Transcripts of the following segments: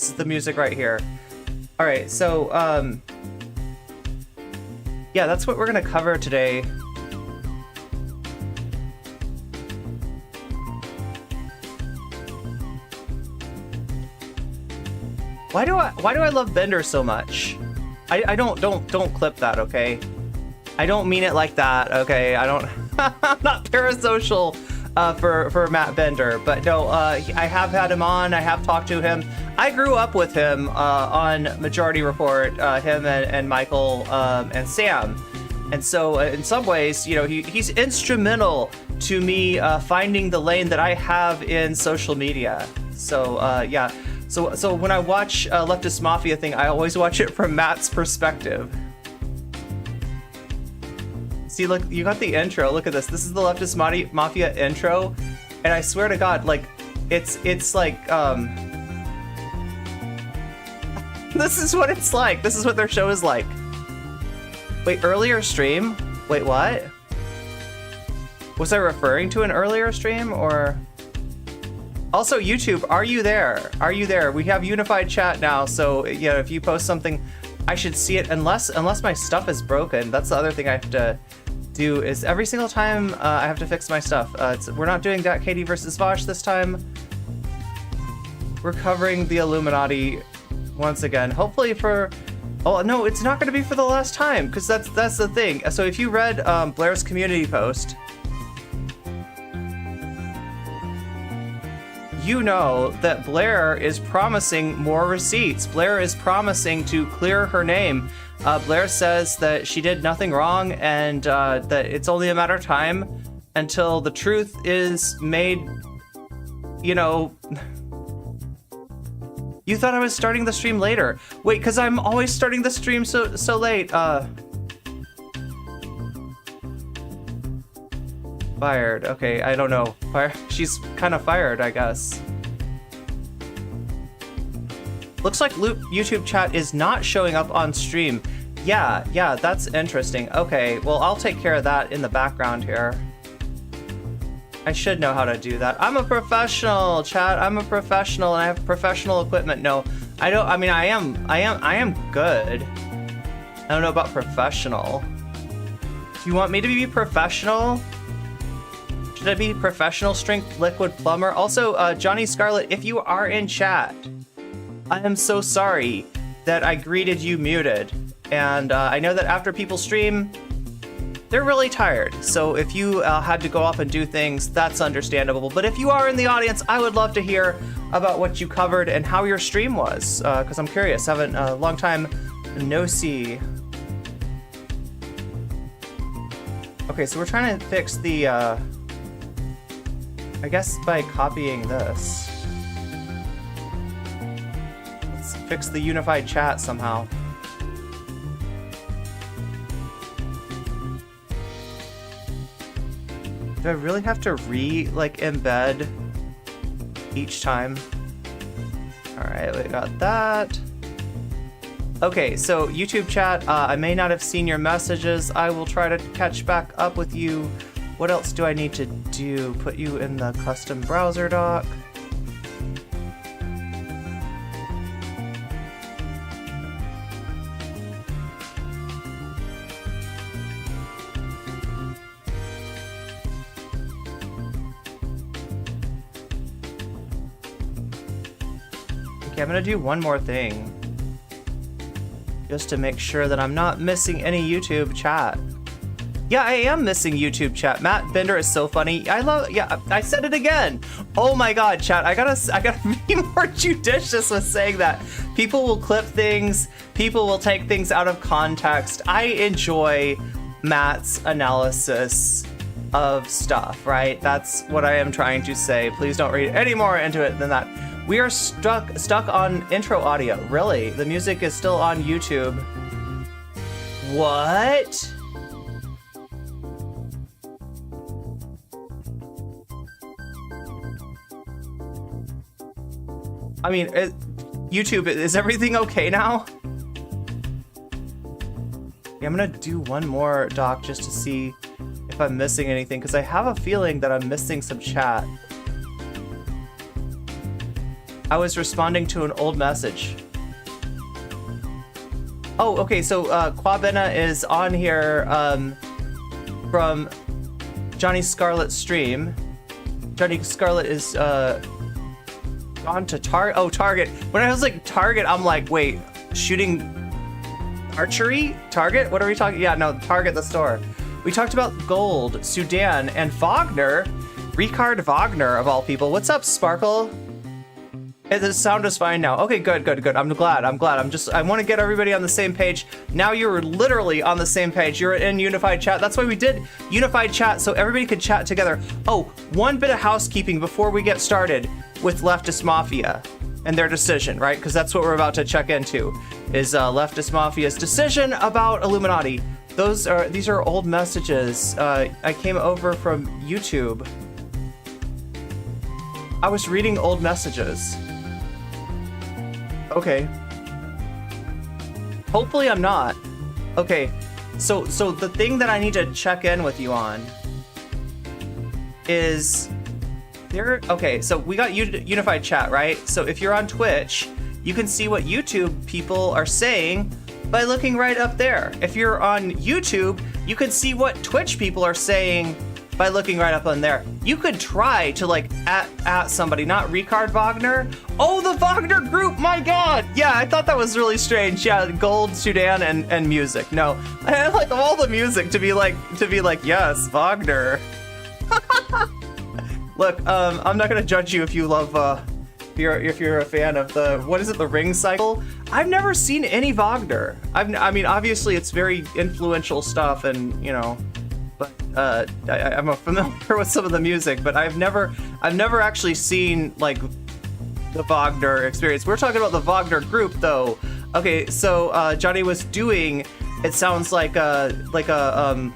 This is the music right here. All right, so yeah, that's what we're gonna cover today. Why do I love Bender so much? I don't clip that, okay? I don't mean it like that, okay? I don't. I'm not parasocial for Matt Bender, but no, I have had him on. I have talked to him. I grew up with him on Majority Report. Him and Michael and Sam, and so in some ways, you know, he's instrumental to me finding the lane that I have in social media. So yeah. So when I watch Leftist Mafia thing, I always watch it from Matt's perspective. See, look, you got the intro. Look at this. This is the Leftist Mafia intro, and I swear to God, like, it's like this is what it's like. This is what their show is like. Wait, earlier stream? Wait, what? Was I referring to an earlier stream or? Also, YouTube, are you there? Are you there? We have unified chat now, so yeah, if you post something, I should see it. Unless my stuff is broken. That's the other thing I have to do. Is every single time I have to fix my stuff. We're not doing Katie versus Vosh this time. We're covering the Illuminati once again. Hopefully for. Oh no, it's not going to be for the last time, because that's the thing. So if you read Blair's community post, you know that Blair is promising more receipts. Blair is promising to clear her name. Blair says that she did nothing wrong and that it's only a matter of time until the truth is made, you know. You thought I was starting the stream later. Wait, because I'm always starting the stream so late. Fired. Okay, I don't know. She's kind of fired, I guess. Looks like YouTube chat is not showing up on stream. Yeah, that's interesting. Okay, well, I'll take care of that in the background here. I should know how to do that. I'm a professional, chat. I'm a professional, and I have professional equipment. No, I don't. I mean, I am good. I don't know about professional. Do you want me to be professional? Should I be professional strength liquid plumber? Also, Johnny Scarlett, if you are in chat, I am so sorry that I greeted you muted. And I know that after people stream, they're really tired. So if you had to go off and do things, that's understandable. But if you are in the audience, I would love to hear about what you covered and how your stream was, because I'm curious. Haven't a long time no see. Okay, so we're trying to fix the. I guess by copying this. Let's fix the unified chat somehow. Do I really have to embed each time? Alright, we got that. Okay, so YouTube chat, I may not have seen your messages. I will try to catch back up with you. What else do I need to do? Put you in the custom browser dock. Okay, I'm gonna do one more thing. Just to make sure that I'm not missing any YouTube chat. Yeah, I am missing YouTube chat. Matt Bender is so funny. Yeah, I said it again. Oh my God, chat, I gotta be more judicious with saying that. People will clip things, people will take things out of context. I enjoy Matt's analysis of stuff, right? That's what I am trying to say. Please don't read any more into it than that. We are stuck on intro audio. Really? The music is still on YouTube. What? I mean, YouTube, is everything okay now? Yeah, I'm gonna do one more doc just to see if I'm missing anything, because I have a feeling that I'm missing some chat. I was responding to an old message. Oh, okay, so Quabena is on here from Johnny Scarlet's stream. Johnny Scarlet is on to Target. When I was like Target, I'm like, wait, shooting archery? Target? What are we talking? Yeah, no, Target, the store. We talked about Gold, Sudan, and Wagner. Richard Wagner, of all people. What's up, Sparkle? Hey, the sound is fine now. Okay, good. I'm glad. I want to get everybody on the same page. Now you're literally on the same page. You're in unified chat. That's why we did unified chat, so everybody could chat together. Oh, one bit of housekeeping before we get started with Leftist Mafia and their decision, right? Because that's what we're about to check into, is Leftist Mafia's decision about Illuminati. These are old messages. I came over from YouTube. I was reading old messages. Okay. Hopefully I'm not. Okay, so the thing that I need to check in with you on is okay, so we got unified chat, right? So if you're on Twitch, you can see what YouTube people are saying by looking right up there. If you're on YouTube, you can see what Twitch people are saying by looking right up on there. You could try to like at somebody, not Richard Wagner. Oh, the Wagner group, my God. Yeah, I thought that was really strange. Yeah, Gold, Sudan, and music. No, I like all the music to be like, yes, Wagner. Look, I'm not gonna judge you if you love, if you're a fan of the, what is it, the Ring Cycle? I've never seen any Wagner. I mean, obviously it's very influential stuff, and you know, but I'm familiar with some of the music, but I've never actually seen like the Wagner experience. We're talking about the Wagner group, though. Okay, so Johnny was doing, it sounds like a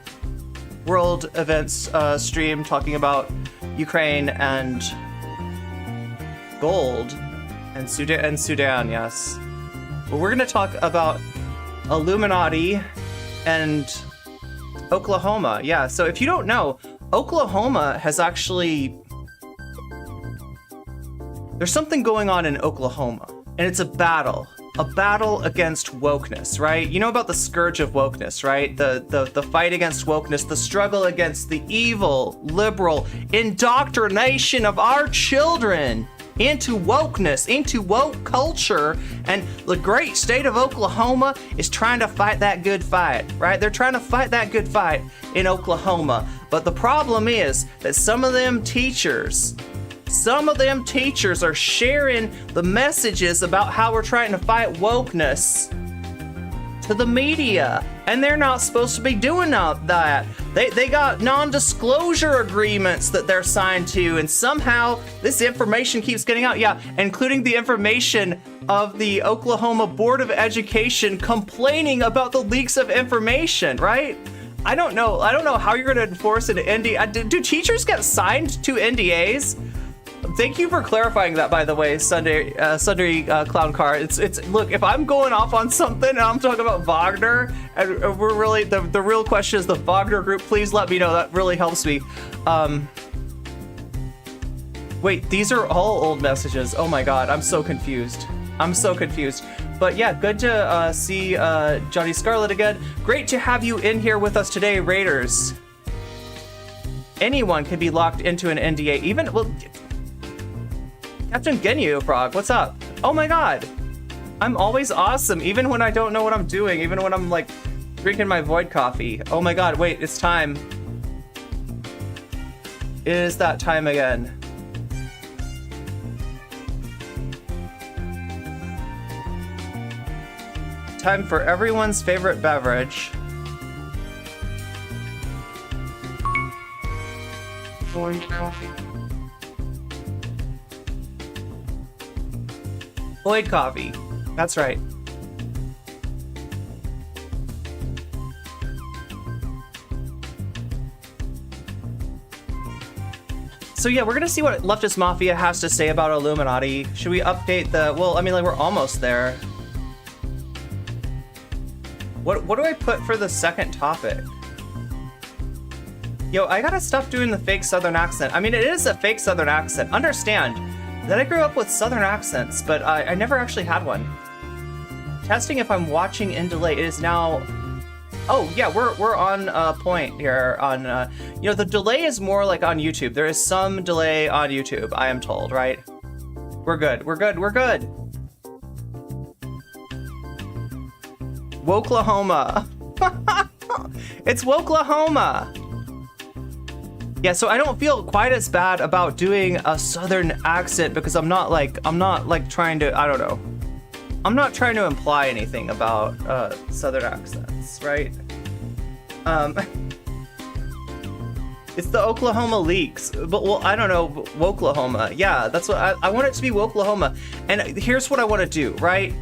world events stream talking about Ukraine and Gold and Sudan, yes. But we're gonna talk about Illuminati and Oklahoma. Yeah, so if you don't know, Oklahoma has actually, there's something going on in Oklahoma, and it's a battle against wokeness, right? You know about the scourge of wokeness, right? The fight against wokeness, the struggle against the evil, liberal indoctrination of our children into wokeness, into woke culture. And the great state of Oklahoma is trying to fight that good fight, right? They're trying to fight that good fight in Oklahoma. But the problem is that some of them teachers are sharing the messages about how we're trying to fight wokeness to the media, and they're not supposed to be doing that. They got non-disclosure agreements that they're signed to, and somehow this information keeps getting out. Yeah, including the information of the Oklahoma Board of Education complaining about the leaks of information, right? I don't know how you're going to enforce an NDA. Do teachers get signed to NDAs? Thank you for clarifying that, by the way, Sundry Clown Car. It's look, if I'm going off on something and I'm talking about Wagner, and we're really, the real question is the Wagner group, please let me know. That really helps me. Wait, these are all old messages. Oh my God, I'm so confused. But yeah, good to see Johnny Scarlet again. Great to have you in here with us today, Raiders. Anyone can be locked into an NDA, even, well, Captain Genyu Frog, what's up? Oh my God, I'm always awesome, even when I don't know what I'm doing, even when I'm like drinking my void coffee. Oh my God, wait, it's time. It is that time again. Time for everyone's favorite beverage. Void coffee. Void coffee. That's right. So yeah, we're gonna see what Leftist Mafia has to say about Illuminati. Should we update the, well, I mean, like, we're almost there. What do I put for the second topic? Yo, I gotta stop doing the fake Southern accent. I mean, it is a fake Southern accent. Understand, that I grew up with Southern accents, but I never actually had one. Testing if I'm watching in delay. It is now... Oh, yeah, we're on point here on... you know, the delay is more like on YouTube. There is some delay on YouTube, I am told, right? We're good, we're good, we're good. Woklahoma. It's Woklahoma. Yeah, so I don't feel quite as bad about doing a Southern accent because I'm not like trying to, I don't know. I'm not trying to imply anything about Southern accents, right? It's the Oklahoma leaks, but well, I don't know, Woklahoma. Yeah, that's what I want it to be, Woklahoma. And here's what I want to do, right?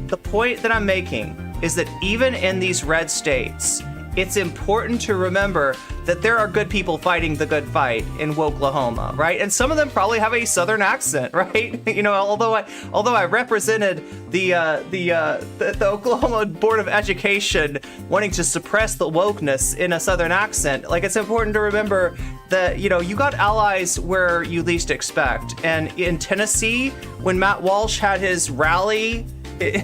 The point that I'm making is that even in these red states, it's important to remember that there are good people fighting the good fight in Woklahoma, right? And some of them probably have a Southern accent, right? You know, although I represented the Oklahoma Board of Education wanting to suppress the wokeness in a Southern accent, like it's important to remember that, you know, you got allies where you least expect. And in Tennessee, when Matt Walsh had his rally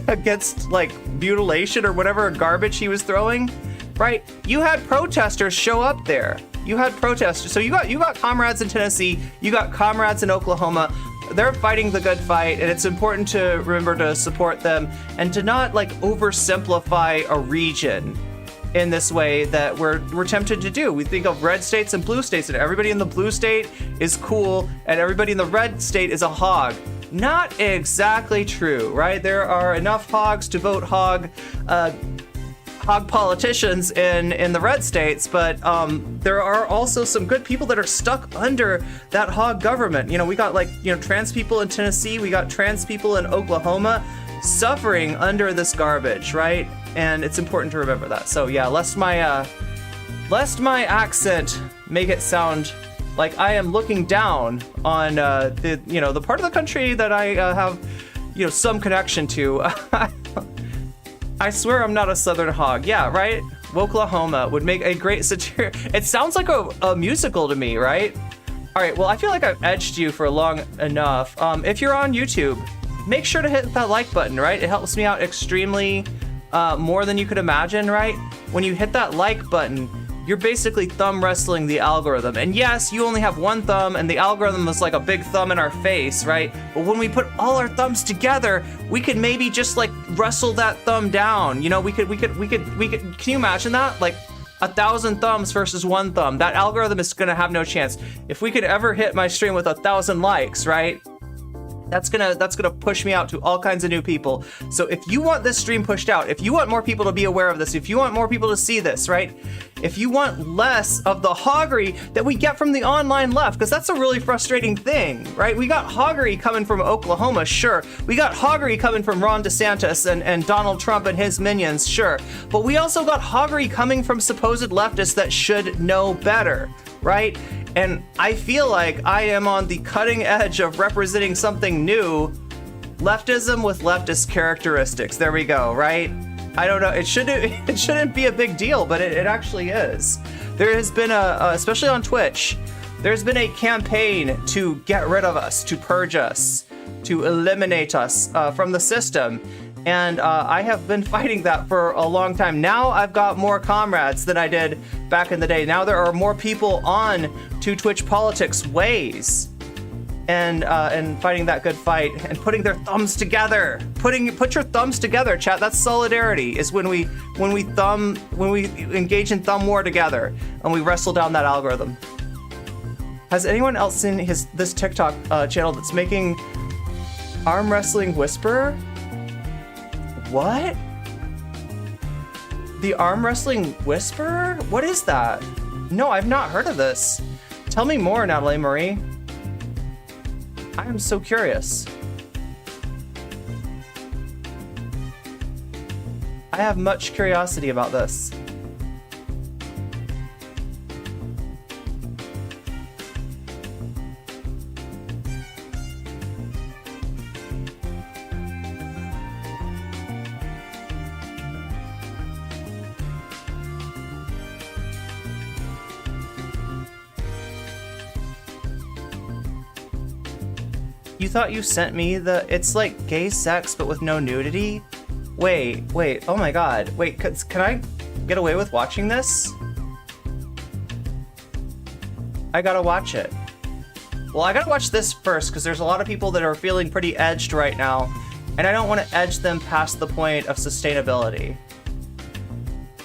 against like mutilation or whatever garbage he was throwing, right? You had protesters show up there. You had protesters. So you got comrades in Tennessee, you got comrades in Oklahoma. They're fighting the good fight, and it's important to remember to support them and to not like oversimplify a region in this way that we're tempted to do. We think of red states and blue states, and everybody in the blue state is cool, and everybody in the red state is a hog. Not exactly true, right? There are enough hogs to vote hog politicians in the red states, but there are also some good people that are stuck under that hog government. You know, we got like, you know, trans people in Tennessee, we got trans people in Oklahoma suffering under this garbage, right? And it's important to remember that. So yeah, lest my accent make it sound like I am looking down on the, you know, the part of the country that I have, you know, some connection to. I swear I'm not a Southern hog. Yeah, right? Woklahoma would make a great satire. It sounds like a musical to me, right? All right, well, I feel like I've edged you for long enough. If you're on YouTube, make sure to hit that like button, right? It helps me out extremely more than you could imagine, right? When you hit that like button, you're basically thumb wrestling the algorithm. And yes, you only have one thumb and the algorithm is like a big thumb in our face, right? But when we put all our thumbs together, we could maybe just like wrestle that thumb down. You know, we could, can you imagine that? Like 1,000 thumbs versus one thumb. That algorithm is gonna have no chance. If we could ever hit my stream with 1,000 likes, right? That's gonna push me out to all kinds of new people. So if you want this stream pushed out, if you want more people to be aware of this, if you want more people to see this, right? If you want less of the hoggery that we get from the online left, because that's a really frustrating thing, right? We got hoggery coming from Oklahoma, sure. We got hoggery coming from Ron DeSantis and Donald Trump and his minions, sure. But we also got hoggery coming from supposed leftists that should know better, right? And I feel like I am on the cutting edge of representing something new, leftism with leftist characteristics. There we go, right? I don't know, it shouldn't be a big deal, but it actually is. There has been especially on Twitch, there's been a campaign to get rid of us, to purge us, to eliminate us from the system. And I have been fighting that for a long time. Now I've got more comrades than I did back in the day. Now there are more people on to Twitch Politics ways and fighting that good fight and putting their thumbs together. Put your thumbs together, chat. That's solidarity. Is when we engage in thumb war together and we wrestle down that algorithm. Has anyone else seen this TikTok channel that's making arm wrestling whisper? What? The arm wrestling whisperer? What is that? No, I've not heard of this. Tell me more, Natalie Marie. I am so curious. I have much curiosity about this. you thought you sent me the... It's like gay sex, but with no nudity? Wait, oh my god. Wait, can I get away with watching this? I gotta watch it. Well, I gotta watch this first, because there's a lot of people that are feeling pretty edged right now, and I don't want to edge them past the point of sustainability.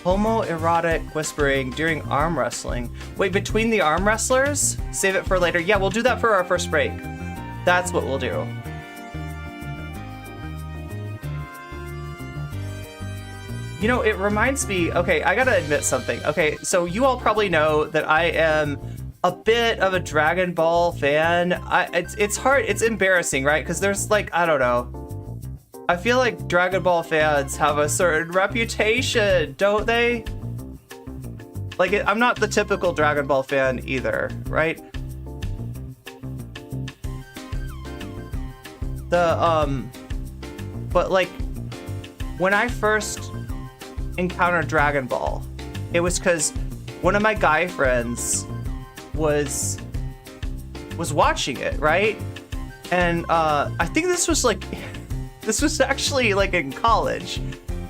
Homoerotic whispering during arm wrestling. Wait, between the arm wrestlers? Save it for later. Yeah, we'll do that for our first break. That's what we'll do. You know, it reminds me... Okay, I gotta admit something. Okay, so you all probably know that I am a bit of a Dragon Ball fan. It's hard, it's embarrassing, right? Because there's like, I don't know. I feel like Dragon Ball fans have a certain reputation, don't they? Like, I'm not the typical Dragon Ball fan either, right? But like, when I first encountered Dragon Ball, it was because one of my guy friends was watching it, right? And I think this was like... This was actually like in college.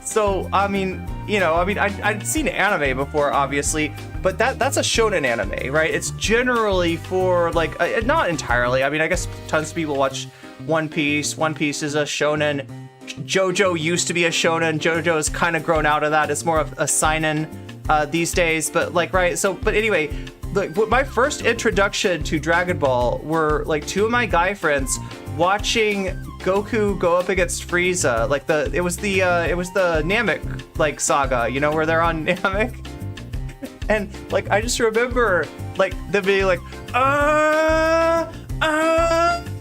So, I mean, you know, I'd seen anime before, obviously, but that's a shonen anime, right? It's generally for like, not entirely. I mean, I guess tons of people watch One Piece. One Piece is a shonen. JoJo used to be a shonen. JoJo has kind of grown out of that. It's more of a seinen these days, but like, right. So, but anyway, like my first introduction to Dragon Ball were like two of my guy friends watching Goku go up against Frieza. Like it was the Namek like saga, you know, where they're on Namek. And like I just remember like them being like,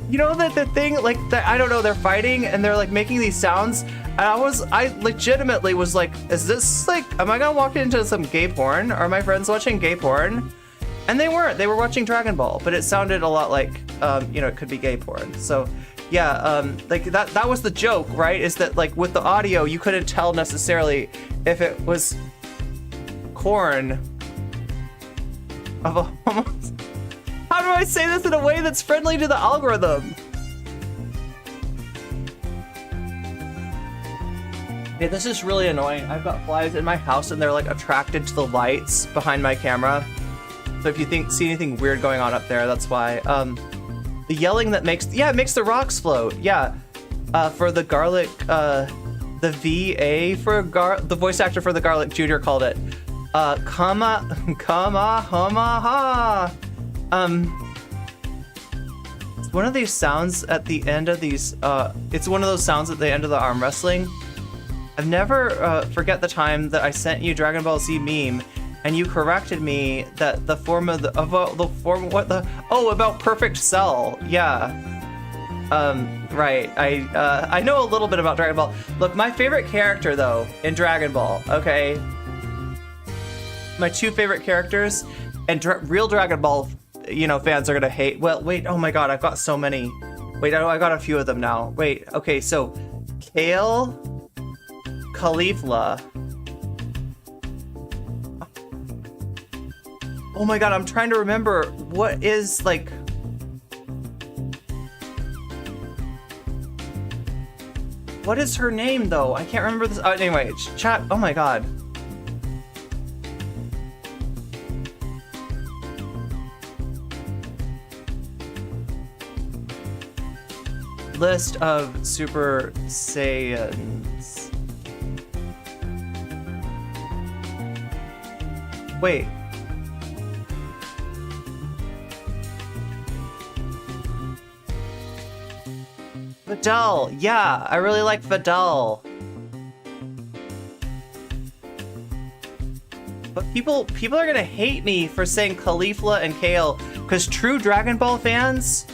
you know, that the thing like that, I don't know, they're fighting and they're like making these sounds. And I legitimately was like, is this like, am I gonna walk into some gay porn? Are my friends watching gay porn? And they weren't. They were watching Dragon Ball, but it sounded a lot like, you know, it could be gay porn. So, yeah, like that was the joke, right? Is that like with the audio, you couldn't tell necessarily if it was corn of a homo. How do I say this in a way that's friendly to the algorithm? Hey, this is really annoying. I've got flies in my house and they're like attracted to the lights behind my camera. So if you see anything weird going on up there, that's why. The yelling that makes, yeah, it makes the rocks float. Yeah, for the garlic, the VA for the voice actor for the Garlic Jr. called it, kama hama ha. It's one of these sounds at the end of these. It's one of those sounds at the end of the arm wrestling. I've never forget the time that I sent you Dragon Ball Z meme. And you corrected me that the form of about Perfect Cell. Yeah. Right. I know a little bit about Dragon Ball. Look, my favorite character though in Dragon Ball, okay? My two favorite characters, and real Dragon Ball, you know, fans are gonna hate. Well, wait, oh my god, I've got so many. Wait, I got a few of them now. Wait, okay, so Kale, Caulifla. Oh my god, I'm trying to remember what is like. What is her name though? I can't remember this. Anyway, chat. Oh my god. List of Super Saiyans. Wait. Vidal, yeah, I really like Vidal. But people are gonna hate me for saying Caulifla and Kale, because true Dragon Ball fans,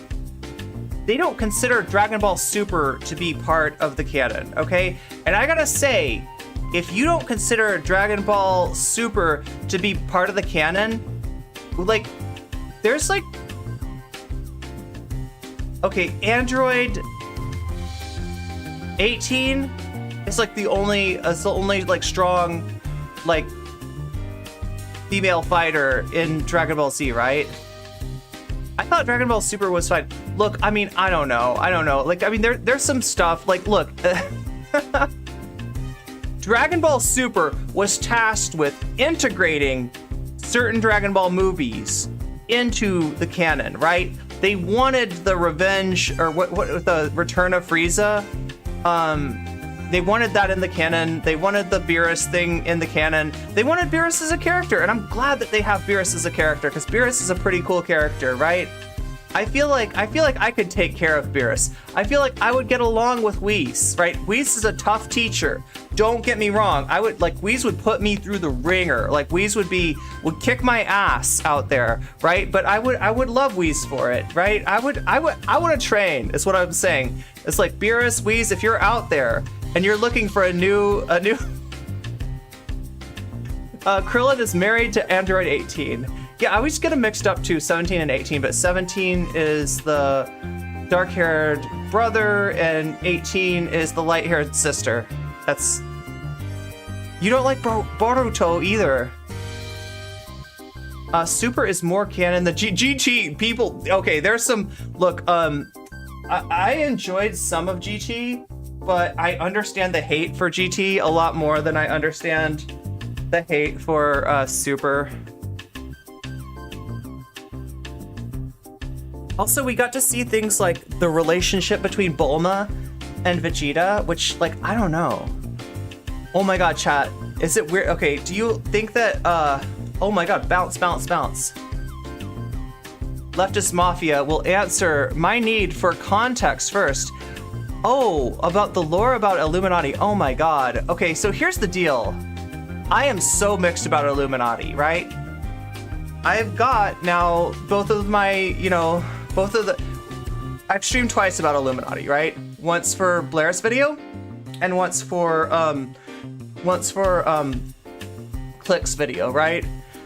they don't consider Dragon Ball Super to be part of the canon, okay? And I gotta say, if you don't consider Dragon Ball Super to be part of the canon, like, there's like, okay, Android 18 is like the only like strong like female fighter in Dragon Ball Z, right? I thought Dragon Ball Super was fine. Look, I mean, I don't know. Like, I mean, there's some stuff, like, look. Dragon Ball Super was tasked with integrating certain Dragon Ball movies into the canon, right? They wanted the revenge, or what the return of Frieza. They wanted that in the canon. They wanted the Beerus thing in the canon. They wanted Beerus as a character, and I'm glad that they have Beerus as a character, because Beerus is a pretty cool character, right? I feel like I could take care of Beerus. I feel like I would get along with Whis, right? Whis is a tough teacher. Don't get me wrong. Whis would put me through the ringer. Like, Whis would kick my ass out there, right? But I would love Whis for it, right? I want to train, is what I'm saying. It's like, Beerus, Whis, if you're out there and you're looking for a new Krillin is married to Android 18. Yeah, I always get them mixed up too, 17 and 18, but 17 is the dark-haired brother and 18 is the light-haired sister. That's... You don't like Boruto either. Super is more canon than GT people. Okay, there's some... Look, I enjoyed some of GT, but I understand the hate for GT a lot more than I understand the hate for Super. Also, we got to see things like the relationship between Bulma and Vegeta, which, like, I don't know. Oh my god, chat. Is it weird? Okay, do you think that, oh my god, bounce. Leftist Mafia will answer my need for context first. Oh, about the lore about Illuminati. Oh my god. Okay, so here's the deal. I am so mixed about Illuminati, right? I've got now both of my, I've streamed twice about Illuminati, right? Once for Blair's video, and once for Click's video, right?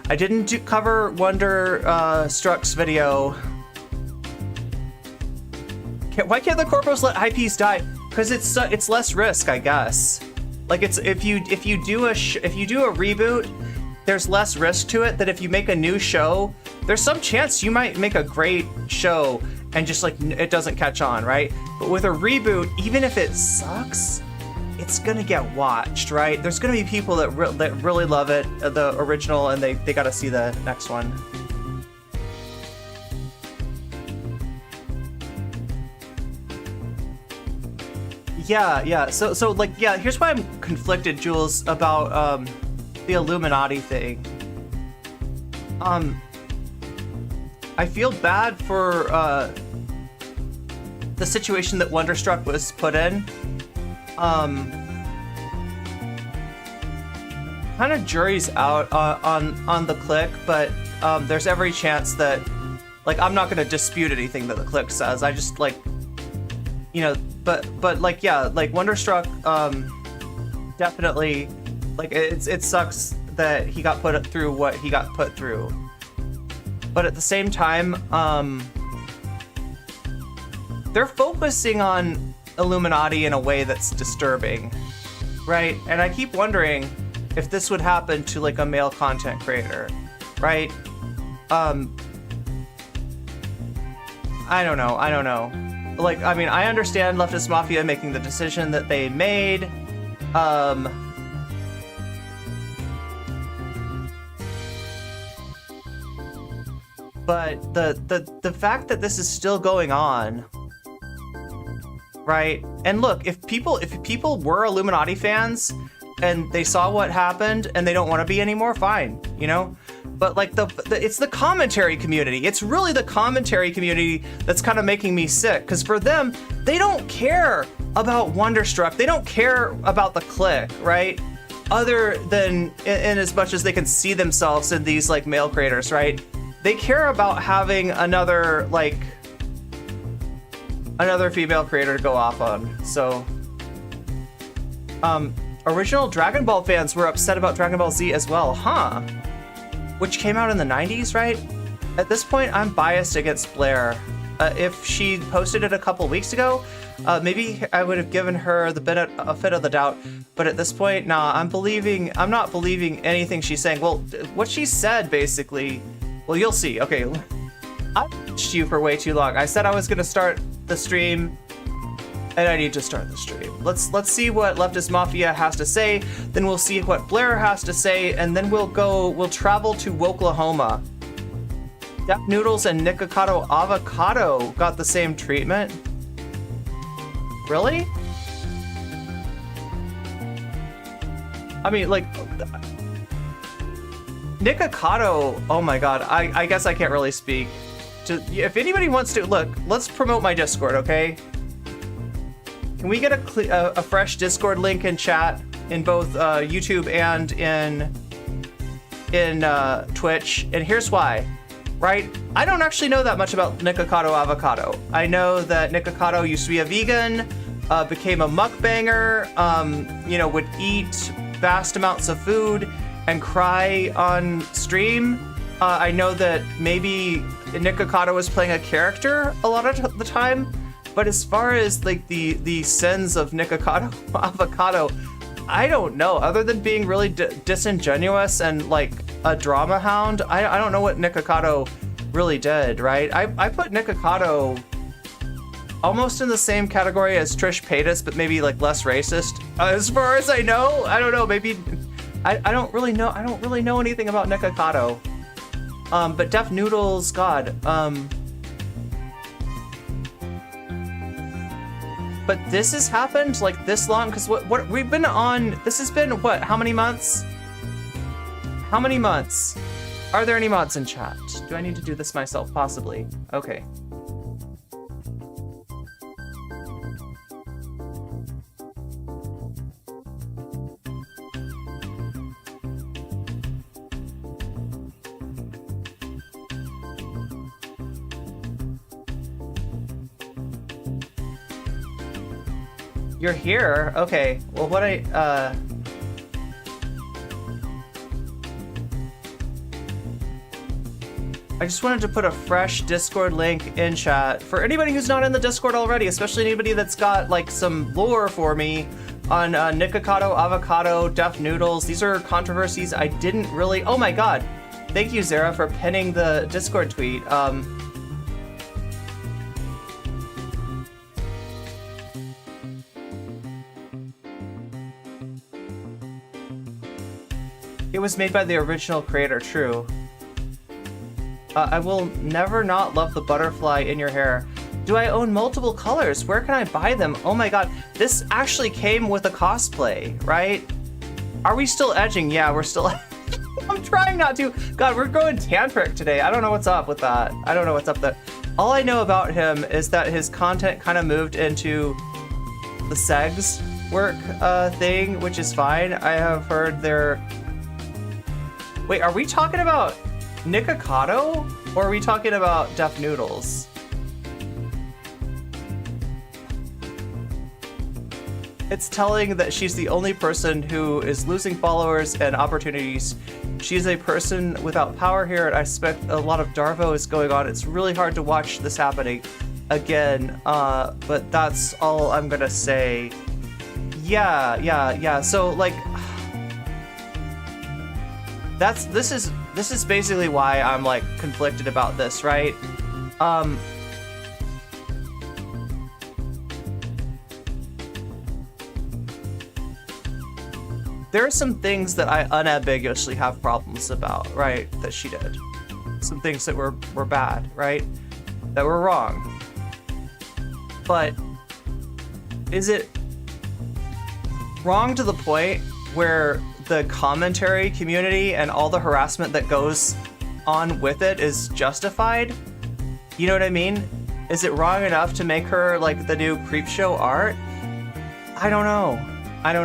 I didn't cover Wonderstruck's video. Why can't the corpos let IPs die? Because it's less risk, I guess. Like, it's if you do a reboot, there's less risk to it than if you make a new show. There's some chance you might make a great show and just, like, it doesn't catch on, right? But with a reboot, even if it sucks, it's gonna get watched, right? There's gonna be people that really love it, the original, and they gotta see the next one. Yeah. So like, yeah. Here's why I'm conflicted, Jules, about the Illuminati thing. I feel bad for the situation that Wonderstruck was put in. Kind of jury's out on the Click, but there's every chance that, like, I'm not gonna dispute anything that the Click says. I just, like, but like, yeah, like, Wonderstruck, definitely, like, it sucks that he got put through what he got put through. But at the same time, they're focusing on Illuminati in a way that's disturbing, right? And I keep wondering if this would happen to, like, a male content creator, right? I don't know. Like, I mean, I understand Leftist Mafia making the decision that they made. But the fact that this is still going on, right? And look, if people were Illuminati fans and they saw what happened and they don't want to be anymore, fine, But, like, it's the commentary community. It's really the commentary community that's kind of making me sick. Because for them, they don't care about Wonderstruck. They don't care about the Click, right? Other than in as much as they can see themselves in these, like, male creators, right? They care about having another female creator to go off on. So, original Dragon Ball fans were upset about Dragon Ball Z as well, huh? Which came out in the 90s, right? At this point, I'm biased against Blair. If she posted it a couple weeks ago, maybe I would have given her the benefit of the doubt. But at this point, nah, I'm not believing anything she's saying. Well, what she said, basically, well, you'll see. Okay, I watched you for way too long. I said I was gonna start the stream, and I need to start the stream. Let's see what Leftist Mafia has to say, then we'll see what Blair has to say, and then we'll travel to Oklahoma. Deaf Noodles and Nikocado Avocado got the same treatment? Really? I mean, like, Nikocado, oh my god, I guess I can't really speak. If anybody wants to, look, let's promote my Discord, okay? Can we get a fresh Discord link in chat in both YouTube and in Twitch? And here's why, right? I don't actually know that much about Nikocado Avocado. I know that Nikocado used to be a vegan, became a mukbanger, you know, would eat vast amounts of food and cry on stream. I know that maybe Nikocado was playing a character a lot of the time, but as far as like the sins of Nikocado Avocado, I don't know. Other than being really disingenuous and like a drama hound, I don't know what Nikocado really did, right? I put Nikocado almost in the same category as Trish Paytas, but maybe like less racist. As far as I know, I don't know. Maybe I don't really know. I don't really know anything about Nikocado. But Deaf Noodles, God. But this has happened like this long, because what we've been on. This has been what? How many months? How many months? Are there any mods in chat? Do I need to do this myself? Possibly. Okay. You're here? Okay. Well, what I just wanted to put a fresh Discord link in chat for anybody who's not in the Discord already, especially anybody that's got like some lore for me on Nikocado Avocado, Deaf Noodles. These are controversies I didn't really. Oh my god! Thank you, Zara, for pinning the Discord tweet. It was made by the original creator, true. I will never not love the butterfly in your hair. Do I own multiple colors? Where can I buy them? Oh my god, this actually came with a cosplay, right? Are we still edging? Yeah, we're still I'm trying not to. God, we're going tantric today. I don't know what's up with that. I don't know what's up there. All I know about him is that his content kind of moved into the segs work thing, which is fine. I have heard there. Wait, are we talking about Nikocado, or are we talking about Deaf Noodles? It's telling that she's the only person who is losing followers and opportunities. She's a person without power here, and I suspect a lot of Darvo is going on. It's really hard to watch this happening again, but that's all I'm gonna say. Yeah. So like, this is basically why I'm like conflicted about this, right? There are some things that I unambiguously have problems about, right? That she did. Some things that were bad, right? That were wrong. But is it wrong to the point where the commentary community and all the harassment that goes on with it is justified? You know what I mean? Is it wrong enough to make her like the new Creepshow art? I don't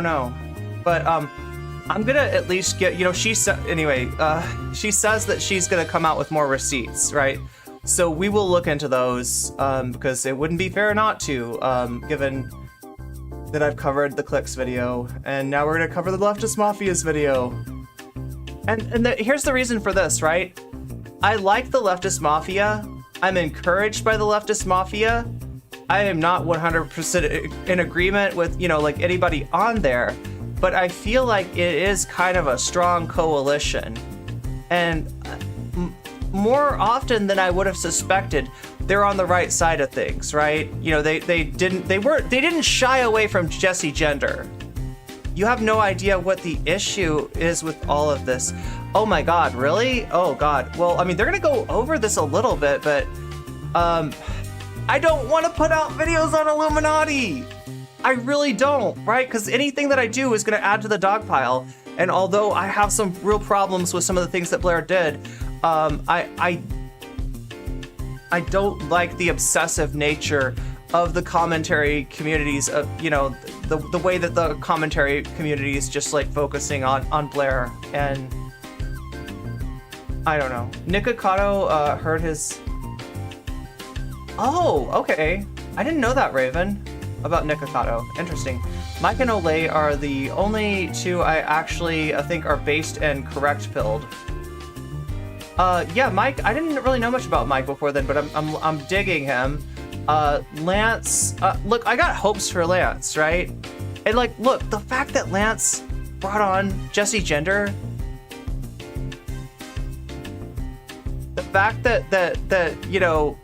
know. But I'm gonna at least get, you know, she says that she's gonna come out with more receipts, right? So we will look into those, because it wouldn't be fair not to, given that I've covered the Clicks video, and now we're gonna cover the Leftist Mafia's video. And here's the reason for this, right? I like the Leftist Mafia. I'm encouraged by the Leftist Mafia. I am not 100% in agreement with, you know, like anybody on there, but I feel like it is kind of a strong coalition. And more often than I would have suspected, they're on the right side of things, right? You know, they didn't shy away from Jesse gender. You have no idea what the issue is with all of this. Oh my God, really? Oh God. Well, I mean, they're gonna go over this a little bit, but I don't want to put out videos on Illuminati. I really don't, right? Because anything that I do is gonna add to the dog pile. And although I have some real problems with some of the things that Blair did, I don't like the obsessive nature of the commentary communities, of, you know, the way that the commentary community is just like focusing on Blair. And I don't know. Nikocado heard his... Oh, okay. I didn't know that, Raven, about Nikocado. Interesting. Mike and Olay are the only two I actually think are based and correct pilled. Yeah, Mike, I didn't really know much about Mike before then, but I'm digging him. Lance, look, I got hopes for Lance, right? And like, look, the fact that Lance brought on Jesse Gender, the fact that you know,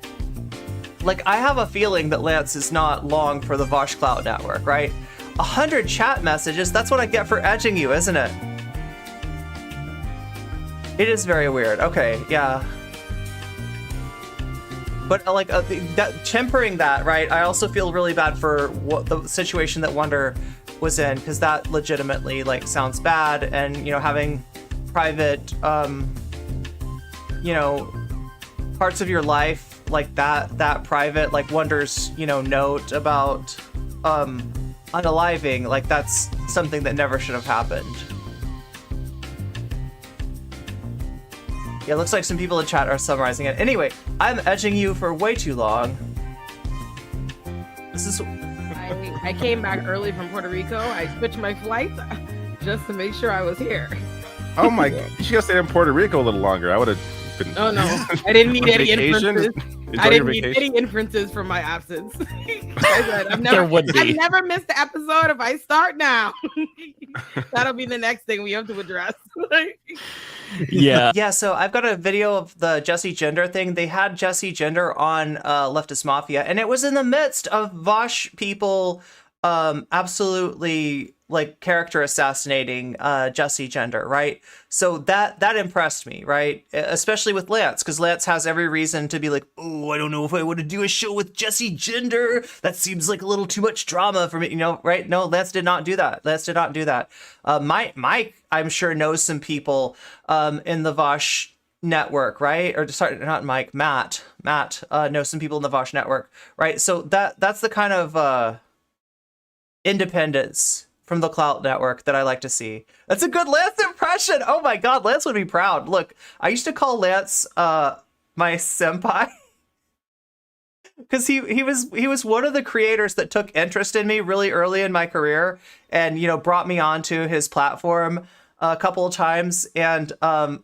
like, I have a feeling that Lance is not long for the Vosh Clout Network, right? 100 chat messages, that's what I get for edging you, isn't it? It is very weird. Okay, yeah. But like that, tempering that, right? I also feel really bad for what the situation that Wonder was in, because that legitimately like sounds bad, and you know, having private, you know, parts of your life like that private, like Wonder's, you know, note about unaliving, like that's something that never should have happened. Yeah, it looks like some people in chat are summarizing it. Anyway, I'm edging you for way too long. This is... I came back early from Puerto Rico. I switched my flights just to make sure I was here. Oh my God, you should have stayed in Puerto Rico a little longer. I would have been... Oh no, I didn't need any inferences. I didn't need vacation. any inferences from my absence. I said, I've never missed the episode. If I start now, that'll be the next thing we have to address. Yeah. Yeah, so I've got a video of the Jesse Gender thing. They had Jesse Gender on Leftist Mafia, and it was in the midst of Vosh people absolutely like character assassinating Jesse Gender, right? So that impressed me, right? Especially with Lance, because Lance has every reason to be like, oh, I don't know if I want to do a show with Jesse Gender. That seems like a little too much drama for me, you know, right? No, Lance did not do that. Lance did not do that. Mike, I'm sure, knows some people in the Vosh network, right? Or sorry, not Mike, Matt knows some people in the Vosh network, right? So that's the kind of independence from the Clout Network that I like to see. That's a good Lance impression. Oh my God, Lance would be proud. Look, I used to call Lance my senpai because he was one of the creators that took interest in me really early in my career, and you know, brought me onto his platform a couple of times. And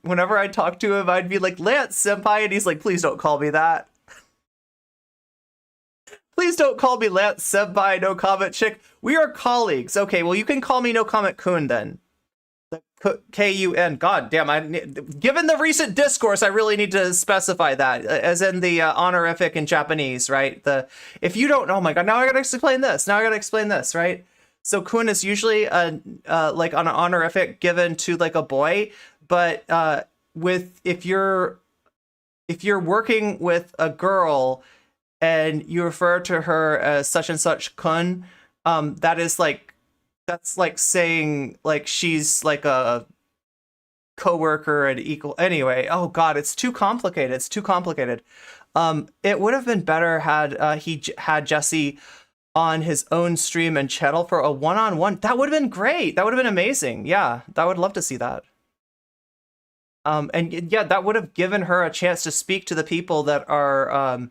whenever I talked to him, I'd be like, Lance senpai, and he's like, please don't call me that. Please don't call me Lance senpai, no comment chick. We are colleagues. Okay, well, you can call me no comment kun then. K-U-N. God damn, given the recent discourse, I really need to specify that, as in the honorific in Japanese, right? If you don't, oh my God, now I gotta explain this. Right? So kun is usually like an honorific given to like a boy, but if you're working with a girl and you refer to her as such and such kun, that's like saying like she's like a coworker and equal. Anyway, oh God, it's too complicated. It would have been better had he had Jesse on his own stream and channel for a one-on-one. That would have been great. That would have been amazing. Yeah, I would love to see that. And yeah, that would have given her a chance to speak to the people that are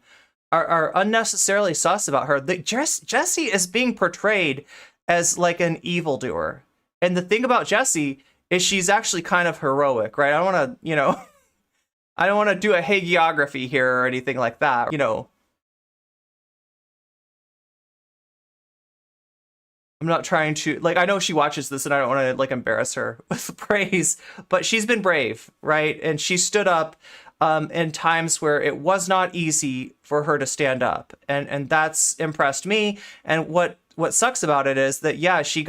unnecessarily sus about her. Jesse is being portrayed as like an evildoer, and the thing about Jesse is she's actually kind of heroic, right? I don't want to, you know, I don't want to do a hagiography here or anything like that, you know. I'm not trying to, like, I know she watches this and I don't want to like embarrass her with praise, but she's been brave, right? And she stood up in times where it was not easy for her to stand up, and that's impressed me. And what sucks about it is that she's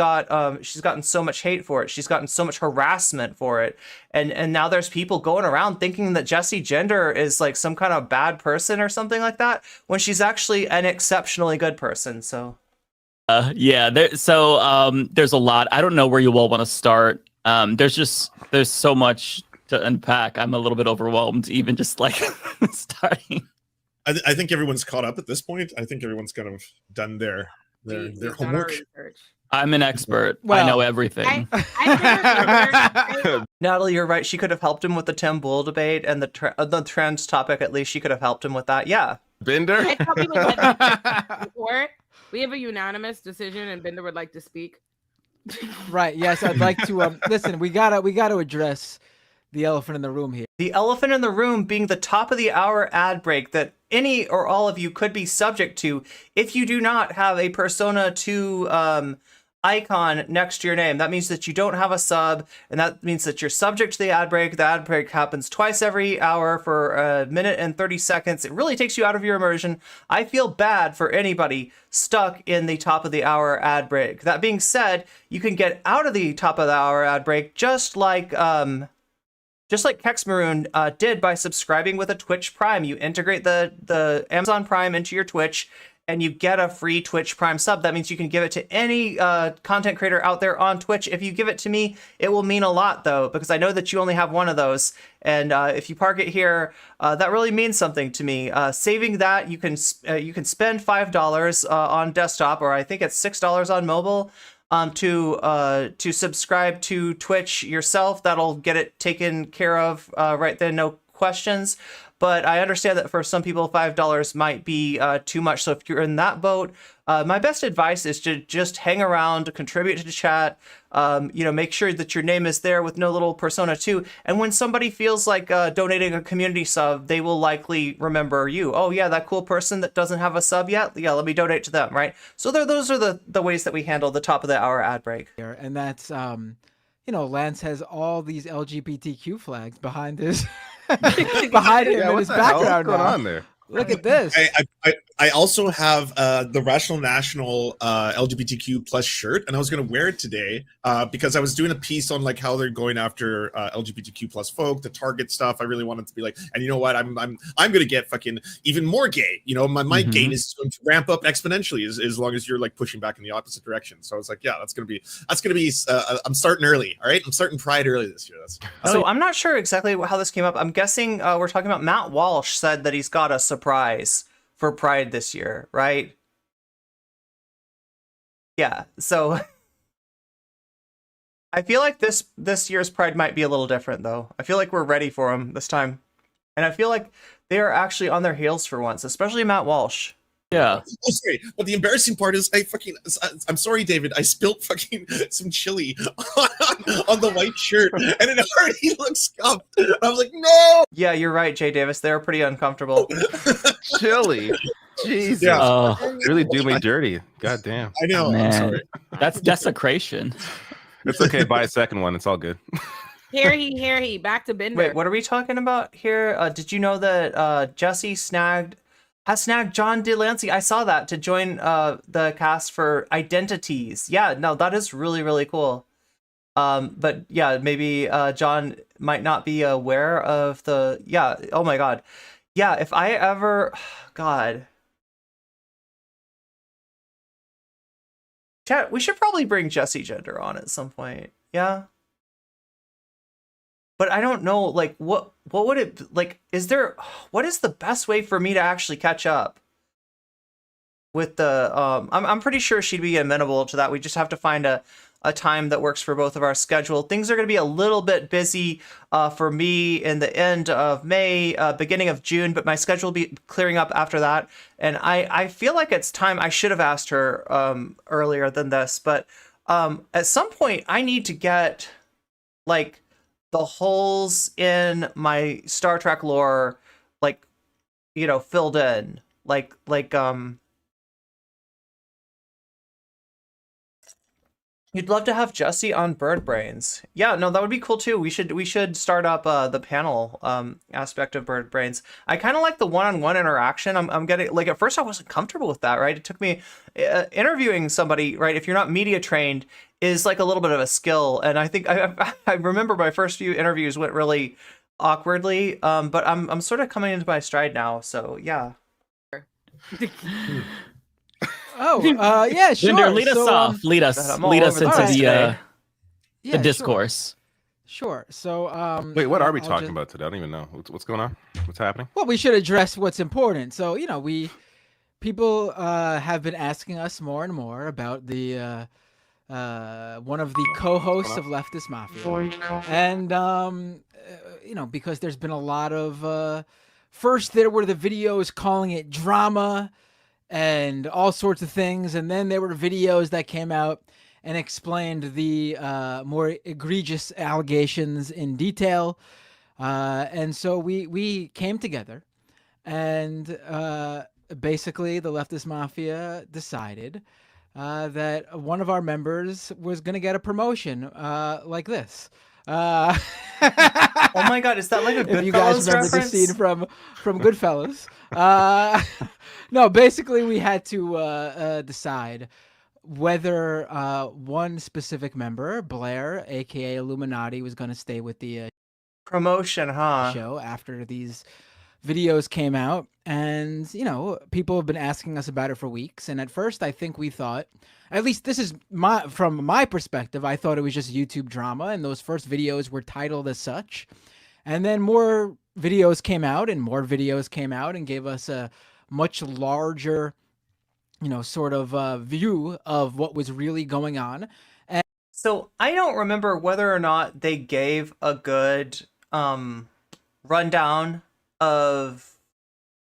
gotten so much hate for it. She's gotten so much harassment for it, and now there's people going around thinking that Jessie Gender is like some kind of bad person or something like that, when she's actually an exceptionally good person. So there's a lot. I don't know where you all want to start. There's so much to unpack. I'm a little bit overwhelmed, even just like starting. I think everyone's caught up at this point. I think everyone's kind of done their homework. I'm an expert. Well, I know everything. Natalie, you're right. She could have helped him with the Tim Bull debate and the trans topic. At least she could have helped him with that. Yeah. Bender. I tell people that we have a unanimous decision, and Bender would like to speak. Right. Yes, I'd like to. Listen, we gotta address the elephant in the room here. The elephant in the room being the top of the hour ad break that any or all of you could be subject to if you do not have a Persona 2 icon next to your name. That means that you don't have a sub, and that means that you're subject to the ad break. The ad break happens twice every hour for a minute and 30 seconds. It really takes you out of your immersion. I feel bad for anybody stuck in the top of the hour ad break. That being said, you can get out of the top of the hour ad break just like Kex Maroon did by subscribing with a Twitch Prime. You integrate the Amazon Prime into your Twitch, and you get a free Twitch Prime sub. That means you can give it to any content creator out there on Twitch. If you give it to me, it will mean a lot, though, because I know that you only have one of those. And if you park it here, that really means something to me. Saving that, you can spend $5 on desktop, or I think it's $6 on mobile, to subscribe to Twitch yourself. That'll get it taken care of right then, no questions. But I understand that for some people, $5 might be too much. So if you're in that boat, my best advice is to just hang around, contribute to the chat, make sure that your name is there with no little Persona 2. And when somebody feels like donating a community sub, they will likely remember you. Oh, yeah, that cool person that doesn't have a sub yet? Yeah, let me donate to them, right? So those are the ways that we handle the top of the hour ad break. And that's, Lance has all these LGBTQ flags behind his... behind him in his background. What's going on there? Look at this. I also have the Rational National LGBTQ plus shirt, and I was going to wear it today because I was doing a piece on like how they're going after LGBTQ plus folk, the Target stuff. I really wanted to be like, and you know what? I'm going to get fucking even more gay. My gain is going to ramp up exponentially as long as you're like pushing back in the opposite direction. So I was like, yeah, that's going to be. I'm starting early. All right, I'm starting Pride early this year. So I'm not sure exactly how this came up. I'm guessing we're talking about Matt Walsh said that he's got a surprise for Pride this year, right? Yeah, so I feel like this year's Pride might be a little different, though. I feel like we're ready for him this time. And I feel like they are actually on their heels for once, especially Matt Walsh. Yeah. Oh, sorry. But the embarrassing part is I'm sorry, David. I spilled fucking some chili on the white shirt, and it already looks scuffed. I was like, no. Yeah, you're right, Jay Davis. They're pretty uncomfortable. Chili. Jesus. Yeah. Really do me dirty. God damn. I know. Man. I'm sorry. That's desecration. It's okay. Buy a second one. It's all good. Here he. Back to Bender. Wait, what are we talking about here? Did you know that Jesse has snagged John DeLancey? I saw that, to join the cast for Identities. Yeah, no, that is really, really cool. But yeah, maybe John might not be aware of the... Yeah, oh my god. Yeah, if I ever... God. Chat, we should probably bring Jessie Gender on at some point. Yeah? But I don't know, like, what would it, like, what is the best way for me to actually catch up with the, I'm pretty sure she'd be amenable to that. We just have to find a time that works for both of our schedule. Things are going to be a little bit busy for me in the end of May, beginning of June, but my schedule will be clearing up after that. And I feel like it's time. I should have asked her earlier than this, but at some point I need to get, like, the holes in my Star Trek lore, like, filled in, You'd love to have Jesse on Bird Brains. Yeah, no, that would be cool too. We should start up the panel aspect of Bird Brains. I kind of like the one-on-one interaction. I'm getting like at first I wasn't comfortable with that, right? It took me interviewing somebody, right? If you're not media trained, is like a little bit of a skill, and I think I remember my first few interviews went really awkwardly, but I'm sort of coming into my stride now. So yeah. Yeah, sure. Jinder, lead us off. Lead us into the discourse. Sure. So, Wait, what are we I'll talking about today? I don't even know. What's going on? What's happening? Well, we should address what's important. So, people have been asking us more and more about the one of the co-hosts of Leftist Mafia, and because there's been a lot of first there were the videos calling it drama and all sorts of things, and then there were videos that came out and explained the more egregious allegations in detail, and so we came together, and basically the Leftist Mafia decided that one of our members was going to get a promotion like this. Oh my God, is that like a Goodfellas if you guys remember reference? the scene from Goodfellas. No, basically we had to decide whether one specific member, Blair, aka Illuminaughtii, was going to stay with the Promotion, huh? show after these videos came out. And people have been asking us about it for weeks, and at first I think we thought, at least this is from my perspective, I thought it was just YouTube drama, and those first videos were titled as such. And then more videos came out and gave us a much larger sort of view of what was really going on. So I don't remember whether or not they gave a good rundown of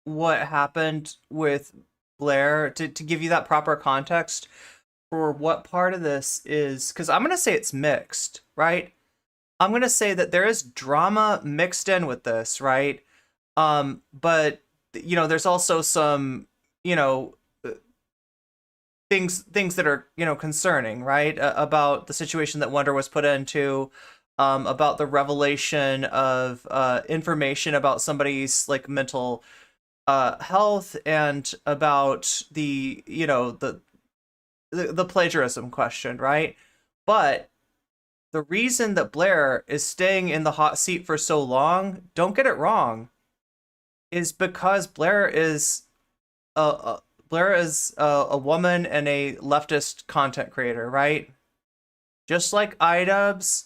what happened with Blair to give you that proper context for what part of this is, because I'm going to say it's mixed, right? I'm going to say that there is drama mixed in with this, right? But there's also some, things that are, concerning, right? About the situation that Wonder was put into, about the revelation of information about somebody's like mental health, and about the the plagiarism question, right? But the reason that Blair is staying in the hot seat for so long, don't get it wrong, is because Blair is a woman and a leftist content creator, right? Just like iDubbbz,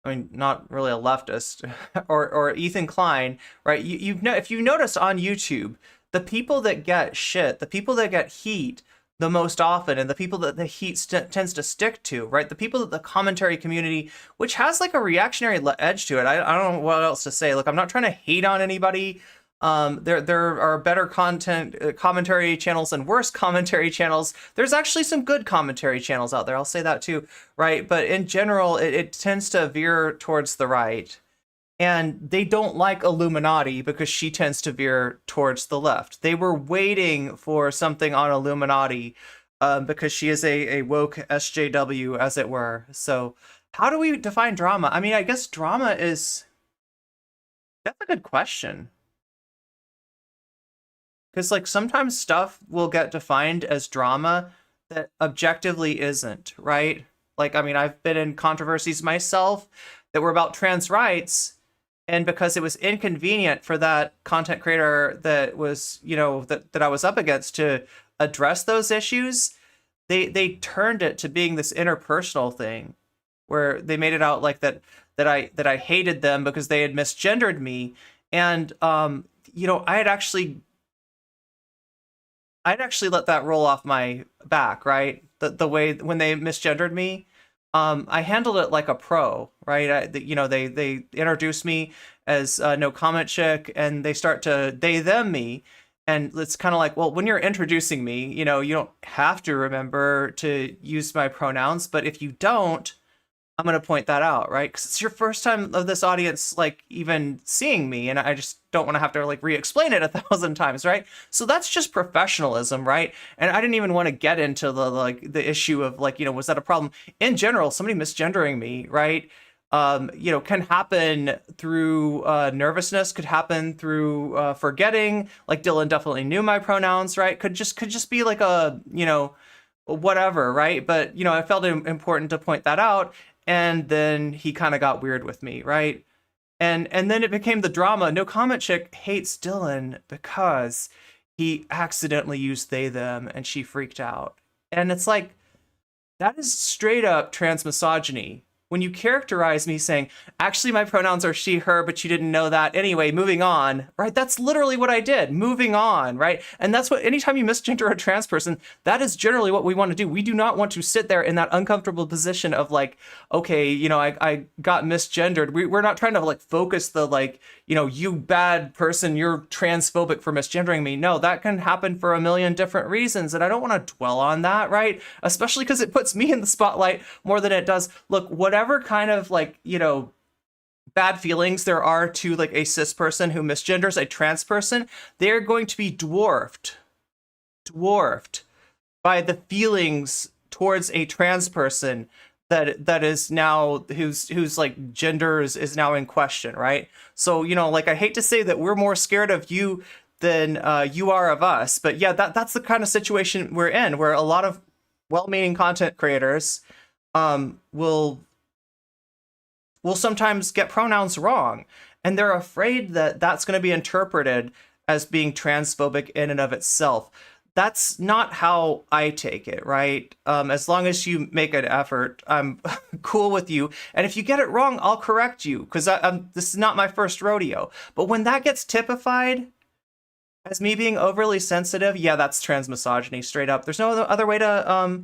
I mean, not really a leftist, or Ethan Klein, right? If you notice on YouTube, the people that get shit, the people that get heat the most often, and the people that the heat tends to stick to, right? The people that the commentary community, which has like a reactionary edge to it. I don't know what else to say. Look, I'm not trying to hate on anybody. There are better commentary channels and worse commentary channels. There's actually some good commentary channels out there. I'll say that too, right? But in general, it tends to veer towards the right. And they don't like Illuminaughtii because she tends to veer towards the left. They were waiting for something on Illuminaughtii because she is a woke SJW, as it were. So how do we define drama? I mean, I guess drama is... That's a good question. Because like sometimes stuff will get defined as drama that objectively isn't, right? Like, I mean, I've been in controversies myself that were about trans rights, and because it was inconvenient for that content creator that was, that I was up against to address those issues, they turned it to being this interpersonal thing, where they made it out like that I hated them because they had misgendered me, and I'd actually let that roll off my back, right? The way when they misgendered me, I handled it like a pro, right? They introduce me as no comment chick, and they start to they them me, and it's kind of like, well, when you're introducing me, you don't have to remember to use my pronouns, but if you don't, I'm going to point that out, right? Because it's your first time of this audience, like, even seeing me, and I just don't want to have to, like, re-explain it 1,000 times, right? So that's just professionalism, right? And I didn't even want to get into the issue of, like, was that a problem? In general, somebody misgendering me, right? Can happen through nervousness, could happen through forgetting. Like, Dylan definitely knew my pronouns, right? Could just be like a, whatever, right? But, I felt it important to point that out. And then he kind of got weird with me, right? And then it became the drama. No Comment Chick hates Dylan because he accidentally used they, them, and she freaked out. And it's like, that is straight up transmisogyny. When you characterize me saying, actually, my pronouns are she, her, but you didn't know that. Anyway, moving on, right? That's literally what I did. Moving on, right? And that's what, anytime you misgender a trans person, that is generally what we want to do. We do not want to sit there in that uncomfortable position of like, okay, I got misgendered. We're not trying to like focus the like, you bad person, you're transphobic for misgendering me. No, that can happen for a million different reasons. And I don't want to dwell on that, right? Especially because it puts me in the spotlight more than it does. Look, whatever kind of like, bad feelings there are to like a cis person who misgenders a trans person, they're going to be dwarfed by the feelings towards a trans person that is now whose like gender is now in question, right? So like, I hate to say that we're more scared of you than you are of us, but yeah, that's the kind of situation we're in, where a lot of well-meaning content creators will sometimes get pronouns wrong, and they're afraid that that's going to be interpreted as being transphobic in and of itself. That's not how I take it, right? As long as you make an effort, I'm cool with you. And if you get it wrong, I'll correct you, because this is not my first rodeo. But when that gets typified as me being overly sensitive, yeah, that's transmisogyny, straight up. There's no other way to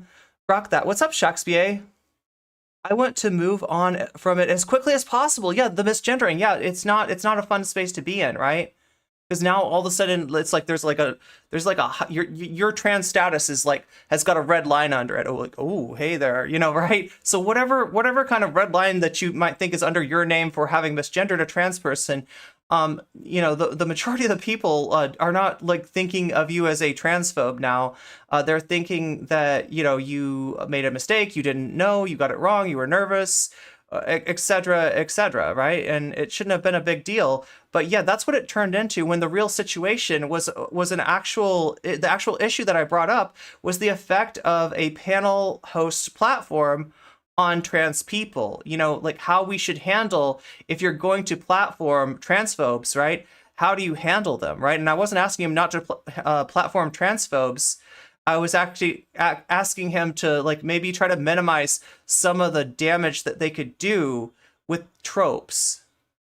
rock that. What's up, Shakespeare? I want to move on from it as quickly as possible. Yeah, the misgendering. Yeah, it's not a fun space to be in, right? Because now all of a sudden it's like there's like a your trans status is like has got a red line under it. Oh, like, oh, hey there, right? So whatever kind of red line that you might think is under your name for having misgendered a trans person, the majority of the people are not like thinking of you as a transphobe now. They're thinking that, you made a mistake, you didn't know, you got it wrong, you were nervous, etc., right? And it shouldn't have been a big deal. But yeah, that's what it turned into, when the real situation was the actual issue that I brought up was the effect of a panel host platform on trans people, like how we should handle if you're going to platform transphobes, right? How do you handle them, right? And I wasn't asking him not to platform transphobes. I was actually asking him to like maybe try to minimize some of the damage that they could do with tropes.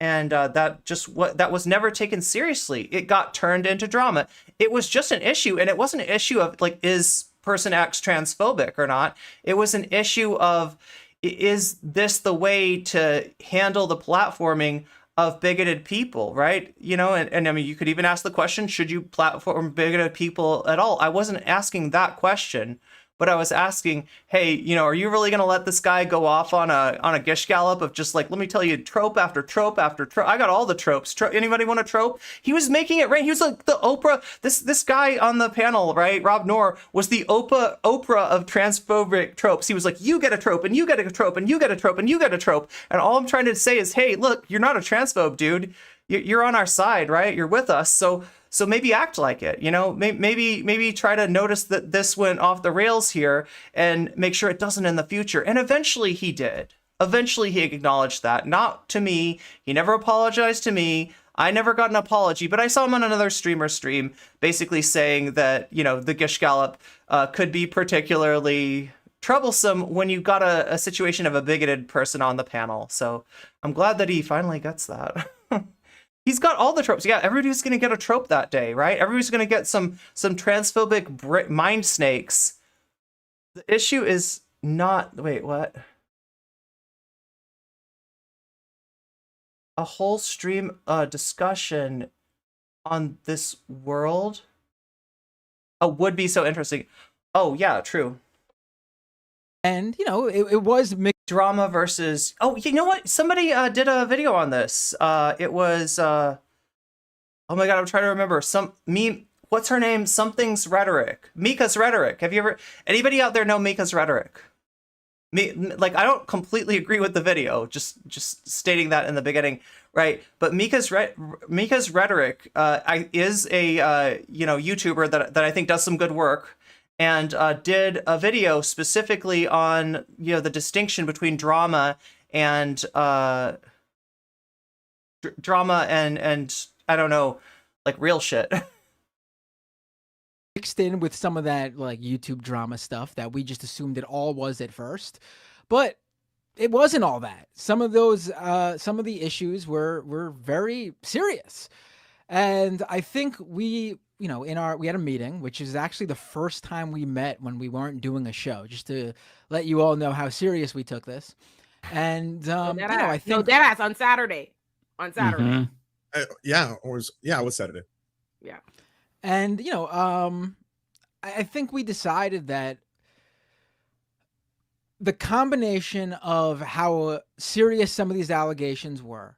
And that was never taken seriously. It got turned into drama. It was just an issue, and it wasn't an issue of like, is person X transphobic or not. It was an issue of, is this the way to handle the platforming of bigoted people, right? And I mean, you could even ask the question, should you platform bigoted people at all? I wasn't asking that question, but I was asking, hey, are you really going to let this guy go off on a gish gallop of just like, let me tell you, trope after trope after trope. I got all the tropes. Anybody want a trope? He was making it right. He was like the Oprah. This guy on the panel, right? Rob Noor was the Oprah of transphobic tropes. He was like, you get a trope, and you get a trope, and you get a trope, and you get a trope. And all I'm trying to say is, hey, look, you're not a transphobe, dude. You're on our side, right? You're with us. So maybe act like it, maybe try to notice that this went off the rails here and make sure it doesn't in the future. And eventually he did. Eventually he acknowledged that. Not to me. He never apologized to me. I never got an apology, but I saw him on another streamer stream basically saying that, the Gish Gallop could be particularly troublesome when you got a situation of a bigoted person on the panel. So I'm glad that he finally gets that. He's got all the tropes. Yeah, everybody's going to get a trope that day, right? Everybody's going to get some transphobic mind snakes. The issue is not... Wait, what? A whole stream discussion on this world? Oh, would be so interesting. Oh, yeah, true. And, it was mixed. drama versus. Oh, you know what? Somebody did a video on this. It was. Oh my god, I'm trying to remember. What's her name? Something's rhetoric. Mika's rhetoric. Have you ever? Anybody out there know Mika's rhetoric? Like, I don't completely agree with the video. Just stating that in the beginning, right? But Mika's rhetoric is a YouTuber that I think does some good work, and did a video specifically on the distinction between drama and drama and I don't know, like real shit. Mixed in with some of that like YouTube drama stuff that we just assumed it all was at first, but it wasn't all that. Some of the issues were very serious, and I think we had a meeting, which is actually the first time we met when we weren't doing a show, just to let you all know how serious we took this. And I think deadass on Saturday. Mm-hmm. It was Saturday. Yeah. And, I think we decided that the combination of how serious some of these allegations were,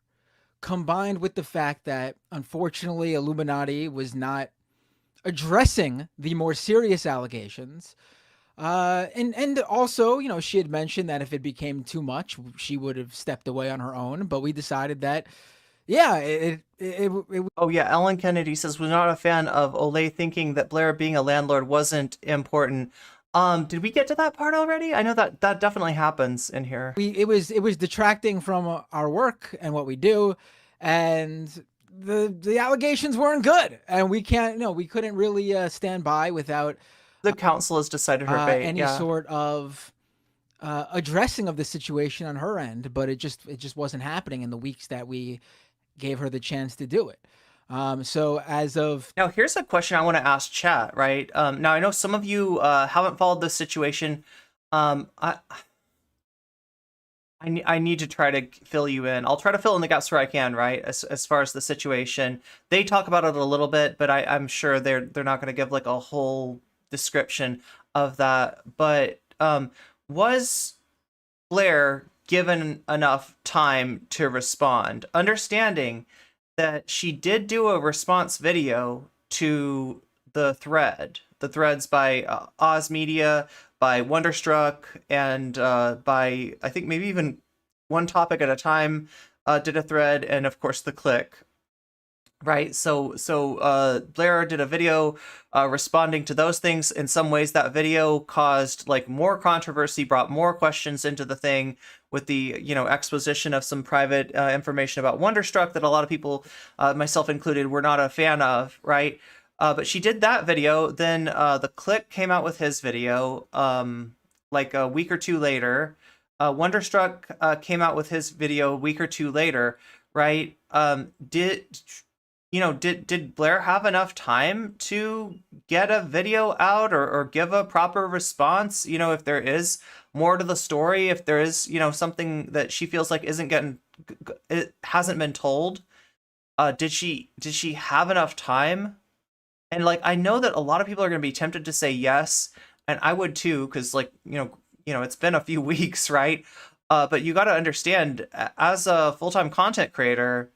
combined with the fact that, unfortunately, iiluminaughtii was not addressing the more serious allegations, and also, she had mentioned that if it became too much, she would have stepped away on her own, but we decided that Oh yeah, Ellen Kennedy says we're not a fan of Olay thinking that Blair being a landlord wasn't important. Did we get to that part already? I know that definitely happens in here. It was detracting from our work and what we do, and the allegations weren't good, and we couldn't really stand by without the council has decided her fate. Any sort of addressing of the situation on her end, but it just wasn't happening in the weeks that we gave her the chance to do it. So as of now, here's a question I want to ask chat, right? Now I know some of you haven't followed this situation. I need to try to fill you in. I'll try to fill in the gaps where I can, right? As far as the situation, they talk about it a little bit, but I'm sure they're not going to give like a whole description of that. But was Blair given enough time to respond, understanding that she did do a response video to the threads by Oz Media, by Wonderstruck, and by, I think maybe even One Topic at a Time did a thread, and of course the Click. Right, so Blair did a video responding to those things. In some ways, that video caused like more controversy, brought more questions into the thing with the exposition of some private information about Wonderstruck that a lot of people, myself included, were not a fan of. Right, but she did that video. Then the Click came out with his video like a week or two later. Wonderstruck came out with his video a week or two later. Right, did Blair have enough time to get a video out or give a proper response? If there is more to the story, if there is, something that she feels like it hasn't been told, did she have enough time? And like, I know that a lot of people are going to be tempted to say yes, and I would too, because like, it's been a few weeks, right? But you got to understand, as a full-time content creator,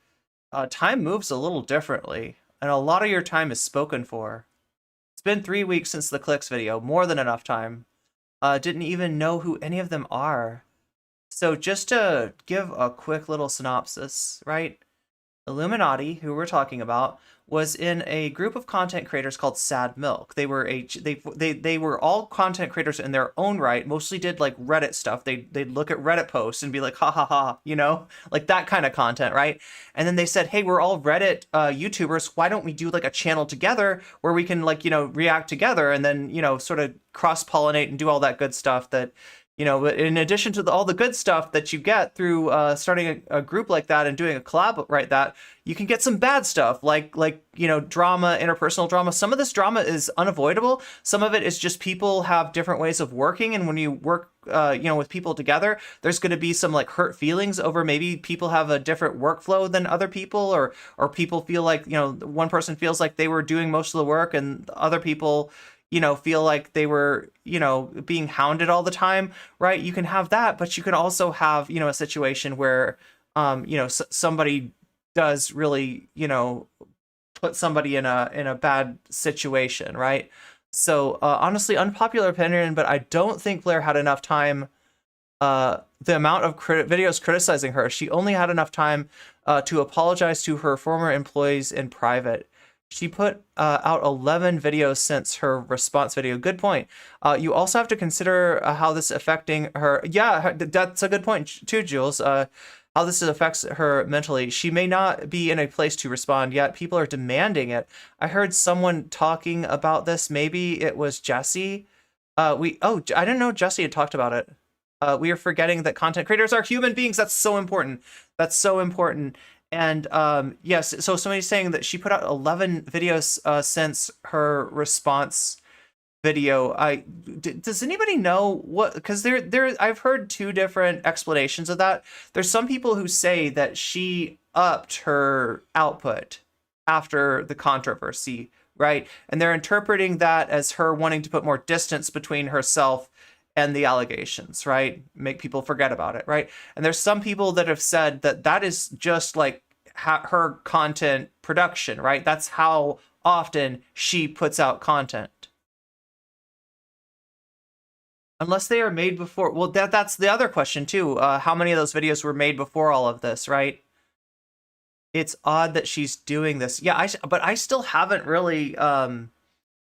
time moves a little differently, and a lot of your time is spoken for. It's been 3 weeks since the Clicks video, more than enough time. Didn't even know who any of them are. So just to give a quick little synopsis, right? iiluminaughtii, who we're talking about, was in a group of content creators called Sad Milk. They were all content creators in their own right, mostly did like Reddit stuff. They'd look at Reddit posts and be like, ha ha ha, like that kind of content, right? And then they said, hey, we're all Reddit YouTubers. Why don't we do like a channel together where we can like, react together and then, sort of cross-pollinate and do all that good stuff that, in addition to all the good stuff that you get through starting a group like that and doing a collab like that, you can get some bad stuff like drama, interpersonal drama. Some of this drama is unavoidable. Some of it is just people have different ways of working, and when you work with people together, there's going to be some like hurt feelings over maybe people have a different workflow than other people, or people feel like one person feels like they were doing most of the work and other people feel like they were, being hounded all the time, right? You can have that, but you can also have, a situation where, somebody does really, put somebody in a bad situation, right? So honestly, unpopular opinion, but I don't think Blair had enough time. The amount of videos criticizing her, she only had enough time to apologize to her former employees in private. She put out 11 videos since her response video. Good point. You also have to consider how this is affecting her. Yeah, that's a good point too, Jules. How this affects her mentally. She may not be in a place to respond yet. People are demanding it. I heard someone talking about this. Maybe it was Jesse. I didn't know Jesse had talked about it. We are forgetting that content creators are human beings. That's so important. That's so important. And yes, so somebody's saying that she put out 11 videos since her response video. Does anybody know what? Because I've heard two different explanations of that. There's some people who say that she upped her output after the controversy, right? And they're interpreting that as her wanting to put more distance between herself and the allegations, right? Make people forget about it, right? And there's some people that have said that is just like her content production, right? That's how often she puts out content. Unless they are made before. Well, that's the other question too. How many of those videos were made before all of this, right? It's odd that she's doing this. Yeah, but I still haven't really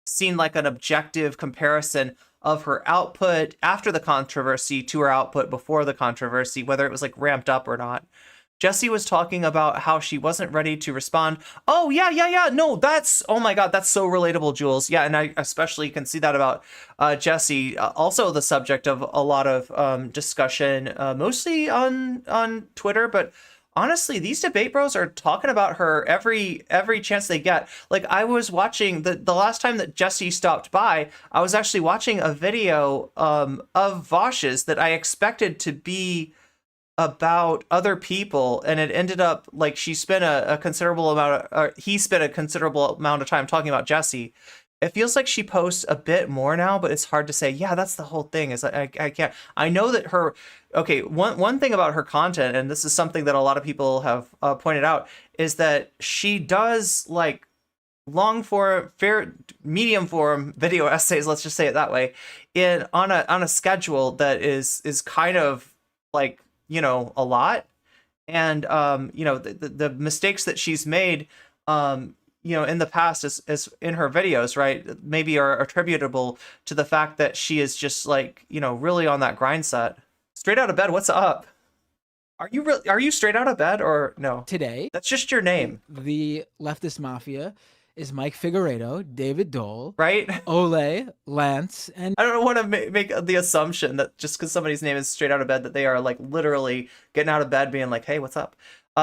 seen like an objective comparison of her output after the controversy to her output before the controversy, whether it was like ramped up or not. Jesse was talking about how she wasn't ready to respond. Oh, yeah. No, oh my God, that's so relatable, Jules. Yeah, and I especially can see that about Jesse. Also the subject of a lot of discussion, mostly on Twitter, but honestly, these debate bros are talking about her every chance they get. Like I was watching the last time that Jesse stopped by, I was actually watching a video of Vosh's that I expected to be about other people, and it ended up like he spent a considerable amount of time talking about Jesse. It feels like she posts a bit more now, but it's hard to say. Yeah, that's the whole thing. Is I can't. I know that her. Okay, one thing about her content, and this is something that a lot of people have pointed out, is that she does like long form, medium form video essays. Let's just say it that way, on a schedule that is kind of like a lot, and the mistakes that she's made. In the past as in her videos, right, maybe are attributable to the fact that she is just like, really on that grind set. Straight out of bed, what's up? Are you straight out of bed or no? Today. That's just your name. The Leftist Mafia is Mike Figueredo, David Dole, right? Ole, Lance, and I don't want to make the assumption that just because somebody's name is straight out of bed that they are like literally getting out of bed being like, hey, what's up?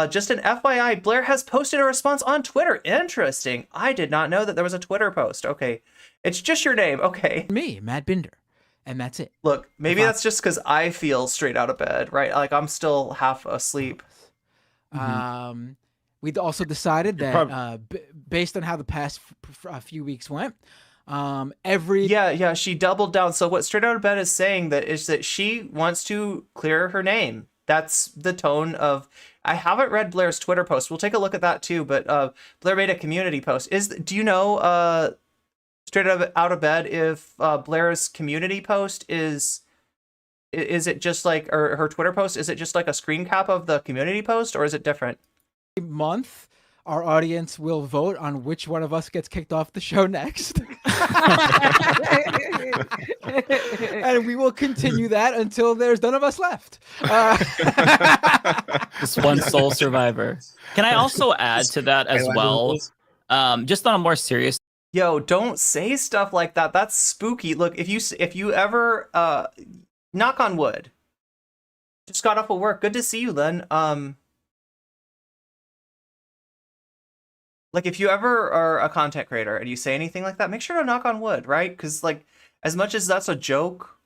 Just an FYI, Blair has posted a response on Twitter. Interesting. I did not know that there was a Twitter post. Okay. It's just your name. Okay. Me, Matt Binder. And that's it. Look, maybe that's just because I feel straight out of bed, right? Like I'm still half asleep. We also decided that based on how the past few weeks went, Yeah, she doubled down. So what Straight Out of Bed is saying is that she wants to clear her name. That's the tone of... I haven't read Blair's Twitter post. We'll take a look at that too, but Blair made a community post. Do you know, Straight Out of Bed, if Blair's community post is it just like, or her Twitter post, is it just like a screen cap of the community post, or is it different? Month, our audience will vote on which one of us gets kicked off the show next. And we will continue that until there's none of us left. Just one sole survivor. Can I also add to that as well? Just on a more serious. Yo, don't say stuff like that. That's spooky. Look, if you ever knock on wood, just got off of work. Good to see you, Len. Like if you ever are a content creator and you say anything like that, make sure to knock on wood, right? Because like, as much as that's a joke,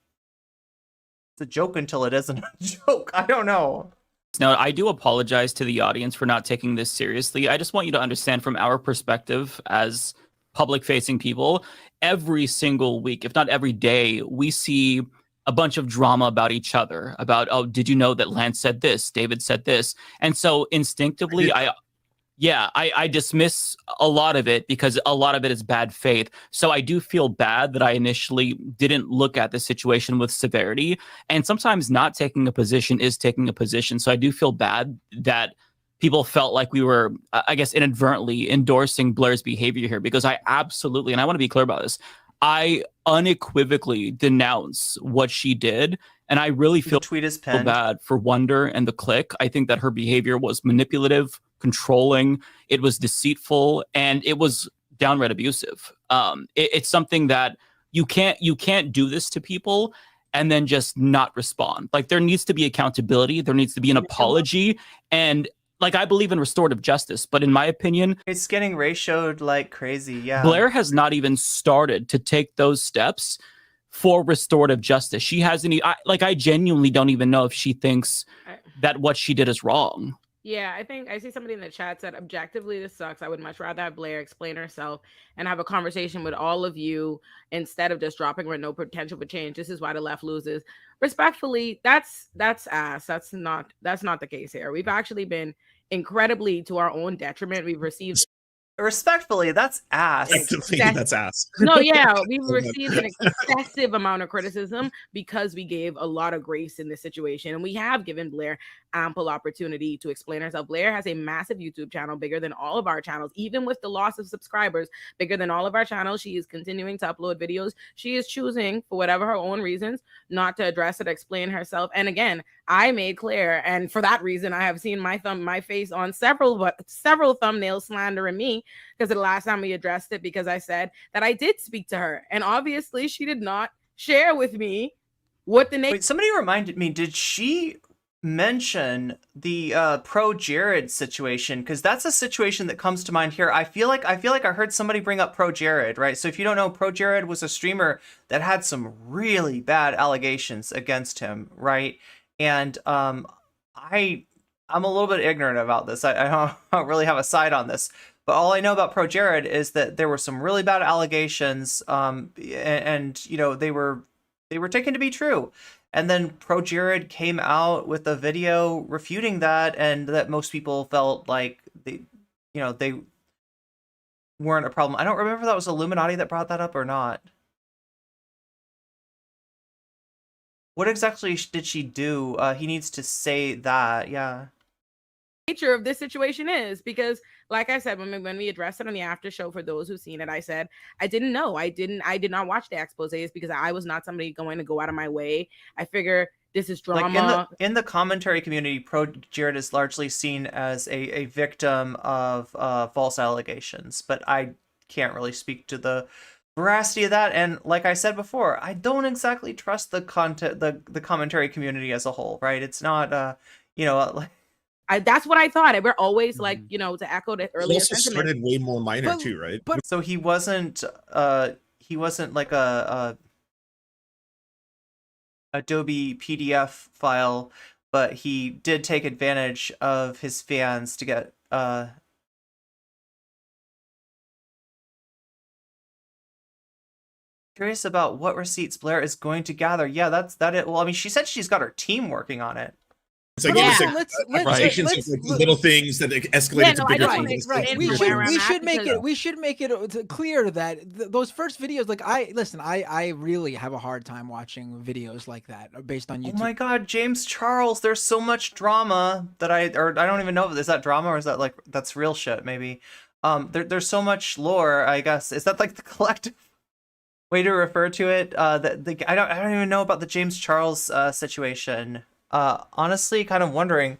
it's a joke until it isn't a joke. I don't know. No, I do apologize to the audience for not taking this seriously. I just want you to understand from our perspective as public-facing people, every single week, if not every day, we see a bunch of drama about each other, about, oh, did you know that Lance said this, David said this? And so instinctively, I dismiss a lot of it because a lot of it is bad faith. So I do feel bad that I initially didn't look at the situation with severity. And sometimes not taking a position is taking a position. So I do feel bad that people felt like we were, I guess, inadvertently endorsing Blair's behavior here, because I absolutely, and I want to be clear about this, I unequivocally denounce what she did. And I really feel bad for Wonder and the Clique. I think that her behavior was manipulative, controlling, it was deceitful, and it was downright abusive. It's something that you can't do this to people and then just not respond. Like, there needs to be accountability, there needs to be an apology, and like, I believe in restorative justice, but in my opinion, it's getting ratioed like crazy. Yeah, Blair has not even started to take those steps for restorative justice. She hasn't. I genuinely don't even know if she thinks that what she did is wrong. Yeah, I think I see somebody in the chat said, objectively, this sucks. I would much rather have Blair explain herself and have a conversation with all of you instead of just dropping her no potential for change. This is why the left loses. Respectfully, that's ass. That's not the case here. We've actually been incredibly to our own detriment. We've received respectfully, that's ass. That's ass. No, yeah, we've received an excessive amount of criticism because we gave a lot of grace in this situation, and we have given Blair ample opportunity to explain herself. Blair has a massive YouTube channel, bigger than all of our channels, even with the loss of subscribers, bigger than all of our channels. She is continuing to upload videos. She is choosing, for whatever her own reasons, not to address it, explain herself. And again, I made clear, and for that reason, I have seen my face on several thumbnails slandering me, because the last time we addressed it, because I said that I did speak to her, and obviously she did not share with me what the name. Wait, somebody reminded me, did she mention the pro Jared situation? Because that's a situation that comes to mind here. I feel like I heard somebody bring up pro Jared, right? So if you don't know, pro Jared was a streamer that had some really bad allegations against him, right? And I'm a little bit ignorant about this. I don't really have a side on this, but all I know about pro Jared is that there were some really bad allegations, and you know, they were taken to be true. And then pro Jared came out with a video refuting that, and that most people felt like they weren't a problem. I don't remember if that was iiluminaughtii that brought that up or not. What exactly did she do? He needs to say that, yeah. Nature of this situation is, because like I said, when we addressed it on the after show, for those who've seen it, I said I didn't know. I did not watch the exposés because I was not somebody going to go out of my way. I figure this is drama. Like in the commentary community, pro Jared is largely seen as a victim of false allegations, but I can't really speak to the veracity of that. And like I said before, I don't exactly trust the commentary community as a whole, right? It's not that's what I thought. We're always like, to echo the earlier also sentiment. started way more minor too, right? But so he wasn't like a Adobe PDF file, but he did take advantage of his fans to get curious about what receipts Blair is going to gather. Yeah, that's it. Well, I mean, she said she's got her team working on it. It's like, little things that escalate to bigger things. Right. We should make it clear that those first videos, like I really have a hard time watching videos like that based on YouTube. Oh my God, James Charles, there's so much drama that I don't even know if is that drama or is that like that's real shit maybe. There's so much lore, I guess. Is that like the collective way to refer to it? I don't even know about the James Charles situation. Honestly, kind of wondering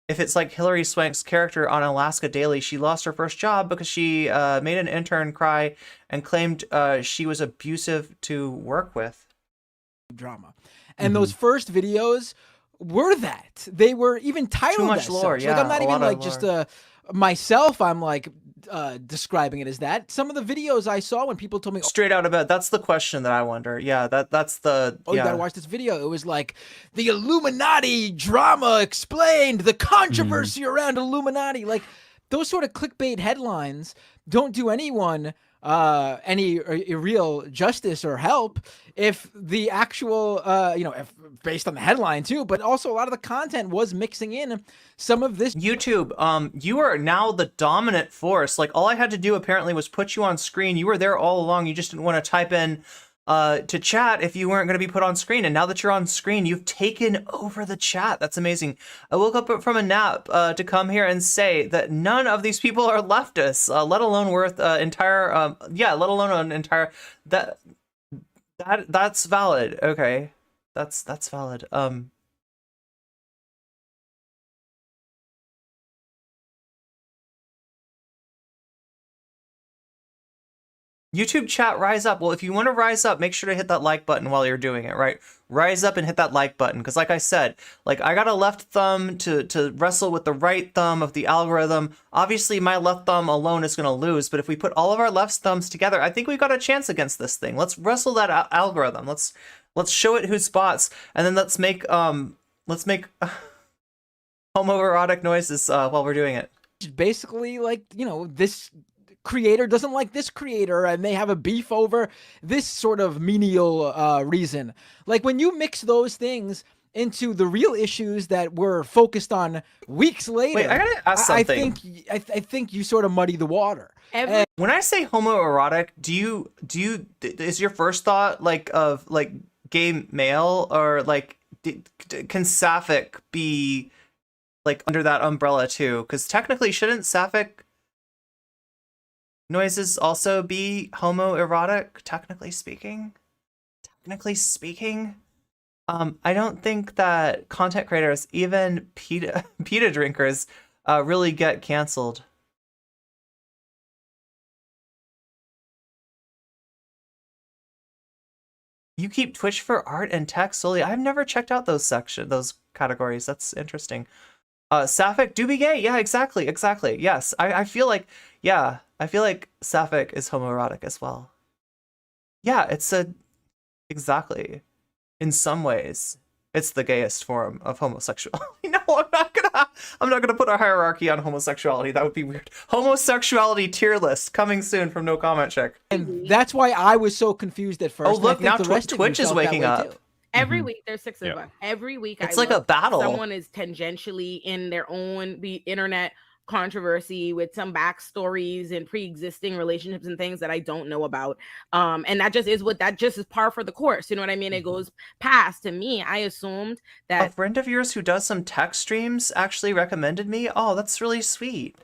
if it's like Hilary Swank's character on Alaska Daily. She lost her first job because she made an intern cry and claimed she was abusive to work with. Drama. And those first videos were that. They were even titled too much lore, such. yeah. Like, I'm not even like just myself, I'm like describing it as that. Some of the videos I saw when people told me straight out of bed, that's the question that I wonder. Yeah, that's the you gotta watch this video. It was like the iiluminaughtii drama explained, the controversy around iiluminaughtii. Like those sort of clickbait headlines don't do anyone any real justice or help if the actual, if based on the headline too, but also a lot of the content was mixing in some of this. YouTube, you are now the dominant force. Like, all I had to do apparently was put you on screen. You were there all along. You just didn't want to type in to chat if you weren't going to be put on screen. And now that you're on screen, you've taken over the chat. That's amazing. I woke up from a nap to come here and say that none of these people are leftists, let alone worth entire, let alone an entire, that's valid. Okay. That's valid. YouTube chat, rise up. Well, if you want to rise up, make sure to hit that like button while you're doing it, right? Rise up and hit that like button. Because like I said, like I got a left thumb to wrestle with the right thumb of the algorithm. Obviously, my left thumb alone is going to lose. But if we put all of our left thumbs together, I think we've got a chance against this thing. Let's wrestle that algorithm. Let's show it who spots. And then let's make homoerotic noises while we're doing it. Basically, like, this creator doesn't like this creator and they have a beef over this sort of menial reason. Like, when you mix those things into the real issues that were focused on weeks later, wait, I gotta ask something. I think you sort of muddy the water. When I say homoerotic, is your first thought like of like gay male, or like can sapphic be like under that umbrella too? Because technically, shouldn't sapphic noises also be homoerotic, technically speaking? I don't think that content creators, even PETA drinkers, really get canceled. You keep Twitch for art and tech solely. I've never checked out those categories. That's interesting. Sapphic do be gay. Yeah, exactly. Yes, I feel like, I feel like sapphic is homoerotic as well. Yeah, exactly. In some ways, it's the gayest form of homosexuality. No, I'm not gonna put a hierarchy on homosexuality. That would be weird. Homosexuality tier list coming soon from No Comment Check. And that's why I was so confused at first. Oh, look, now the rest Twitch is waking up. Too. Every week there's 6 of us. Every week it's like a battle. Someone is tangentially in their own internet controversy with some backstories and pre-existing relationships and things that I don't know about. And that just is par for the course. You know what I mean? It goes past. To me, I assumed that a friend of yours who does some tech streams actually recommended me. Oh, that's really sweet.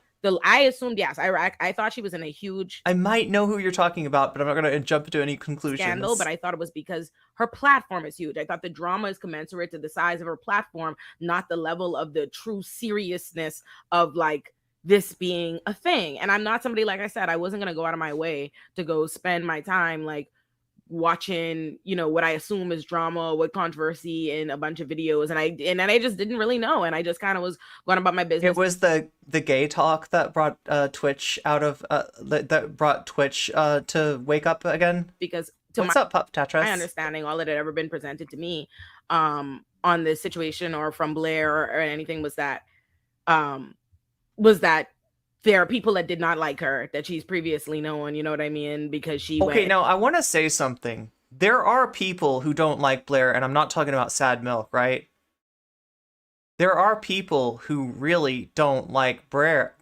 I assumed, yes. I thought she was in a huge... I might know who you're talking about, but I'm not going to jump into any conclusions. Scandal, but I thought it was because her platform is huge. I thought the drama is commensurate to the size of her platform, not the level of the true seriousness of like this being a thing. And I'm not somebody, like I said, I wasn't going to go out of my way to go spend my time like watching, what I assume is drama with controversy in a bunch of videos, and I just didn't really know, and I just kind of was going about my business. It was the gay talk that brought Twitch out of that brought Twitch to wake up again. Because what's up, Pup Tetris? My understanding, all that had ever been presented to me on this situation or from Blair or anything was that there are people that did not like her that she's previously known, you know what I mean? Because she now I want to say something. There are people who don't like Blair, and I'm not talking about Sad Milk, right? There are people who really don't like Blair.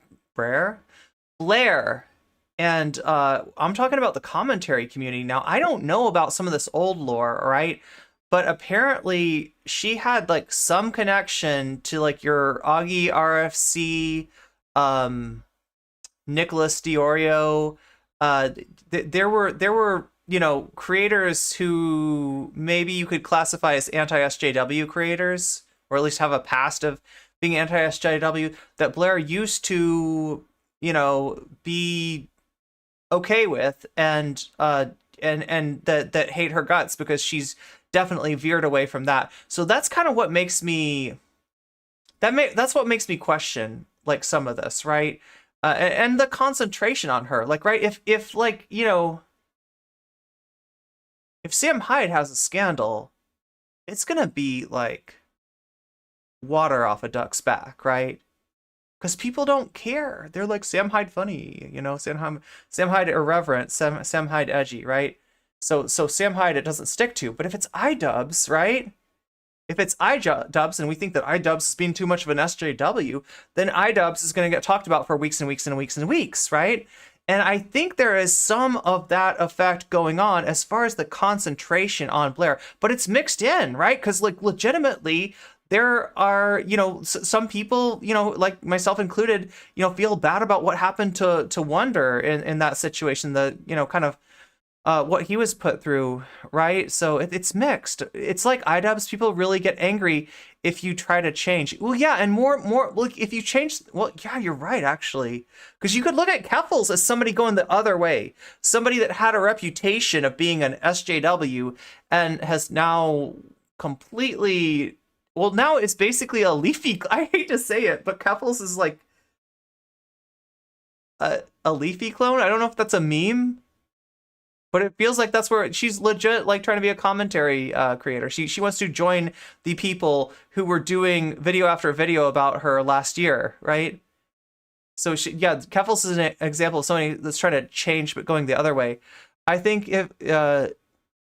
And I'm talking about the commentary community. Now, I don't know about some of this old lore, right? But apparently she had like some connection to like your Augie RFC, Nicholas Diorio. There were creators who maybe you could classify as anti-SJW creators, or at least have a past of being anti-SJW, that Blair used to be okay with, and that hate her guts because she's definitely veered away from that. So that's kind of what makes me that's what makes me question like some of this, right? And the concentration on her, like, right? If like, if Sam Hyde has a scandal, it's gonna be like water off a duck's back, right? because people don't care. They're like Sam Hyde funny, you know, Sam Hyde irreverent, Sam Hyde edgy, right? So Sam Hyde it doesn't stick to. But if it's iDubbbz, right? If it's iDubbbz and we think that iDubbbz is being too much of an SJW, then iDubbbz is going to get talked about for weeks and weeks and weeks and weeks, right? And I think there is some of that effect going on as far as the concentration on Blair, but it's mixed in, right? Because like legitimately, there are, you know, some people, you know, like myself included, you know, feel bad about what happened to Wonder in that situation, the, you know, kind of what he was put through, right? So it's mixed. It's like iDubbbz, people really get angry if you try to change. Well, yeah, and more, look, if you change, well, yeah, you're right, actually. Because you could look at Keffels as somebody going the other way. Somebody that had a reputation of being an SJW and has now completely, well, now it's basically a Leafy, I hate to say it, but Keffels is like a Leafy clone. I don't know if that's a meme. But it feels like that's where she's legit, like trying to be a commentary creator. She wants to join the people who were doing video after video about her last year, right? So yeah, Keffels is an example of somebody that's trying to change but going the other way. I think if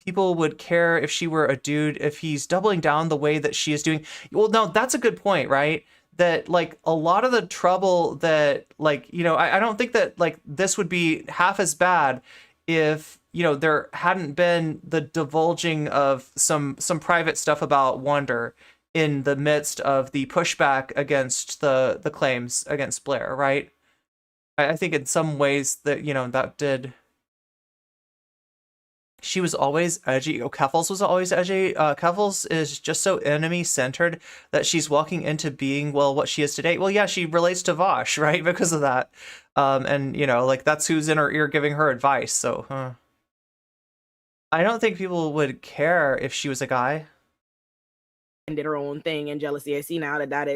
people would care if she were a dude, if he's doubling down the way that she is doing. Well, no, that's a good point, right? That like a lot of the trouble that like, you know, I don't think that like this would be half as bad if, you know, there hadn't been the divulging of some private stuff about Wonder in the midst of the pushback against the claims against Blair, right? I think in some ways that, you know, that did. She was always edgy. Oh, Keffels was always edgy. Keffels is just so enemy-centered that she's walking into being, well, what she is today. Well, yeah, she relates to Vosh, right? Because of that. And, you know, like, that's who's in her ear giving her advice, so, I don't think people would care if she was a guy. And did her own thing and jealousy. I see now that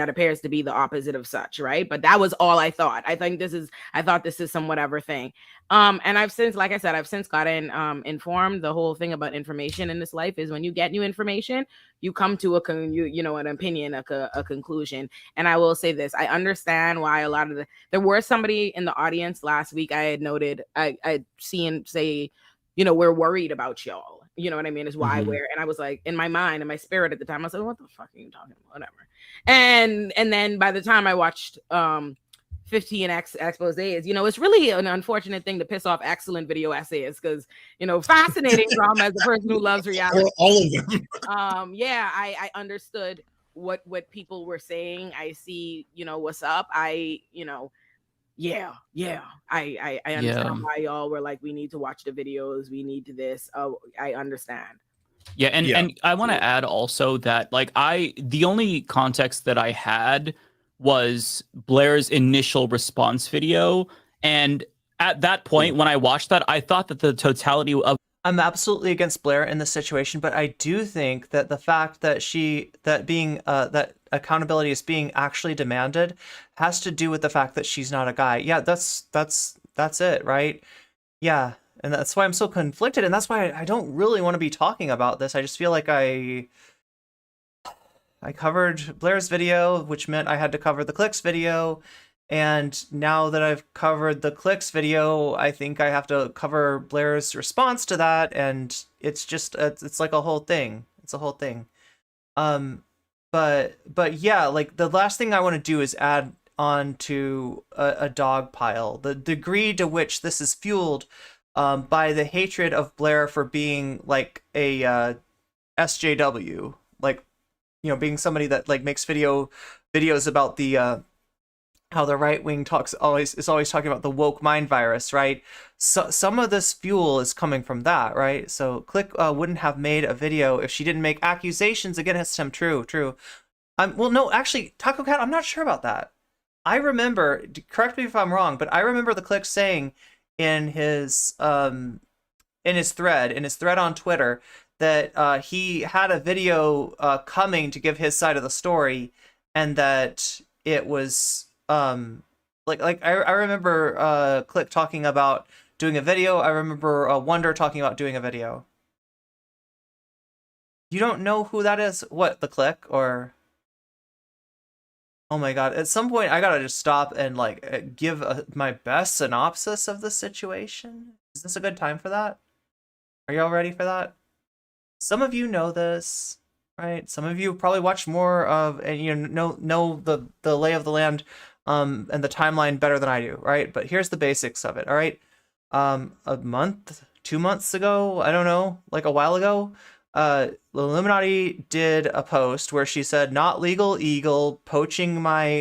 appears to be the opposite of such, right? But that was all I thought. I thought this is some whatever thing. And I've since, like I said, I've since gotten informed. The whole thing about information in this life is when you get new information, you come to an opinion, a conclusion. And I will say this, I understand why there were somebody in the audience last week I had noted, I'd seen say, you know, we're worried about y'all. You know what I mean? Is why we're, and I was like, in my mind, in my spirit at the time, I was like, what the fuck are you talking about? Whatever. And then by the time I watched 15 exposés, you know, it's really an unfortunate thing to piss off excellent video essayists because, you know, fascinating drama as a person who loves reality. All of them. Yeah, I understood what people were saying. I see, you know, what's up. Yeah, I understand why y'all were like, we need to watch the videos, we need to this. Oh, I understand. Yeah, and I want to add also that like the only context that I had was Blair's initial response video, and at that point when I watched that, I thought that the totality of I'm absolutely against Blair in this situation, but I do think that the fact that that accountability is being actually demanded has to do with the fact that she's not a guy. Yeah, that's it, right? Yeah, and that's why I'm so conflicted, and that's why I don't really want to be talking about this. I just feel like I covered Blair's video, which meant I had to cover the Clicks video. And now that I've covered the Clicks video, I think I have to cover Blair's response to that, and it's just it's like a whole thing. It's a whole thing. But yeah, like the last thing I want to do is add on to a dog pile. The degree to which this is fueled by the hatred of Blair for being like a SJW, like, you know, being somebody that like makes videos about the how the right wing is always talking about the woke mind virus, right? So some of this fuel is coming from that, right? So Click wouldn't have made a video if she didn't make accusations against him. True. Well, no, actually, Taco Cat, I'm not sure about that. I remember, correct me if I'm wrong, but I remember the Click saying in his thread on Twitter that he had a video coming to give his side of the story, and that it was like I remember Click talking about doing a video. I remember Wonder talking about doing a video. You don't know who that is? What, the Click or? Oh my god! At some point, I gotta just stop and like give my best synopsis of the situation. Is this a good time for that? Are y'all ready for that? Some of you know this, right? Some of you probably watched more of and know the lay of the land and the timeline better than I do, right? But here's the basics of it, all right? A month, 2 months ago, I don't know, like a while ago, Illuminati did a post where she said, "Not legal eagle poaching my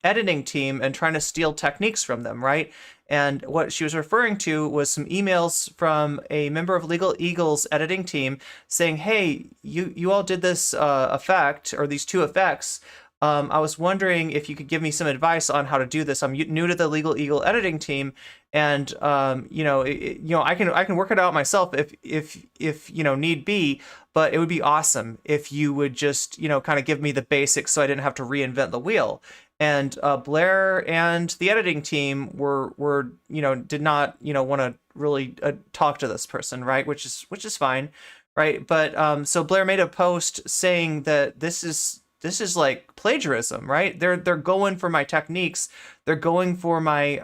editing team and trying to steal techniques from them," right? And what she was referring to was some emails from a member of Legal Eagle's editing team saying, "Hey, you all did this effect or these two effects. I was wondering if you could give me some advice on how to do this. I'm new to the Legal Eagle editing team, and I can work it out myself if need be. But it would be awesome if you would just kind of give me the basics so I didn't have to reinvent the wheel." And Blair and the editing team were did not want to really talk to this person, right? Which is fine, right? But so Blair made a post saying that this is like plagiarism, right? They're going for my techniques. They're going for my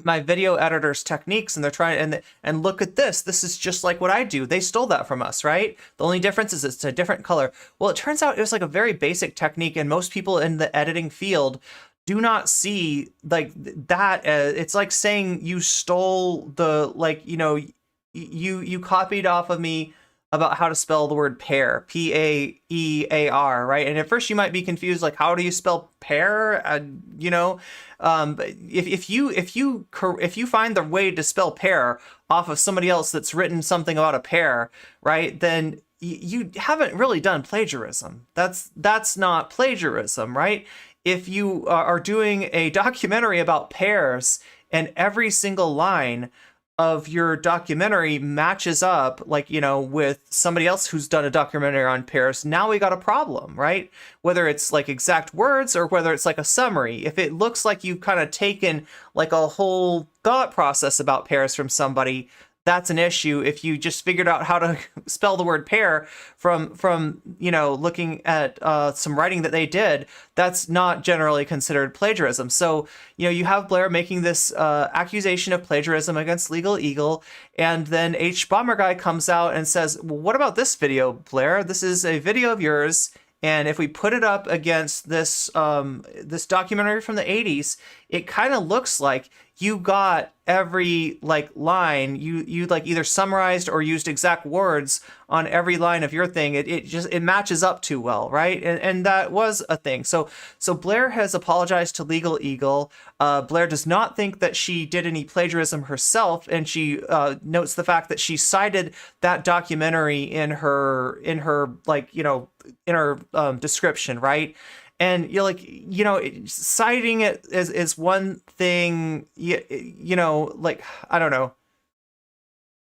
my video editor's techniques, and they're trying and look at this. This is just like what I do. They stole that from us, right? The only difference is it's a different color. Well, it turns out it was like a very basic technique, and most people in the editing field do not see like that. It's like saying you stole the you copied off of me about how to spell the word pear, P-A-E-A-R, right? And at first you might be confused, like, how do you spell pear? But if you find the way to spell pear off of somebody else that's written something about a pear, right? Then you haven't really done plagiarism. That's not plagiarism, right? If you are doing a documentary about pears and every single line of your documentary matches up with somebody else who's done a documentary on pears, now we got a problem, right? Whether it's like exact words or whether it's like a summary. If it looks like you've kind of taken like a whole thought process about pears from somebody, that's an issue. If you just figured out how to spell the word pear from looking at some writing that they did, that's not generally considered plagiarism. So you have Blair making this accusation of plagiarism against Legal Eagle, and then H Bomber Guy comes out and says, "Well, what about this video, Blair? This is a video of yours, and if we put it up against this this documentary from the 80s, it kind of looks like you got every line, you like either summarized or used exact words on every line of your thing. It matches up too well, right?" And that was a thing. So Blair has apologized to Legal Eagle. Blair does not think that she did any plagiarism herself, and she notes the fact that she cited that documentary in her description, right? And citing it is one thing, I don't know.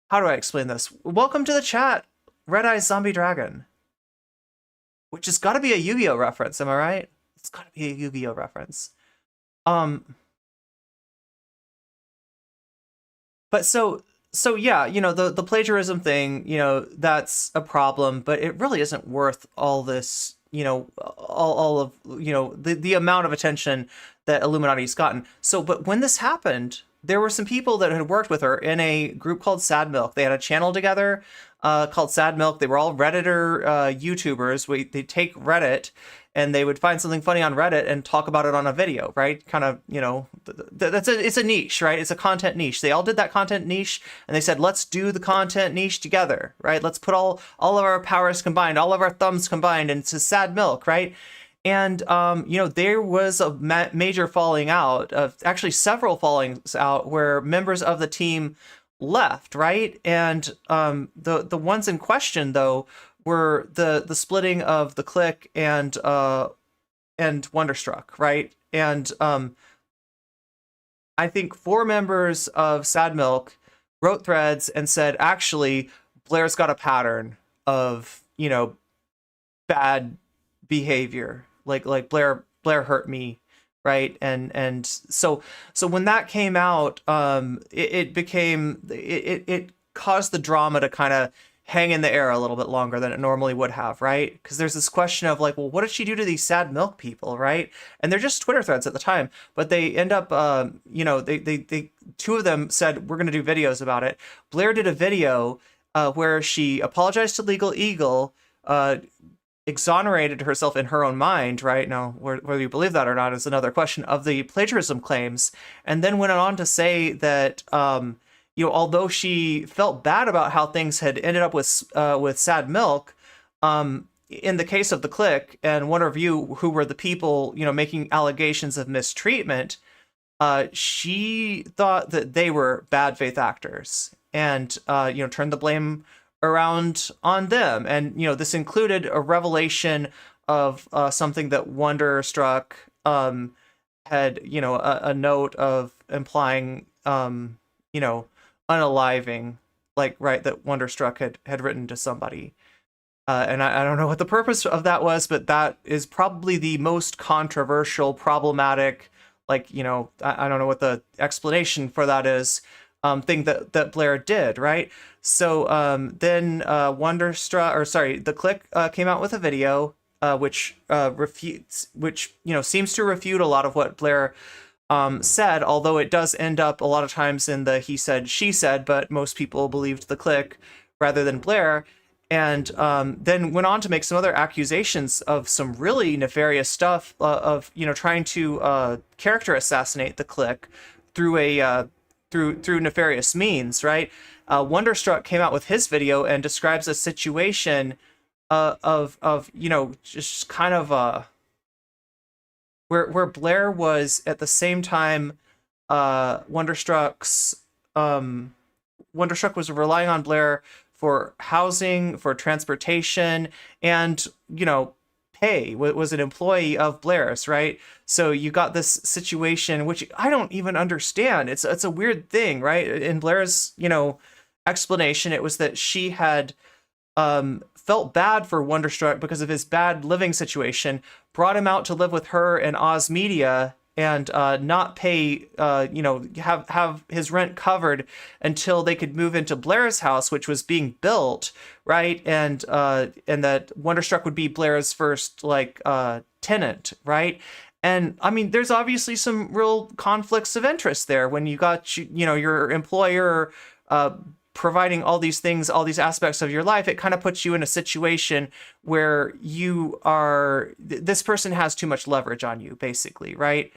How do I explain this? Welcome to the chat, Red Eyes Zombie Dragon. Which has got to be a Yu-Gi-Oh reference, am I right? It's got to be a Yu-Gi-Oh reference. But so yeah, the plagiarism thing, that's a problem, but it really isn't worth all this, all of the amount of attention that Illuminati's gotten. So, but when this happened, there were some people that had worked with her in a group called Sad Milk. They had a channel together called Sad Milk. They were all Redditor YouTubers. They take Reddit and they would find something funny on Reddit and talk about it on a video, right? Kind of, it's a niche, right? It's a content niche. They all did that content niche, and they said, let's do the content niche together, right? Let's put all of our powers combined, all of our thumbs combined into Sad Milk, right? And, there was a major falling out, of actually several fallings out, where members of the team left, right? And the ones in question, though, were the splitting of the Click and Wonderstruck, right? And I think 4 members of Sad Milk wrote threads and said, actually, Blair's got a pattern of bad behavior, like Blair hurt me, right? And so when that came out, it caused the drama to kind of hang in the air a little bit longer than it normally would have, right? Because there's this question of like, well, what did she do to these sad milk people, right? And they're just Twitter threads at the time, but they end up, they two of them said, we're going to do videos about it. Blair did a video where she apologized to Legal Eagle, exonerated herself in her own mind, right? Now, whether you believe that or not is another question, of the plagiarism claims, and then went on to say that, although she felt bad about how things had ended up with Sad Milk, in the case of the Click and Wonder View, who were the people, making allegations of mistreatment, she thought that they were bad faith actors and, turned the blame around on them. And, this included a revelation of something that Wonderstruck had, a note of implying, unaliving, like, right, that Wonderstruck had written to somebody. And I don't know what the purpose of that was, but that is probably the most controversial, problematic, like, I don't know what the explanation for that is, thing that Blair did, right? So then the Click came out with a video which seems to refute a lot of what Blair said, although it does end up a lot of times in the he said, she said, but most people believed the Click rather than Blair. And then went on to make some other accusations of some really nefarious stuff of trying to character assassinate the Click through through nefarious means, right? Wonderstruck came out with his video and describes a situation of just kind of where Blair was at the same time Wonderstruck was relying on Blair for housing, for transportation, and pay, was an employee of Blair's, right? So you got this situation which I don't even understand. It's a weird thing, right? In Blair's explanation, it was that she had felt bad for Wonderstruck because of his bad living situation, brought him out to live with her and Oz Media, and not pay, have his rent covered until they could move into Blair's house, which was being built, right? And that Wonderstruck would be Blair's first tenant, right? And I mean, there's obviously some real conflicts of interest there when you got your employer providing all these things, all these aspects of your life. It kind of puts you in a situation where this person has too much leverage on you, basically, right?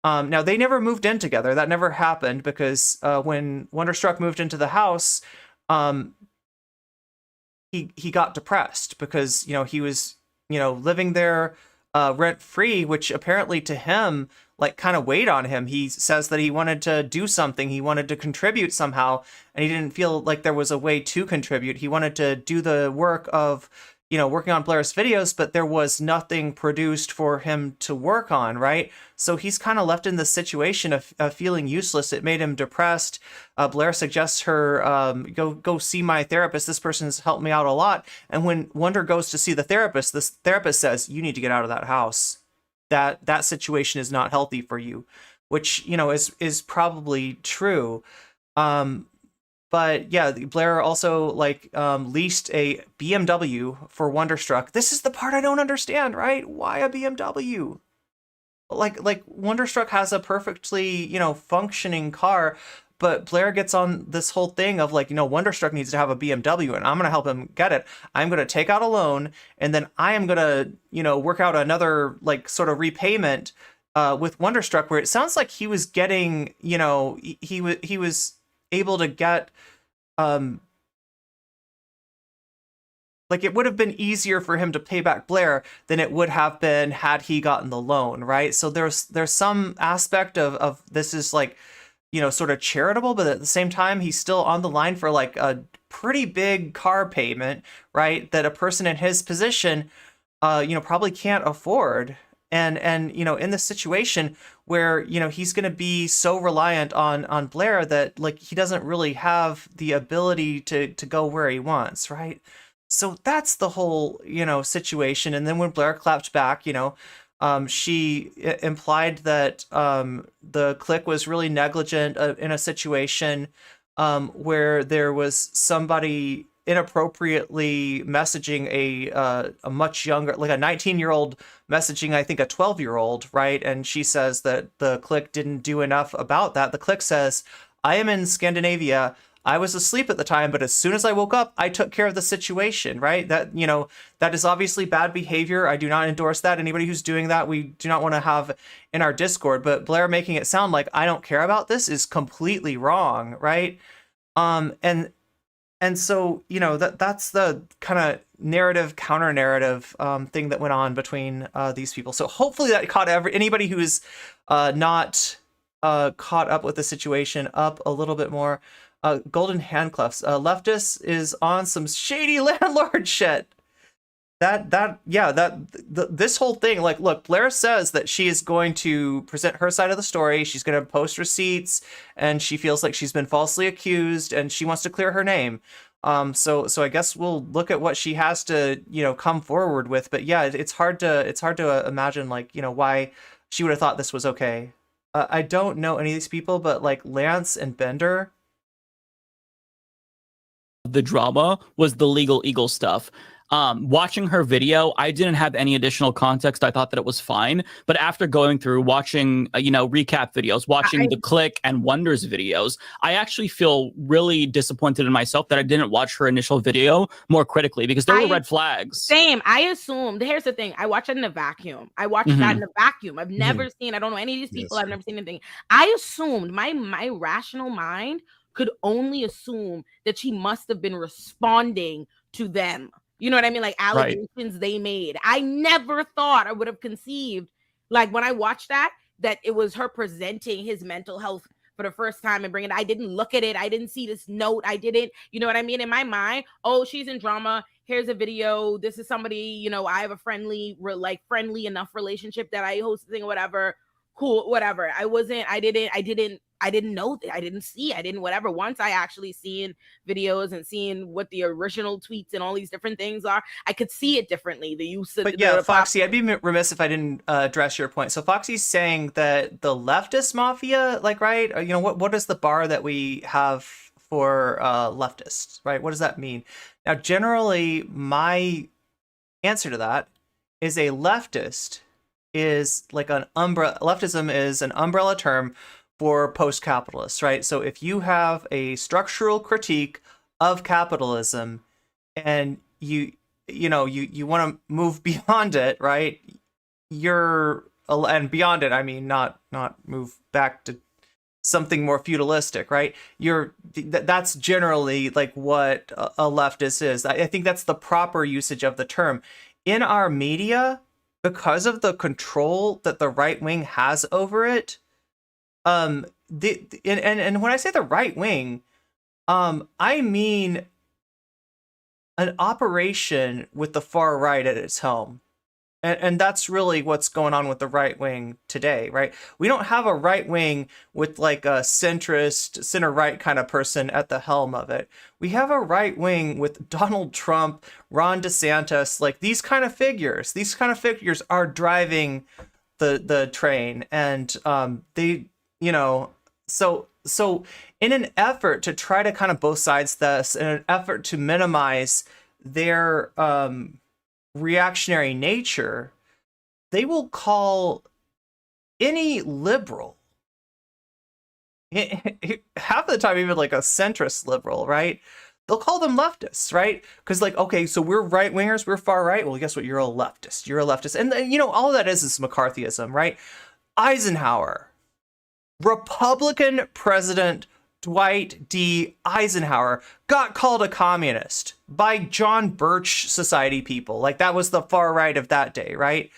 Now, they never moved in together. That never happened because when Wonderstruck moved into the house, he got depressed because, he was, living there rent free, which apparently to him, kind of weighed on him. He says that he wanted to do something. He wanted to contribute somehow, and he didn't feel like there was a way to contribute. He wanted to do the work of, working on Blair's videos, but there was nothing produced for him to work on, right? So he's kind of left in this situation of feeling useless. It made him depressed. Blair suggests her, go see my therapist. This person's helped me out a lot. And when Wonder goes to see the therapist, this therapist says, you need to get out of that house. That situation is not healthy for you, which, is probably true. But yeah, Blair also leased a BMW for Wonderstruck. This is the part I don't understand, right? Why a BMW? Like Wonderstruck has a perfectly, functioning car, but Blair gets on this whole thing of Wonderstruck needs to have a BMW and I'm going to help him get it. I'm going to take out a loan and then I am going to, work out another sort of repayment with Wonderstruck, where it sounds like he was getting, he was able to get it would have been easier for him to pay back Blair than it would have been had he gotten the loan, right? So there's some aspect of this is sort of charitable, but at the same time he's still on the line for a pretty big car payment, right, that a person in his position probably can't afford. And in this situation where he's going to be so reliant on Blair that he doesn't really have the ability to go where he wants, right? So that's the whole situation. And then when Blair clapped back, she implied that the Click was really negligent in a situation where there was somebody inappropriately messaging a much younger, like a 19-year-old messaging, I think, a 12-year-old, right? And she says that the clique didn't do enough about that. The clique says, I am in Scandinavia. I was asleep at the time, but as soon as I woke up, I took care of the situation, right? That, you know, that is obviously bad behavior. I do not endorse that. Anybody who's doing that, we do not want to have in our Discord. But Blair making it sound like I don't care about this is completely wrong, right? And so, you know, that's the kind of narrative, counter narrative thing that went on between these people. So hopefully that caught anybody who's not caught up with the situation up a little bit more. Golden handcuffs. Leftist is on some shady landlord shit. This whole thing, like, look, Blair says that she is going to present her side of the story. She's going to post receipts, and she feels like she's been falsely accused, and she wants to clear her name. So I guess we'll look at what she has to, you know, come forward with. But yeah, it's hard to imagine, like, you know, why she would have thought this was okay. I don't know any of these people, but like Lance and Bender. The drama was the Legal Eagle stuff. Watching her video, I didn't have any additional context. I thought that it was fine. But after going through watching, recap videos, watching the Click and Wonders videos, I actually feel really disappointed in myself that I didn't watch her initial video more critically, because there were red flags. Same. I assumed. Here's the thing. I watched it in a vacuum. I watched that in a vacuum. I've never seen. I don't know any of these people. I've never seen anything. I assumed, my rational mind could only assume that she must have been responding to them. You know what I mean? Like allegations they made. I never thought, I would have conceived, like when I watched that it was her presenting his mental health for the first time and bringing it. I didn't look at it. I didn't see this note. I didn't, you know what I mean? In my mind, oh, she's in drama. Here's a video. This is somebody, I have a friendly enough relationship that I host a thing or whatever. Cool, whatever. I didn't know that. I didn't see. I didn't whatever. Once I actually seen videos and seeing what the original tweets and all these different things are, I could see it differently. The use of Foxy, I'd be remiss if I didn't address your point. So Foxy's saying that the leftist mafia, right? What is the bar that we have for leftists, right? What does that mean? Now, generally, my answer to that is a leftist is like an umbrella. Leftism is an umbrella term for post-capitalists, right? So if you have a structural critique of capitalism and you want to move beyond it, right? And beyond it, I mean not move back to something more feudalistic, right? That's generally like what a leftist is. I think that's the proper usage of the term. In our media, because of the control that the right wing has over it, and when I say the right wing, I mean an operation with the far right at its helm. And that's really what's going on with the right wing today, right? We don't have a right wing with like a centrist, center-right kind of person at the helm of it. We have a right wing with Donald Trump, Ron DeSantis, like these kind of figures. These kind of figures are driving the train, and they, so in an effort to try to kind of both sides this, in an effort to minimize their reactionary nature, they will call any liberal, half the time even like a centrist liberal, right? They'll call them leftists, right? Because okay, so we're right wingers, we're far right. Well, guess what? You're a leftist. You're a leftist, and all of that is McCarthyism, right? Eisenhower, Republican President Dwight D. Eisenhower got called a communist by John Birch Society people. Like, that was the far right of that day, right?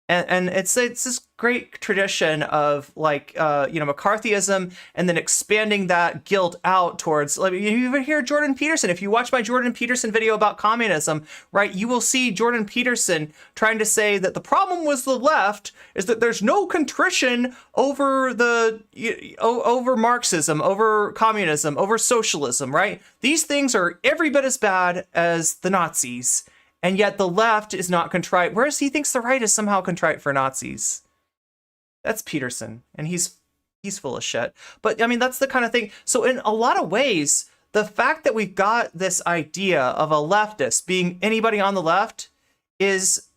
And it's this great tradition of McCarthyism, and then expanding that guilt out towards, you even hear Jordan Peterson. If you watch my Jordan Peterson video about communism, right, you will see Jordan Peterson trying to say that the problem with the left is that there's no contrition over over Marxism, over communism, over socialism, right? These things are every bit as bad as the Nazis. And yet the left is not contrite, whereas he thinks the right is somehow contrite for Nazis. That's Peterson, and he's full of shit. But I mean, that's the kind of thing. So in a lot of ways, the fact that we've got this idea of a leftist being anybody on the left is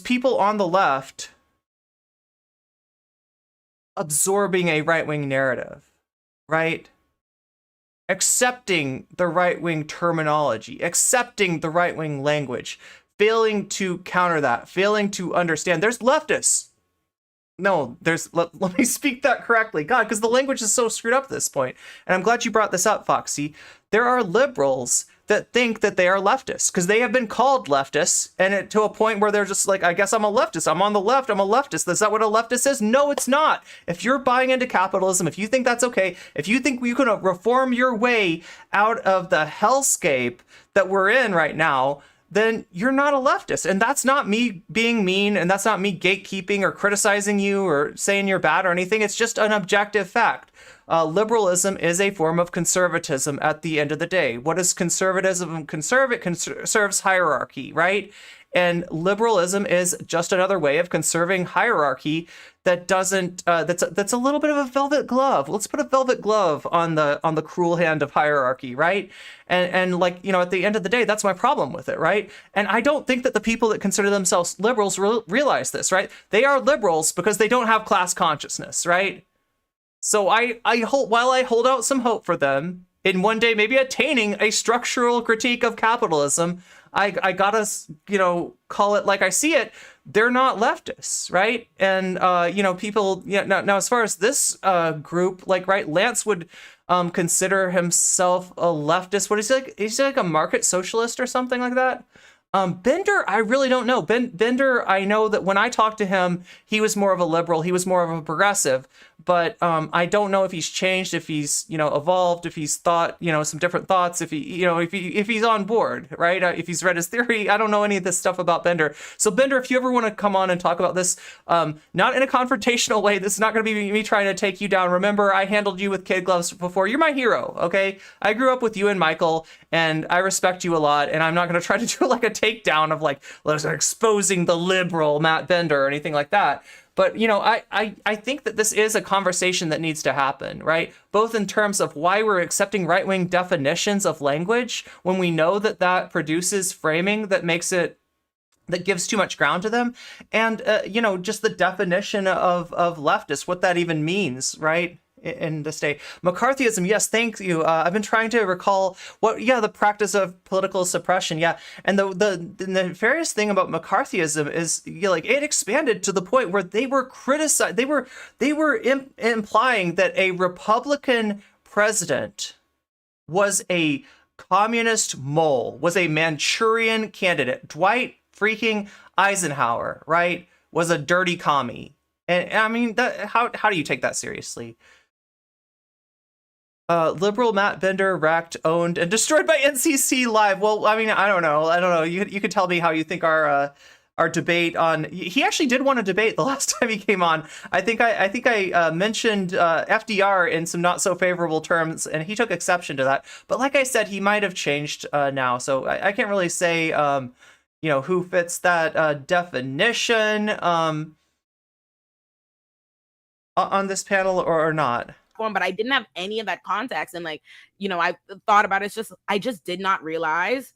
people on the left absorbing a right-wing narrative, right? Accepting the right-wing terminology, accepting the right-wing language, failing to counter that, failing to understand. There's leftists. No, let me speak that correctly. God, because the language is so screwed up at this point. And I'm glad you brought this up, Foxy. There are liberals that think that they are leftists because they have been called leftists, and to a point where they're just like, I guess I'm a leftist. I'm on the left. I'm a leftist. Is that what a leftist is? No, it's not. If you're buying into capitalism, if you think that's okay, if you think you can reform your way out of the hellscape that we're in right now, then you're not a leftist. And that's not me being mean, and that's not me gatekeeping or criticizing you or saying you're bad or anything. It's just an objective fact. Liberalism is a form of conservatism at the end of the day. What does conservatism conserve? It conserves hierarchy, right? And liberalism is just another way of conserving hierarchy that doesn't that's a little bit of a velvet glove. Let's put a velvet glove on the cruel hand of hierarchy, right? And like, you know, at the end of the day, that's my problem with it, right? And I don't think that the people that consider themselves liberals realize this, right? They are liberals because they don't have class consciousness, right? So while I hold out some hope for them in one day maybe attaining a structural critique of capitalism, I gotta, you know, call it like I see it. They're not leftists, right? And you know, people, yeah. Now as far as this group, like, right, Lance would consider himself a leftist. What is he like? Is he like a market socialist or something like that? Bender, I really don't know. Bender, I know that when I talked to him, he was more of a liberal. He was more of a progressive. But I don't know if he's changed, if he's, you know, evolved, if he's thought, you know, some different thoughts, if he, you know, if he's on board, right? If he's read his theory. I don't know any of this stuff about Bender. So Bender, if you ever want to come on and talk about this, not in a confrontational way, this is not going to be me trying to take you down. Remember, I handled you with kid gloves before. You're my hero, okay? I grew up with you and Michael, and I respect you a lot, and I'm not going to try to do like a takedown of like exposing the liberal Matt Bender or anything like that. But, you know, I think that this is a conversation that needs to happen, right? Both in terms of why we're accepting right-wing definitions of language when we know that that produces framing that makes it, that gives too much ground to them. And, you know, just the definition of leftist, what that even means, right? In this day. McCarthyism, yes, thank you. I've been trying to recall the practice of political suppression, yeah. And the nefarious thing about McCarthyism is, you know, like, it expanded to the point where they were criticized. They were implying that a Republican president was a communist mole, was a Manchurian candidate. Dwight freaking Eisenhower, right, was a dirty commie. And I mean, how do you take that seriously? Liberal Matt Bender racked, owned, and destroyed by NCC Live. Well, I mean, I don't know. You could tell me how you think our debate on. He actually did want to debate the last time he came on. I think I mentioned FDR in some not so favorable terms, and he took exception to that. But like I said, he might have changed now, so I can't really say you know, who fits that definition on this panel or not. But I didn't have any of that context. And like, you know, I thought about it. It's just, I just did not realize.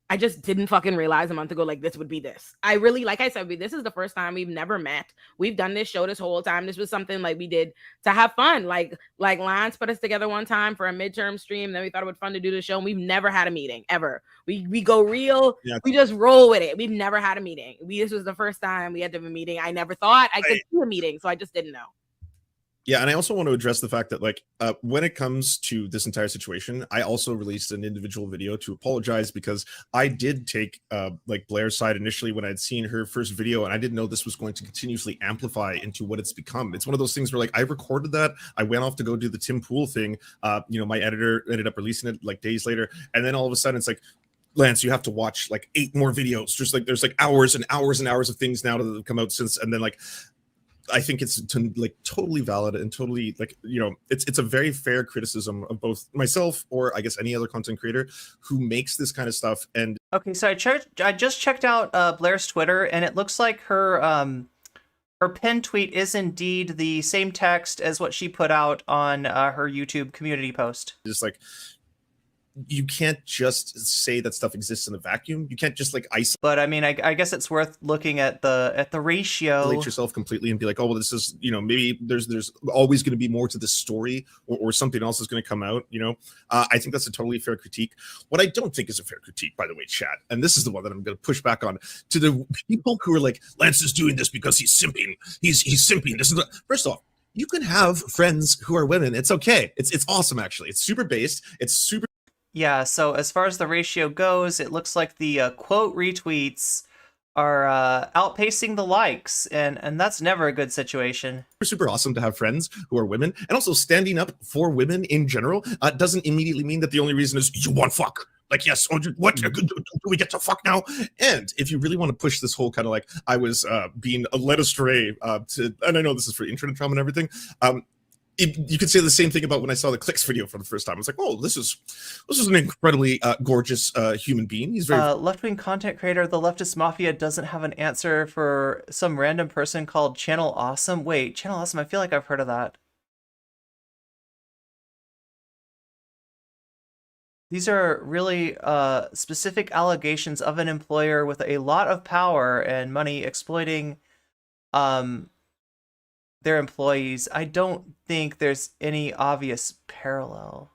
I just didn't fucking realize a month ago, like, this would be this. I really, like I said, this is the first time we've never met. We've done this show this whole time. This was something like we did to have fun. Like Lance put us together one time for a midterm stream. Then we thought it would be fun to do the show. And we've never had a meeting ever. We go real. Yeah. We just roll with it. We've never had a meeting. This was the first time we had to have a meeting. I never thought I could do a meeting. So I just didn't know. Yeah, and I also want to address the fact that, like, when it comes to this entire situation, I also released an individual video to apologize because I did take like Blair's side initially when I'd seen her first video, and I didn't know this was going to continuously amplify into what it's become. It's one of those things where, like, I recorded that, I went off to go do the Tim Pool thing. You know, my editor ended up releasing it like days later, and then all of a sudden it's like, Lance, you have to watch like 8 more videos. Just like there's like hours and hours and hours of things now that have come out since, and then like. I think it's like totally valid and totally, like, you know, it's a very fair criticism of both myself or I guess any other content creator who makes this kind of stuff. And okay, so I just checked out Blair's Twitter, and it looks like her her pinned tweet is indeed the same text as what she put out on her YouTube community post. Just like, you can't just say that stuff exists in a vacuum. You can't just like isolate But I mean, I guess it's worth looking at the ratio. yourself completely and be like, oh well, this is, you know, maybe there's always going to be more to this story, or something else is going to come out. You know, I think that's a totally fair critique. What I don't think is a fair critique, by the way, chat, and this is the one that I'm going to push back on, to the people who are like, Lance is doing this because he's simping. He's simping. This is first off, you can have friends who are women. It's okay. It's awesome actually. It's super based. It's super. Yeah, so as far as the ratio goes, it looks like the quote retweets are outpacing the likes, and that's never a good situation. Super awesome to have friends who are women, and also standing up for women in general doesn't immediately mean that the only reason is you want fuck. Like, yes, what do we get to fuck now? And if you really want to push this whole kind of like, I was being led astray to, and I know this is for internet trauma and everything, you could say the same thing about when I saw the Clicks video for the first time. I was like, oh, this is an incredibly gorgeous human being. He's very left-wing content creator. The Leftist Mafia doesn't have an answer for some random person called Channel Awesome. Wait, Channel Awesome. I feel like I've heard of that. These are really specific allegations of an employer with a lot of power and money exploiting their employees. I don't think there's any obvious parallel.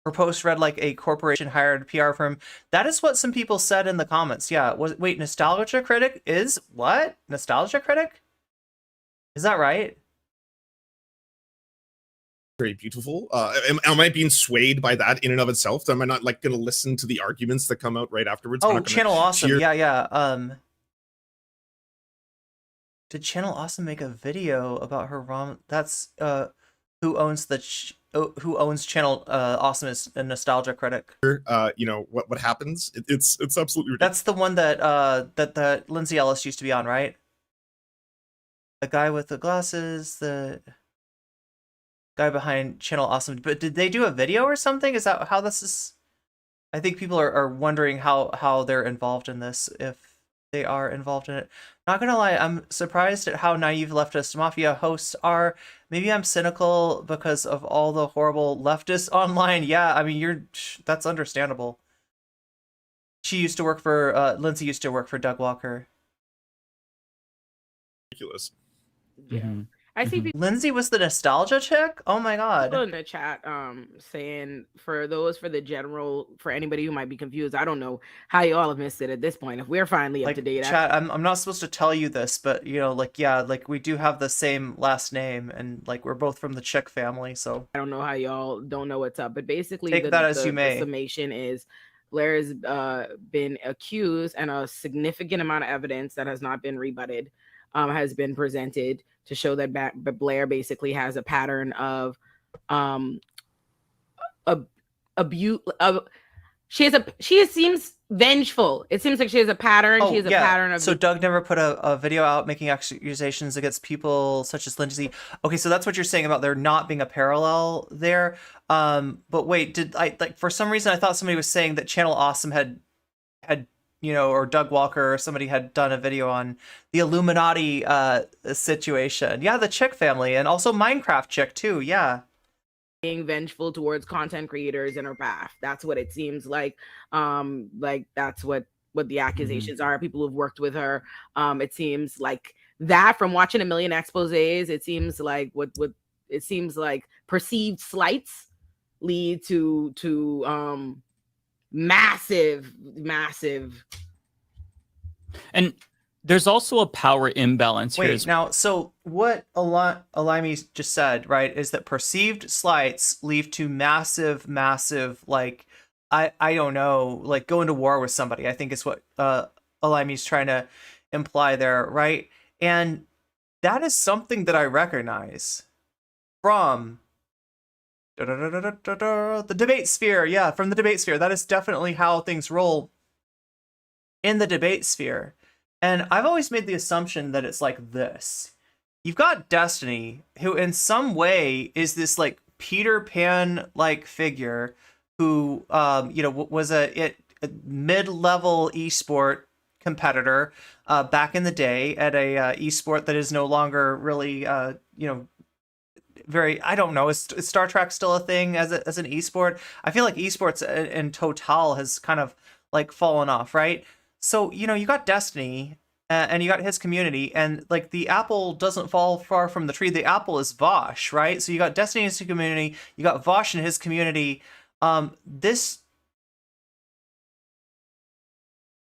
Her post read like a corporation hired PR firm. That is what some people said in the comments. Yeah. Wait, Nostalgia Critic is what? Nostalgia Critic? Is that right? very beautiful. Am I being swayed by that in and of itself? Am I not like going to listen to the arguments that come out right afterwards? Oh, Channel Awesome. Yeah. Did Channel Awesome make a video about her ROM? That's who owns Channel Awesome is a Nostalgia Critic. You know what happens? It's absolutely ridiculous. That's the one that that Lindsay Ellis used to be on, right? The guy with the glasses, the guy behind Channel Awesome. But did they do a video or something? Is that how this is? I think people are wondering how they're involved in this, if they are involved in it. Not gonna lie, I'm surprised at how naive Leftist Mafia hosts are. Maybe I'm cynical because of all the horrible leftists online. Yeah, I mean, that's understandable. She used to work for, Lindsay used to work for Doug Walker. Ridiculous. Yeah. Mm-hmm. I see people Lindsay was the nostalgia chick? Oh my god. in the chat saying for anybody who might be confused, I don't know how y'all have missed it at this point. If we're finally up to date. Chat, I'm not supposed to tell you this, but you know, like, yeah, like we do have the same last name and like we're both from the Chick family, so I don't know how y'all don't know what's up, but basically take that as you may. The summation is Blair has been accused, and a significant amount of evidence that has not been rebutted has been presented to show that Blair basically has a pattern of abuse. She seems vengeful. It seems like she has a pattern. Oh, she has a pattern of. So Doug never put a video out making accusations against people such as Lindsay. Okay, so that's what you're saying about there not being a parallel there. But wait, did I like for some reason I thought somebody was saying that Channel Awesome had you know, or Doug Walker or somebody had done a video on the Illuminati situation. Yeah, the Chick family, and also Minecraft Chick too. Yeah. Being vengeful towards content creators in her path. That's what it seems like. Like that's what the accusations are. People who've worked with her. It seems like that from watching a million exposés. It seems like what it seems like perceived slights lead to massive. And there's also a power imbalance here. Wait, now, so what Alimi just said, right, is that perceived slights lead to massive, like, I don't know, like going to war with somebody, I think is what Alimi's trying to imply there, right? And that is something that I recognize from the debate sphere. Yeah, from the debate sphere. That is definitely how things roll in the debate sphere. And I've always made the assumption that it's like this. You've got Destiny, who in some way is this like Peter Pan-like figure who, you know, was a mid-level esport competitor back in the day at a esport that is no longer really, very, I don't know, is Star Trek still a thing as an esport? I feel like esports in total has kind of like fallen off, right? So, you got Destiny and you got his community, and like the apple doesn't fall far from the tree. The apple is Vosh, right? So you got Destiny and his community, you got Vosh and his community.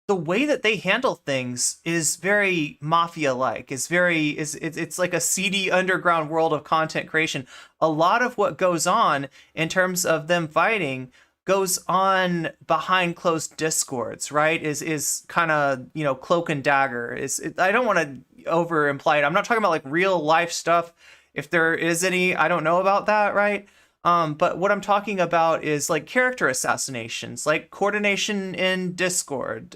The way that they handle things is very mafia-like. It's like a seedy underground world of content creation. A lot of what goes on in terms of them fighting goes on behind closed discords, right? Is kind of, cloak and dagger. I don't want to over imply it. I'm not talking about like real life stuff. If there is any, I don't know about that, right? But what I'm talking about is like character assassinations, like coordination in Discord,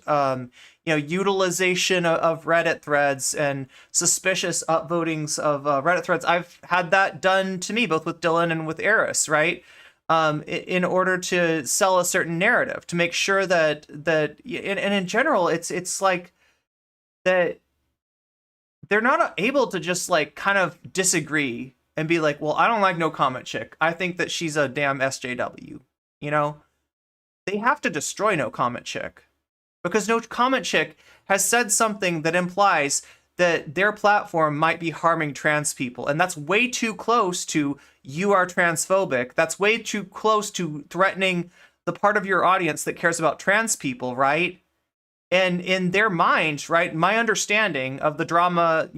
utilization of Reddit threads and suspicious upvotings of Reddit threads. I've had that done to me, both with Dylan and with Eris, right? In order to sell a certain narrative, to make sure that and in general, it's like that they're not able to just like kind of disagree and be like, well, I don't like No Comment Chick. I think that she's a damn SJW. They have to destroy No Comment Chick, because No Comment Chick has said something that implies that their platform might be harming trans people. And that's way too close to you are transphobic. That's way too close to threatening the part of your audience that cares about trans people, right? And in their minds, right, my understanding of the drama,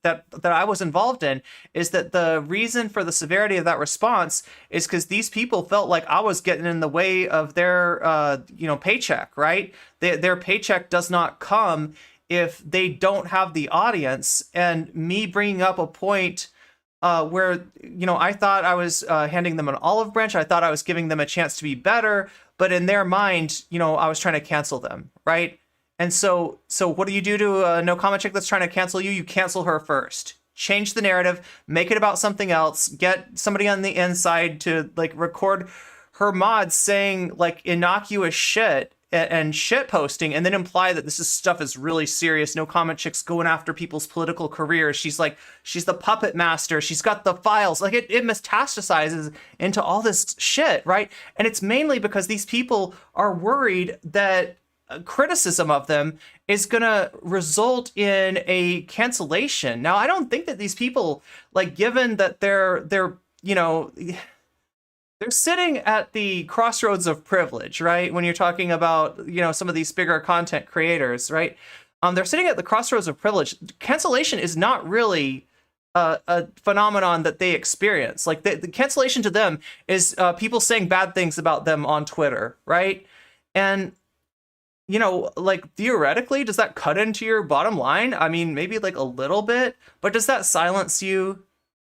that I was involved in is that the reason for the severity of that response is because these people felt like I was getting in the way of their, paycheck, right? Their paycheck does not come if they don't have the audience. And me bringing up a point where, I thought I was handing them an olive branch. I thought I was giving them a chance to be better. But in their mind, I was trying to cancel them, right? And so what do you do to a No Comment Chick that's trying to cancel you? You cancel her first. Change the narrative, make it about something else, get somebody on the inside to like record her mods saying like innocuous shit and shit posting, and then imply that this stuff is really serious. No Comment Chick's going after people's political careers. She's the puppet master. She's got the files. Like it metastasizes into all this shit, right? And it's mainly because these people are worried that criticism of them is gonna result in a cancellation. Now, I don't think that these people, like, given that they're sitting at the crossroads of privilege, right? When you're talking about, some of these bigger content creators, right? They're sitting at the crossroads of privilege. Cancellation is not really a phenomenon that they experience. Like the cancellation to them is people saying bad things about them on Twitter, right? And like theoretically, does that cut into your bottom line? I mean, maybe like a little bit, but does that silence you?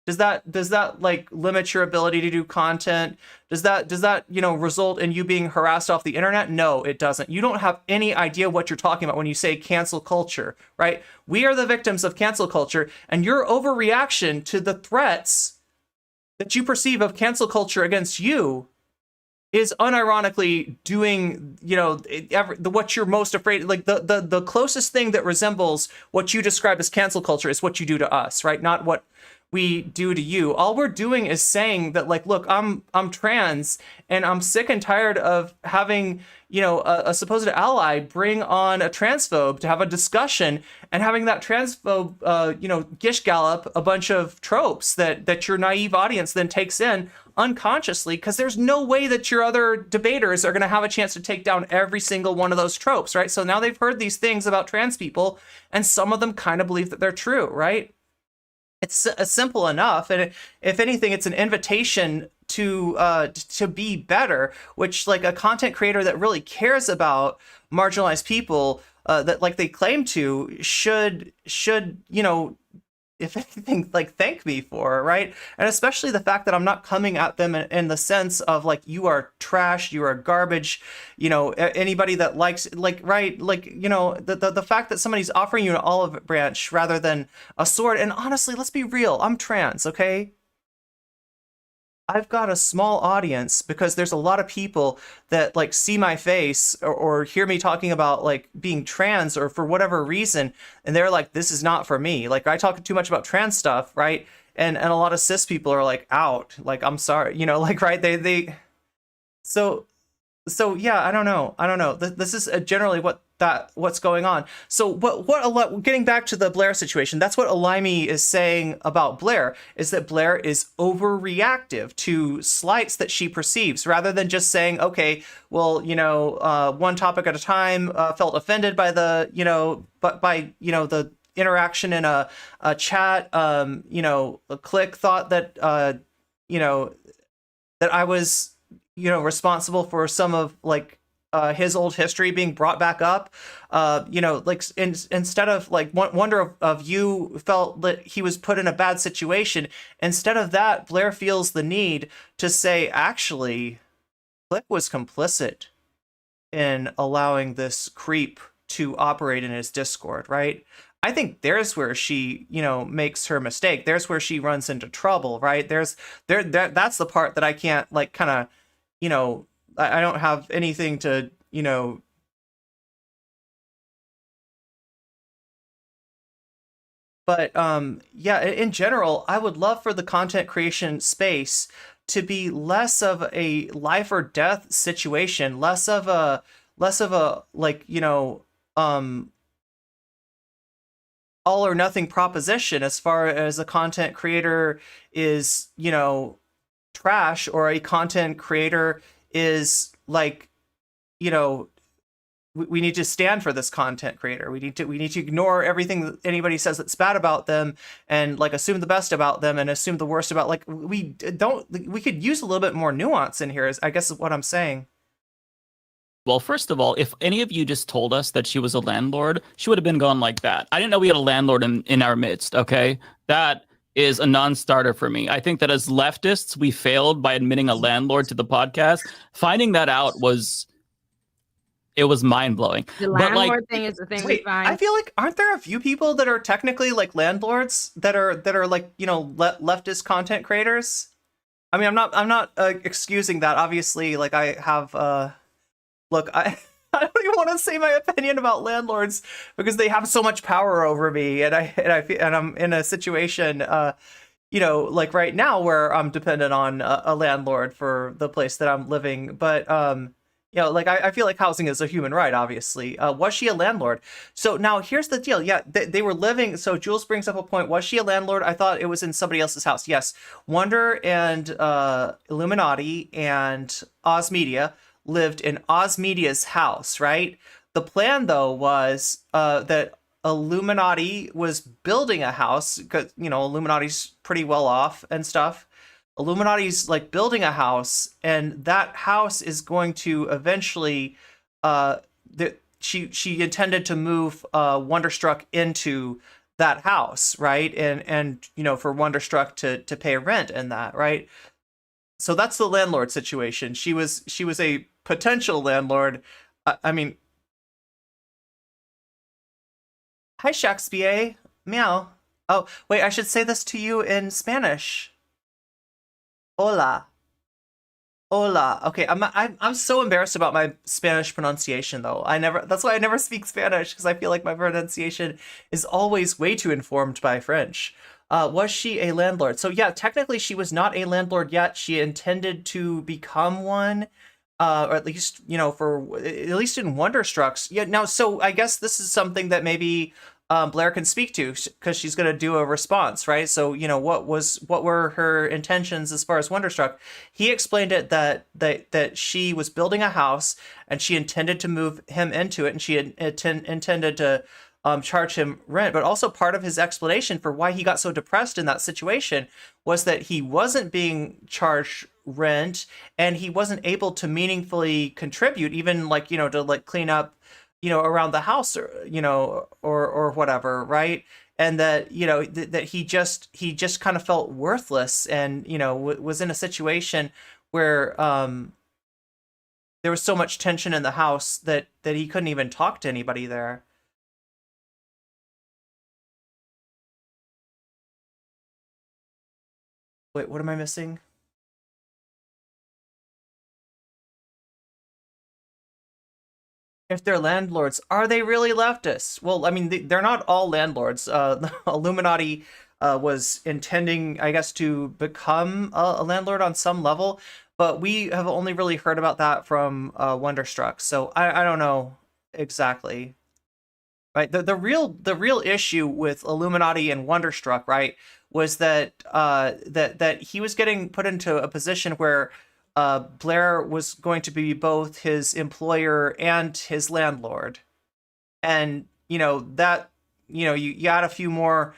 Does that like limit your ability to do content? Does that result in you being harassed off the internet? No, it doesn't. You don't have any idea what you're talking about when you say cancel culture, right? We are the victims of cancel culture, and your overreaction to the threats that you perceive of cancel culture against you is unironically doing, what you're most afraid, like the closest thing that resembles what you describe as cancel culture is what you do to us, right? Not what we do to you. All we're doing is saying that, like, look, I'm trans, and I'm sick and tired of having, a supposed ally bring on a transphobe to have a discussion, and having that transphobe, gish gallop a bunch of tropes that your naive audience then takes in unconsciously, because there's no way that your other debaters are going to have a chance to take down every single one of those tropes, right? So now they've heard these things about trans people, and some of them kind of believe that they're true, right? It's simple enough, and if anything, it's an invitation to be better, which, like, a content creator that really cares about marginalized people, that, like, they claim to, should if anything, like, thank me for, right? And especially the fact that I'm not coming at them in the sense of, like, you are trash, you are garbage, anybody that likes, like, right, like, the fact that somebody's offering you an olive branch rather than a sword. And honestly, let's be real, I'm trans, okay? I've got a small audience because there's a lot of people that like see my face or hear me talking about like being trans or for whatever reason, and they're like, this is not for me. Like I talk too much about trans stuff, right? And a lot of cis people are like out. Like I'm sorry, you know, like right? They so so yeah, I don't know. This is generally what's going on. So getting back to the Blair situation, that's what Alimi is saying about Blair, is that Blair is overreactive to slights that she perceives, rather than just saying, okay, well, you know, one topic at a time, felt offended by the, you know, but by, you know, the interaction in a chat, you know, a click thought that, you know, that I was, you know, responsible for some of like his old history being brought back up. You know, like instead of like wonder of you felt that he was put in a bad situation. Instead of that, Blair feels the need to say, actually, Click was complicit in allowing this creep to operate in his Discord, right? I think there's where she, you know, makes her mistake. There's where she runs into trouble, right? That's the part that I can't like kind of, you know, I don't have anything to, you know, but yeah, in general, I would love for the content creation space to be less of a life or death situation, less of a like, you know, all or nothing proposition as far as a content creator is, you know, trash or a content creator is like, you know, we need to stand for this content creator. We need to ignore everything that anybody says that's bad about them and like assume the best about them and assume the worst about, like, we could use a little bit more nuance in here, is I guess is what I'm saying. Well, first of all, if any of you just told us that she was a landlord, she would have been gone like that. I didn't know we had a landlord in our midst, okay? That is a non-starter for me. I think that as leftists, we failed by admitting a landlord to the podcast. Finding that out was mind-blowing. The But like, landlord thing is the thing we Wait, find. I feel like aren't there a few people that are technically like landlords that are like, you know, leftist content creators? I mean, I'm not excusing that. Obviously, like I have look, I don't even want to say my opinion about landlords because they have so much power over me, and I'm in a situation, you know, like right now where I'm dependent on a landlord for the place that I'm living. But you know, like I feel like housing is a human right. Obviously, was she a landlord? So now here's the deal. Yeah, they were living. So Jules brings up a point. Was she a landlord? I thought it was in somebody else's house. Yes, Wonder and iiluminaughtii and Oz Media lived in Oz Media's house, right? The plan, though, was that iiluminaughtii was building a house because, you know, iilluminaughtii's pretty well off and stuff. iilluminaughtii's like building a house, and that house is going to eventually she intended to move Wonderstruck into that house, right? And you know, for Wonderstruck to pay rent and that, right? So that's the landlord situation. She was a potential landlord. I mean, hi Shakespeare, meow. Oh wait, I should say this to you in Spanish. Hola, hola. Okay, I'm so embarrassed about my Spanish pronunciation though. That's why I never speak Spanish, because I feel like my pronunciation is always way too informed by French. Was she a landlord? So yeah, technically she was not a landlord yet. She intended to become one, or at least, you know, for at least in Wonderstrucks. Yeah. Now, so I guess this is something that maybe Blair can speak to, because she's going to do a response, right? So, you know, what were her intentions as far as Wonderstruck? He explained it that she was building a house and she intended to move him into it, and she intended to charge him rent. But also part of his explanation for why he got so depressed in that situation was that he wasn't being charged rent and he wasn't able to meaningfully contribute, even like, you know, to like clean up, you know, around the house, or, you know, or whatever, right? And that, you know, that he just kind of felt worthless, and, you know, was in a situation where there was so much tension in the house that he couldn't even talk to anybody there. Wait, what am I missing? if they're landlords, are they really leftists? Well, I mean, they're not all landlords. The Illuminati was intending, I guess, to become a landlord on some level, but we have only really heard about that from Wonderstruck. So I don't know exactly. Right. The real issue with Illuminati and Wonderstruck, right, was that that he was getting put into a position where Blair was going to be both his employer and his landlord, and that you add a few more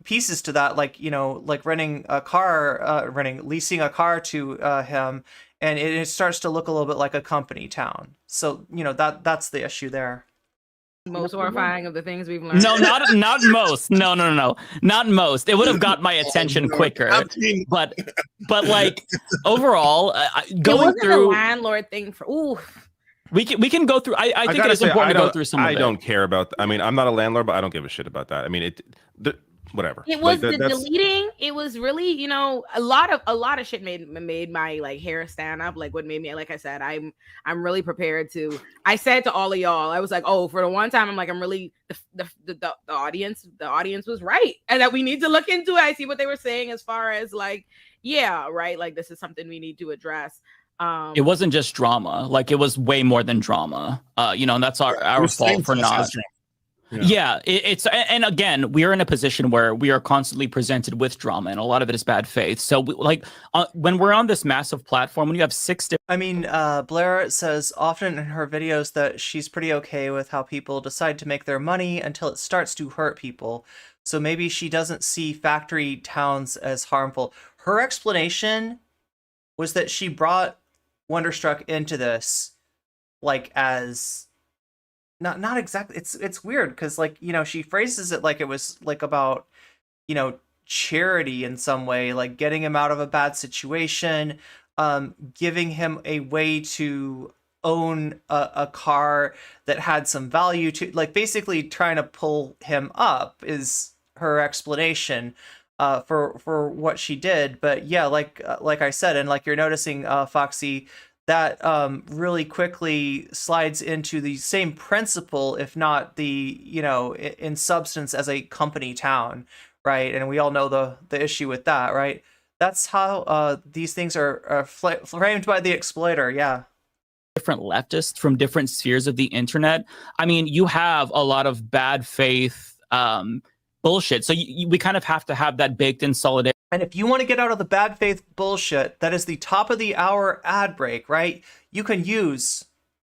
pieces to that, like like renting a car, leasing a car to him, and it starts to look a little bit like a company town. So that's the issue there. Most horrifying of the things we've learned. No, not most. No, not most. It would have got my attention quicker. But like overall, going through a landlord thing for we can go through. I think it is important to go through some of it. I don't care about. I mean, I'm not a landlord, but I don't give a shit about that. I mean, whatever. It was the deleting. It was really, a lot of shit made my like hair stand up. Like what made me, like I said, I'm really prepared to. I said to all of y'all, I was like, oh, for the one time, I'm like, I'm really the audience was right, and that we need to look into it. I see what they were saying as far as like, yeah, right, like this is something we need to address. It wasn't just drama, like it was way more than drama. And that's our fault for not. Yeah, it's and again, we are in a position where we are constantly presented with drama, and a lot of it is bad faith. So, when we're on this massive platform, when you have I mean, Blair says often in her videos that she's pretty okay with how people decide to make their money until it starts to hurt people. So maybe she doesn't see factory towns as harmful. Her explanation was that she brought Wonderstruck into this, like as. Not exactly. It's weird because like she phrases it like it was like about charity in some way, like getting him out of a bad situation, giving him a way to own a car that had some value to, like basically trying to pull him up is her explanation for what she did. But yeah, like I said, and like you're noticing, Foxy, that really quickly slides into the same principle, if not the, in substance, as a company town, right? And we all know the issue with that, right? That's how these things are framed by the exploiter, yeah. Different leftists from different spheres of the internet. I mean, you have a lot of bad faith bullshit. So we kind of have to have that baked in solidarity. And if you want to get out of the bad faith bullshit, that is the top of the hour ad break, right? You can use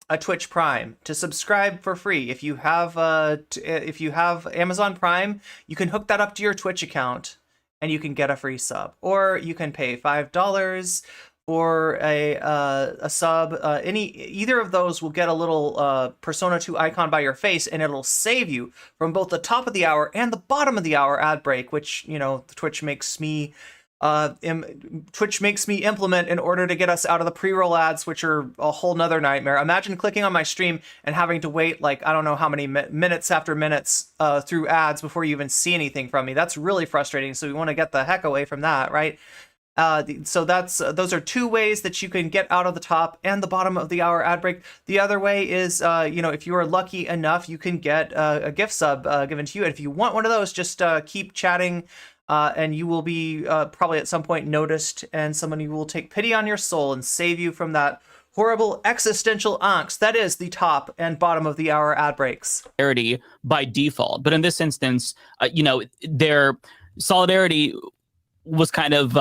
a Twitch Prime to subscribe for free. If you have Amazon Prime, you can hook that up to your Twitch account and you can get a free sub. Or you can pay $5 for a sub. Either of those will get a little Persona 2 icon by your face, and it'll save you from both the top of the hour and the bottom of the hour ad break, which Twitch makes me implement in order to get us out of the pre-roll ads, which are a whole nother nightmare. Imagine clicking on my stream and having to wait like I don't know how many minutes after minutes through ads before you even see anything from me. That's really frustrating. So we want to get the heck away from that, right? So those are two ways that you can get out of the top and the bottom of the hour ad break. The other way is, if you are lucky enough, you can get a gift sub given to you. And if you want one of those, just keep chatting, and you will be probably at some point noticed, and somebody will take pity on your soul and save you from that horrible existential angst that is the top and bottom of the hour ad breaks. By default, but in this instance, their solidarity was kind of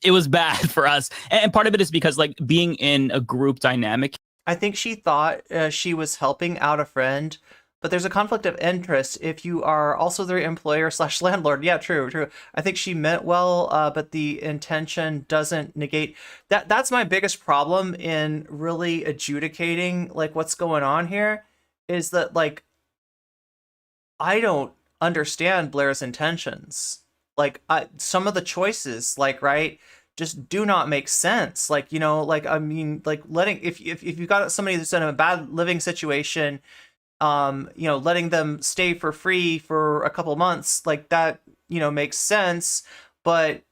it was bad for us, and part of it is because like being in a group dynamic. I think she thought she was helping out a friend, but there's a conflict of interest if you are also their employer / landlord. Yeah, true. I think she meant well, but the intention doesn't negate that. That's my biggest problem in really adjudicating like what's going on here, is that like I don't understand Blair's intentions. Like some of the choices, like, right, just do not make sense. Like, I mean, like letting, if you got somebody that's in a bad living situation, letting them stay for free for a couple months, like that, makes sense. But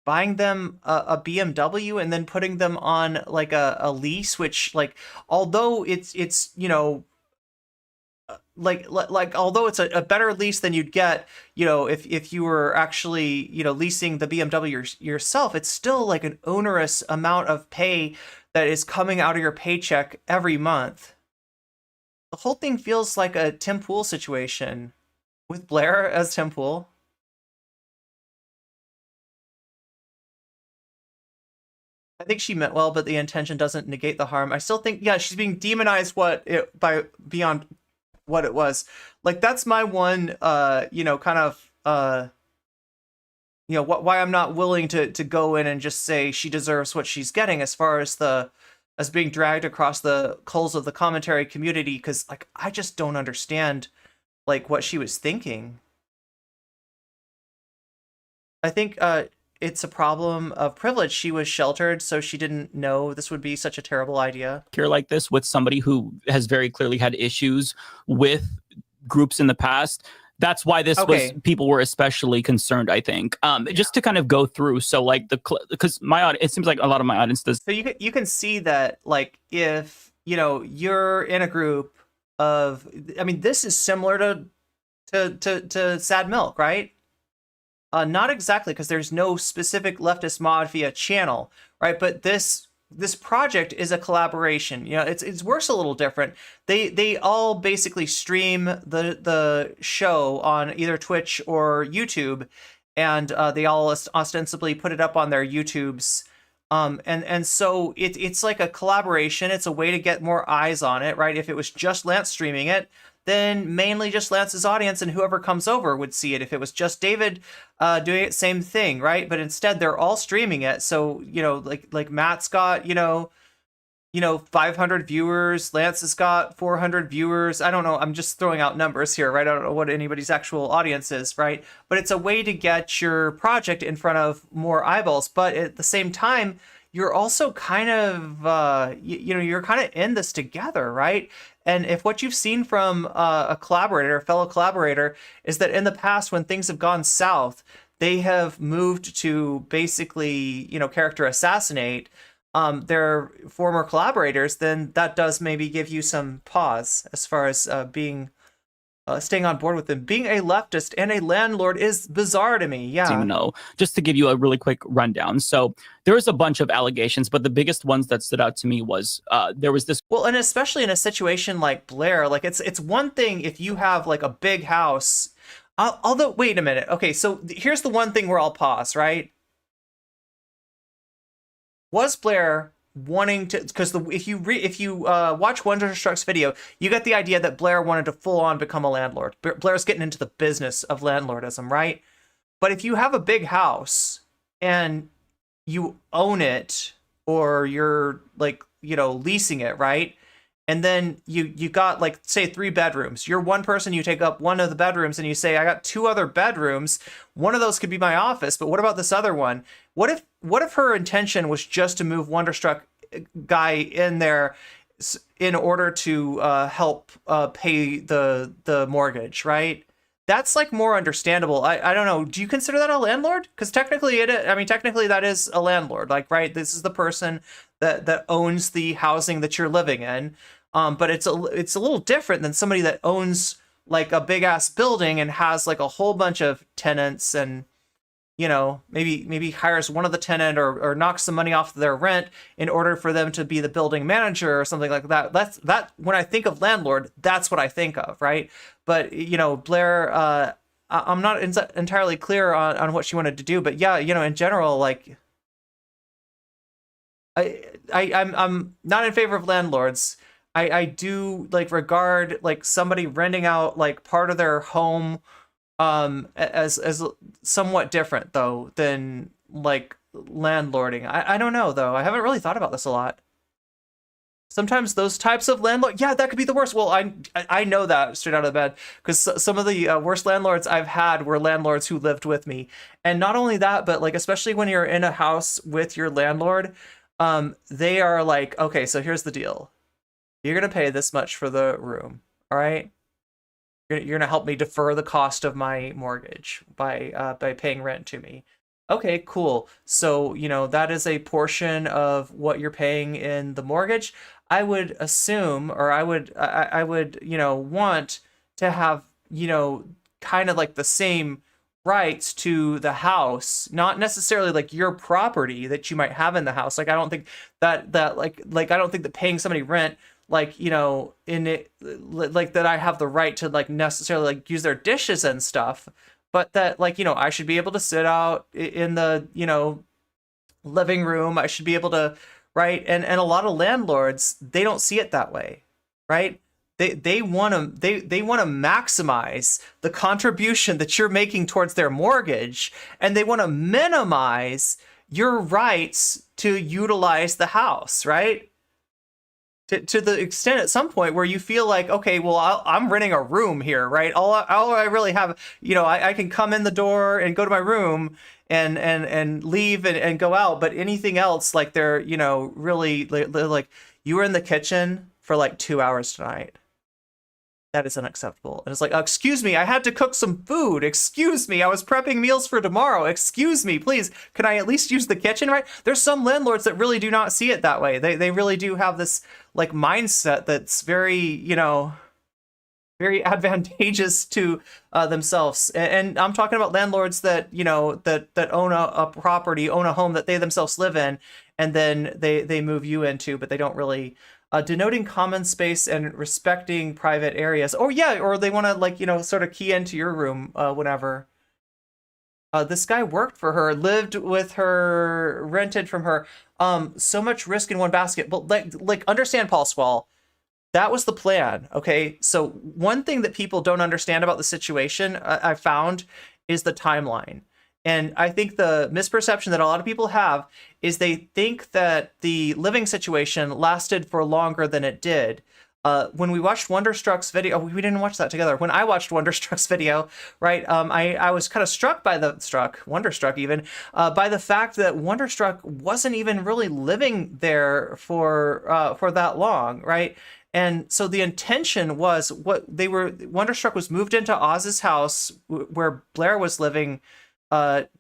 buying them a BMW and then putting them on like a lease, which like although it's you know like although it's a better lease than you'd get, you know, if you were actually, you know, leasing the BMW yourself, it's still like an onerous amount of pay that is coming out of your paycheck every month. The whole thing feels like a Tim Pool situation with Blair as Tim Pool. I think she meant well, but the intention doesn't negate the harm. I still think, yeah, she's being demonized by beyond what it was. Like that's my one you know, kind of you know, why I'm not willing to go in and just say she deserves what she's getting as far as being dragged across the coals of the commentary community, because like I just don't understand like what she was thinking. I think it's a problem of privilege. She was sheltered, so she didn't know this would be such a terrible idea. Here like this with somebody who has very clearly had issues with groups in the past. That's why this was, people were especially concerned, I think. Just to kind of go through. So like because my audience, it seems like a lot of my audience does. So you can see that like if, you know, you're in a group of, I mean, this is similar to Sad Milk, right? Not exactly, because there's no specific Leftist Mafia channel, right? But this project is a collaboration. You know, it's worse a little different. They all basically stream the show on either Twitch or YouTube, and they all ostensibly put it up on their YouTubes. And so it's like a collaboration. It's a way to get more eyes on it, right? If it was just Lance streaming it, then mainly just Lance's audience and whoever comes over would see it. If it was just David doing it, same thing, right? But instead they're all streaming it. So, you know, like Matt's got, you know, 500 viewers, Lance has got 400 viewers. I don't know. I'm just throwing out numbers here, right? I don't know what anybody's actual audience is, right? But it's a way to get your project in front of more eyeballs. But at the same time, you're also kind of, you know, you're kind of in this together, right? And if what you've seen from a fellow collaborator, is that in the past when things have gone south, they have moved to basically, you know, character assassinate their former collaborators, then that does maybe give you some pause as far as staying on board with them. Being a leftist and a landlord is bizarre to me. Yeah. No, just to give you a really quick rundown. So there was a bunch of allegations, but the biggest ones that stood out to me was there was this. Well, and especially in a situation like Blair, like it's one thing if you have like a big house. Although, wait a minute. Okay, so here's the one thing where I'll pause, right? Was Blair wanting to, because if you watch Wonderstruck's video, you get the idea that Blair wanted to full on become a landlord. Blair's getting into the business of landlordism, right? But if you have a big house and you own it, or you're like, you know, leasing it, right? And then you got like, say, 3 bedrooms. You're one person, you take up one of the bedrooms and you say, I got 2 other bedrooms. One of those could be my office, but what about this other one? What if her intention was just to move Wonderstruck guy in there in order to help pay the mortgage, right? That's like more understandable. I don't know. Do you consider that a landlord? Because technically technically that is a landlord. Like, right, this is the person that owns the housing that you're living in. But it's a little different than somebody that owns like a big ass building and has like a whole bunch of tenants, and you know, maybe hires one of the tenant or knocks some money off their rent in order for them to be the building manager or something like that. That when I think of landlord, that's what I think of, right? But you know, Blair, I'm not entirely clear on what she wanted to do, but yeah, you know, in general, like I'm not in favor of landlords. I do like regard like somebody renting out like part of their home as somewhat different though than like landlording. I don't know though. I haven't really thought about this a lot. Sometimes those types of landlord, yeah, that could be the worst. Well, I know that straight out of bed, because some of the worst landlords I've had were landlords who lived with me. And not only that, but like especially when you're in a house with your landlord, they are like, okay, so here's the deal. You're gonna pay this much for the room, all right? You're gonna help me defer the cost of my mortgage by paying rent to me. Okay, cool. So, that is a portion of what you're paying in the mortgage. I would assume, or I would, want to have, kind of like the same rights to the house, not necessarily like your property that you might have in the house. Like, I don't think that I don't think that paying somebody rent, like, in it, like that I have the right to like necessarily like use their dishes and stuff, but that like I should be able to sit out in the living room. I should be able to, right? And a lot of landlords, they don't see it that way, right? They want to they want to maximize the contribution that you're making towards their mortgage, and they want to minimize your rights to utilize the house, right? To the extent at some point where you feel like, okay, well, I'm renting a room here, right? All I really have, I can come in the door and go to my room and leave and go out. But anything else, like they're, really like you were in the kitchen for like 2 hours tonight. That is unacceptable. And it's like, excuse me, I had to cook some food. Excuse me, I was prepping meals for tomorrow. Excuse me, please, can I at least use the kitchen, right? There's some landlords that really do not see it that way. They really do have this like mindset that's very, very advantageous to themselves. And I'm talking about landlords that, that own a property, own a home that they themselves live in, and then they move you into, but they don't really denoting common space and respecting private areas. Oh yeah, or they want to like, sort of key into your room whenever. This guy worked for her, lived with her, rented from her. So much risk in one basket. But like understand, Paul Swall, that was the plan. Okay, so one thing that people don't understand about the situation, I found, is the timeline. And I think the misperception that a lot of people have is they think that the living situation lasted for longer than it did. When we watched Wonderstruck's video, we didn't watch that together. When I watched Wonderstruck's video, right, I was kind of wonderstruck even, by the fact that Wonderstruck wasn't even really living there for that long, right? And so the intention was Wonderstruck was moved into Oz's house where Blair was living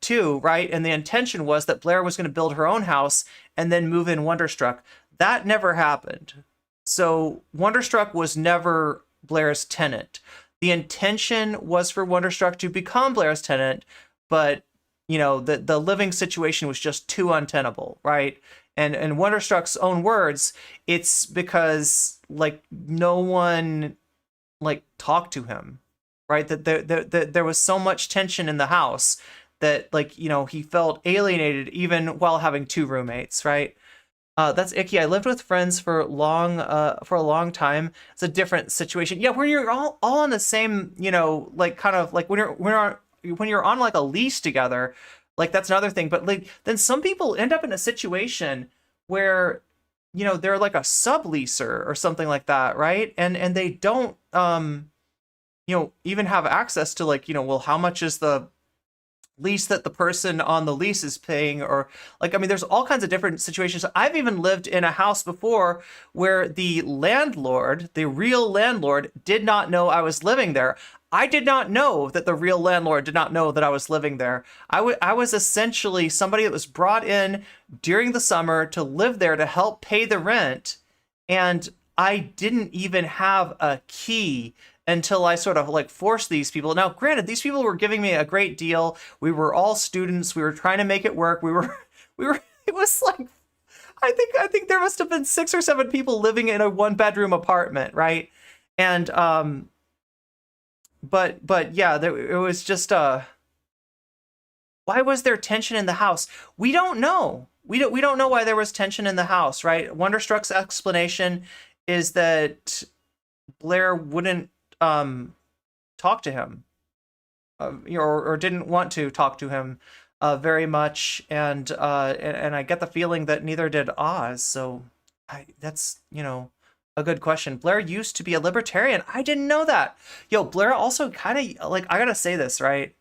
too, right? And the intention was that Blair was going to build her own house and then move in Wonderstruck. That never happened. So Wonderstruck was never Blair's tenant. The intention was for Wonderstruck to become Blair's tenant, but the living situation was just too untenable, right? And Wonderstruck's own words, it's because like no one like talked to him, right? That there was so much tension in the house that like he felt alienated even while having two roommates, right? That's icky. I lived with friends for a long time. It's a different situation. Yeah, when you're all on the same, like kind of like when you're on like a lease together, like that's another thing. But like then some people end up in a situation where they're like a subleaser or something like that, right? And they don't even have access to like, well, how much is the lease that the person on the lease is paying, or like, I mean, there's all kinds of different situations. I've even lived in a house before where the landlord, the real landlord, did not know I was living there. I did not know that the real landlord did not know that I was living there. I was essentially somebody that was brought in during the summer to live there to help pay the rent. And I didn't even have a key until I sort of like forced these people. Now, granted, these people were giving me a great deal. We were all students. We were trying to make it work. We were, it was like, I think there must have been 6 or 7 people living in a 1-bedroom apartment, right? And, but yeah, it was just, why was there tension in the house? We don't know. We don't know why there was tension in the house, right? Wonderstruck's explanation is that Blair wouldn't talk to him, or didn't want to talk to him very much, and I get the feeling that neither did Oz. So that's a good question. Blair used to be a libertarian. I didn't know that. Yo, Blair also kind of like, I gotta say this, right?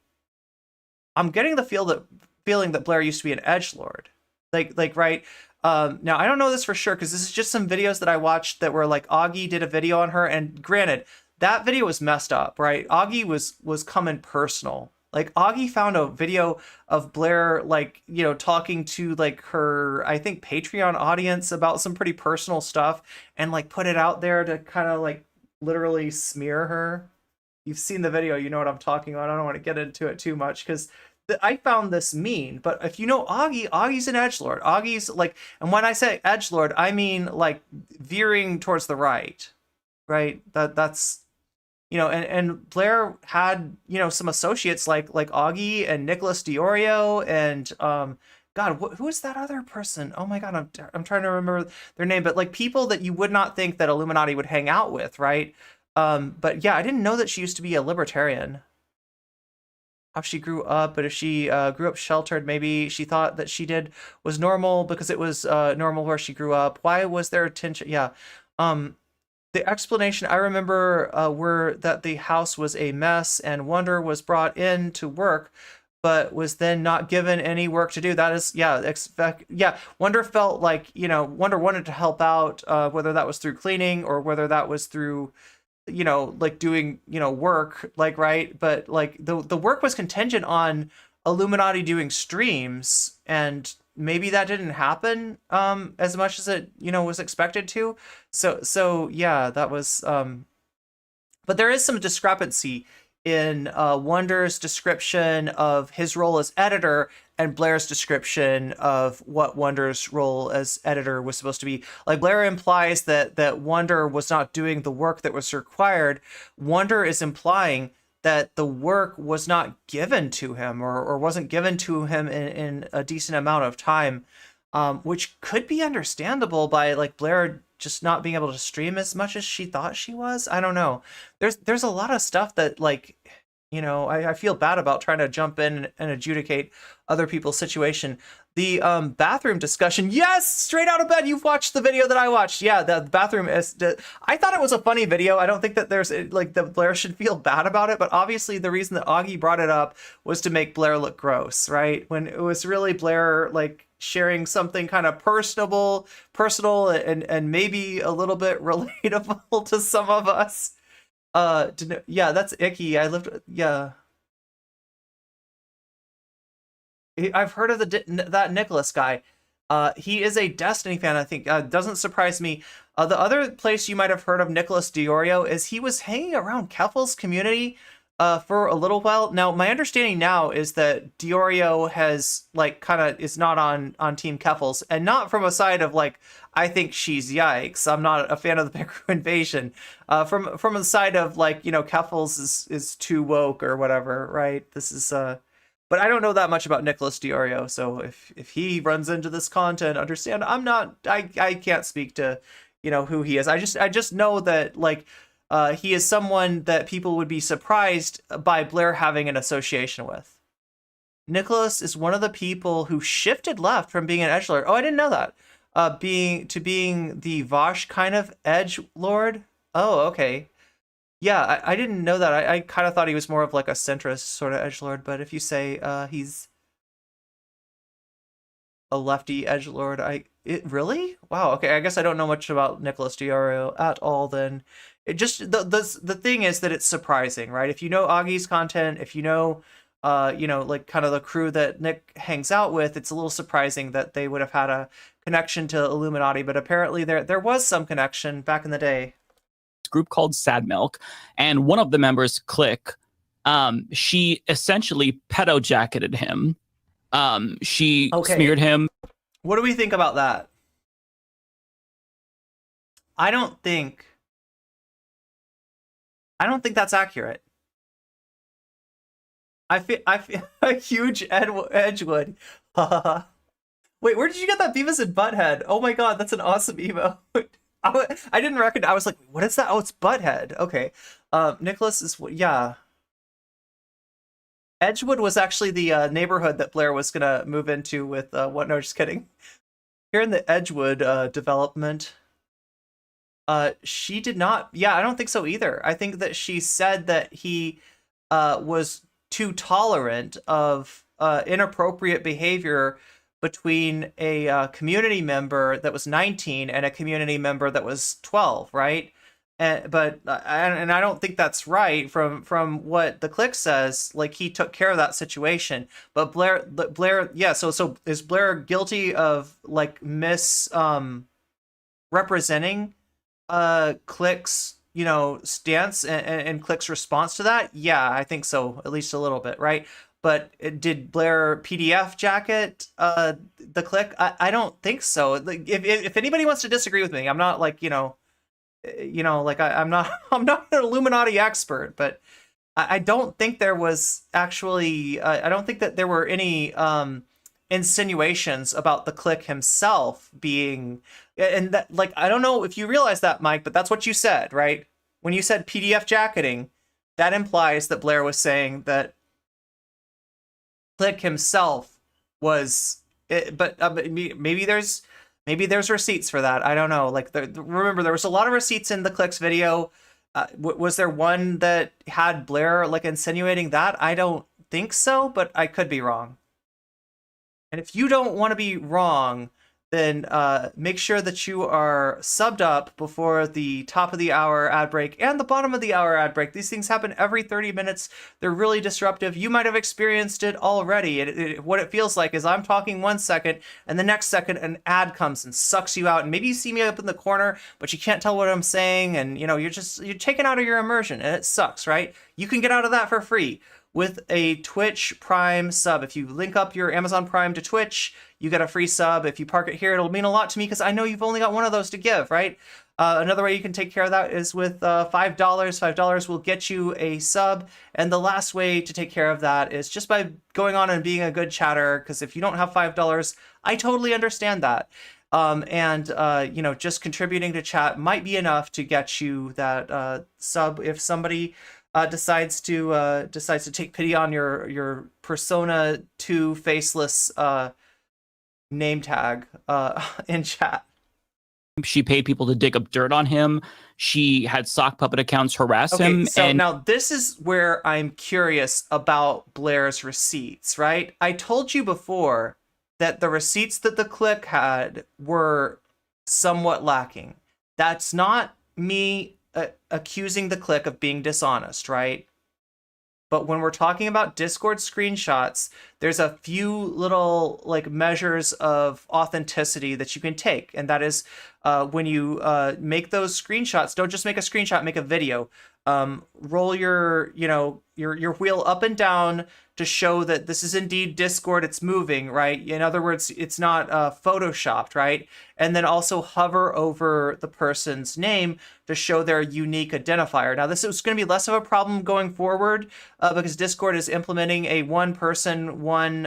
I'm getting the feeling that Blair used to be an edgelord, like right. Now I don't know this for sure because this is just some videos that I watched that were like Augie did a video on her, and granted, that video was messed up, right? Augie was coming personal. Like Augie found a video of Blair, like, you know, talking to like her, I think, Patreon audience about some pretty personal stuff, and like put it out there to kind of like literally smear her. You've seen the video, you know what I'm talking about. I don't want to get into it too much because I found this mean. But if you know Augie, Augie's an edgelord. Augie's like, and when I say edgelord, I mean like veering towards the right, right? That's, you know, and Blair had, you know, some associates like Augie and Nicholas Diorio and God, who is that other person? Oh my God, I'm trying to remember their name, but like people that you would not think that iiluminaughtii would hang out with, right? But yeah, I didn't know that she used to be a libertarian. How she grew up, but if she grew up sheltered, maybe she thought that she did was normal because it was normal where she grew up. Why was there tension? Yeah. The explanation I remember were that the house was a mess and Wonder was brought in to work, but was then not given any work to do. That is, yeah, Wonder felt like, you know, Wonder wanted to help out, whether that was through cleaning or whether that was through, you know, like doing, you know, work, like, right? But like the work was contingent on iiluminaughtii doing streams, and maybe that didn't happen as much as it, you know, was expected to. So yeah, that was but there is some discrepancy in Wonder's description of his role as editor and Blair's description of what Wonder's role as editor was supposed to be. Like Blair implies that Wonder was not doing the work that was required. Wonder is implying that the work was not given to him or wasn't given to him in a decent amount of time, which could be understandable by like Blair just not being able to stream as much as she thought she was. I don't know. There's a lot of stuff that, like, you know, I feel bad about trying to jump in and adjudicate other people's situation. The bathroom discussion. Yes, straight out of bed. You've watched the video that I watched. Yeah, the bathroom is. I thought it was a funny video. I don't think that there's like that Blair should feel bad about it. But obviously, the reason that Augie brought it up was to make Blair look gross, right? When it was really Blair like sharing something kind of personal, and maybe a little bit relatable to some of us. Yeah, that's icky. Yeah. I've heard of that Nicholas guy. He is a Destiny fan, I think. Doesn't surprise me. The other place you might have heard of Nicholas Diorio is he was hanging around Keffel's community for a little while. Now, my understanding now is that Diorio has like kind of is not on Team Keffel's, and not from a side of like I think she's yikes. I'm not a fan of the Pickeroo invasion. From the side of like, you know, Keffel's is too woke or whatever, right? This is but I don't know that much about Nicholas Diorio, so if he runs into this content, understand I can't speak to, you know, who he is. I just know that like he is someone that people would be surprised by Blair having an association with. Nicholas is one of the people who shifted left from being an edgelord. Oh, I didn't know that. Being the Vosh kind of edgelord. Oh, okay. Yeah, I didn't know that. I kind of thought he was more of like a centrist sort of edgelord, but if you say he's a lefty edgelord, really? Wow, okay, I guess I don't know much about Nicholas Diorio at all then. It just the thing is that it's surprising, right? If you know Augie's content, if you know you know, like kind of the crew that Nick hangs out with, it's a little surprising that they would have had a connection to iiluminaughtii, but apparently there was some connection back in the day. Group called Sad Milk, and one of the members, Click, she essentially pedo jacketed him. She smeared him. What do we think about that? I don't think that's accurate. I feel a huge Edgewood. Wait, where did you get that Beavis and Butthead? Oh my god, that's an awesome emo. I didn't recognize. I was like, what is that? Oh, it's Butthead. Okay. Nicholas is, yeah. Edgewood was actually the neighborhood that Blair was gonna move into with what? No, just kidding. Here in the Edgewood development, she did not. Yeah, I don't think so either. I think that she said that he was too tolerant of inappropriate behavior between a community member that was 19 and a community member that was 12, right? but I don't think that's right from what the click says. Like, he took care of that situation. But Blair, yeah. So is Blair guilty of like representing Click's stance and Click's response to that? Yeah, I think so, at least a little bit, right? But did Blair PDF jacket the Click? I don't think so. Like, if anybody wants to disagree with me, I'm not like like I'm not an Illuminati expert, but I don't think there was actually I don't think that there were any insinuations about the Click himself being, and that, like, I don't know if you realize that, Mike, but that's what you said, right? When you said PDF jacketing, that implies that Blair was saying that Click himself was but maybe there's receipts for that. I don't know. Like, remember, there was a lot of receipts in the Click's video. Was there one that had Blair like insinuating that? I don't think so, but I could be wrong. And if you don't want to be wrong, then make sure that you are subbed up before the top of the hour ad break and the bottom of the hour ad break. These things happen every 30 minutes. They're really disruptive. You might have experienced it already. What it feels like is I'm talking 1 second, and the next second an ad comes and sucks you out. And maybe you see me up in the corner, but you can't tell what I'm saying, and you're taken out of your immersion, and it sucks, right? You can get out of that for free with a Twitch Prime sub. If you link up your Amazon Prime to Twitch, you get a free sub. If you park it here, it'll mean a lot to me because I know you've only got one of those to give, right? Another way you can take care of that is with $5. $5 will get you a sub. And the last way to take care of that is just by going on and being a good chatter, because if you don't have $5, I totally understand that. Just contributing to chat might be enough to get you that sub if somebody decides to take pity on your Persona 2 faceless name tag in chat. She paid people to dig up dirt on him. She had sock puppet accounts harass him. So now this is where I'm curious about Blair's receipts, right? I told you before that the receipts that the Click had were somewhat lacking. That's not me accusing the Click of being dishonest, right? But when we're talking about Discord screenshots, there's a few little like measures of authenticity that you can take, and that is when you make those screenshots. Don't just make a screenshot, make a video. Roll your wheel up and down to show that this is indeed Discord. It's moving, right? In other words, it's not photoshopped, right? And then also hover over the person's name to show their unique identifier. Now, this is going to be less of a problem going forward because Discord is implementing a one person, one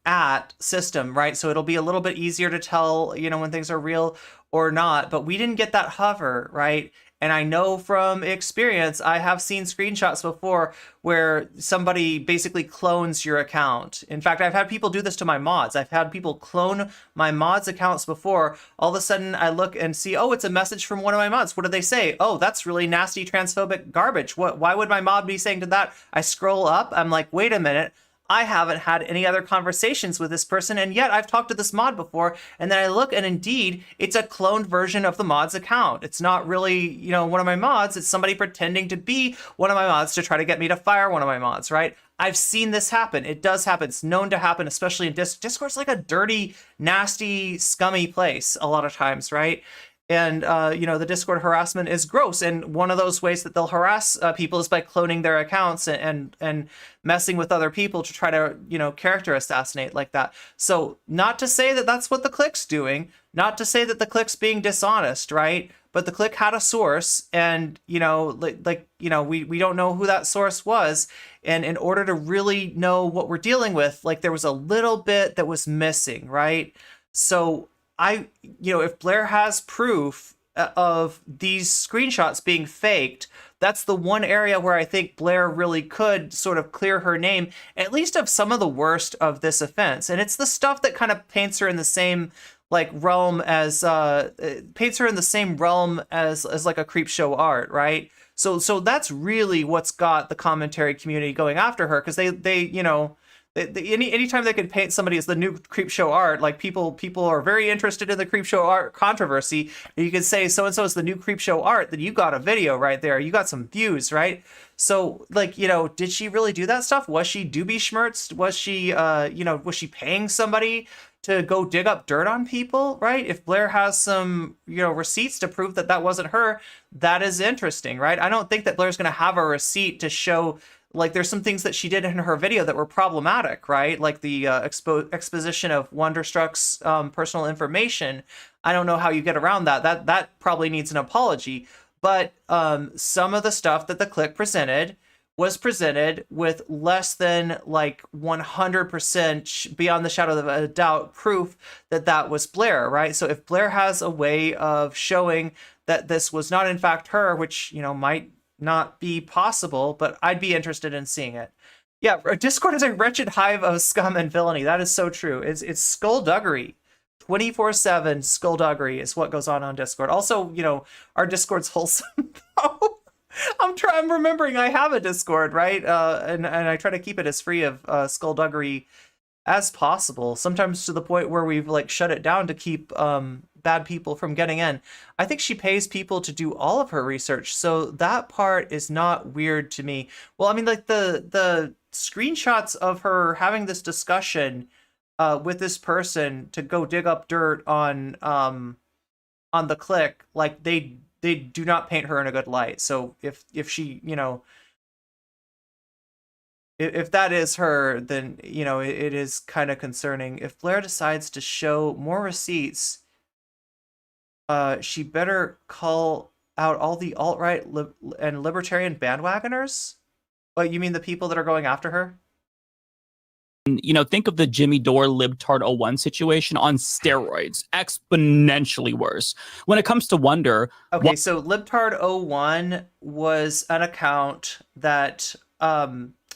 at system, right? So it'll be a little bit easier to tell, when things are real or not. But we didn't get that hover, right? And I know from experience, I have seen screenshots before where somebody basically clones your account. In fact, I've had people do this to my mods. I've had people clone my mods' accounts before. All of a sudden, I look and see, oh, it's a message from one of my mods. What do they say? Oh, that's really nasty transphobic garbage. Why would my mod be saying to that? I scroll up. I'm like, wait a minute. I haven't had any other conversations with this person, and yet I've talked to this mod before, and then I look, and indeed, it's a cloned version of the mod's account. It's not really, one of my mods. It's somebody pretending to be one of my mods to try to get me to fire one of my mods, right? I've seen this happen. It does happen. It's known to happen, especially in Discord's like a dirty, nasty, scummy place a lot of times, right? And, the Discord harassment is gross. And one of those ways that they'll harass people is by cloning their accounts and messing with other people to try to, character assassinate like that. So not to say that that's what the Click's doing, not to say that the Click's being dishonest, right? But the Click had a source, and, we don't know who that source was. And in order to really know what we're dealing with, like, there was a little bit that was missing, right? So if Blair has proof of these screenshots being faked, that's the one area where I think Blair really could sort of clear her name, at least of some of the worst of this offense. And it's the stuff that kind of paints her in the same realm as like a creep show art, right? So that's really what's got the commentary community going after her, because Anytime they can paint somebody as the new Creepshow art, like people are very interested in the Creepshow art controversy. And you can say so and so is the new Creepshow art, then you got a video right there. You got some views, right? So like, you know, did she really do that stuff? Was she doobie schmertzed? Was she you know, was she paying somebody to go dig up dirt on people, right? If Blair has some, you know, receipts to prove that that wasn't her, that is interesting, right? I don't think that Blair's going to have a receipt to show. Like, there's some things that she did in her video that were problematic, right? Like the exposition of Wonderstruck's personal information. I don't know how you get around that. That probably needs an apology. But some of the stuff that the clique presented was presented with less than like 100% beyond the shadow of a doubt proof that that was Blair, right? So if Blair has a way of showing that this was not in fact her, which, you know, might not be possible, but I'd be interested in seeing it. Yeah, Discord is a wretched hive of scum and villainy. That is so true. It's skullduggery. 24/7 skullduggery is what goes on Discord. Also, you know, our Discord's wholesome. I'm remembering I have a Discord, right? And I try to keep it as free of skullduggery as possible. Sometimes to the point where we've like shut it down to keep bad people from getting in. I think she pays people to do all of her research, so that part is not weird to me. Well, I mean, like the screenshots of her having this discussion with this person to go dig up dirt on the clique, like they do not paint her in a good light. So if she, you know, if that is her, then, you know, it is kind of concerning. If Blair decides to show more receipts, she better call out all the alt-right and libertarian bandwagoners? Oh, you mean the people that are going after her? You know, think of the Jimmy Dore libtard 01 situation on steroids, exponentially worse. When it comes to Wonder... Okay, so libtard 01 was an account that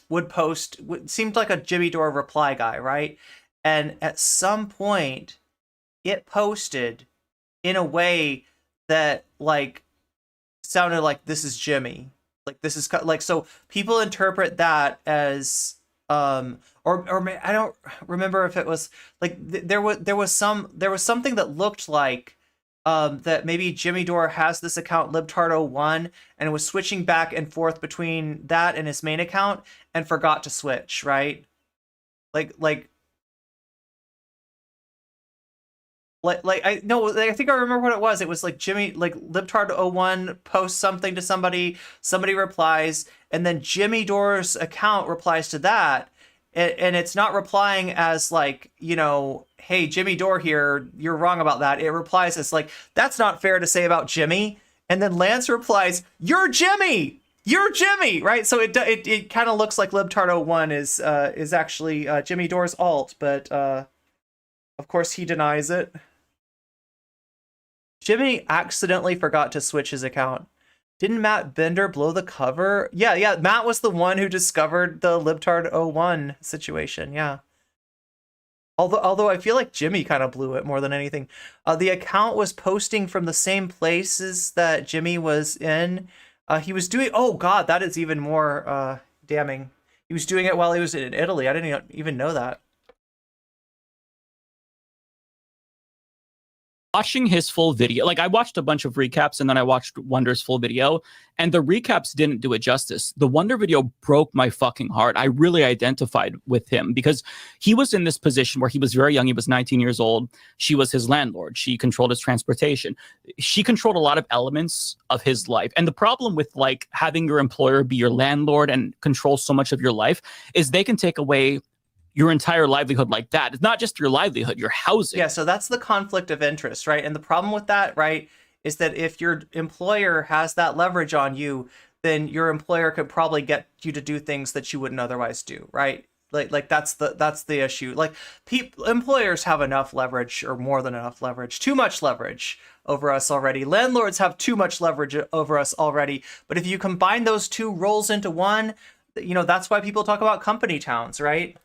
would post, seemed like a Jimmy Dore reply guy, right? And at some point, it posted in a way that, like, sounded like this is Jimmy. Like, this is, like, so people interpret that as... or I don't remember if it was like there was something that looked like that maybe Jimmy Dore has this account libtard01 and was switching back and forth between that and his main account and forgot to switch, right? Like I think I remember what it was. It was like Jimmy, like libtard01 posts something to somebody replies, and then Jimmy Dore's account replies to that, and it's not replying as like, you know, hey, Jimmy Dore here, you're wrong about that. It replies as like, that's not fair to say about Jimmy. And then Lance replies, you're Jimmy, right? So it kind of looks like libtard01 is actually Jimmy Dore's alt, but of course he denies it. Jimmy accidentally forgot to switch his account. Didn't Matt Bender blow the cover? Yeah, Matt was the one who discovered the libtard01 situation, yeah. Although I feel like Jimmy kind of blew it more than anything. The account was posting from the same places that Jimmy was in. He was doing, oh god, that is even more damning. He was doing it while he was in Italy. I didn't even know that. Watching his full video, like I watched a bunch of recaps and then I watched Wonder's full video, and the recaps didn't do it justice. The Wonder video broke my fucking heart. I really identified with him because he was in this position where he was very young. He was 19 years old. She was his landlord. She controlled his transportation. She controlled a lot of elements of his life. And the problem with like having your employer be your landlord and control so much of your life is they can take away your entire livelihood like that. It's not just your livelihood, your housing. Yeah, so that's the conflict of interest, right? And the problem with that, right, is that if your employer has that leverage on you, then your employer could probably get you to do things that you wouldn't otherwise do, right? Like that's the issue. Like employers have enough leverage, or more than enough leverage, too much leverage over us already. Landlords have too much leverage over us already. But if you combine those two roles into one, you know, that's why people talk about company towns, right?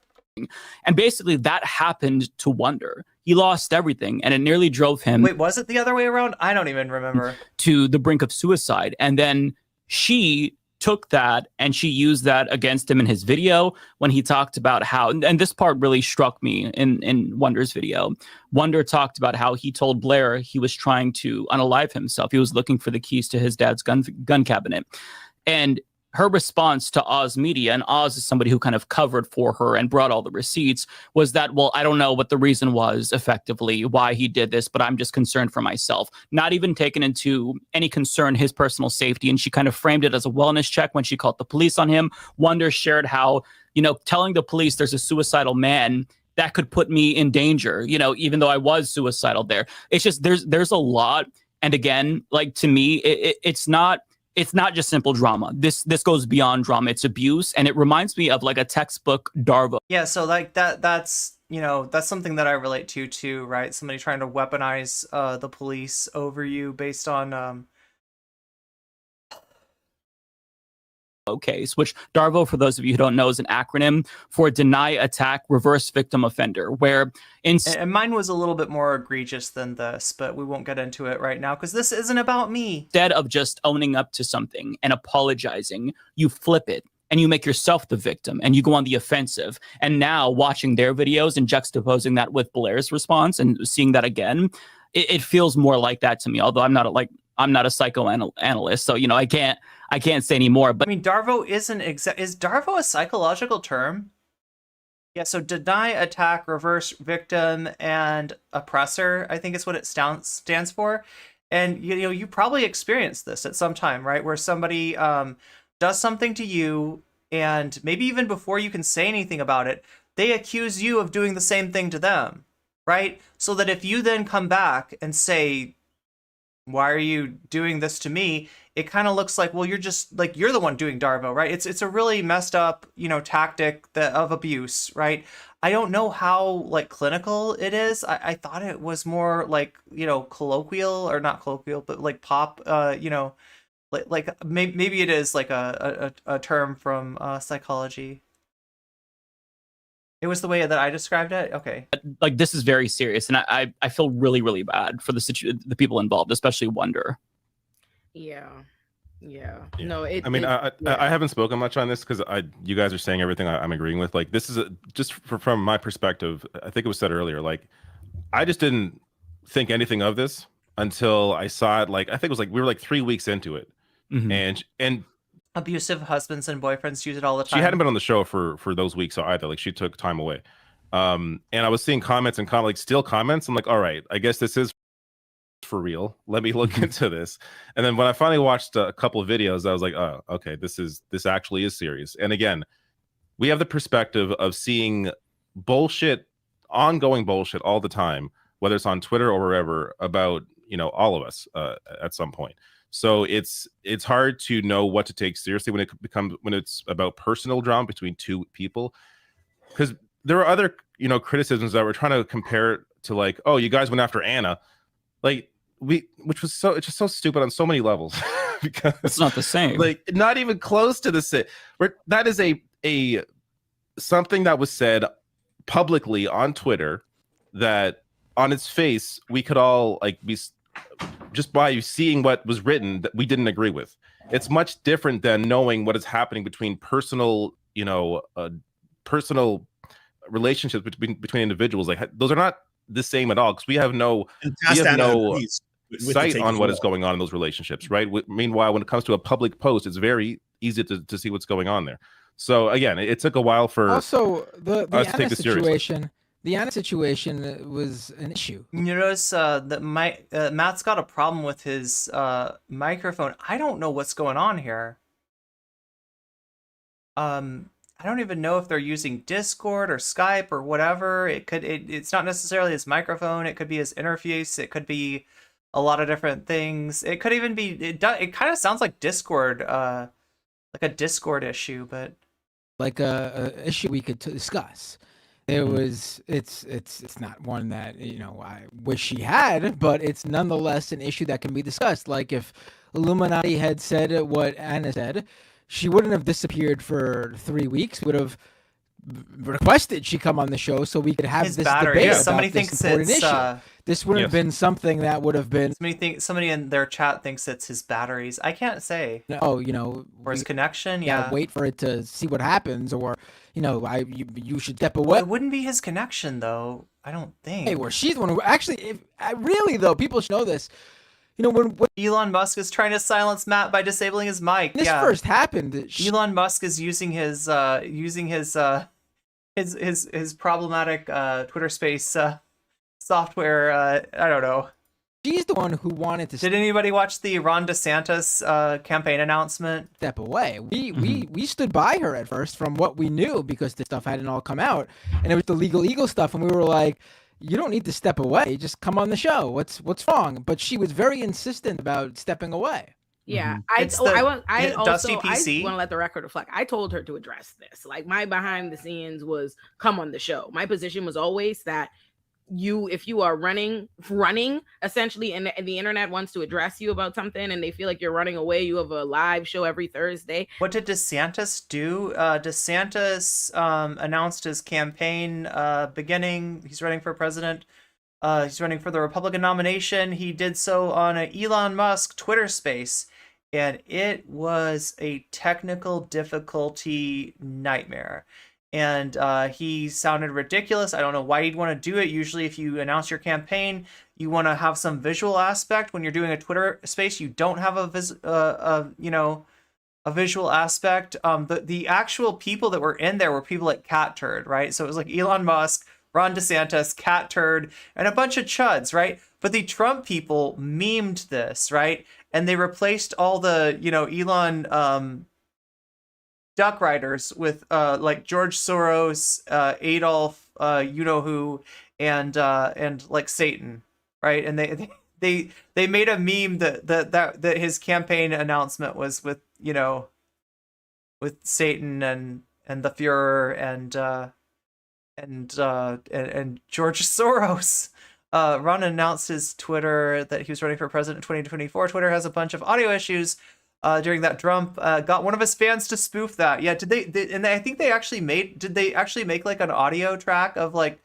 And basically that happened to Wonder. He lost everything and it nearly drove him... Wait, was it the other way around? I don't even remember. ...to the brink of suicide. And then she took that and she used that against him in his video when he talked about how, and this part really struck me in Wonder's video. Wonder talked about how he told Blair he was trying to unalive himself. He was looking for the keys to his dad's gun cabinet. And her response to Oz Media, and Oz is somebody who kind of covered for her and brought all the receipts, was that, well, I don't know what the reason was effectively why he did this, but I'm just concerned for myself. Not even taking into any concern his personal safety. And she kind of framed it as a wellness check when she called the police on him. Wonder shared how, telling the police there's a suicidal man, that could put me in danger, even though I was suicidal there. It's just, there's a lot. And again, like, to me, it's not just simple drama. This goes beyond drama. It's abuse, and it reminds me of like a textbook Darvo. Yeah, so like that's something that I relate to too, right? Somebody trying to weaponize the police over you based on case, which Darvo, for those of you who don't know, is an acronym for Deny, Attack, Reverse Victim Offender, where and mine was a little bit more egregious than this, but we won't get into it right now because this isn't about me. Instead of just owning up to something and apologizing, you flip it and you make yourself the victim and you go on the offensive. And now watching their videos and juxtaposing that with Blair's response and seeing that again, it feels more like that to me. Although I'm not a psychoanalyst, so I can't say any more. But I mean, Darvo is Darvo a psychological term? Yeah, so deny, attack, reverse victim, and oppressor, I think is what it stands for. And you probably experienced this at some time, right? Where somebody does something to you, and maybe even before you can say anything about it, they accuse you of doing the same thing to them, right? So that if you then come back and say, why are you doing this to me? It kind of looks like, well, you're just like, you're the one doing Darvo, right? It's a really messed up, tactic of abuse, right? I don't know how like clinical it is. I thought it was more like, colloquial, or not colloquial, but like pop, like maybe it is like a term from psychology. It was the way that I described it. Okay. Like, this is very serious, and I feel really, really bad for the people involved, especially Wonder. Yeah. Yeah. No, I mean, I haven't spoken much on this because you guys are saying everything I'm agreeing with. Like, this is just from my perspective. I think it was said earlier. Like, I just didn't think anything of this until I saw it. Like, I think it was like we were like 3 weeks into it, and abusive husbands and boyfriends use it all the time. She hadn't been on the show for those weeks either. Like, she took time away, and I was seeing comments and like still comments. I'm like, all right, I guess this is for real. Let me look into this. And then when I finally watched a couple of videos, I was like, oh, okay, this actually is serious. And again, we have the perspective of seeing ongoing bullshit all the time, whether it's on Twitter or wherever, about all of us at some point. So it's hard to know what to take seriously when it's about personal drama between two people, because there are other criticisms that we're trying to compare to, like, oh, you guys went after Anna, like it's just so stupid on so many levels because it's not the same, like not even close to the same. That is a something that was said publicly on Twitter that on its face we could all like be just by seeing what was written that we didn't agree with. It's much different than knowing what is happening between personal relationships between individuals. Like, those are not the same at all, because we have no sight on what is going on in those relationships, right? Meanwhile, when it comes to a public post, it's very easy to see what's going on there. So again, it took a while for also the us to take Anna this seriously. situation. The Anna situation was an issue. You notice that Matt's got a problem with his microphone. I don't know what's going on here. I don't even know if they're using Discord or Skype or whatever. It's not necessarily his microphone. It could be his interface. It could be a lot of different things. It could even be, it kind of sounds like Discord, like a Discord issue, but like a issue we could discuss. It's not one that I wish he had, but it's nonetheless an issue that can be discussed. Like, if iiluminaughtii had said what Anna said, she wouldn't have disappeared for 3 weeks. Would have requested she come on the show so we could have His this battery. debate Yeah. about Somebody this thinks important it's issue. This wouldn't have Yes. been something that would have been, somebody in their chat thinks it's his batteries. I can't say. or Or his connection. yeah, Yeah. wait for it to see what happens, or you should step Well, away. it wouldn't be his connection though. I don't think. Hey, where she's the one who actually, really though, people should know this. When Elon Musk is trying to silence Matt by disabling his mic. this Yeah. first happened, Elon Musk is using his problematic Twitter Space software. I don't know. she's the one who wanted to Did anybody watch the Ron DeSantis campaign announcement? step away. We stood by her at first from what we knew because this stuff hadn't all come out, and it was the Legal Eagle stuff, and we were like, you don't need to step away, just come on the show. What's wrong? But she was very insistent about stepping away. Yeah, It's I Dusty want PC. to let the record reflect. I told her to address this. Like, my behind the scenes was come on the show. My position was always that if you are running essentially, and the internet wants to address you about something and they feel like you're running away, you have a live show every Thursday. What did DeSantis do? DeSantis announced his campaign beginning. He's running for president. He's running for the Republican nomination. He did so on an Elon Musk Twitter Space, and it was a technical difficulty nightmare. And he sounded ridiculous. I don't know why you'd want to do it. Usually if you announce your campaign, you want to have some visual aspect. When you're doing a Twitter Space, you don't have a visual aspect. The actual people that were in there were people like Cat Turd, right? So it was like Elon Musk, Ron DeSantis, Cat Turd, and a bunch of chuds, right? But the Trump people memed this, right? And they replaced all the, Elon duck riders with like George Soros, Adolf, who, and like Satan, right? And they made a meme that his campaign announcement was with with Satan and the Fuhrer and George Soros. Ron announced his Twitter that he was running for president in 2024. Twitter has a bunch of audio issues. During that Trump got one of his fans to spoof that. Yeah, and I think they actually did they actually make like an audio track of like,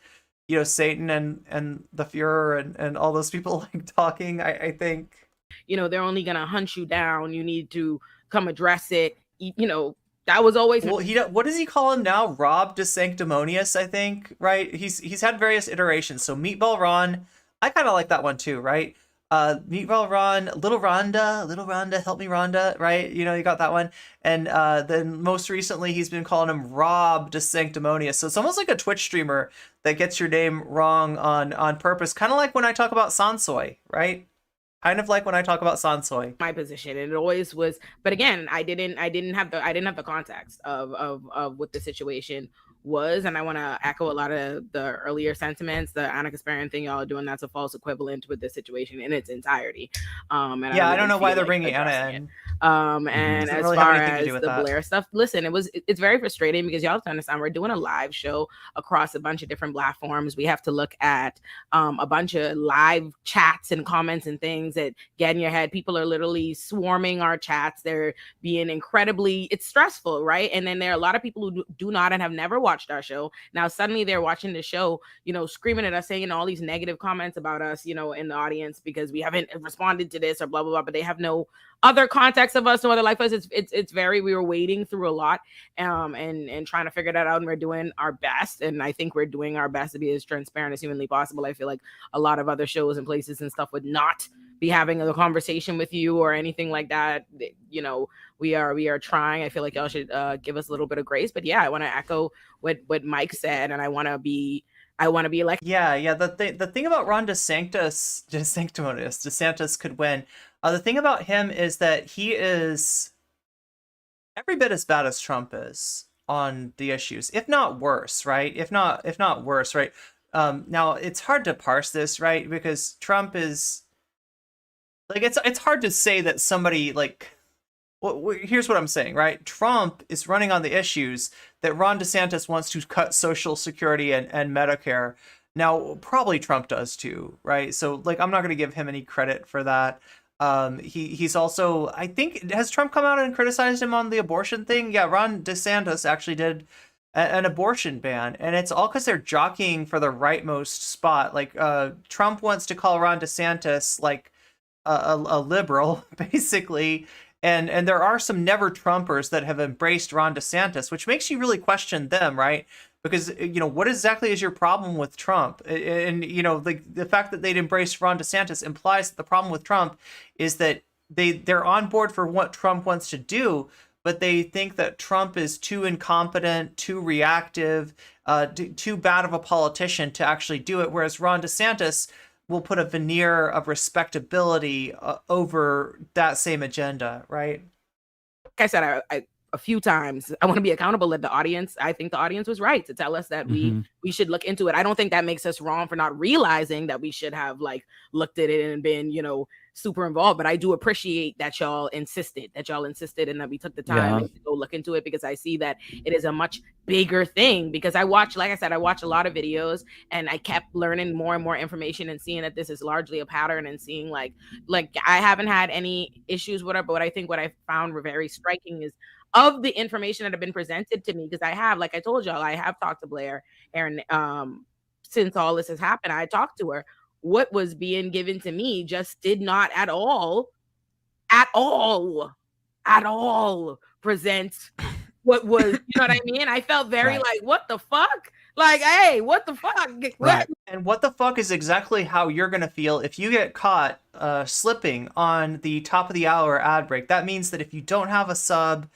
Satan and the Fuhrer and all those people like talking, I think. They're only going to hunt you down. You need to come address it. That was always... Well, what does he call him now? Rob DeSanctimonious, I think, right? He's had various iterations. So Meatball Ron, I kind of like that one too, right? Meatball Ron, Little Rhonda, help me Rhonda, right? You got that one. And then most recently he's been calling him Rob DeSanctimonious. So it's almost like a Twitch streamer that gets your name wrong on purpose. Kind of like when I talk about Sansoy, right? Kind of like when I talk about Sansoy. My position, and it always was, but again, I didn't have the context of what the situation was, and I want to echo a lot of the earlier sentiments. The Anna Kasparian thing y'all are doing, that's a false equivalent with the situation in its entirety. And yeah, I don't know why they're bringing Anna in. And as really far as the Blair stuff, listen, it's very frustrating because y'all have to understand we're doing a live show across a bunch of different platforms. We have to look at a bunch of live chats and comments and things that get in your head. People are literally swarming our chats. They're being it's stressful, right? And then there are a lot of people who do not and have never watched our show. Now suddenly they're watching the show, screaming at us, saying all these negative comments about us, in the audience because we haven't responded to this or blah blah blah. But they have no other context of us, no other life of us. We were wading through a lot and trying to figure that out, and we're doing our best. And I think we're doing our best to be as transparent as humanly possible. I feel like a lot of other shows and places and stuff would not be having a conversation with you or anything like that. We are trying. I feel like y'all should give us a little bit of grace. But yeah, I want to echo what Mike said, and I want to be like, yeah. The thing about Ron DeSantis could win. The thing about him is that he is every bit as bad as Trump is on the issues, if not worse, right? If not worse, right? Now it's hard to parse this, right? Because Trump is like it's hard to say that somebody like. Well, here's what I'm saying, right? Trump is running on the issues that Ron DeSantis wants to cut Social Security and Medicare. Now, probably Trump does too, right? So, like, I'm not going to give him any credit for that. He's also, I think, has Trump come out and criticized him on the abortion thing? Yeah, Ron DeSantis actually did an abortion ban, and it's all because they're jockeying for the rightmost spot. Like Trump wants to call Ron DeSantis like a liberal, basically. And there are some never Trumpers that have embraced Ron DeSantis, which makes you really question them, right? Because, what exactly is your problem with Trump? And, the fact that they'd embraced Ron DeSantis implies that the problem with Trump is that they're on board for what Trump wants to do, but they think that Trump is too incompetent, too reactive, too bad of a politician to actually do it. Whereas Ron DeSantis will put a veneer of respectability over that same agenda, right? Like I said, I a few times, I want to be accountable at the audience. I think the audience was right to tell us that we should look into it. I don't think that makes us wrong for not realizing that we should have looked at it and been, super involved. But I do appreciate that y'all insisted and that we took the time to go look into it, because I see that it is a much bigger thing. Because I watch a lot of videos, and I kept learning more and more information and seeing that this is largely a pattern, and seeing like I haven't had any issues with it. But I think what I found very striking is of the information that have been presented to me, because I have, like I told y'all, I have talked to Blair, and since all this has happened, I talked to her. What was being given to me just did not at all present what was, you know what I mean? I felt very like, what the fuck? Like, hey, what the fuck? Right. And what the fuck is exactly how you're going to feel if you get caught slipping on the top of the hour ad break. That means that if you don't have a sub,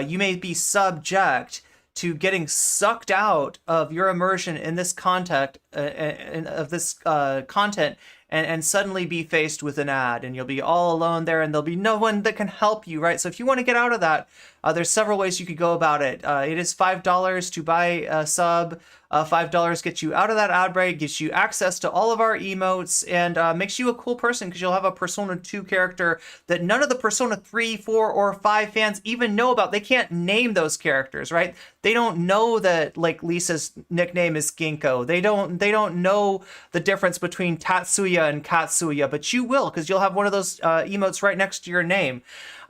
you may be subject to getting sucked out of your immersion in this content, content, and suddenly be faced with an ad, and you'll be all alone there, and there'll be no one that can help you, right? So if you want to get out of that, there's several ways you could go about it. It is $5 to buy a sub. $5 gets you out of that ad break, gives you access to all of our emotes, and makes you a cool person, because you'll have a Persona 2 character that none of the Persona 3, 4, or 5 fans even know about. They can't name those characters, right? They don't know that, like, Lisa's nickname is Ginkgo. They don't know the difference between Tatsuya and Katsuya, but you will, because you'll have one of those emotes right next to your name.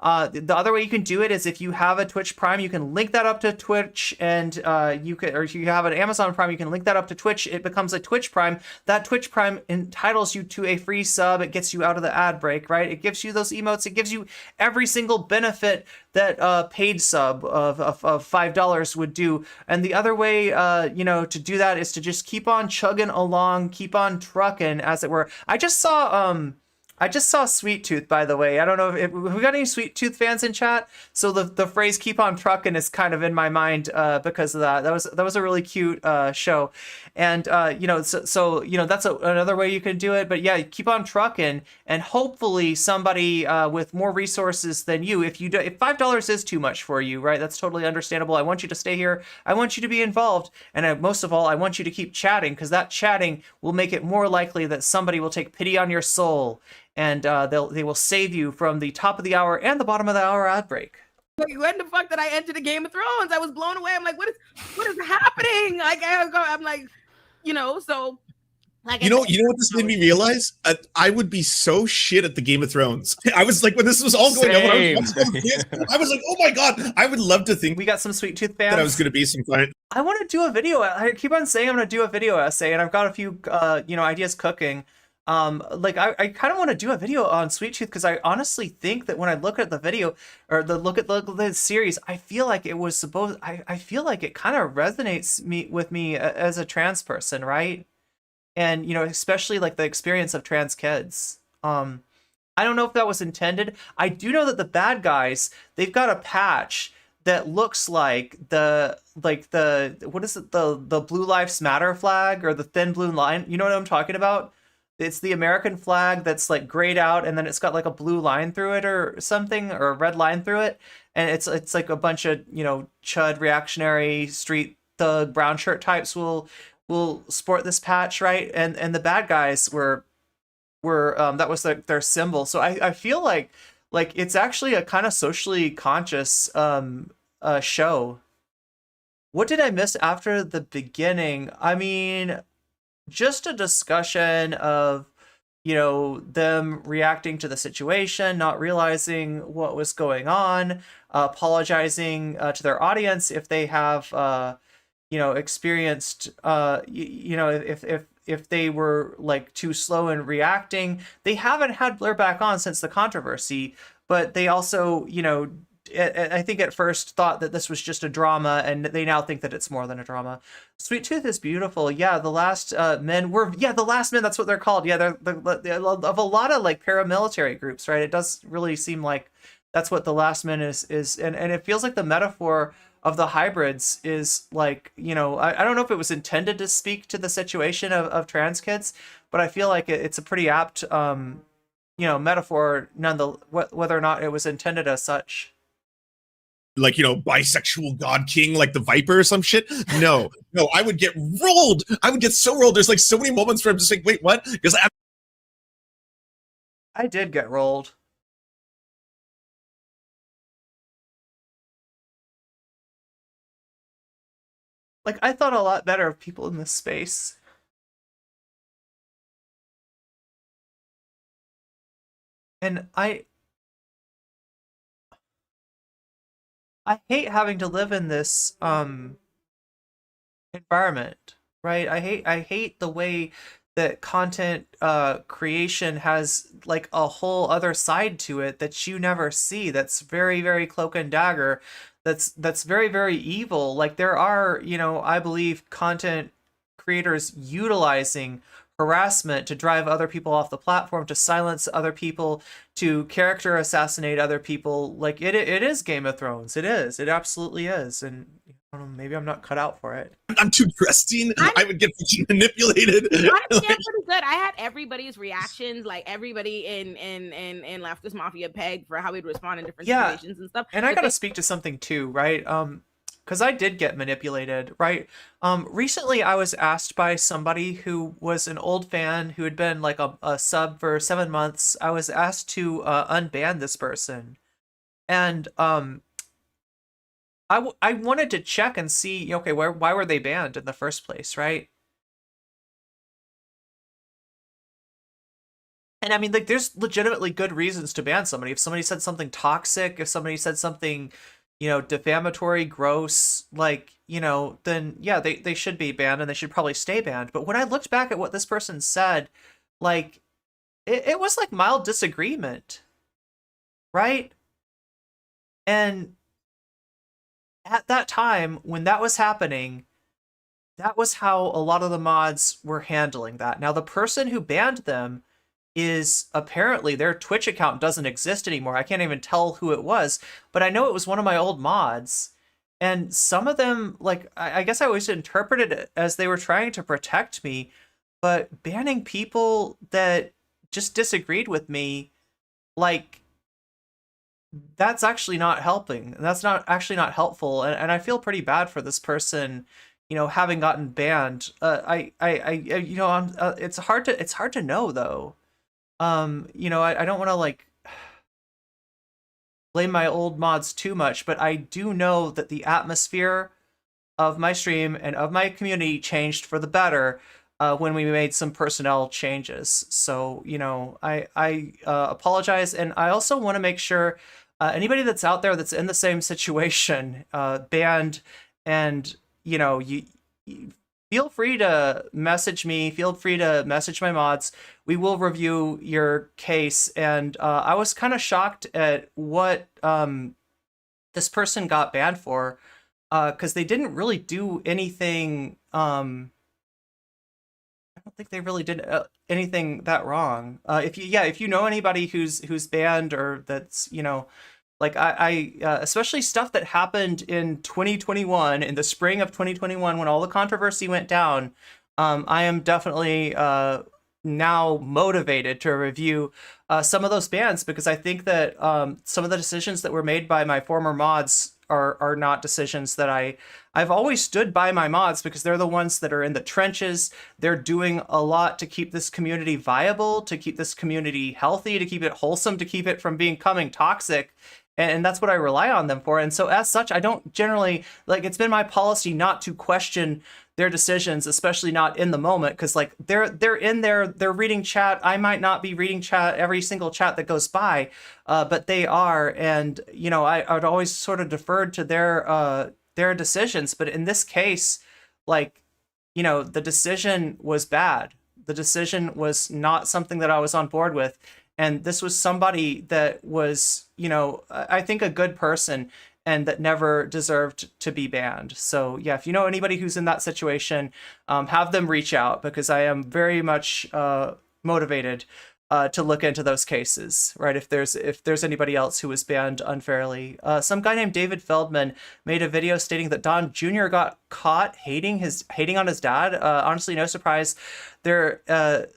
The other way you can do it is if you have a Twitch Prime, you can link that up to Twitch, and or if you have an Amazon Prime, you can link that up to Twitch. It becomes a Twitch Prime. That Twitch Prime entitles you to a free sub. It gets you out of the ad break, right? It gives you those emotes. It gives you every single benefit that a paid sub of $5 would do. And the other way, to do that is to just keep on chugging along, keep on trucking, as it were. I just saw Sweet Tooth, by the way. I don't know if we got any Sweet Tooth fans in chat. So the phrase "keep on trucking" is kind of in my mind because of that. That was a really cute show, and so that's another way you can do it. But yeah, keep on trucking, and hopefully somebody with more resources than you. If $5 is too much for you, right? That's totally understandable. I want you to stay here. I want you to be involved, and most of all, I want you to keep chatting, because that chatting will make it more likely that somebody will take pity on your soul, and they will save you from the top of the hour and the bottom of the hour ad break. Like, when the fuck did I enter the Game of Thrones? I was blown away. I'm like, what is happening? Like, I'm like, so. Like, you know what this made me realize? I would be so shit at the Game of Thrones. I was like, when this was all going on, I was like, oh my god, I would love to think we got some Sweet Tooth fans. That I was going to be some fun. I want to do a video. I keep on saying I'm going to do a video essay, and I've got a few, ideas cooking. I kind of want to do a video on Sweet Tooth, because I honestly think that when I look at the video or look at the series, I feel like it was I feel like it kind of resonates with me as a trans person, right? And especially like the experience of trans kids. I don't know if that was intended. I do know that the bad guys, they've got a patch that looks like the what is it, the Blue Lives Matter flag, or the thin blue line. You know what I'm talking about? It's the American flag that's like grayed out, and then it's got like a blue line through it or something, or a red line through it. And it's like a bunch of, chud reactionary street thug brown shirt types will sport this patch, right? And the bad guys were that was their symbol. So I feel like it's actually a kind of socially conscious show. What did I miss after the beginning? I mean, just a discussion of, them reacting to the situation, not realizing what was going on, apologizing to their audience if they have, experienced, if they were like too slow in reacting. They haven't had Blair back on since the controversy, but they also, I think at first thought that this was just a drama, and they now think that it's more than a drama. Sweet Tooth is beautiful. Yeah, the last men were, the last men. That's what they're called. Yeah, they're of a lot of like paramilitary groups, right? It does really seem like that's what the last men is, and it feels like the metaphor of the hybrids is like, I don't know if it was intended to speak to the situation of trans kids, but I feel like it's a pretty apt, metaphor, whether or not it was intended as such. Like, bisexual god king, like the Viper or some shit. No, I would get rolled. I would get so rolled. There's like so many moments where I'm just like, wait, what? Because I did get rolled. Like, I thought a lot better of people in this space. And I hate having to live in this environment, right? I hate the way that content creation has like a whole other side to it that you never see, that's very, very cloak and dagger, that's very, very evil. Like, there are, I believe, content creators utilizing harassment to drive other people off the platform, to silence other people, to character assassinate other people. Like, it is Game of Thrones. It absolutely is. And I don't know, maybe I'm not cut out for it. I'm too trusting. I would get manipulated. Honestly, I'm pretty good. I had everybody's reactions, like everybody in Leftist Mafia pegged for how we'd respond in different situations and stuff. And I gotta speak to something too, right? Because I did get manipulated, right? Recently, I was asked by somebody who was an old fan who had been like a sub for 7 months. I was asked to unban this person, and I wanted to check and see, okay, why were they banned in the first place, right? And I mean, like, there's legitimately good reasons to ban somebody. If somebody said something toxic, if somebody said something, defamatory, gross, like, then yeah, they should be banned and they should probably stay banned. But when I looked back at what this person said, like, it was like mild disagreement, right? And at that time, when that was happening, that was how a lot of the mods were handling that. Now, the person who banned them is apparently, their Twitch account doesn't exist anymore. I can't even tell who it was, but I know it was one of my old mods. And some of them, like, I guess I always interpreted it as they were trying to protect me, but banning people that just disagreed with me, like, that's actually not helping. That's not actually not helpful. And I feel pretty bad for this person, having gotten banned. It's hard to know though. I don't want to like blame my old mods too much, but I do know that the atmosphere of my stream and of my community changed for the better when we made some personnel changes. So, I apologize. And I also want to make sure anybody that's out there that's in the same situation, banned, and, you feel free to message me, feel free to message my mods. We will review your case. And I was kind of shocked at what this person got banned for, because they didn't really do anything. I don't think they really did anything that wrong. If you know anybody who's banned, or that's, like, I especially stuff that happened in 2021, in the spring of 2021, when all the controversy went down, I am definitely now motivated to review some of those bans, because I think that some of the decisions that were made by my former mods are not decisions that I've always stood by my mods, because they're the ones that are in the trenches. They're doing a lot to keep this community viable, to keep this community healthy, to keep it wholesome, to keep it from becoming toxic. And that's what I rely on them for. And so as such, I don't generally, like, it's been my policy not to question their decisions, especially not in the moment, because like they're in there, they're reading chat. I might not be reading chat, every single chat that goes by, but they are. And, I would always sort of deferred to their decisions. But in this case, like, you know, the decision was bad. The decision was not something that I was on board with. And this was somebody that was, you know, I think a good person and that never deserved to be banned. So yeah, if you know anybody who's in that situation, have them reach out, because I am very much motivated to look into those cases, right? If there's anybody else who was banned unfairly. Some guy named David Feldman made a video stating that Don Jr. got caught hating on his dad. Honestly, no surprise there,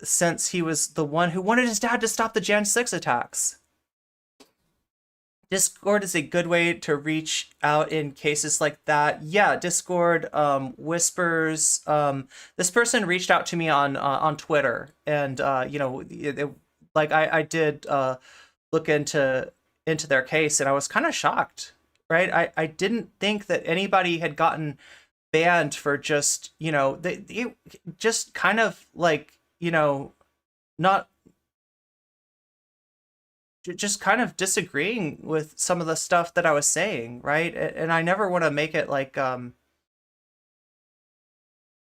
since he was the one who wanted his dad to stop the Jan 6 attacks. Discord is a good way to reach out in cases like that. Yeah, Discord, whispers. This person reached out to me on Twitter, and you know, like I did look into their case, and I was kind of shocked, right? I didn't think that anybody had gotten banned for just, you know, they just kind of like, you know, not just kind of disagreeing with some of the stuff that I was saying, right? And I never want to make it like, oh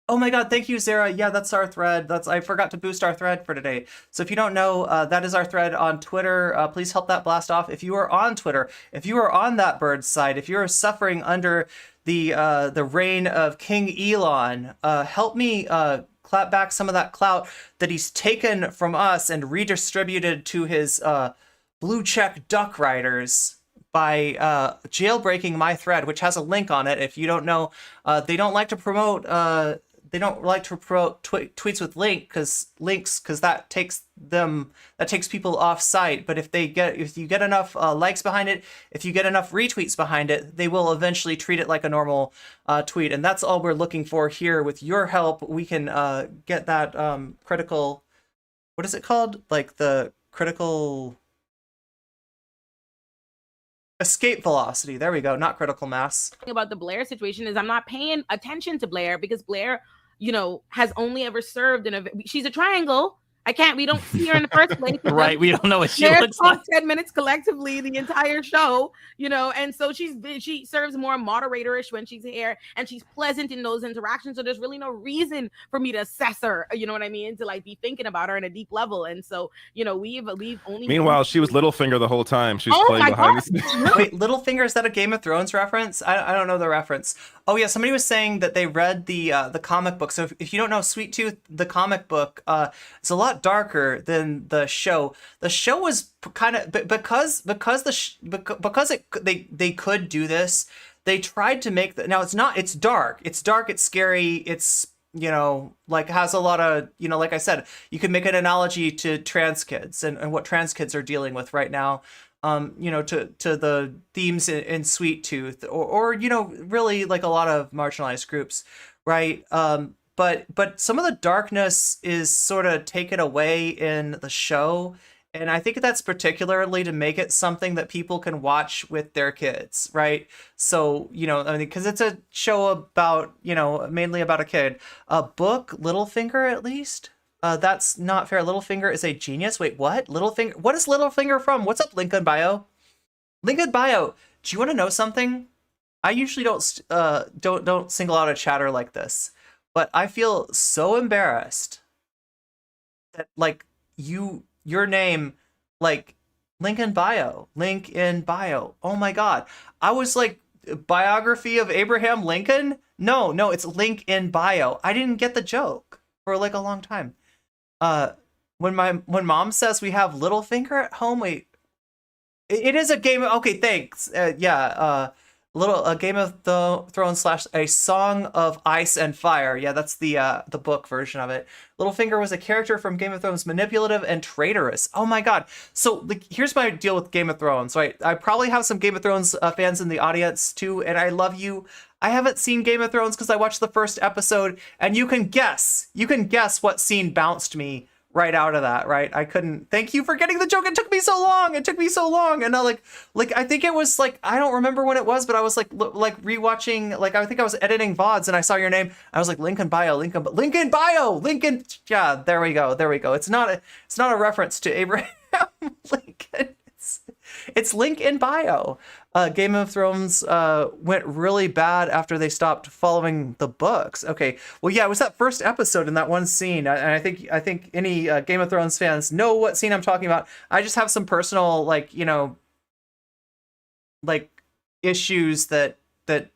my God, thank you, Zara. Yeah, that's our thread. I forgot to boost our thread for today. So if you don't know, that is our thread on Twitter. Please help that blast off. If you are on Twitter, if you are on that bird's side, if you are suffering under the reign of King Elon, help me clap back some of that clout that he's taken from us and redistributed to his blue check duck riders by jailbreaking my thread, which has a link on it. If you don't know, they don't like to promote tweets with links because that takes people off site. But if you get enough likes behind it, if you get enough retweets behind it, they will eventually treat it like a normal tweet. And that's all we're looking for here. With your help, we can get that critical, what is it called? Like the critical escape velocity. There we go. Not critical mass. About the Blair situation is I'm not paying attention to Blair because Blair, you know, has only ever served in she's a triangle. We don't see her in the first place. Right. We don't know what she looks like. like. 10 minutes collectively the entire show, you know, and so she serves more moderatorish when she's here, and she's pleasant in those interactions. So there's really no reason for me to assess her, you know what I mean, to like be thinking about her on a deep level. And so, you know, we've only. Meanwhile, she was Littlefinger the whole time. She was playing behind the scenes. Wait, Littlefinger, is that a Game of Thrones reference? I don't know the reference. Oh yeah, somebody was saying that they read the comic book. So if you don't know, Sweet Tooth, the comic book, it's a lot darker than the show. The show was kind of because they could do this. They tried to make now it's dark. It's scary. It's, you know, like has a lot of, you know, like I said, you could make an analogy to trans kids and what trans kids are dealing with right now. You know, to the themes in Sweet Tooth or, you know, really like a lot of marginalized groups, right? But some of the darkness is sort of taken away in the show. And I think that's particularly to make it something that people can watch with their kids, right? So, you know, I mean, because it's a show about, you know, mainly about a kid. A book, Littlefinger, at least. That's not fair. Littlefinger is a genius. Wait, what? Littlefinger? What is Littlefinger from? What's up, link in bio? Link in bio. Do you want to know something? I usually don't single out a chatter like this, but I feel so embarrassed that like your name, like link in bio. Oh my God. I was like, biography of Abraham Lincoln? No, it's link in bio. I didn't get the joke for like a long time. When mom says we have Littlefinger at home, wait, it is a game. Okay, thanks. A Game of Thrones / A Song of Ice and Fire. Yeah, that's the book version of it. Littlefinger was a character from Game of Thrones, manipulative and traitorous. Oh my God. So like, here's my deal with Game of Thrones, right? I probably have some Game of Thrones fans in the audience too, and I love you. I haven't seen Game of Thrones because I watched the first episode, and you can guess what scene bounced me right out of that, right? I couldn't. Thank you for getting the joke. It took me so long. And I like I think it was like, I don't remember when it was, but I was like rewatching, like I think I was editing VODs and I saw your name. I was like, Lincoln bio. Yeah, there we go. It's not a reference to Abraham Lincoln. It's link in bio. Game of Thrones went really bad after they stopped following the books. Okay, well, yeah, it was that first episode in that one scene, and I think any Game of Thrones fans know what scene I'm talking about. I just have some personal, like, you know, like issues that it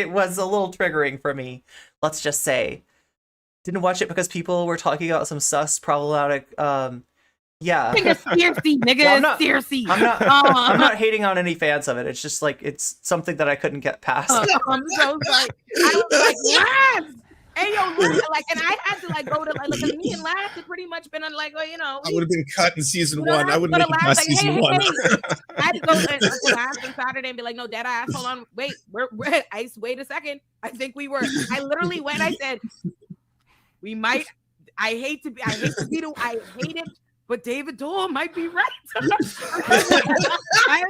was a little triggering for me. Let's just say, didn't watch it because people were talking about some sus problematic. Yeah. Nigga, Well, I'm I'm not hating on any fans of it. It's just like it's something that I couldn't get past. I'm so sorry. I was like, Lance! Hey, yo, look, like, and I had to like go to like, because me and Lance had pretty much been on like, well, you know, I would have been cut in season you know, one. I would make it past like, season one. I had to go to Lance on Saturday and be like, no, dead ass, hold on, wait, wait a second. I think we were. I literally went. I said, we might. I hate it. But David Dole might be right. I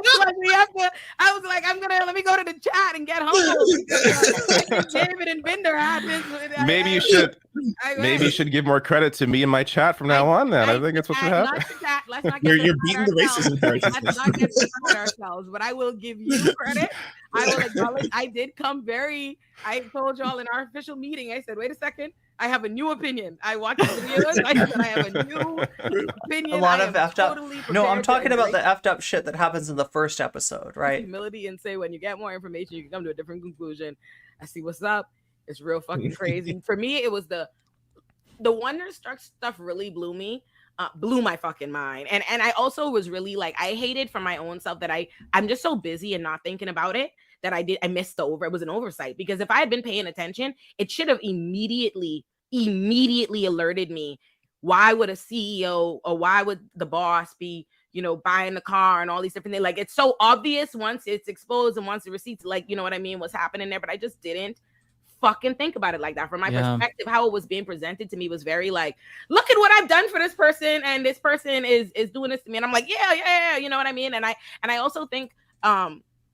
was like, let me go to the chat and get home. David and Binder had this. Maybe you should give more credit to me and my chat from now on. Then I think that's what should happen. Let's not You're beating the racism charges. Let's not get ourselves. But I will give you credit. I will acknowledge. I did come very. I told y'all in our official meeting. I said, wait a second. I have a new opinion. I watched the videos. I said I have a new opinion. A lot of effed up. No, I'm talking about the effed up shit that happens in the first episode, right? Humility and say when you get more information, you can come to a different conclusion. I see what's up. It's real fucking crazy. For me, it was the Wonderstruck stuff really blew my fucking mind. And I also was really like, I hated for my own self that I'm just so busy and not thinking about it that I missed over. It was an oversight, because if I had been paying attention, it should have immediately alerted me. Why would a CEO or why would the boss be, you know, buying the car and all these different things? Like, it's so obvious once it's exposed and once the receipts, like, you know what I mean, what's happening there. But I just didn't fucking think about it like that. From my perspective, how it was being presented to me was very like, look at what I've done for this person, and this person is doing this to me. And I'm like, yeah, you know what I mean? And I also think,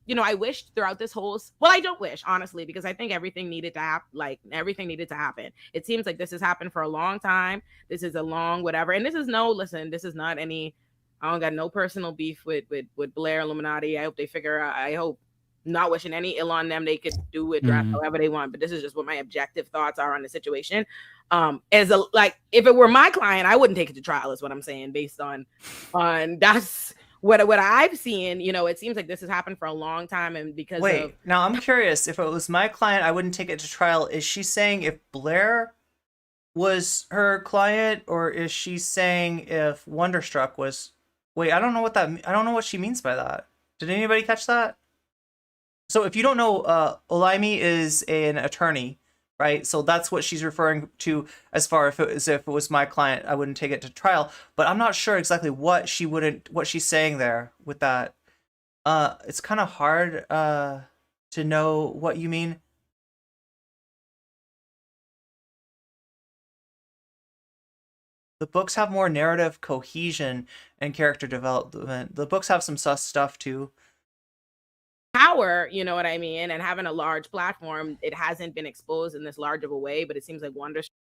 you know, I wished throughout this whole, well, I don't wish, honestly, because I think everything needed to happen. Like, everything needed to happen. It seems like this has happened for a long time. This is a long whatever. And this is this is not any, I don't got no personal beef with Blair Illuminati. I hope they figure out, I hope, not wishing any ill on them. They could do it however they want. But this is just what my objective thoughts are on the situation. If it were my client, I wouldn't take it to trial, is what I'm saying, based on that's what I've seen. You know, it seems like this has happened for a long time, and because now I'm curious, if it was my client, I wouldn't take it to trial. Is she saying if Blair was her client, or is she saying if Wonderstruck was? Wait, I don't know what she means by that. Did anybody catch that? So if you don't know, iiluminaughtii is an attorney, right? So that's what she's referring to as far as if it was my client, I wouldn't take it to trial. But I'm not sure exactly what she's saying there with that. It's kind of hard to know what you mean. The books have more narrative cohesion and character development. The books have some sus stuff too. Power, you know what I mean, and having a large platform, it hasn't been exposed in this large of a way, but it seems like Wonderstruck.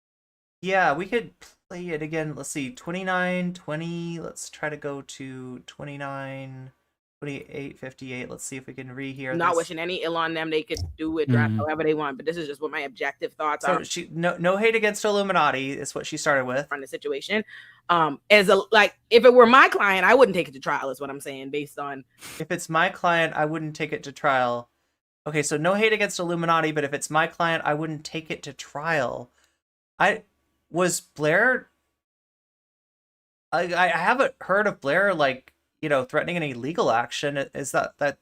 Yeah, we could play it again. Let's see, 29, 20. Let's try to go to 29, 28, 58. Let's see if we can rehear Not this. wishing any ill on them. They could do it however they want, but this is just what my objective thoughts are. No hate against iiluminaughtii is what she started with. On the situation. If it were my client, I wouldn't take it to trial, is what I'm saying, based on. If it's my client, I wouldn't take it to trial. Okay, so no hate against iiluminaughtii, but if it's my client, I wouldn't take it to trial. Was Blair... I haven't heard of Blair, like, you know, threatening any legal action. Is that the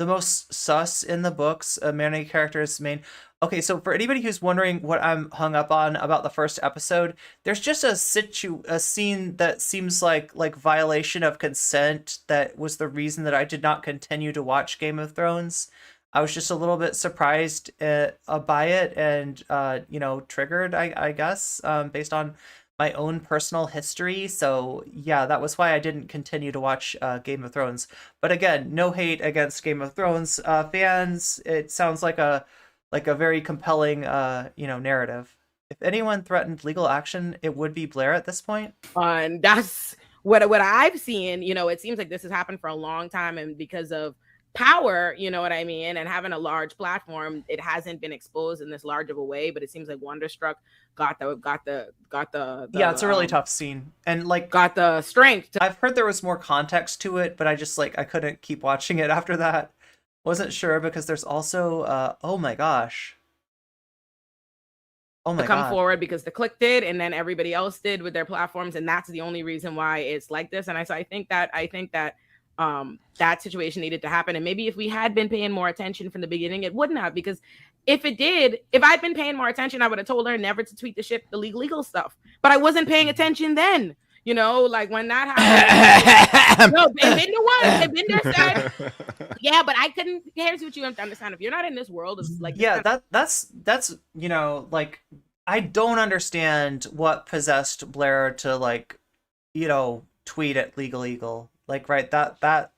most sus in the books? Main character's main... Okay, so for anybody who's wondering what I'm hung up on about the first episode, there's just a scene that seems like violation of consent that was the reason that I did not continue to watch Game of Thrones. I was just a little bit surprised by it and, you know, triggered, I guess, based on my own personal history. So yeah, that was why I didn't continue to watch Game of Thrones. But again, no hate against Game of Thrones fans. It sounds like a very compelling, you know, narrative. If anyone threatened legal action, it would be Blair at this point. And that's what I've seen, you know, it seems like this has happened for a long time, and because of power, you know what I mean, and having a large platform, it hasn't been exposed in this large of a way. But it seems like Wonderstruck got the Yeah, it's a really tough scene, and like got the strength to I've heard there was more context to it, but I just like I couldn't keep watching it after that. Wasn't sure because there's also oh my gosh. Oh my come god. forward because the click did, and then everybody else did with their platforms, and that's the only reason why it's like this. And I think that that situation needed to happen, and maybe if we had been paying more attention from the beginning, it wouldn't have. Because if I'd been paying more attention, I would have told her never to tweet the legal stuff. But I wasn't paying attention then. You know, like when that happened. No, Binder said, yeah, but I couldn't. Here's what you have to understand: if you're not in this world, it's like yeah, that's you know, like I don't understand what possessed Blair to like, you know, tweet at Legal Eagle. Like, right, that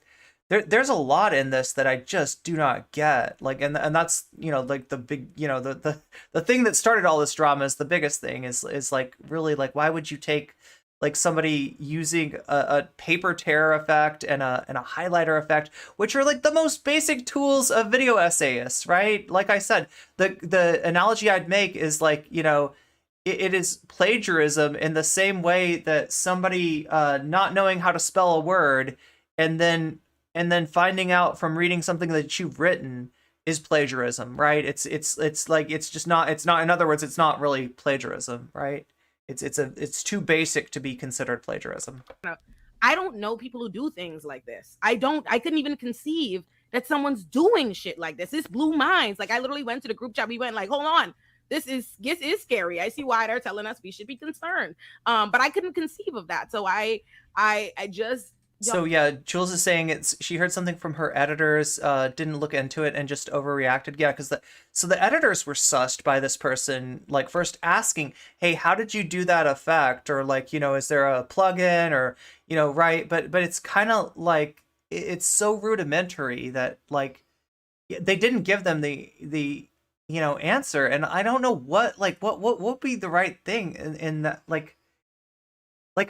there's a lot in this that I just do not get. Like, and that's, you know, like the big, you know, the thing that started all this drama is the biggest thing is like really like why would you take like somebody using a paper tear effect and a highlighter effect, which are like the most basic tools of video essayists, right? Like I said, the analogy I'd make is like, you know, it is plagiarism in the same way that somebody not knowing how to spell a word and then finding out from reading something that you've written is plagiarism, right? It's like it's not in other words, it's not really plagiarism, right? It's too basic to be considered plagiarism. I don't know people who do things like this. I couldn't even conceive that someone's doing shit like this. This blew minds. Like I literally went to the group chat. We went like, hold on. This is scary. I see why they're telling us we should be concerned. But I couldn't conceive of that. So I just. So yeah, Jules is saying she heard something from her editors, didn't look into it and just overreacted. Yeah, because the editors were sussed by this person, like first asking, hey, how did you do that effect? Or like, you know, is there a plugin or, you know, right? But it's kind of like, it's so rudimentary that like, they didn't give them the you know, answer. And I don't know what would be the right thing in that, like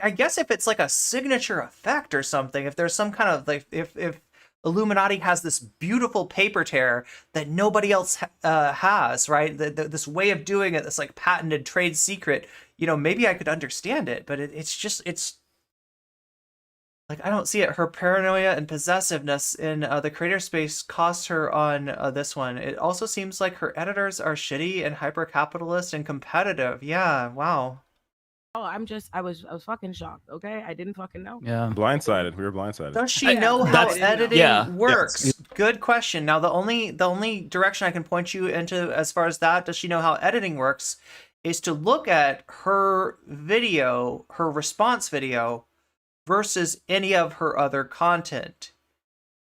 I guess if it's like a signature effect or something, if there's some kind of like if iiluminaughtii has this beautiful paper tear that nobody else has, right? This way of doing it, this like patented trade secret, you know, maybe I could understand it, but it's like I don't see it. Her paranoia and possessiveness in the creator space cost her on this one. It also seems like her editors are shitty and hyper capitalist and competitive. Yeah, wow. Oh, I was fucking shocked. Okay, I didn't fucking know. Yeah, blindsided. We were blindsided. Does she know how editing works? Yes. Good question. Now the only direction I can point you into as far as that, does she know how editing works, is to look at her video, her response video, versus any of her other content.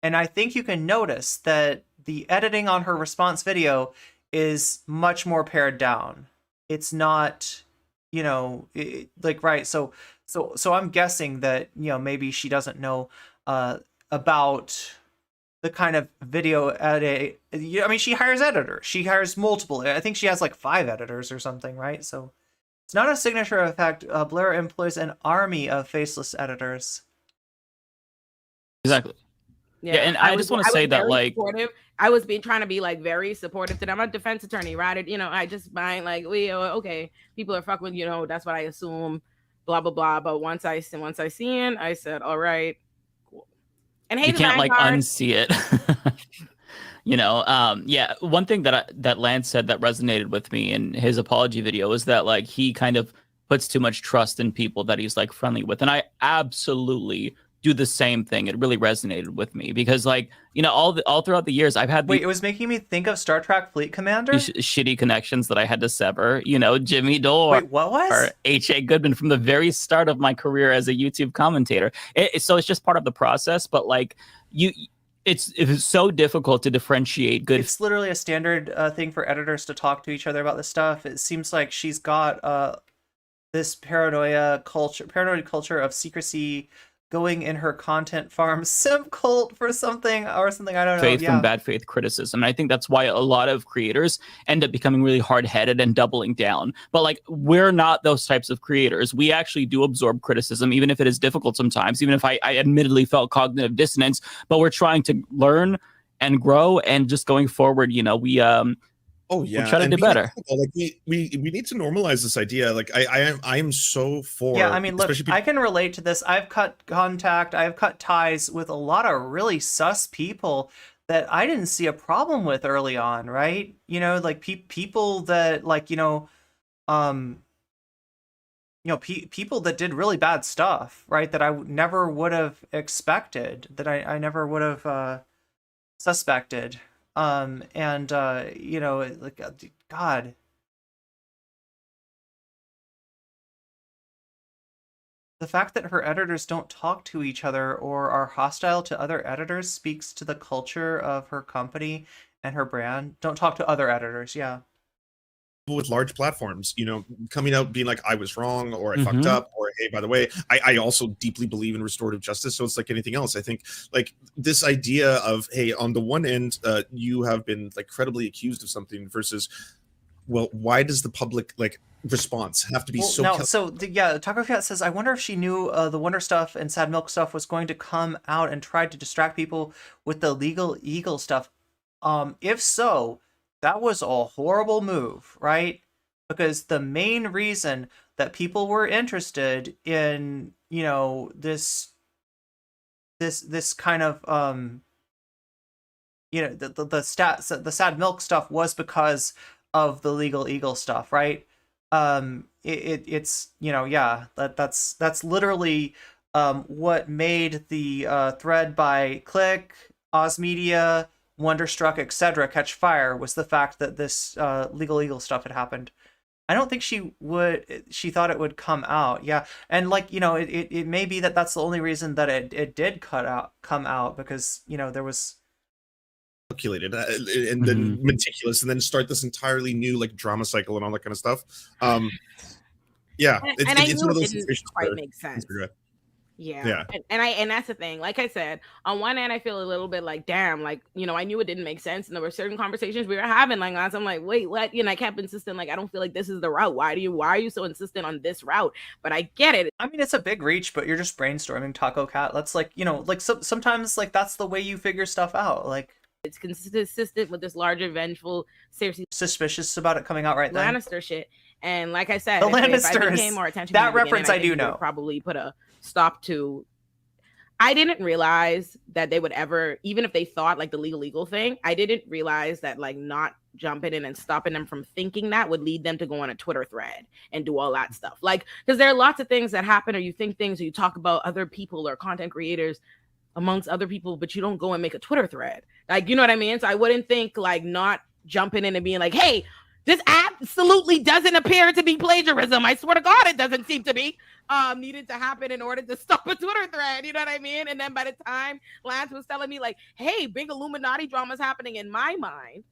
And I think you can notice that the editing on her response video is much more pared down. It's not, you know, like, right. So I'm guessing that, you know, maybe she doesn't know about the kind of video edit. I mean, she hires editors. She hires multiple. I think she has like 5 editors or something, right? So it's not a signature effect. Blair employs an army of faceless editors. Exactly. Yeah, and I just want to say that, like, supportive. I was trying to be like very supportive to them. I'm a defense attorney, right? You know, I just find like, okay, people are fucking, you know, that's what I assume, blah blah blah. But once I seen, I said, all right, cool. And you can't like unsee it. You know, yeah. One thing that Lance said that resonated with me in his apology video is that like he kind of puts too much trust in people that he's like friendly with, and I absolutely do the same thing. It really resonated with me because, like, you know, all throughout the years I've had it was making me think of Star Trek Fleet Commander. Shitty connections that I had to sever. You know, Jimmy Dore. Wait, what was? Or H.A. Goodman from the very start of my career as a YouTube commentator. So it's just part of the process. But like it's so difficult to differentiate good. It's literally a standard thing for editors to talk to each other about this stuff. It seems like she's got this paranoid culture of secrecy. going in her content farm simp cult for something or something. I don't know. Faith Yeah. from bad faith criticism. And I think that's why a lot of creators end up becoming really hard-headed and doubling down. But like, we're not those types of creators. We actually do absorb criticism, even if it is difficult sometimes, even if I admittedly felt cognitive dissonance, but we're trying to learn and grow, and just going forward, we Oh yeah, we'll try to and do be better. flexible. Like we need to normalize this idea. Like I am so for. Yeah, I mean, look, especially I can relate to this. I've cut contact, I've cut ties with a lot of really sus people that I didn't see a problem with early on, right? Like people that like, people that did really bad stuff, right? That I never would have expected, that I never would have suspected. Like, God. The fact that her editors don't talk to each other or are hostile to other editors speaks to the culture of her company and her brand. Don't talk to other editors, yeah. with large platforms, coming out being like, I was wrong, or I fucked up, or hey, by the way, I also deeply believe in restorative justice. So it's like anything else. I think like this idea of, hey, on the one end, you have been like credibly accused of something versus, well, why does the public like response have to be Taco Cat says, I wonder if she knew the Wonder stuff and Sad Milk stuff was going to come out and tried to distract people with the Legal Eagle stuff. If so, that was a horrible move, right? Because the main reason that people were interested in, this kind of, the Sad Milk stuff was because of the Legal Eagle stuff, right? It's that's literally what made the thread by Click, Oz Media, Wonderstruck, etc. catch fire, was the fact that this Legal Eagle stuff had happened. I don't think she thought it would come out. Yeah. And like, it may be that that's the only reason that it did come out, because, there was calculated and then meticulous, and then start this entirely new like drama cycle and all that kind of stuff. Yeah. It's one of those situations quite make sense. Yeah. And that's the thing. Like I said, on one end, I feel a little bit like, damn, like, I knew it didn't make sense. And there were certain conversations we were having like last. I'm like, wait, what? I kept insisting, like, I don't feel like this is the route. Why are you so insistent on this route? But I get it. I mean, it's a big reach, but you're just brainstorming, Taco Cat. That's like, sometimes like that's the way you figure stuff out. Like, it's consistent with this larger, vengeful, seriously suspicious about it coming out right then. Lannister shit. And like I said, the Lannisters, if I became more attention that reference I do know. Probably put a stop to. I didn't realize that they would ever, even if they thought like the Legal Eagle thing, I didn't realize that like not jumping in and stopping them from thinking that would lead them to go on a Twitter thread and do all that stuff. Like, because there are lots of things that happen, or you think things, or you talk about other people or content creators amongst other people, but you don't go and make a Twitter thread. Like, you know what I mean? So I wouldn't think like not jumping in and being like, hey, this absolutely doesn't appear to be plagiarism. I swear to God, it doesn't seem to be. Needed to happen in order to stop a Twitter thread. You know what I mean? And then by the time Lance was telling me, like, hey, big Illuminati drama's happening in my mind.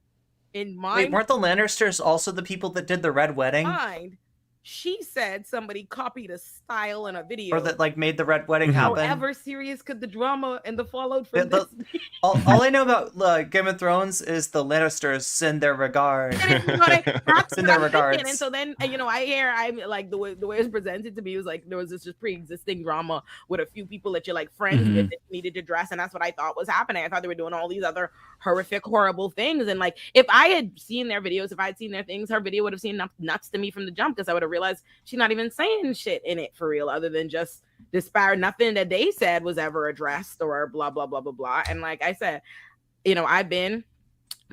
Wait, weren't the Lannisters also the people that did the Red Wedding? She said somebody copied a style in a video, or that like made the Red Wedding happen. However serious could the drama and the fallout from this be? all I know about Game of Thrones is the Lannisters send their regards. Send their regards. And so then, I'm like the way it's presented to me was like there was this just pre-existing drama with a few people that you're like friends with that needed to dress, and that's what I thought was happening. I thought they were doing all these other horrific, horrible things, and like if I had seen their videos, if I had seen their things, her video would have seemed nuts to me from the jump, because I would have realized she's not even saying shit in it for real, other than just disparage. Nothing that they said was ever addressed or blah blah blah blah blah. And like I said, I've been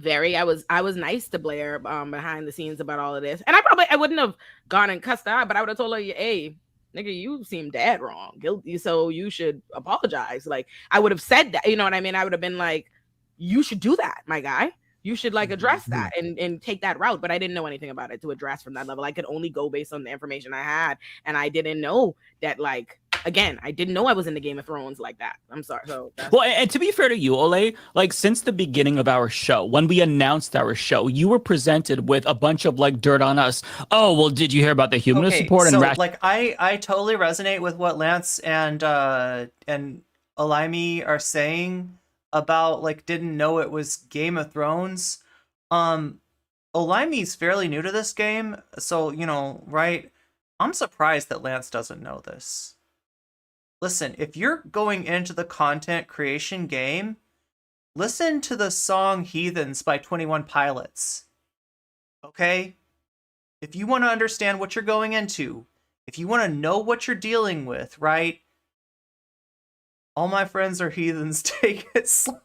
I was nice to Blair behind the scenes about all of this, and I wouldn't have gone and cussed her out, but I would have told her, hey, nigga, you seem dead wrong, guilty, so you should apologize. Like I would have said that, you know what I mean? I would have been like, you should do that, my guy. You should like address that and take that route. But I didn't know anything about it to address from that level. I could only go based on the information I had. And I didn't know that like again, I didn't know I was into Game of Thrones like that. I'm sorry. So well, and to be fair to you, Ole, like since the beginning of our show, when we announced our show, you were presented with a bunch of like dirt on us. Oh, well, did you hear about the humanist support? So and like I totally resonate with what Lance and Alimi are saying about like didn't know it was Game of Thrones. Olimi's fairly new to this game, so you know, right? I'm surprised that Lance doesn't know this. Listen, if you're going into the content creation game, listen to the song Heathens by 21 Pilots. Okay? If you want to understand what you're going into, if you want to know what you're dealing with, right? All my friends are heathens, take it slow.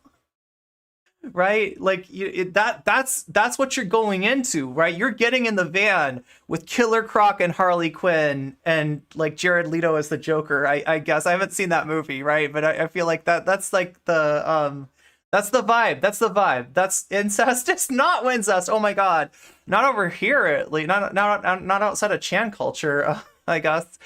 Right? Like that's what you're going into, right? You're getting in the van with Killer Croc and Harley Quinn and like Jared Leto as the Joker. I guess I haven't seen that movie, right? But I feel like that's like the that's the vibe. That's the vibe. That's incest. It's not incest. Oh my god. Not over here at least. Not outside of Chan culture, I guess.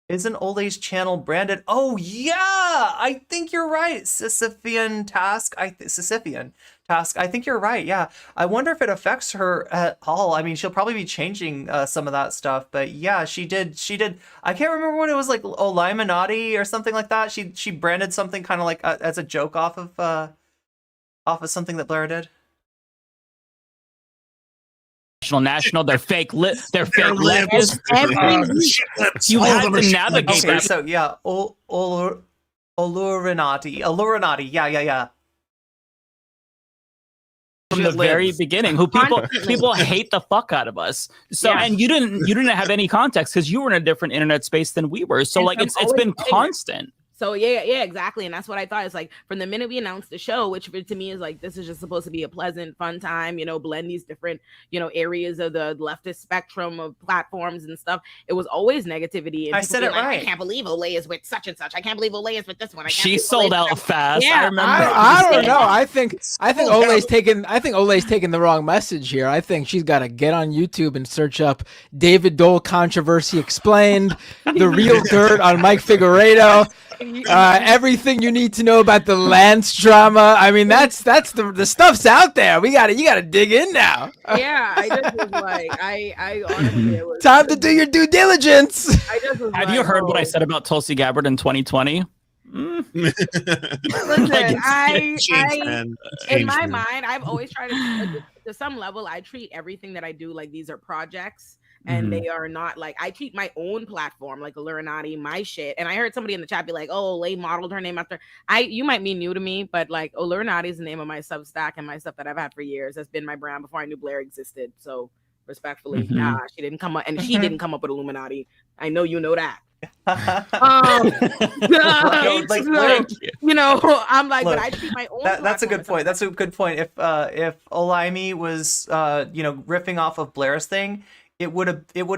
Isn't Ole's channel branded? Oh yeah, I think you're right. Sisyphean task. Sisyphean task. I think you're right. Yeah. I wonder if it affects her at all. I mean, she'll probably be changing some of that stuff, but yeah, she did. I can't remember what it was like. iiluminaughtii or something like that. She branded something kind of like as a joke off of something that Blair did. National, they're fake leftists. You have to navigate Okay, that. so yeah, iiluminaughtii, yeah. From the very beginning, who people hate the fuck out of us. So, and you didn't have any context because you were in a different internet space than we were. So, like, it's been constant. So yeah, exactly. And that's what I thought. It's like from the minute we announced the show, which to me is like, this is just supposed to be a pleasant, fun time, you know, blend these different, you know, areas of the leftist spectrum of platforms and stuff. It was always negativity. And I said it right. I can't believe Olay is with such and such. I can't believe Olay is with this one. She sold out fast. Yeah, I remember. I don't know. I think Ole's taking the wrong message here. I think she's got to get on YouTube and search up David Dole controversy explained, the real dirt on Mike Figueredo. Everything you need to know about the Lance drama. I mean, that's the stuff's out there. You gotta dig in now. Yeah, I just was like, I honestly, it was time to do your due diligence. Have you heard what I said about Tulsi Gabbard in 2020? Listen, in my mind, I've always tried to some level, I treat everything that I do like these are projects. And they are not like, I treat my own platform like iiluminaughtii, my shit. And I heard somebody in the chat be like, oh, Lay modeled her name after. You might be new to me, but like iiluminaughtii is the name of my Substack and my stuff that I've had for years. That's been my brand before I knew Blair existed. So respectfully, she didn't come up, and she didn't come up with iiluminaughtii. I know you know that. You know, I'm like, look, but I treat my own. That's a good point. That's a good point. If Olimi was you know, riffing off of Blair's thing, it would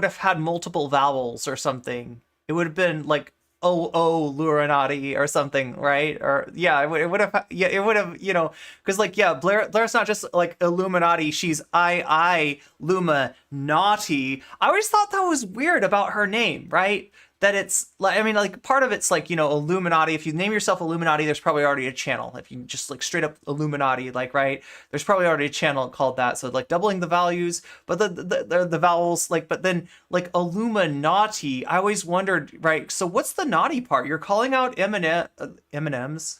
have had multiple vowels or something. It would have been like iiluminaughtii or something, right? Or yeah, it would have you know, because like yeah, Blair's not just like Illuminati. She's iiluminaughtii. I always thought that was weird about her name, right? That it's like, I mean, like part of it's like, you know, Illuminati. If you name yourself Illuminati, there's probably already a channel. If you just like straight up Illuminati, like, right, there's probably already a channel called that. So like doubling the values, but the vowels, like, but then like Illuminaughtii, I always wondered, right? So what's the naughty part? You're calling out MLMs.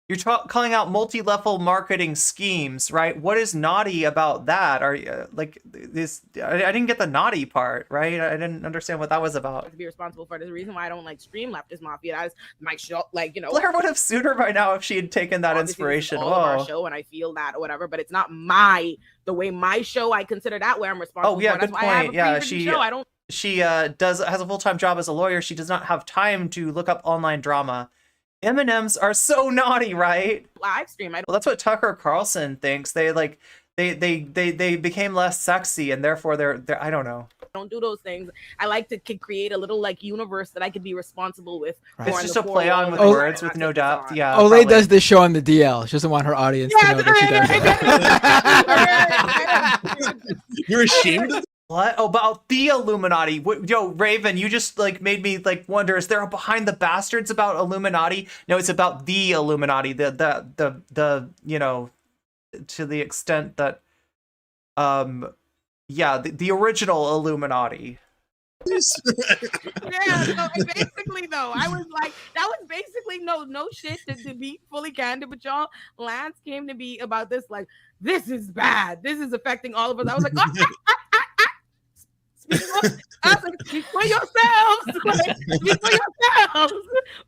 You're calling out multi-level marketing schemes, right? What is naughty about that? Are like this? I didn't get the naughty part, right? I didn't understand what that was about. To be responsible for it. There's a reason why I don't like stream Leftist Mafia. That is my show, like, you know. Blair would have sued her by now if she had taken that inspiration. All of our show, and I feel that or whatever, but it's not the way my show. I consider that where I'm responsible. Oh yeah, for. good point. Yeah, she has a full-time job as a lawyer. She does not have time to look up online drama. M&Ms are so naughty, right? Live stream. Well, that's what Tucker Carlson thinks. They became less sexy, and therefore they're I don't know. Don't do those things. I like to create a little like universe that I could be responsible with. Right. It's just a play on with words with no depth. Yeah. Olay does this show on the DL. She doesn't want her audience to know that she does. You're ashamed of What about the Illuminati? Yo, Raven, you just like made me like wonder: is there a behind the bastards about Illuminati? No, it's about the Illuminati. The you know, to the extent that yeah, the original Illuminati. Yeah, so basically though, I was like, that was basically no shit to be fully candid with y'all. Lance came to me about this, like, this is bad. This is affecting all of us. I was like, I was like, speak for yourselves. Like, speak for yourselves.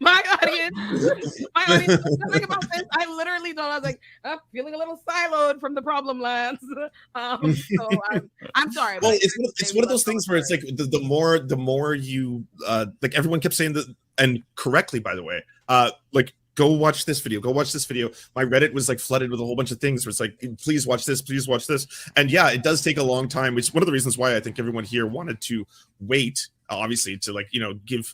My audience knows nothing about this. I literally told, I was like, I'm feeling a little siloed from the problem, Lance. So I'm sorry. Well, it's one of those things where it's like the more you like, everyone kept saying that, and correctly, by the way, like, go watch this video, my Reddit was like flooded with a whole bunch of things where it's like, please watch this, and yeah, it does take a long time, which is one of the reasons why I think everyone here wanted to wait, obviously, to like, you know, give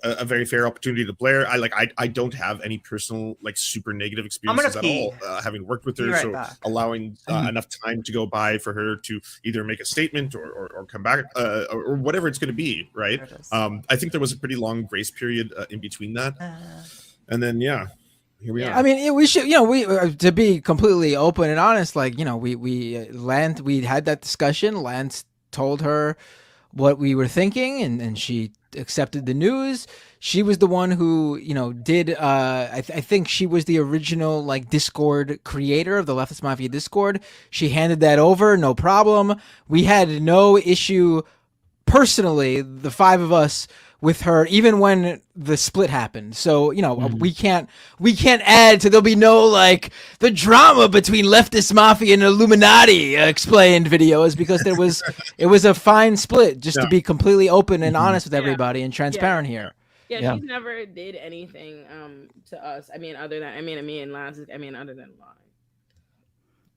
a very fair opportunity to Blair. I don't have any personal like super negative experiences at all, having worked with her, so allowing enough time to go by for her to either make a statement or come back, or whatever it's going to be, right? I think there was a pretty long grace period in between that. And then, yeah, here we are. I mean, we should, you know, we to be completely open and honest, like, you know, we had that discussion. Lance told her what we were thinking, and she accepted the news. She was the one who, you know, did. I think she was the original like Discord creator of the Leftist Mafia Discord. She handed that over, no problem. We had no issue personally, the five of us, with her, even when the split happened. So, you know, we can't add to, there'll be no like the drama between Leftist Mafia and Illuminati explained videos, because it was a fine split, just to be completely open and honest with everybody and transparent here. Yeah, she never did anything to us. I mean, other than me and Lance. I mean, other than lying.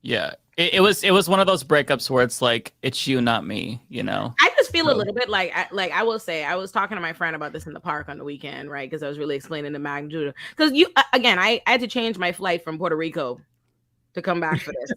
Yeah, it was one of those breakups where it's like, it's you, not me, you know. I just feel a little bit like I will say, I was talking to my friend about this in the park on the weekend, right? Because I was really explaining the magnitude. Because I had to change my flight from Puerto Rico to come back for this.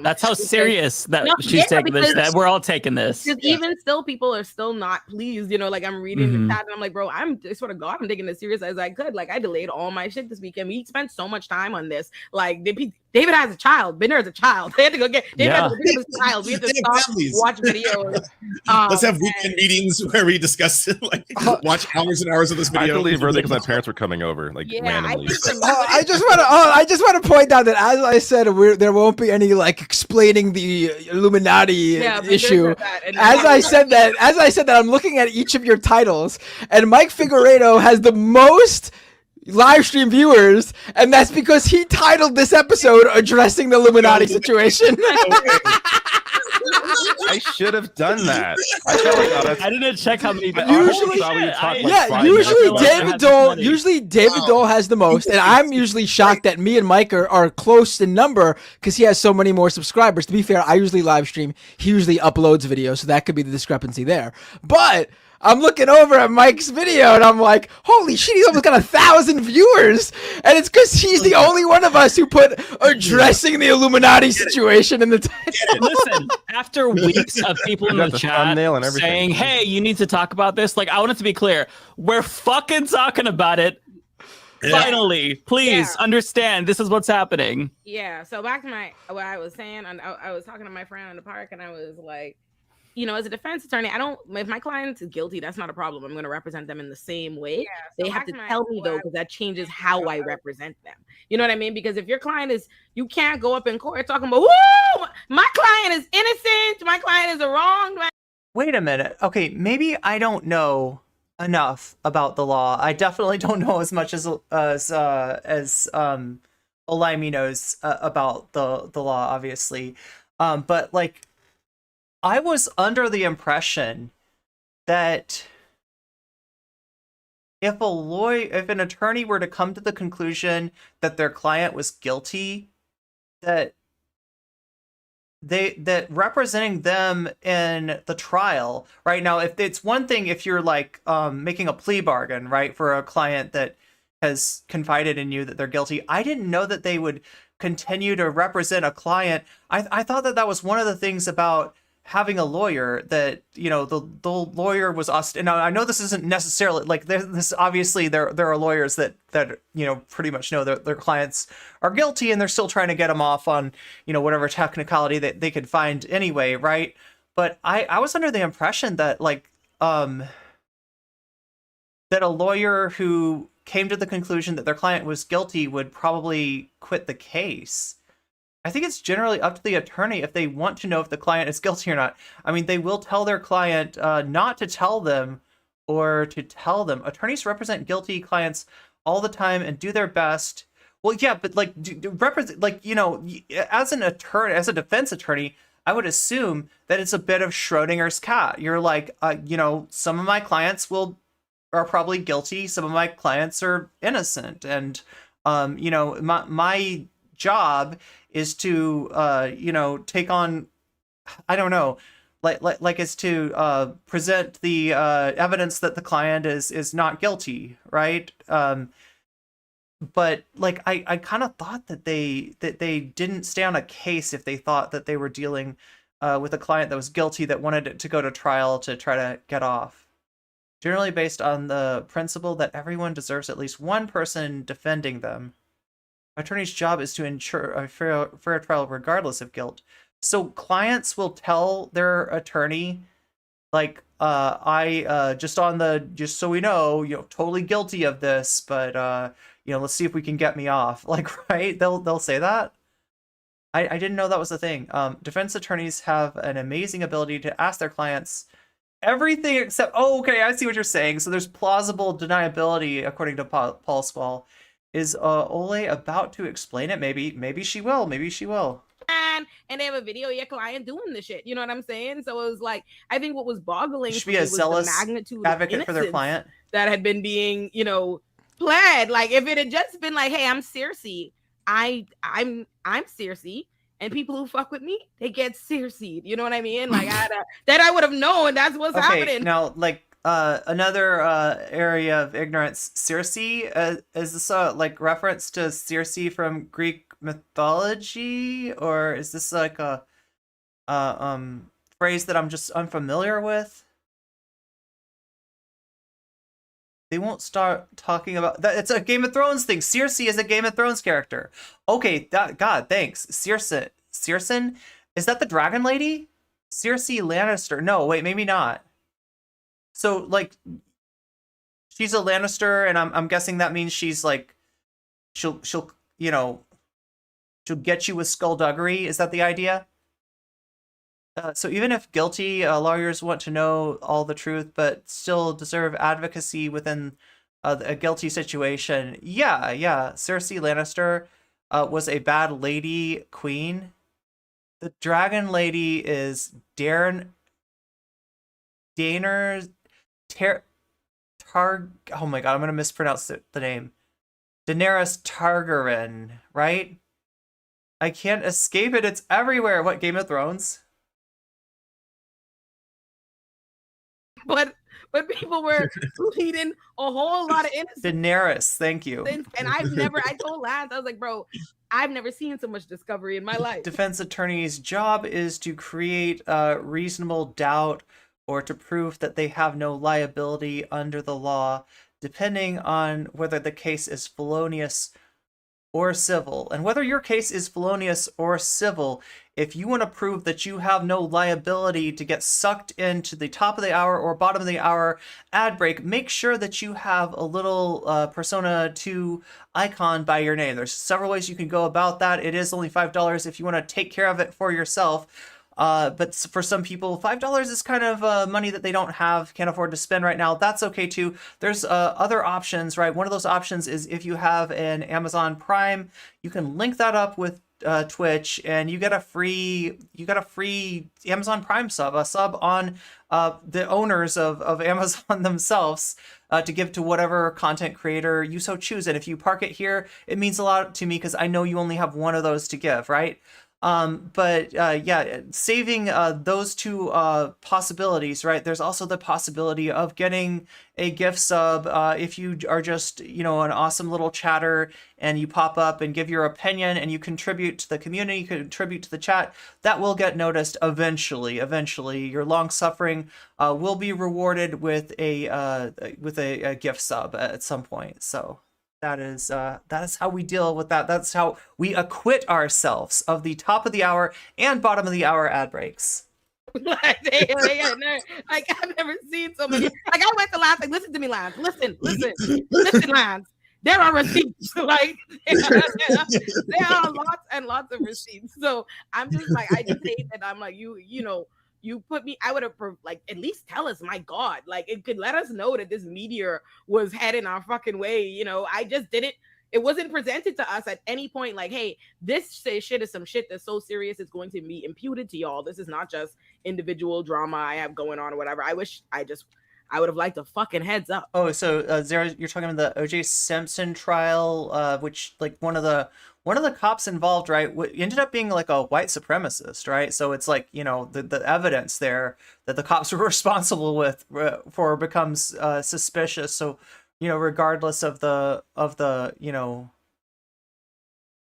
That's how serious that she's taking this. That we're all taking this. Because even still, people are still not pleased. You know, like I'm reading the chat and I'm like, bro, I swear to God, I'm taking this serious as I could. Like I delayed all my shit this weekend. We spent so much time on this. Like David has a child. Binder has a child. They had to go get David has a his child. We have to stop, watch videos. Let's have weekend meetings where we discuss it. Like watch hours and hours of this video. I believe early because my parents were coming over, like randomly. I just want to point out that, as I said, there won't be any like explaining the Illuminati issue. As I said that, I'm looking at each of your titles, and Mike Figueredo has the most live stream viewers, and that's because he titled this episode addressing the Illuminati situation. I should have done that. I didn't check how many. Usually David Dole has the most, and I'm usually shocked that me and Mike are close in number because he has so many more subscribers. To be fair, I usually live stream. He usually uploads videos, so that could be the discrepancy there. But I'm looking over at Mike's video and I'm like, holy shit, he's almost got 1,000 viewers. And it's because he's the only one of us who put addressing the Illuminati situation in the title. Listen, after weeks of people in the chat saying, hey, you need to talk about this, like, I want it to be clear. We're fucking talking about it. Finally, please understand this is what's happening. Yeah, so back to what I was saying. I was talking to my friend in the park and I was like, you know, as a defense attorney, if my client is guilty, that's not a problem. I'm going to represent them in the same way. Yeah, so they have to tell me, though, because that changes how I represent them. You know what I mean? Because if your client you can't go up in court talking about, whoa, my client is innocent, my client is wrong. Wait a minute. Okay, maybe I don't know enough about the law. I definitely don't know as much as Olaimi knows about the law, obviously. But like, I was under the impression that if an attorney were to come to the conclusion that their client was guilty, that representing them in the trial, right? Now, if it's one thing if you're like making a plea bargain, right, for a client that has confided in you that they're guilty. I didn't know that they would continue to represent a client. I thought that was one of the things about having a lawyer that, you know, the lawyer was us. And I know this isn't necessarily like this. Obviously, there are lawyers that you know pretty much know their clients are guilty, and they're still trying to get them off on, you know, whatever technicality that they could find anyway, right? But I was under the impression that like that a lawyer who came to the conclusion that their client was guilty would probably quit the case. I think it's generally up to the attorney if they want to know if the client is guilty or not. I mean, they will tell their client not to tell them or to tell them. Attorneys represent guilty clients all the time and do their best. Well, yeah, but like represent, like, you know, as an attorney, as a defense attorney, I would assume that it's a bit of Schrodinger's cat. You're like, you know, some of my clients are probably guilty. Some of my clients are innocent, and you know, my job is to you know, take on, I don't know, like is to present the evidence that the client is not guilty, right? But like I kind of thought that they didn't stay on a case if they thought that they were dealing with a client that was guilty that wanted it to go to trial to try to get off. Generally based on the principle that everyone deserves at least one person defending them. Attorney's job is to ensure a fair trial regardless of guilt. So clients will tell their attorney, like, just so we know, you know, totally guilty of this, but you know, let's see if we can get me off. Like, right? They'll say that. I didn't know that was a thing. Defense attorneys have an amazing ability to ask their clients everything except, oh, okay, I see what you're saying. So there's plausible deniability, according to Paul Squall. Is Ole about to explain it? Maybe she will. Maybe she will. And they have a video of your client doing the shit. You know what I'm saying? So it was like, I think what was boggling should be a zealous was the magnitude advocate of for their client that had been being, you know, pled. Like if it had just been like, hey, I'm Cersei, I'm Cersei, and people who fuck with me, they get Cersei. You know what I mean? Like that I would have known that's what's happening. Now, like another area of ignorance, Circe, is this like reference to Circe from Greek mythology, or is this like a phrase that I'm just unfamiliar with? They won't start talking about that. It's a Game of Thrones thing. Circe is a Game of Thrones character. Okay, God, thanks. Circe, is that the dragon lady? Circe Lannister. No, wait, maybe not. So like, she's a Lannister, and I'm guessing that means she's like, she'll you know, she'll get you with skullduggery. Is that the idea? So even if guilty, lawyers want to know all the truth, but still deserve advocacy within a guilty situation. Yeah. Cersei Lannister was a bad lady queen. The dragon lady is oh my god, I'm gonna mispronounce the name. Daenerys Targaryen, right? I can't escape it. It's everywhere. What, Game of Thrones? But people were pleading a whole lot of innocence. Daenerys, thank you. And I told Lance, I was like, bro, I've never seen so much discovery in my life. Defense attorney's job is to create reasonable doubt or to prove that they have no liability under the law, depending on whether the case is felonious or civil. And whether your case is felonious or civil, if you want to prove that you have no liability to get sucked into the top of the hour or bottom of the hour ad break, make sure that you have a little Persona 2 icon by your name. There's several ways you can go about that. It is only $5 if you want to take care of it for yourself. But for some people, $5 is kind of money that they don't have, can't afford to spend right now. That's okay too. There's other options, right? One of those options is if you have an Amazon Prime, you can link that up with Twitch, and you get a free Amazon Prime sub, a sub on the owners of Amazon themselves, to give to whatever content creator you so choose. And if you park it here, it means a lot to me because I know you only have one of those to give, right? Yeah, saving those two possibilities, right? There's also the possibility of getting a gift sub if you are just, an awesome little chatter and you pop up and give your opinion and you contribute to the community, contribute to the chat. That will get noticed eventually. Eventually, your long suffering will be rewarded with a gift sub at some point. So. That is how we deal with that. That's how we acquit ourselves of the top of the hour and bottom of the hour ad breaks. Like, I've never seen so many. Like, I went to Lance, like, listen to me, Lance. Listen, Lance. There are receipts. Like, there are lots and lots of receipts. So I'm just like, I just hate that. I'm like, you put me, I would have like at least tell us, my God, like it could let us know that this meteor was heading our fucking way. I just didn't, it wasn't presented to us at any point like, hey, this shit is some shit that's so serious it's going to be imputed to y'all. This is not just individual drama I have going on or whatever. I would have liked a fucking heads up. Oh, so Zara, you're talking about the O.J. Simpson trial, which like one of the cops involved, right, ended up being like a white supremacist, right? So it's like, the evidence there that the cops were responsible for becomes suspicious. So, regardless of the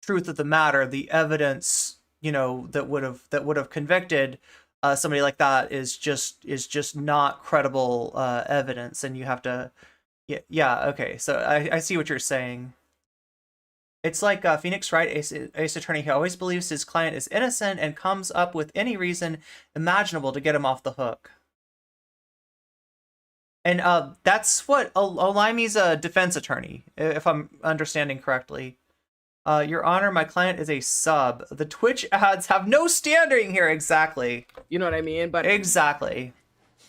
truth of the matter, the evidence, that would have convicted somebody like that is just not credible evidence, and you have to, okay. So I see what you're saying. It's like Phoenix Wright, Ace Attorney. He always believes his client is innocent and comes up with any reason imaginable to get him off the hook. And that's what Olimey's a defense attorney, if I'm understanding correctly. Your Honor, my client is a sub. The Twitch ads have no standing here. Exactly. You know what I mean? But exactly.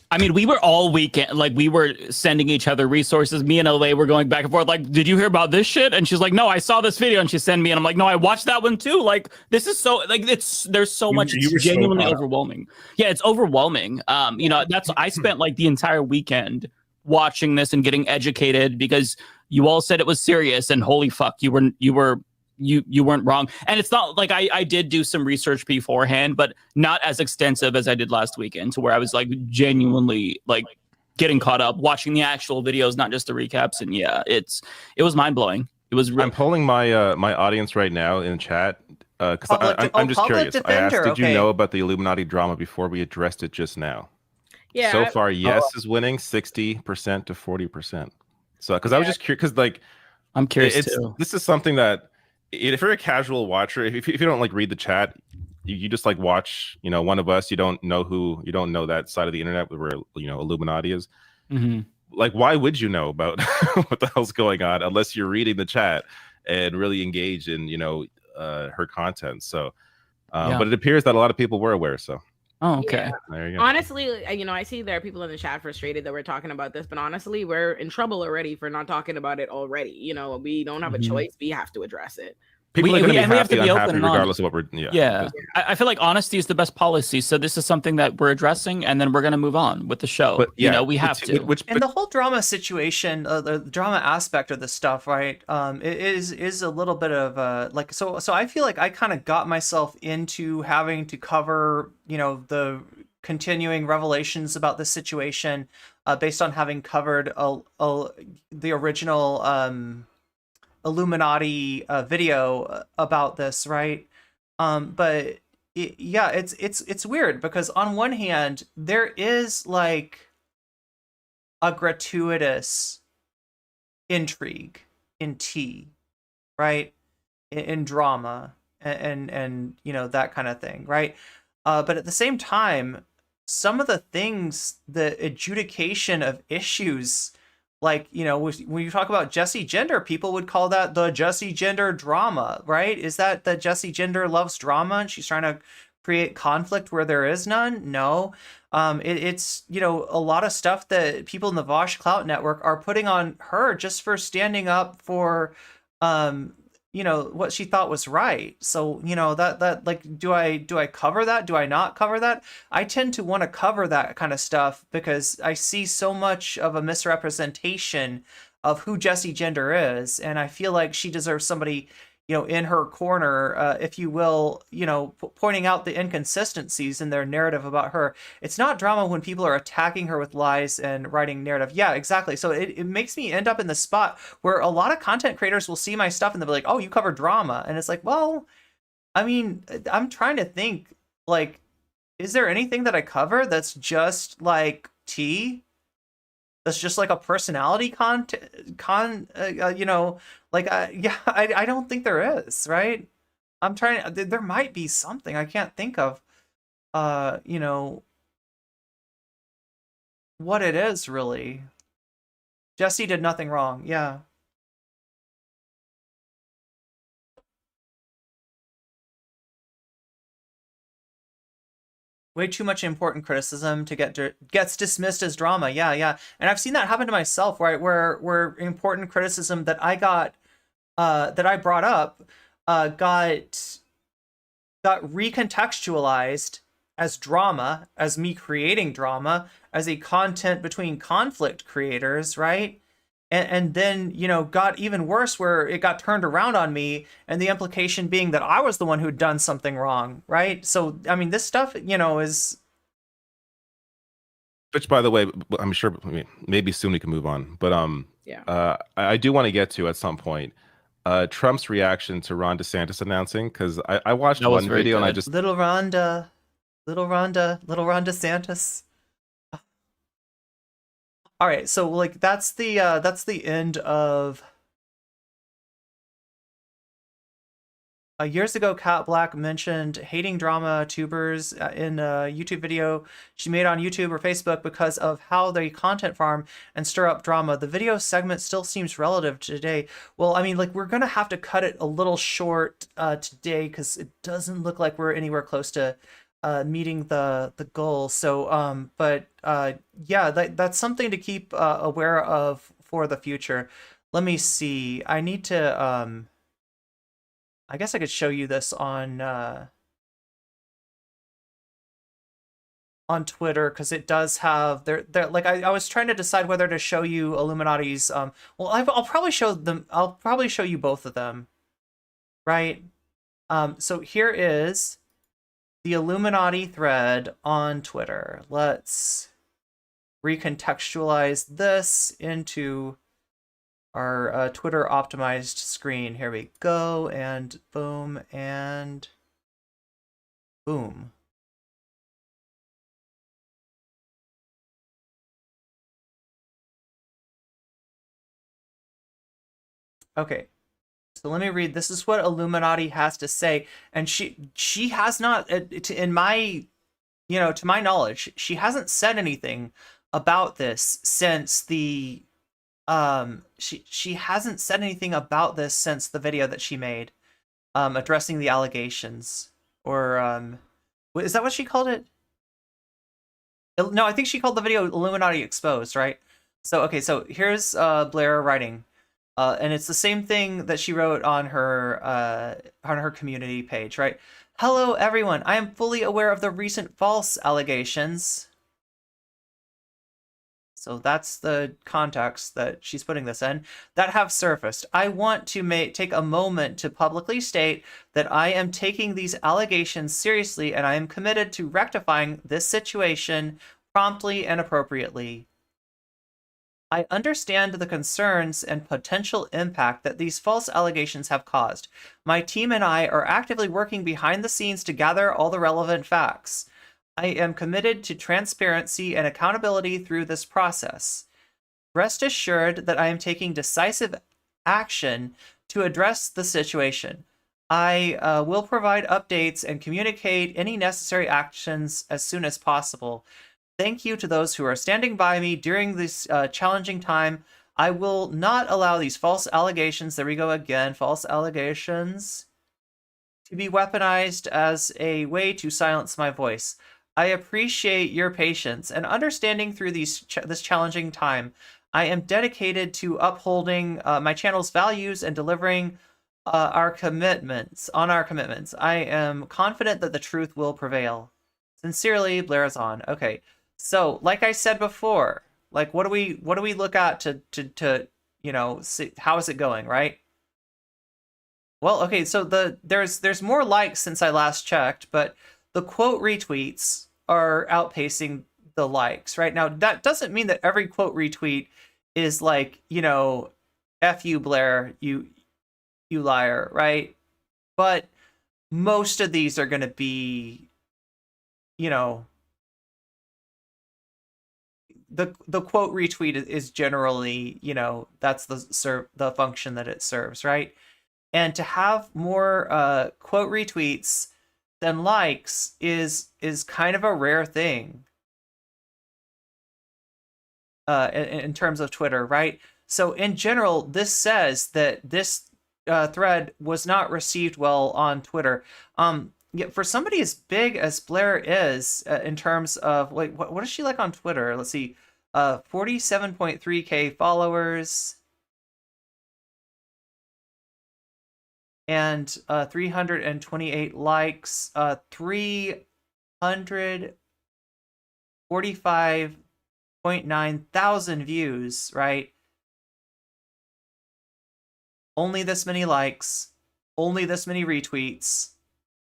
I mean, we were all weekend, like we were sending each other resources. Me and LA were going back and forth. Like, did you hear about this shit? And she's like, no, I saw this video. And she sent me, and I'm like, no, I watched that one too. Like, this is so, like, there's so much. It's genuinely overwhelming. Yeah, it's overwhelming. I spent like the entire weekend watching this and getting educated because you all said it was serious, and holy fuck, you weren't wrong. And it's not like I did do some research beforehand, but not as extensive as I did last weekend, to where I was like genuinely like getting caught up watching the actual videos, not just the recaps. And yeah, it was mind blowing. It was. I'm polling my my audience right now in chat because I'm just curious. Defender. I asked, did you know about the Illuminati drama before we addressed it just now? Yeah. So far, yes is winning 60% to 40%. So because I was just curious, because like I'm curious too. This is something that, if you're a casual watcher, if you don't like read the chat, you just like watch, one of us, you don't know that side of the internet where, Illuminati is. Mm-hmm. Like, why would you know about what the hell's going on unless you're reading the chat and really engaged in, her content? So, but it appears that a lot of people were aware. So. Oh, okay. Yeah. There you go. Honestly, I see there are people in the chat frustrated that we're talking about this, but honestly, we're in trouble already for not talking about it already. We don't have a choice. We have to address it. People are going to be have to be unhappy open regardless of what we're. Yeah. I feel like honesty is the best policy. So this is something that we're addressing, and then we're going to move on with the show. But we have to. And the whole drama situation, the drama aspect of this stuff, right? It is a little bit of like so. So I feel like I kind of got myself into having to cover, the continuing revelations about this situation, based on having covered the original Illuminati video about this, right? But it's weird because on one hand there is like a gratuitous intrigue in tea, right? In drama and that kind of thing, right? But at the same time, some of the things, the adjudication of issues, like, when you talk about Jessie Gender, people would call that the Jessie Gender drama, right? Is that the Jessie Gender loves drama and she's trying to create conflict where there is none? No. It's, a lot of stuff that people in the Vosh Clout Network are putting on her just for standing up for, what she thought was right. So, that like, do I cover that? Do I not cover that? I tend to want to cover that kind of stuff because I see so much of a misrepresentation of who Jessie Gender is. And I feel like she deserves somebody, in her corner, if you will, pointing out the inconsistencies in their narrative about her. It's not drama when people are attacking her with lies and writing narrative. Yeah, exactly. So it makes me end up in the spot where a lot of content creators will see my stuff and they'll be like, oh, you cover drama. And it's like, well, I mean, I'm trying to think, like, is there anything that I cover that's just like tea? That's just like a personality yeah, I don't think there is, right? I'm trying, there might be something I can't think of, what it is really. Jesse did nothing wrong, yeah. Way too much important criticism to gets dismissed as drama. Yeah, yeah. And I've seen that happen to myself, right? Where important criticism that I got, that I brought up, got recontextualized as drama, as me creating drama, as a content between conflict creators, right? And then, got even worse where it got turned around on me, and the implication being that I was the one who'd done something wrong, right? So, I mean, this stuff, is... Which, by the way, I'm sure maybe soon we can move on. But Yeah. I do want to get to at some point Trump's reaction to Ron DeSantis announcing, because I watched That was one very video and I good. just Little Ron DeSantis. All right, so like that's the end of years ago. Kat Black mentioned hating drama tubers in a YouTube video she made on YouTube or Facebook because of how they content farm and stir up drama. The video segment still seems relative today. Well, I mean, like, we're gonna have to cut it a little short today because it doesn't look like we're anywhere close to meeting the goal. So but yeah, that's something to keep aware of for the future. Let me see. I need to I guess I could show you this on Twitter, because it does have there like I was trying to decide whether to show you Illuminati's well, I'll probably show them. I'll probably show you both of them, right? So here is the Illuminati thread on Twitter. Let's recontextualize this into our Twitter optimized screen. Here we go, and boom, and boom. Okay, so let me read. This is what Illuminati has to say, and she has not, in my, to my knowledge, she hasn't said anything about this since the she hasn't said anything about this since the video that she made addressing the allegations, or is that what she called it? No, I think she called the video Illuminati Exposed, right? So okay, so here's Blair writing, and it's the same thing that she wrote on her community page, right? Hello everyone, I am fully aware of the recent false allegations. So that's the context that she's putting this in, that have surfaced. I want to take a moment to publicly state that I am taking these allegations seriously, and I am committed to rectifying this situation promptly and appropriately. I understand the concerns and potential impact that these false allegations have caused. My team and I are actively working behind the scenes to gather all the relevant facts. I am committed to transparency and accountability through this process. Rest assured that I am taking decisive action to address the situation. I will provide updates and communicate any necessary actions as soon as possible. Thank you to those who are standing by me during this challenging time. I will not allow these false allegations, there we go again, false allegations, to be weaponized as a way to silence my voice. I appreciate your patience and understanding through this challenging time. I am dedicated to upholding my channel's values and delivering our commitments. I am confident that the truth will prevail. Sincerely, Blair is on. Okay, so like I said before, like what do we look at to see how is it going, right? Well, okay, so there's more likes since I last checked, but the quote retweets are outpacing the likes right now. That doesn't mean that every quote retweet is like, F you, Blair, you liar, right? But most of these are going to be, the quote retweet is generally, that's the function that it serves, right? And to have more quote retweets than likes is kind of a rare thing in terms of Twitter, right? So in general, this says that this thread was not received well on Twitter. Yeah, for somebody as big as Blair is in terms of like what is she like on Twitter? Let's see, 47.3K followers and 328 likes, 345.9 thousand views, right? Only this many likes, only this many retweets,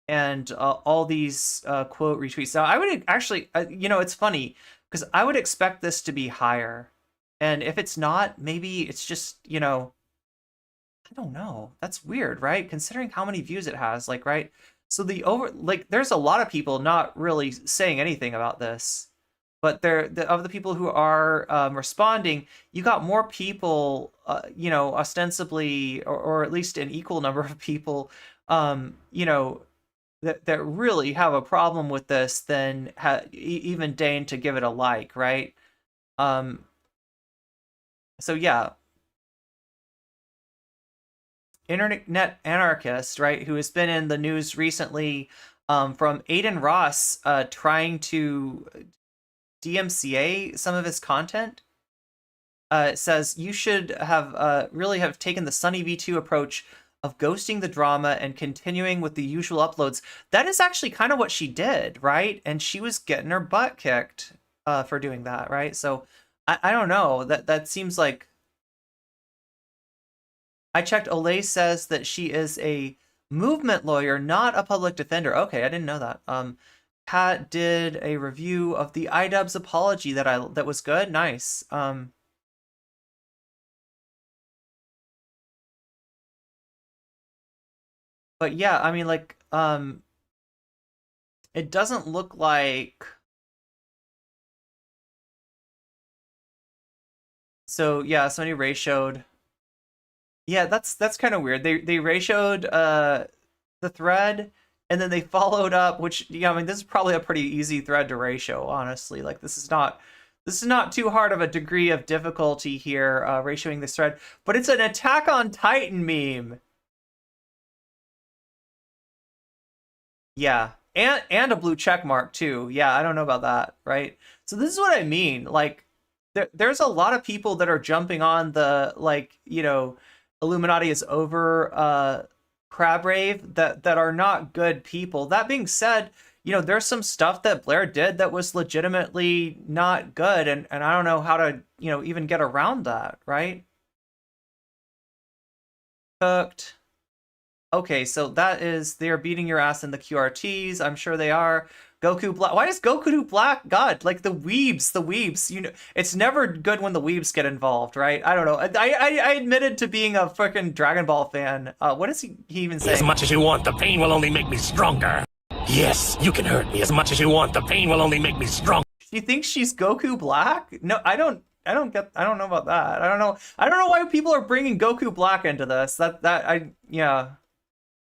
and all these quote retweets. Now, I would actually, it's funny because I would expect this to be higher. And if it's not, maybe it's just, I don't know. That's weird, right? Considering how many views it has, like, right? So there's a lot of people not really saying anything about this, but of the people who are responding, you got more people, ostensibly, or at least an equal number of people, that really have a problem with this than even deign to give it a like, right? So yeah. Internet anarchist, right, who has been in the news recently from Aiden Ross trying to DMCA some of his content, says you should have really have taken the Sunny V2 approach of ghosting the drama and continuing with the usual uploads. That is actually kind of what she did, right? And she was getting her butt kicked for doing that, right? So I don't know. That seems like... I checked. Olay says that she is a movement lawyer, not a public defender. Okay, I didn't know that. Pat did a review of the iDubbbz apology that was good. Nice. But yeah, I mean, like, it doesn't look like... So yeah, somebody ratioed. Yeah, that's kind of weird. They ratioed the thread, and then they followed up, which, I mean, this is probably a pretty easy thread to ratio, honestly. Like, this is not too hard of a degree of difficulty here, ratioing this thread, but it's an Attack on Titan meme. Yeah, and a blue check mark too. Yeah, I don't know about that, right? So this is what I mean. Like, there's a lot of people that are jumping on the, like, Illuminati is over crab rave that are not good people. That being said, there's some stuff that Blair did that was legitimately not good, and I don't know how to, even get around that, right? Cooked. Okay, so that is, they're beating your ass in the QRTs. I'm sure they are. Goku Black. Why does Goku do Black? God, like the weebs. It's never good when the weebs get involved, right? I don't know. I admitted to being a freaking Dragon Ball fan. What does he even say? As much as you want, the pain will only make me stronger. Yes, you can hurt me as much as you want. The pain will only make me stronger. You think she's Goku Black? No, I don't know about that. I don't know why people are bringing Goku Black into this. Yeah.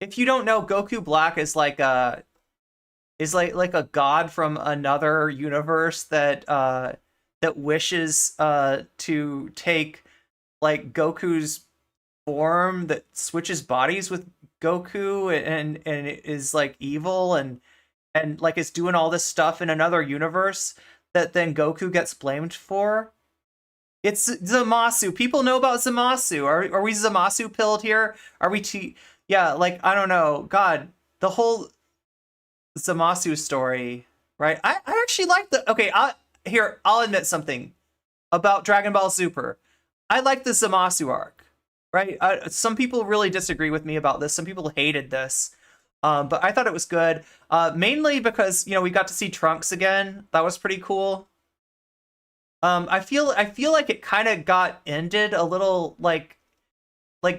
If you don't know, Goku Black is like a god from another universe that wishes to take like Goku's form, that switches bodies with Goku, and it is like evil and like is doing all this stuff in another universe that then Goku gets blamed for. It's Zamasu. People know about Zamasu. Are we Zamasu pilled here? Are we yeah, like, I don't know. God, the whole Zamasu story, right? I actually like I'll admit something about Dragon Ball Super. I like the Zamasu arc. right? Some people really disagree with me about this. Some people hated this. But I thought it was good. Mainly because, we got to see Trunks again. That was pretty cool. I feel like it kind of got ended a little like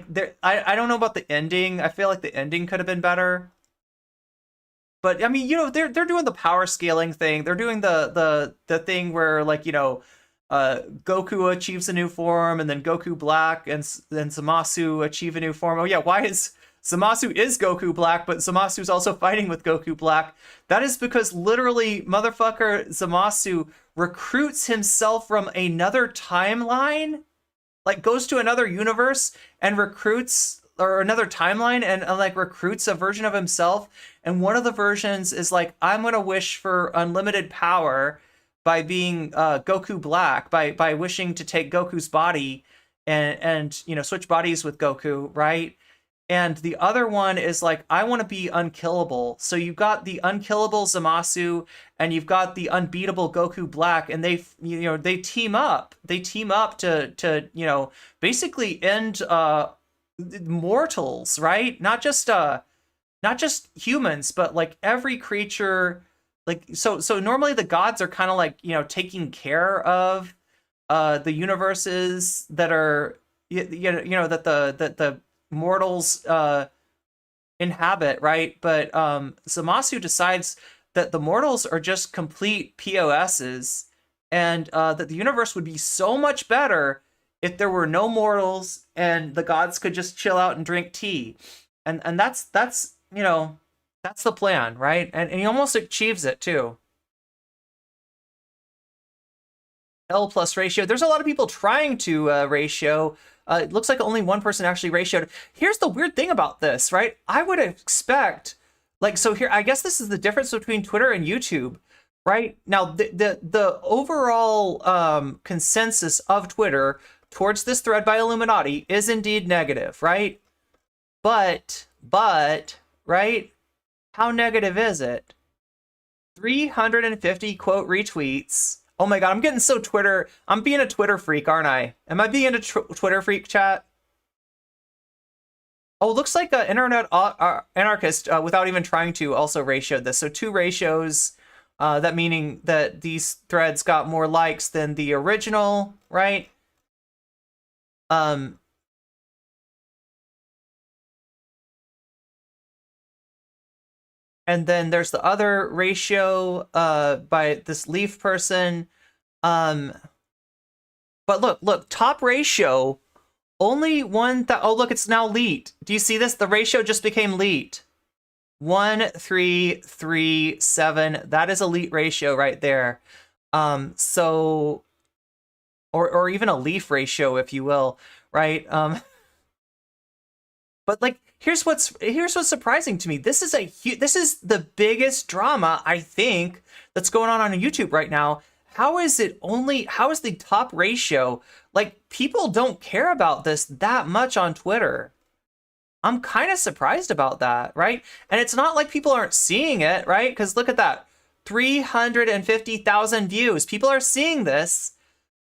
there. I don't know about the ending. I feel like the ending could have been better. But I mean, they're doing the power scaling thing. They're doing the thing where Goku achieves a new form, and then Goku Black and then Zamasu achieve a new form. Oh yeah, why is Zamasu is Goku Black, but Zamasu's also fighting with Goku Black? That is because literally motherfucker Zamasu recruits himself from another timeline, like goes to another universe and recruits, or another timeline, and like recruits a version of himself. And one of the versions is like, I'm gonna wish for unlimited power by being Goku Black, by wishing to take Goku's body and switch bodies with Goku, right? And the other one is like, I want to be unkillable. So you've got the unkillable Zamasu and you've got the unbeatable Goku Black, and they team up. They team up to basically end mortals, right? Not just humans, but like every creature. Like so normally the gods are kind of like, taking care of the universes that are that the mortals inhabit, right? But Zamasu decides that the mortals are just complete POSs, and that the universe would be so much better if there were no mortals and the gods could just chill out and drink tea. And that's that's the plan, right? And he almost achieves it too. L plus ratio. There's a lot of people trying to ratio. It looks like only one person actually ratioed. Here's the weird thing about this, right? I would expect, here, I guess this is the difference between Twitter and YouTube, right? Now, the overall consensus of Twitter towards this thread by iiluminaughtii is indeed negative, right? But, right? How negative is it? 350 quote retweets. Oh my god, I'm getting so Twitter. I'm being a Twitter freak, aren't I? Am I being a Twitter freak, chat? Oh, looks like an internet anarchist, without even trying to, also ratioed this. So 2 ratios, that meaning that these threads got more likes than the original, right? And then there's the other ratio by this Leaf person. But look, top ratio, only one. Oh, look, it's now leet. Do you see this? The ratio just became leet. 1, 3, 3, 7. That is a leet ratio right there. So, or even a leaf ratio, if you will, right? But like, here's what's surprising to me. This is the biggest drama, I think, that's going on YouTube right now. How is the top ratio? Like, people don't care about this that much on Twitter. I'm kind of surprised about that, right? And it's not like people aren't seeing it, right? Because look at that, 350,000 views. People are seeing this,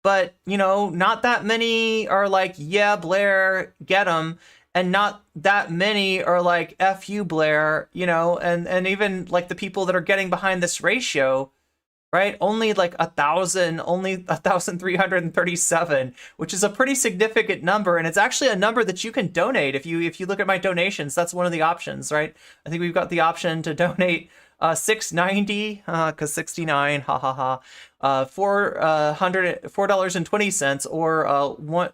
but not that many are like, yeah, Blair, get him. And not that many are like, F you, Blair, and even like the people that are getting behind this ratio, right? Only like 1,337, which is a pretty significant number. And it's actually a number that you can donate. If you look at my donations, that's one of the options, right? I think we've got the option to donate $6.90, cause 69, $4.20, or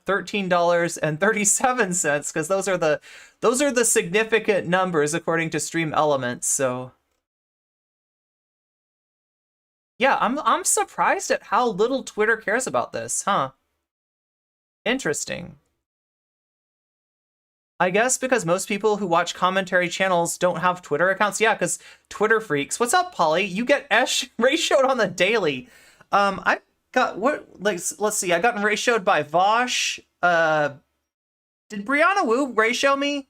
$13.37, because those are the significant numbers according to Stream Elements. So yeah, I'm surprised at how little Twitter cares about this, huh? Interesting. I guess because most people who watch commentary channels don't have Twitter accounts. Yeah, because Twitter freaks. What's up, Polly? You get ratioed on the daily. I got let's see. I got ratioed by Vosh. Did Brianna Wu ratio me?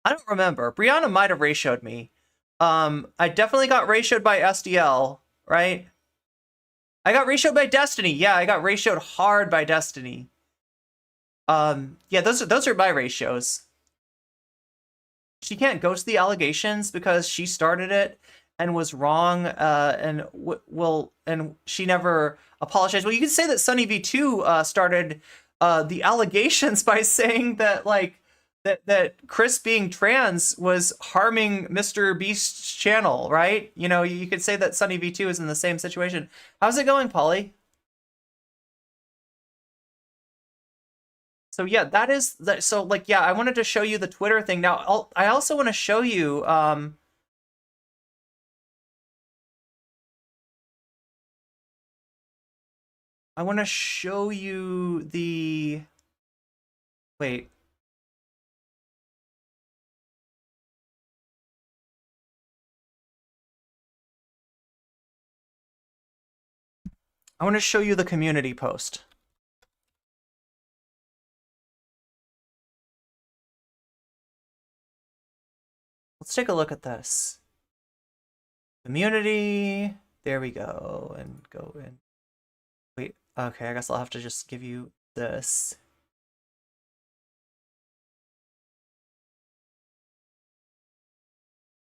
I don't remember. Brianna might have ratioed me. I definitely got ratioed by SDL, right? I got ratioed by Destiny. Yeah, I got ratioed hard by Destiny. Yeah, those are my ratios. She can't ghost the allegations because she started it and was wrong, and she never apologized. Well, you could say that Sunny V2 started the allegations by saying that that Chris being trans was harming Mr. Beast's channel, right? You know, you could say that Sunny V2 is in the same situation. How's it going, Polly? So yeah, that is that. So like, yeah, I wanted to show you the Twitter thing. Now, I also want to show you. I want to show you the. Wait. I want to show you the community post. Let's take a look at this. Community. There we go. And go in. Wait. Okay, I guess I'll have to just give you this.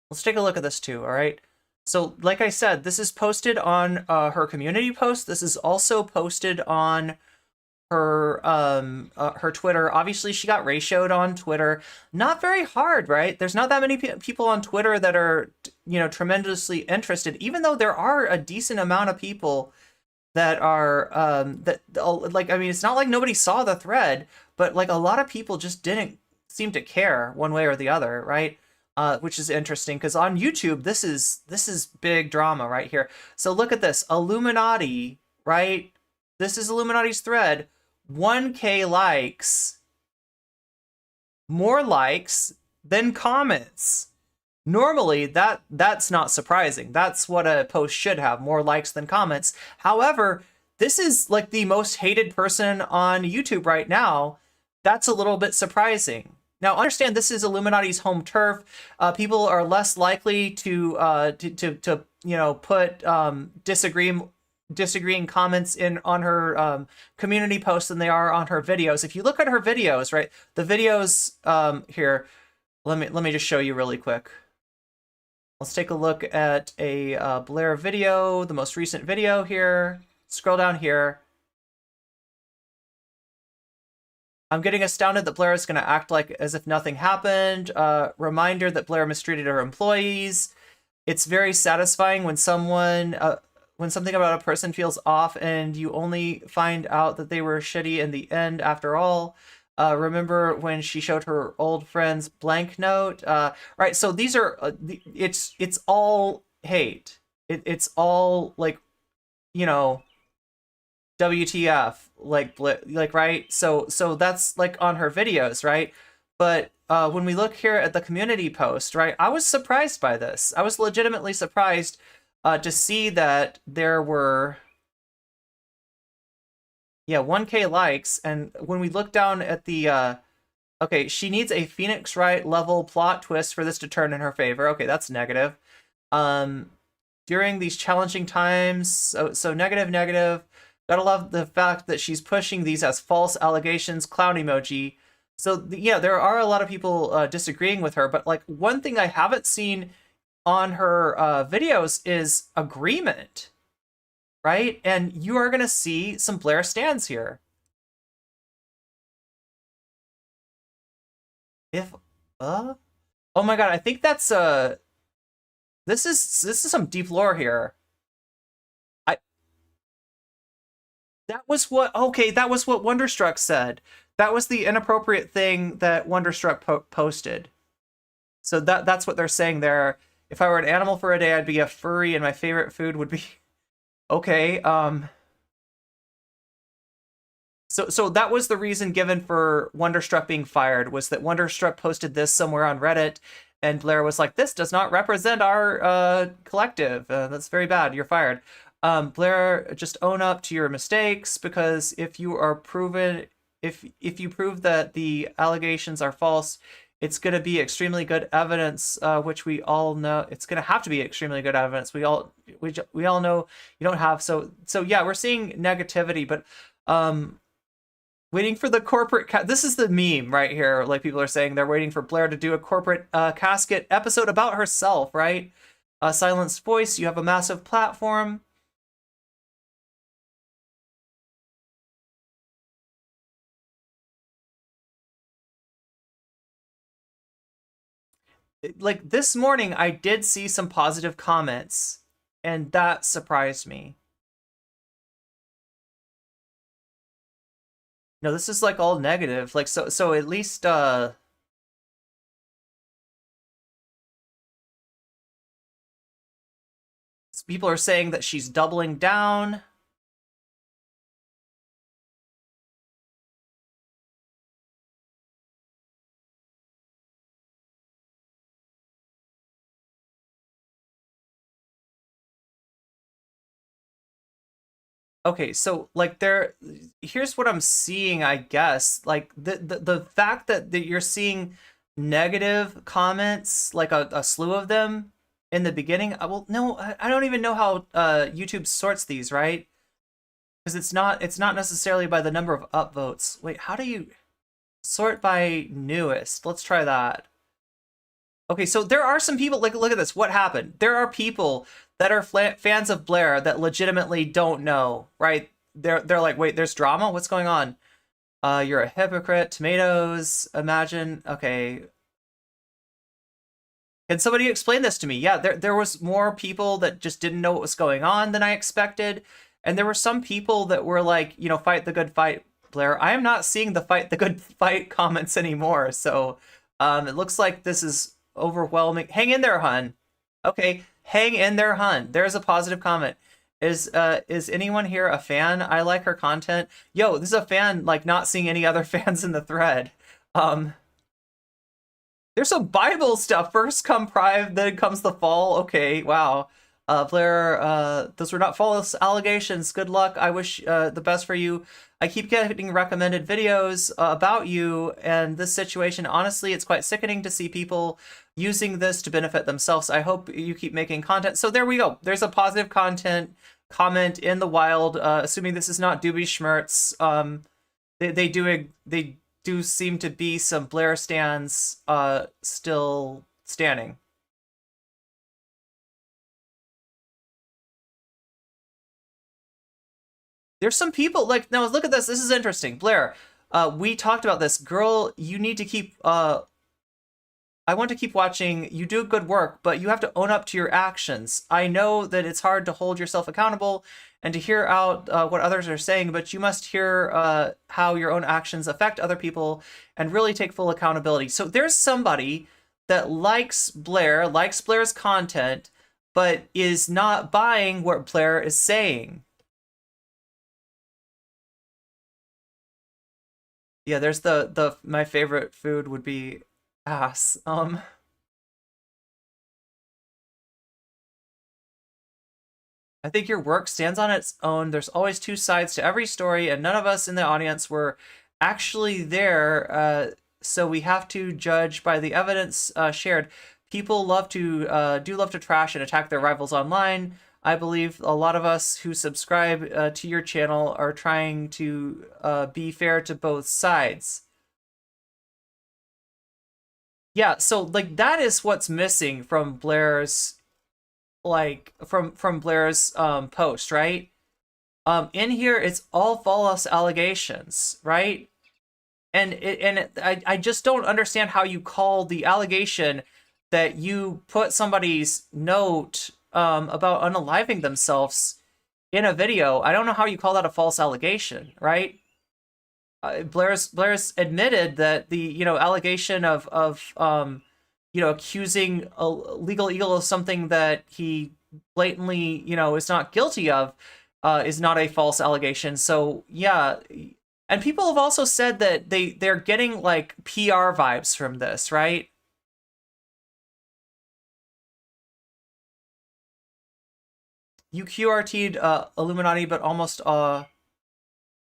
Let's take a look at this too, all right? So, like I said, this is posted on her community post. This is also posted on her her Twitter. Obviously, she got ratioed on Twitter. Not very hard, right? There's not that many people on Twitter that are, you know, tremendously interested, even though there are a decent amount of people that are like, I mean, it's not like nobody saw the thread, but like a lot of people just didn't seem to care one way or the other, right? Which is interesting because on YouTube, this is big drama right here. So look at this, iiluminaughtii, right? This is iilluminauttii's thread. 1K likes, more likes than comments. Normally, that's not surprising. That's what a post should have, more likes than comments. However, this is like the most hated person on YouTube right now. That's a little bit surprising. Now, understand this is iilluminauttii's home turf. People are less likely to you know, put disagreeing comments in on her community posts than they are on her videos. If you look at her videos, right, the videos here, let me just show you really quick. Let's take a look at a Blair video, the most recent video here. Scroll down here. I'm getting astounded that Blair is going to act like as if nothing happened. Reminder that Blair mistreated her employees. It's very satisfying when something about a person feels off and you only find out that they were shitty in the end after all. Remember when she showed her old friends blank note? Right, so these are, it's all hate. It's all like, you know, WTF, like right? So that's like on her videos, right? But when we look here at the community post, right, I was surprised by this. I was legitimately surprised to see that there were 1K likes, and when we look down at the okay, she needs a Phoenix Wright level plot twist for this to turn in her favor. Okay, that's negative. During these challenging times, so negative. Gotta love the fact that she's pushing these as false allegations, clown emoji. So yeah, there are a lot of people disagreeing with her, but like one thing I haven't seen on her videos is agreement, right? And you are gonna see some Blair stands here. If oh my god, I think that's this is some deep lore here. That was what Wonderstruck said. That was the inappropriate thing that Wonderstruck posted. So that's what they're saying there. If I were an animal for a day, I'd be a furry, and my favorite food would be okay. So that was the reason given for Wonderstruck being fired, was that Wonderstruck posted this somewhere on Reddit, and Blair was like, "This does not represent our collective. That's very bad. You're fired." Blair, just own up to your mistakes, because if you are proven, if you prove that the allegations are false, it's going to be extremely good evidence, which we all know. It's going to have to be extremely good evidence. We all know you don't have. So yeah, we're seeing negativity, but Waiting for the corporate this is the meme right here. Like, people are saying they're waiting for Blair to do a corporate casket episode about herself, right? Silenced voice, you have a massive platform. Like, this morning I did see some positive comments, and that surprised me. No, this is like all negative. Like, so at least people are saying that she's doubling down. Okay, so like here's what I'm seeing, I guess. Like, the fact that you're seeing negative comments, like a slew of them in the beginning. Well, no, I don't even know how YouTube sorts these, right? Because it's not necessarily by the number of upvotes. Wait, how do you sort by newest? Let's try that. Okay, so there are some people, like, look at this. What happened? There are people that are fans of Blair that legitimately don't know, right? They're like, wait, there's drama? What's going on? You're a hypocrite. Tomatoes. Imagine. Okay. Can somebody explain this to me? Yeah, there was more people that just didn't know what was going on than I expected. And there were some people that were like, you know, fight the good fight, Blair. I am not seeing the fight the good fight comments anymore. So it looks like this is overwhelming. Hang in there, hun. Okay, hang in there, hun. There's a positive comment. Is anyone here a fan? I like her content. Yo, this is a fan, like, not seeing any other fans in the thread. There's some Bible stuff. First come pride, then comes the fall. Okay, wow. Blair, those were not false allegations. Good luck. I wish the best for you. I keep getting recommended videos about you and this situation. Honestly, it's quite sickening to see people using this to benefit themselves. I hope you keep making content. So there we go. There's a positive comment in the wild, assuming this is not doobie schmertz. They do seem to be some Blair stands still standing. There's some people, like, now look at this. This is interesting. Blair, we talked about this. Girl, you need to keep, I want to keep watching. You do good work, but you have to own up to your actions. I know that it's hard to hold yourself accountable and to hear out what others are saying, but you must hear how your own actions affect other people and really take full accountability. So there's somebody that likes Blair's content, but is not buying what Blair is saying. Yeah, there's my favorite food would be ass. I think your work stands on its own. There's always two sides to every story, and none of us in the audience were actually there, so we have to judge by the evidence shared. People love to do love to trash and attack their rivals online. I believe a lot of us who subscribe to your channel are trying to be fair to both sides. Yeah, so like that is what's missing from Blair's, like, from Blair's post, right? In here it's all false allegations, right? And I just don't understand how you call the allegation that you put somebody's note about unaliving themselves in a video. I don't know how you call that a false allegation, right? Blair's admitted that the, you know, allegation of you know, accusing a legal eagle of something that he blatantly, you know, is not guilty of is not a false allegation. So yeah, and people have also said that they're getting like PR vibes from this, right? You QRT'd Illuminati, but almost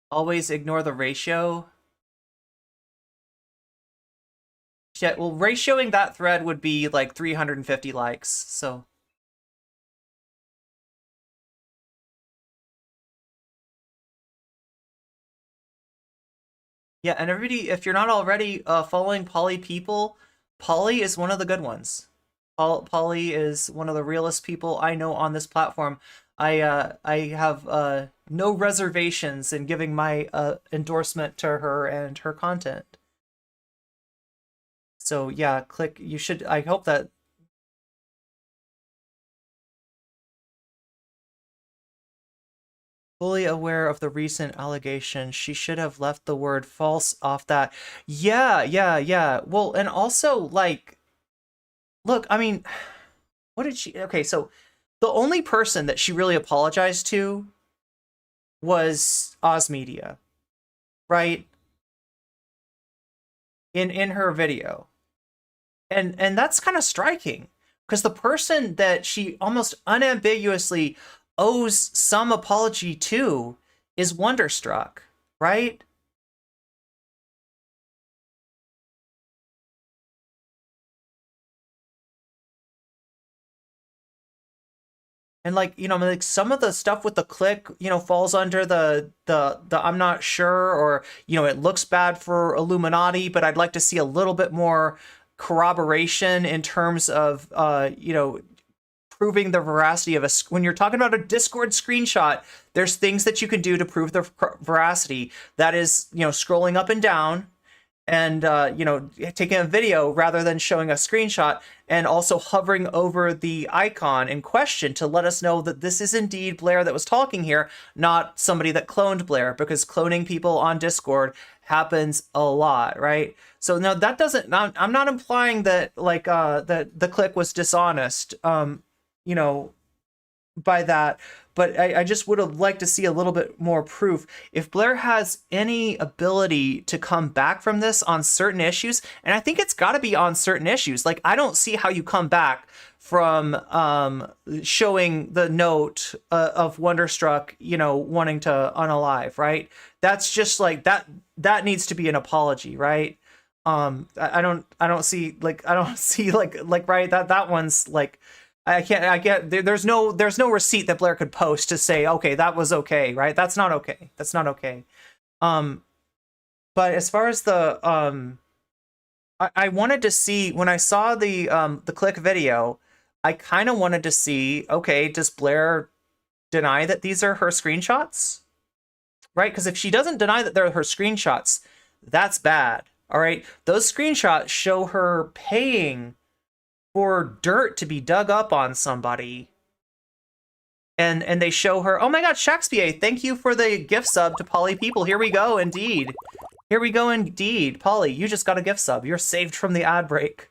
always ignore the ratio. Yeah, well, ratioing that thread would be like 350 likes, so. Yeah, and everybody, if you're not already following Poly people, Poly is one of the good ones. Poly is one of the realest people I know on this platform. I have no reservations in giving my endorsement to her and her content. So yeah, click. You should. I hope that. Fully aware of the recent allegation, she should have left the word false off that. Yeah, yeah, yeah. Well, and also, like, look, I mean, what did she... Okay, so the only person that she really apologized to was Oz Media, right? In her video. And that's kind of striking, because the person that she almost unambiguously owes some apology to is Wonderstruck, right? And like, you know, like some of the stuff with the click, you know, falls under the I'm not sure, or, you know, it looks bad for Illuminati, but I'd like to see a little bit more corroboration in terms of, you know, proving the veracity of when you're talking about a Discord screenshot, there's things that you can do to prove the veracity. That is, you know, scrolling up and down and, you know, taking a video rather than showing a screenshot, and also hovering over the icon in question to let us know that this is indeed Blair that was talking here, not somebody that cloned Blair, because cloning people on Discord happens a lot, right? So no, that doesn't, I'm not implying that, like, that the click was dishonest, you know, by that, but I just would have liked to see a little bit more proof. If Blair has any ability to come back from this on certain issues, and I think it's got to be on certain issues, like, I don't see how you come back from showing the note of Wonderstruck, you know, wanting to unalive, right? That's just like, that needs to be an apology, right? I don't see like right, that one's like, I get there's no receipt that Blair could post to say, okay, that was okay, right? That's not okay. That's not okay. But as far as the I wanted to see, when I saw the click video, I kind of wanted to see, okay, does Blair deny that these are her screenshots? Right? Because if she doesn't deny that they're her screenshots, that's bad. All right. Those screenshots show her paying for dirt to be dug up on somebody, and they show her, oh my god, Shakespeare, thank you for the gift sub to Polly people. Here we go, indeed. Here we go, indeed. Polly, you just got a gift sub. You're saved from the ad break.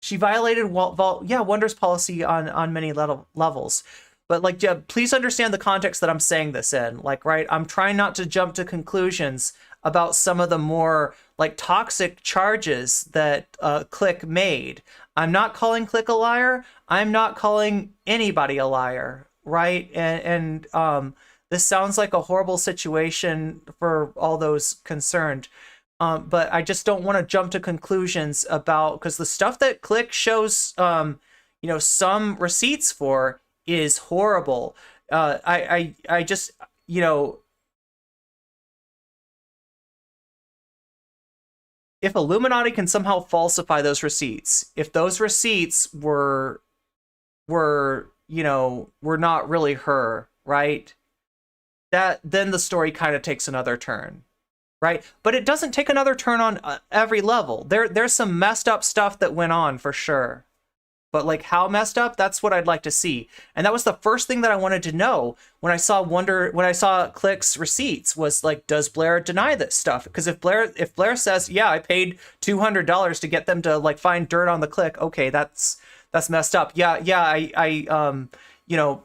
She violated Wonder's policy on many levels. But like, yeah, please understand the context that I'm saying this in. Like, right, I'm trying not to jump to conclusions about some of the more like toxic charges that Click made. I'm not calling Click a liar. I'm not calling anybody a liar, right? And this sounds like a horrible situation for all those concerned. But I just don't want to jump to conclusions about, because the stuff that Click shows, you know, some receipts for is horrible. I just, you know, if Illuminati can somehow falsify those receipts, if those receipts were, you know, were not really her, right? Then the story kind of takes another turn, right? But it doesn't take another turn on every level. There's some messed up stuff that went on for sure. But like, how messed up? That's what I'd like to see. And that was the first thing that I wanted to know when I saw Click's receipts, was like, does Blair deny this stuff? Because if Blair says, yeah, I paid $200 to get them to like find dirt on the Click, okay, that's messed up. Yeah, I you know,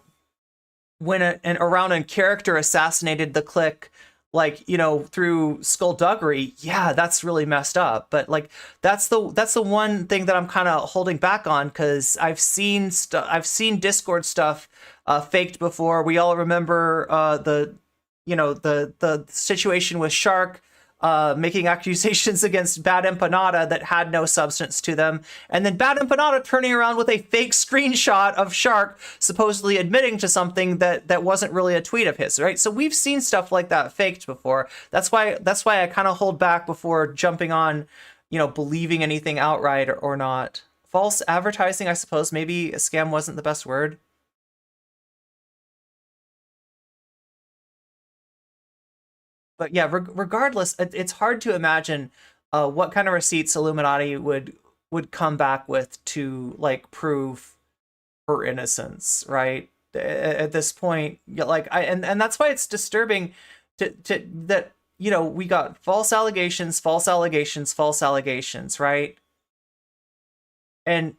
when around a character assassinated the Click, like, you know, through skullduggery, yeah, that's really messed up. But like, that's the one thing that I'm kind of holding back on, because I've seen Discord stuff faked before. We all remember the situation with Shark making accusations against Bad Empanada that had no substance to them, and then Bad Empanada turning around with a fake screenshot of Shark supposedly admitting to something that wasn't really a tweet of his, right? So we've seen stuff like that faked before. That's why I kind of hold back before jumping on, believing anything outright or not. False advertising, I suppose. Maybe a scam wasn't the best word. But yeah, regardless, it's hard to imagine what kind of receipts Illuminati would come back with to like prove her innocence, right? At this point, like and that's why it's disturbing that we got false allegations, right? And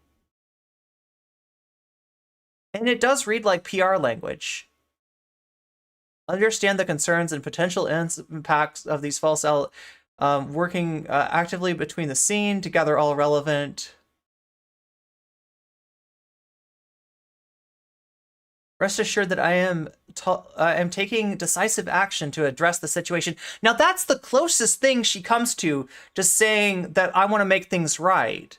it does read like PR language. Understand the concerns and potential impacts of these false working actively between the scene to gather all relevant. Rest assured that I am taking decisive action to address the situation. Now that's the closest thing she comes to saying that I want to make things right.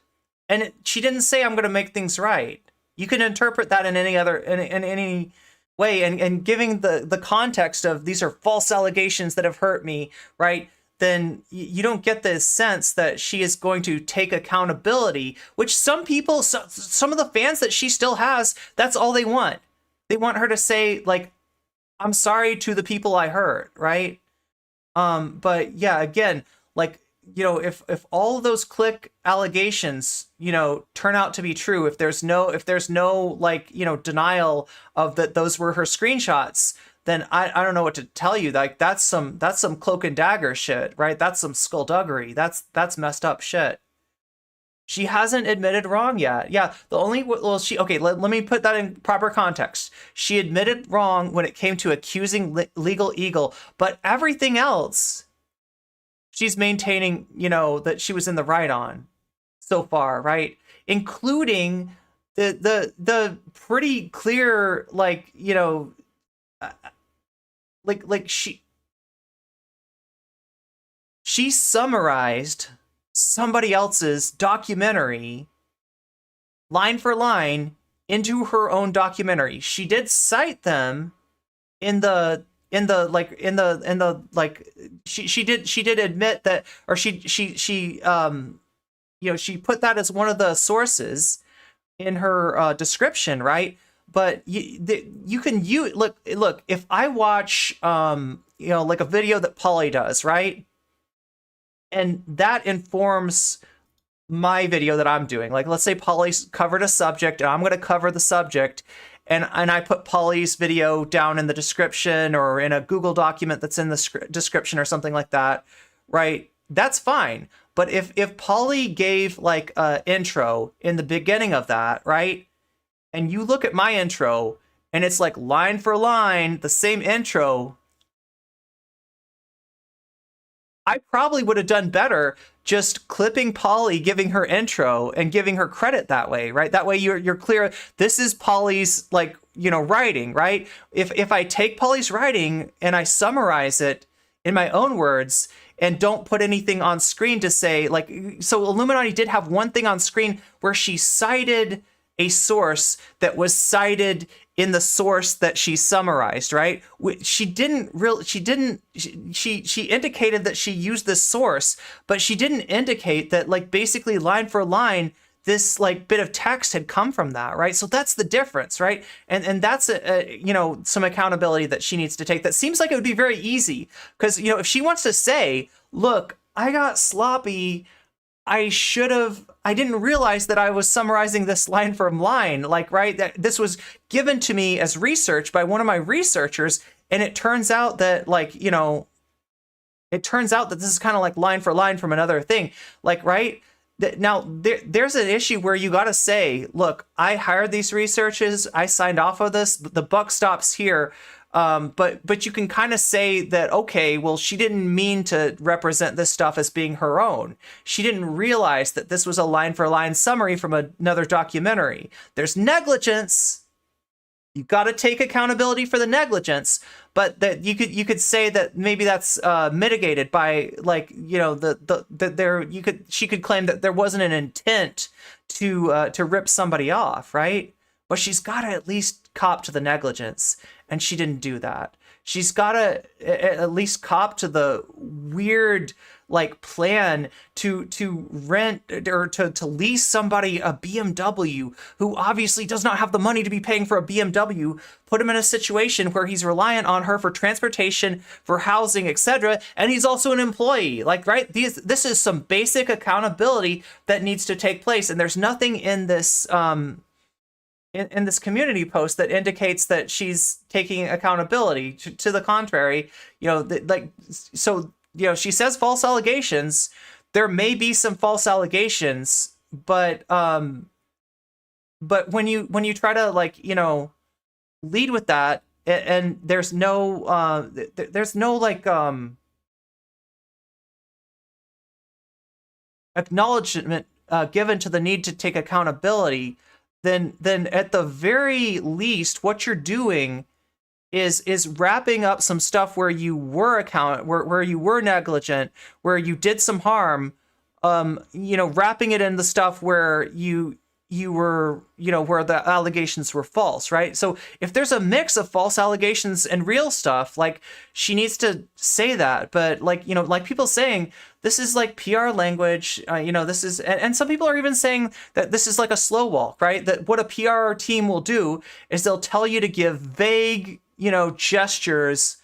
And she didn't say I'm going to make things right. You can interpret that in any other in any way, and giving the context of these are false allegations that have hurt me, right? Then you don't get the sense that she is going to take accountability, which some people, some of the fans that she still has, that's all they want. They want her to say, like, I'm sorry to the people I hurt, right? But yeah, again, like, if all of those click allegations, turn out to be true, if there's no like, denial of that those were her screenshots, then I don't know what to tell you. Like that's some cloak and dagger shit, right? That's some skullduggery. That's messed up shit. She hasn't admitted wrong yet. Yeah, let me put that in proper context. She admitted wrong when it came to accusing Legal Eagle, but everything else she's maintaining, that she was in the right on so far, right? Including the pretty clear, like, like she summarized somebody else's documentary line for line into her own documentary. She did cite them she did admit that, or she put that as one of the sources in her description, right? But look, if I watch like a video that Polly does, right? And that informs my video that I'm doing. Like, let's say Polly's covered a subject and I'm going to cover the subject, and I put Polly's video down in the description or in a Google document that's in the description or something like that, right? That's fine. But if Polly gave like an intro in the beginning of that, right? And you look at my intro and it's like line for line, the same intro, I probably would have done better just clipping Polly, giving her intro and giving her credit that way, right? That way you're clear. This is Polly's, like, writing, right? If I take Polly's writing and I summarize it in my own words and don't put anything on screen to say, like, so Illuminati did have one thing on screen where she cited a source that was cited in the source that she summarized, right? She indicated that she used this source, but she didn't indicate that, like, basically line for line, this like bit of text had come from that, right? So that's the difference, right? And that's some accountability that she needs to take. That seems like it would be very easy, because if she wants to say, look, I got sloppy, I didn't realize that I was summarizing this line for line, like, right? That this was given to me as research by one of my researchers, and it turns out that, like, this is kind of like line for line from another thing, like, right? Now, there's an issue where you got to say, look, I hired these researchers, I signed off of this, the buck stops here. But you can kind of say that, okay, well, she didn't mean to represent this stuff as being her own. She didn't realize that this was a line for line summary from another documentary. There's negligence, You got to take accountability for the negligence, but that you could say that maybe that's mitigated by, like, you know, she could claim that there wasn't an intent to rip somebody off, right? But she's got to at least cop to the negligence, and she didn't do that. She's got to at least cop to the weird, like, plan to rent or to lease somebody a BMW who obviously does not have the money to be paying for a BMW, put him in a situation where he's reliant on her for transportation, for housing, etc. And he's also an employee. Like, right? This is some basic accountability that needs to take place. And there's nothing in this in this community post that indicates that she's taking accountability. To the contrary, you know, so, you know, she says false allegations. There may be some false allegations, but when you try to, like, you know, lead with that, and there's no like acknowledgement given to the need to take accountability, then at the very least, what you're doing is wrapping up some stuff where you were where you were negligent, where you did some harm, you know, wrapping it in the stuff where you were, you know, where the allegations were false, right? So if there's a mix of false allegations and real stuff, like, she needs to say that. But, like, you know, like people saying this is like PR language, you know, this is, and some people are even saying that this is like a slow walk, right? That what a PR team will do is they'll tell you to give vague, you know, gestures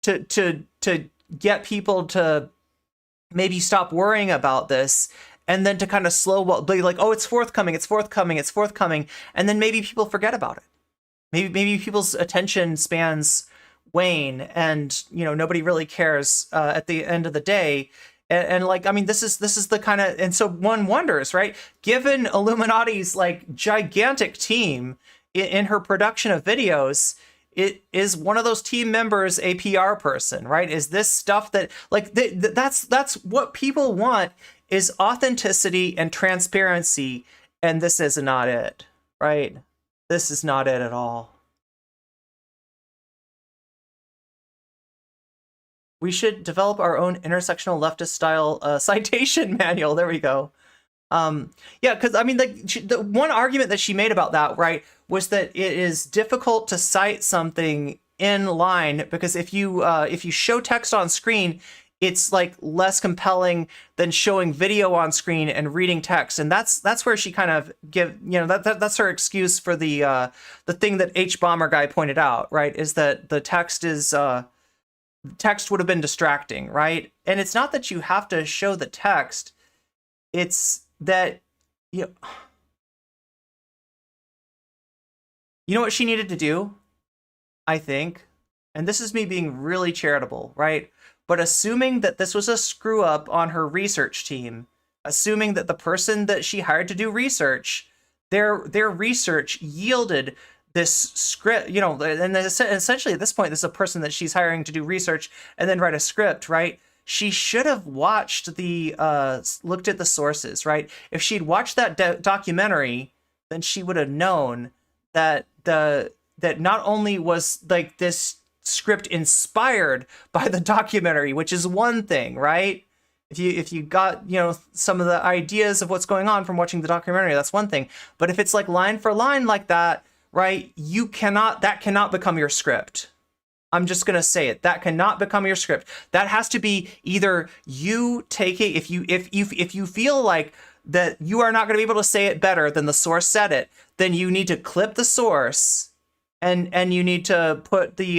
to get people to maybe stop worrying about this, and then to kind of slow walk, be like, oh, it's forthcoming, and then maybe people forget about it. Maybe people's attention spans wane, and, you know, nobody really cares at the end of the day. And like, I mean, this is the kind of, and so one wonders, right? Given iiluminaughtii's, like, gigantic team in her production of videos, it is one of those team members a PR person, right? Is this stuff that, like, that's what people want, is authenticity and transparency, and this is not it, right? This is not it at all. We should develop our own intersectional leftist style citation manual. There we go. Yeah, because, I mean, the one argument that she made about that, right, was that it is difficult to cite something in line, because if you show text on screen, it's, like, less compelling than showing video on screen and reading text. And that's where she kind of that's her excuse for the thing that H Bomber guy pointed out, right? Is that the text would have been distracting, right? And it's not that you have to show the text, it's that you know what she needed to do, I think, and this is me being really charitable, right? But assuming that this was a screw up on her research team, assuming that the person that she hired to do research, their research yielded this script, you know, and essentially at this point, this is a person that she's hiring to do research and then write a script, right? She should have watched looked at the sources, right? If she'd watched that documentary, then she would have known that that not only was, like, this script inspired by the documentary, which is one thing, right? If you got, you know, some of the ideas of what's going on from watching the documentary, that's one thing. But if it's, like, line for line like that, right, that cannot become your script. I'm just gonna say it. That cannot become your script. That has to be either you take it, if you feel like that you are not gonna be able to say it better than the source said it, then you need to clip the source, and you need to put the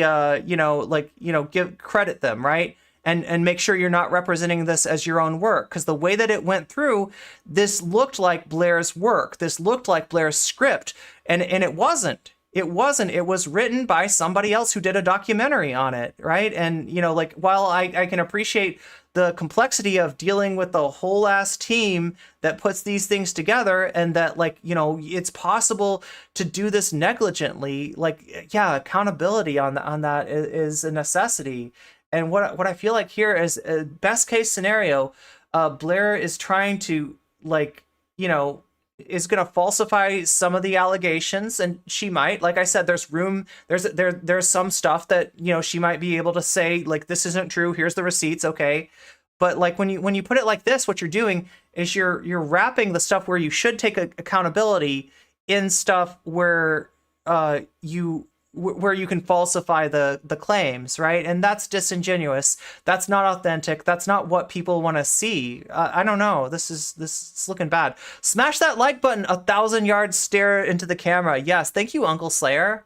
give credit them, right? And make sure you're not representing this as your own work, because the way that it went through, this looked like Blair's work. This looked like Blair's script, and it wasn't. It wasn't. It was written by somebody else who did a documentary on it, right? And, you know, like, while I can appreciate the complexity of dealing with the whole ass team that puts these things together, and that, like, you know, it's possible to do this negligently, like, yeah, accountability on that is a necessity. And what I feel like here is a best case scenario, Blair is trying to, like, you know, is going to falsify some of the allegations, and she might. Like I said, there's some stuff that, you know, she might be able to say, like, this isn't true, here's the receipts, okay. But like when you put it like this, what you're doing is you're wrapping the stuff where you should take accountability in stuff where you can falsify the claims, right? And that's disingenuous. That's not authentic. That's not what people want to see. I don't know. This is looking bad. Smash that like button. 1,000-yard stare into the camera. Yes, thank you, Uncle Slayer.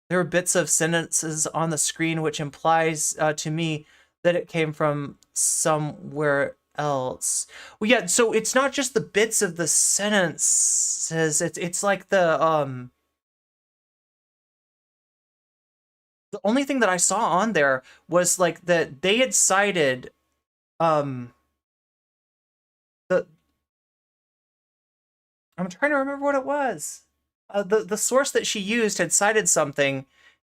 There are bits of sentences on the screen which implies to me that it came from somewhere else. Well, yeah, so it's not just the bits of the sentences, it's like the only thing that I saw on there was like that they had cited I'm trying to remember what it was. The source that she used had cited something,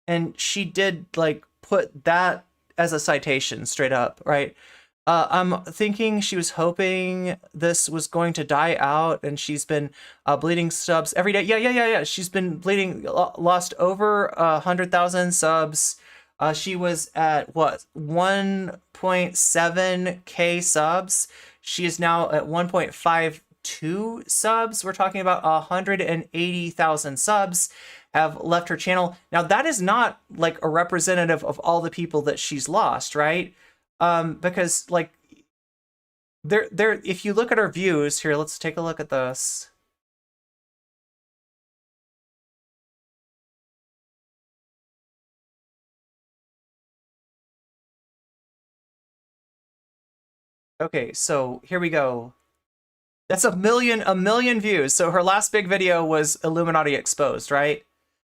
and she did like put that as a citation straight up, right? I'm thinking she was hoping this was going to die out, and she's been bleeding subs every day. Yeah. She's been bleeding, lost over 100,000 subs. She was at what, 1.7K subs. She is now at 1.52 subs. We're talking about 180,000 subs have left her channel. Now that is not like a representative of all the people that she's lost, right? Because like there if you look at our views here, let's take a look at this. Okay, so here we go. That's a million views. So her last big video was Illuminati Exposed, right?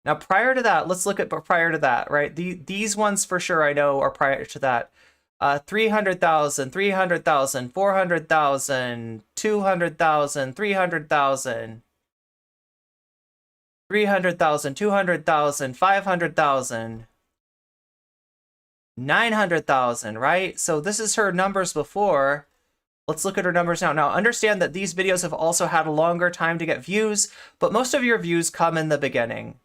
Now prior to that, let's look at prior to that, right? These ones for sure I know are prior to that. 300,000, 300,000, 400,000, 200,000, 300,000, 300,000, 200,000, 500,000, 900,000, right? So this is her numbers before. Let's look at her numbers now. Now understand that these videos have also had a longer time to get views, but most of your views come in the beginning.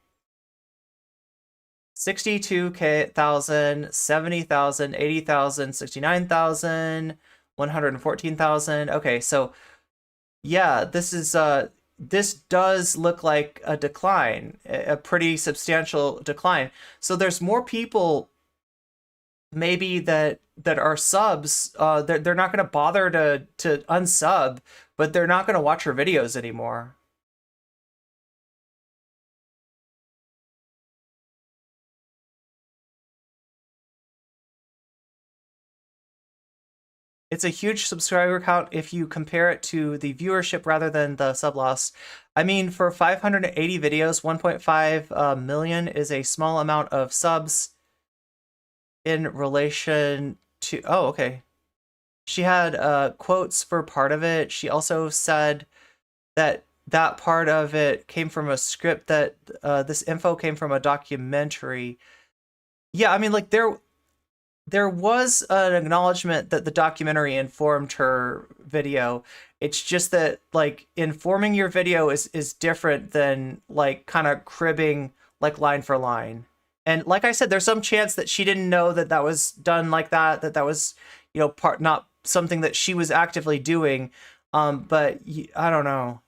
62,000, 70,000, 80,000, 69,000, 114,000. Okay, so yeah, this is this does look like a decline, a pretty substantial decline. So there's more people maybe that are subs. They're not going to bother to unsub, but they're not going to watch her videos anymore. It's a huge subscriber count if you compare it to the viewership rather than the sub loss. I mean, for 580 videos, 1.5 million is a small amount of subs in relation to... Oh, okay. She had quotes for part of it. She also said that that part of it came from a script, that this info came from a documentary. Yeah, I mean, like, there was an acknowledgement that the documentary informed her video. It's just that like informing your video is different than like kind of cribbing like line for line. And like I said, there's some chance that she didn't know that that was done like that, that was, you know, not something that she was actively doing. But I don't know.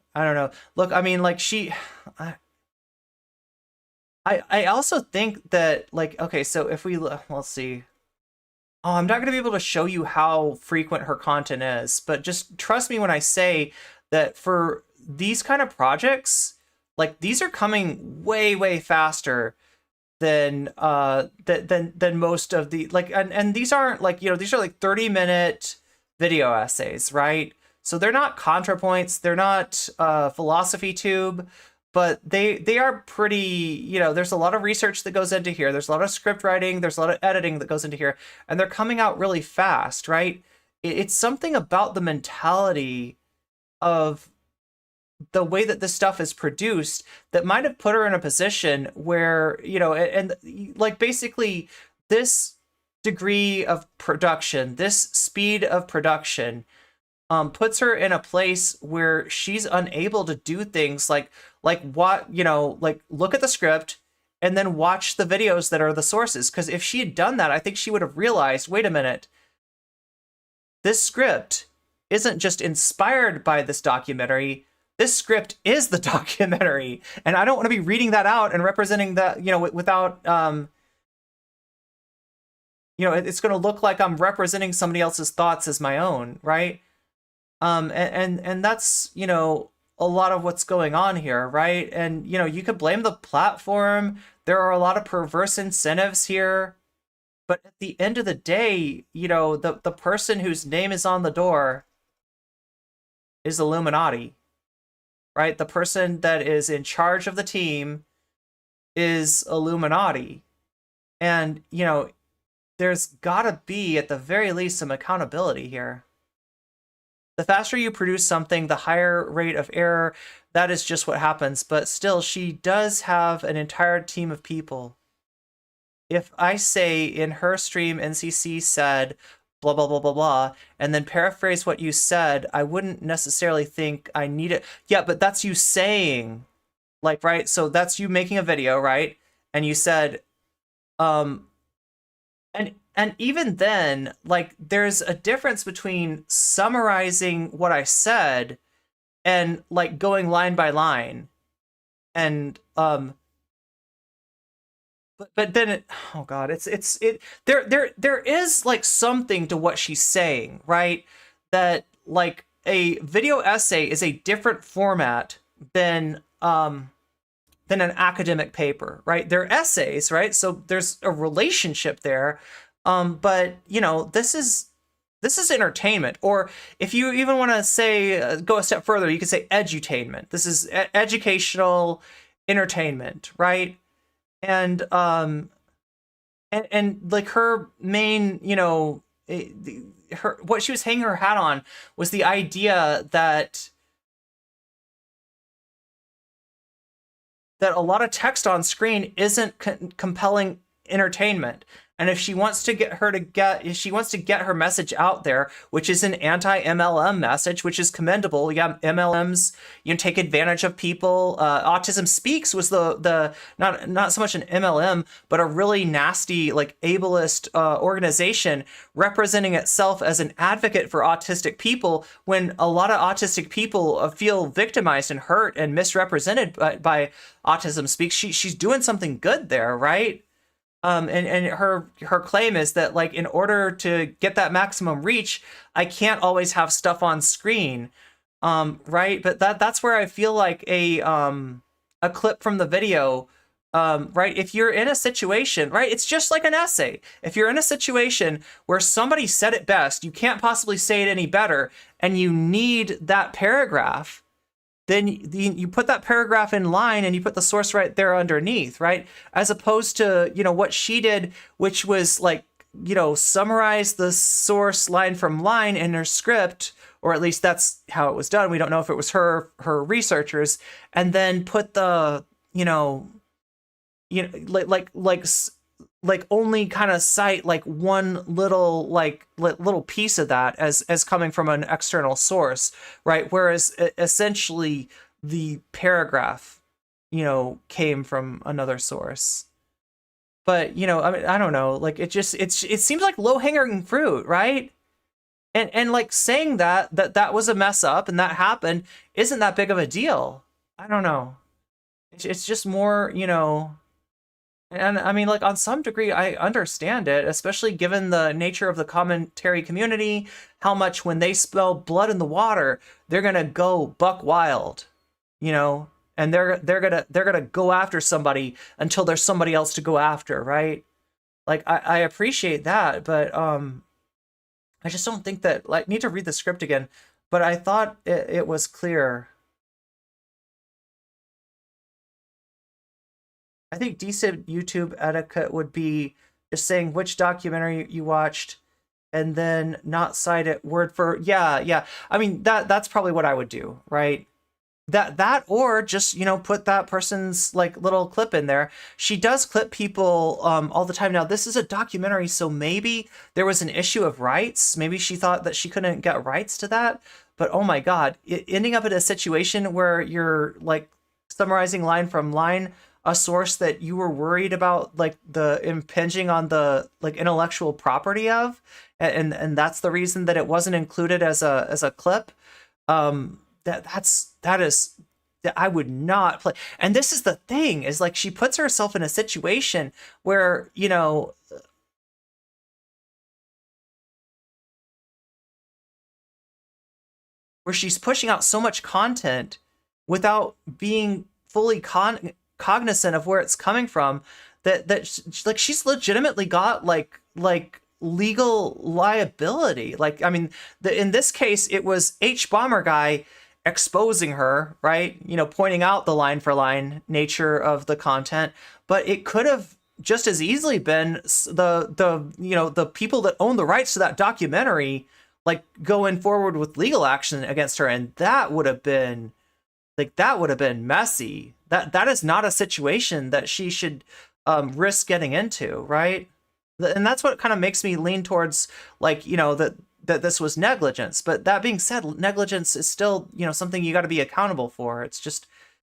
Look, I mean, like I also think that like, okay, so if let's see. Oh, I'm not going to be able to show you how frequent her content is, but just trust me when I say that for these kind of projects, like these are coming way faster than most of the like, and these aren't like, you know, these are like 30-minute video essays, right? So they're not ContraPoints, they're not philosophy tube, but they are pretty, you know, there's a lot of research that goes into here. There's a lot of script writing. There's a lot of editing that goes into here. And they're coming out really fast, right? It's something about the mentality of the way that this stuff is produced that might have put her in a position where, you know, and like basically this degree of production, this speed of production puts her in a place where she's unable to do things like what, you know, like look at the script and then watch the videos that are the sources. Because if she had done that, I think she would have realized, wait a minute, this script isn't just inspired by this documentary. This script is the documentary, and I don't want to be reading that out and representing that, you know, without, you know, it's going to look like I'm representing somebody else's thoughts as my own, right? And that's, you know, a lot of what's going on here, right? And, you know, you could blame the platform. There are a lot of perverse incentives here. But at the end of the day, you know, the person whose name is on the door is iiluminaughtii, right? The person that is in charge of the team is iiluminaughtii. And, you know, there's gotta be, at the very least, some accountability here. The faster you produce something, the higher rate of error. That is just what happens. But still, she does have an entire team of people. If I say in her stream, NCC said blah, blah, blah, blah, blah, and then paraphrase what you said, I wouldn't necessarily think I need it. Yeah, but that's you saying, like, right? So that's you making a video, right? And you said, and even then, like, there's a difference between summarizing what I said and like going line by line. And but then it, oh god, there is like something to what she's saying, right? That like a video essay is a different format than an academic paper, right? They're essays, right? So there's a relationship there. But you know, this is entertainment. Or if you even want to say, go a step further, you could say edutainment. This is educational entertainment, right? And like her main, you know, what she was hanging her hat on was the idea that a lot of text on screen isn't compelling entertainment. And if she wants to get her message out there, which is an anti-MLM message, which is commendable. Yeah, MLMs, you know, take advantage of people. Autism Speaks was the not so much an MLM, but a really nasty, like, ableist organization representing itself as an advocate for autistic people, when a lot of autistic people feel victimized and hurt and misrepresented by Autism Speaks. She's doing something good there, right? And her claim is that, like, in order to get that maximum reach, I can't always have stuff on screen, right? But that's where I feel like a clip from the video, right? If you're in a situation, right, it's just like an essay. If you're in a situation where somebody said it best, you can't possibly say it any better, and you need that paragraph, then you put that paragraph in line and you put the source right there underneath, right? As opposed to, you know, what she did, which was like, you know, summarize the source line from line in her script, or at least that's how it was done. We don't know if it was her researchers, and then put the, you know, like only kind of cite like one little little piece of that as coming from an external source, right? Whereas essentially the paragraph, you know, came from another source. But, you know, I mean, I don't know, like, it seems like low-hanging fruit, right? And like saying that was a mess up and that happened isn't that big of a deal. I don't know. It's just more, you know. And I mean, like, on some degree, I understand it, especially given the nature of the commentary community, how much when they smell blood in the water, they're gonna go buck wild, you know, and they're gonna go after somebody until there's somebody else to go after, right? Like, I appreciate that, but I just don't think that, like, need to read the script again, but I thought it was clear. I think decent YouTube etiquette would be just saying which documentary you watched and then not cite it word for, yeah. I mean, that's probably what I would do, right? that or just, you know, put that person's like little clip in there. She does clip people all the time. Now this is a documentary, so maybe there was an issue of rights. Maybe she thought that she couldn't get rights to that. But oh my god, ending up in a situation where you're like summarizing line from line a source that you were worried about, like the impinging on the like intellectual property of, and that's the reason that it wasn't included as a clip. That is I would not play. And this is the thing, is like she puts herself in a situation where, you know, where she's pushing out so much content without being fully cognizant of where it's coming from, like she's legitimately got like legal liability. Like, I mean, in this case, it was H Bomber guy exposing her, right? You know, pointing out the line for line nature of the content, but it could have just as easily been the you know, the people that own the rights to that documentary like going forward with legal action against her, and that would have been messy. That is not a situation that she should risk getting into, right? And that's what kind of makes me lean towards, like, you know, that this was negligence. But that being said, negligence is still, you know, something you got to be accountable for. It's just,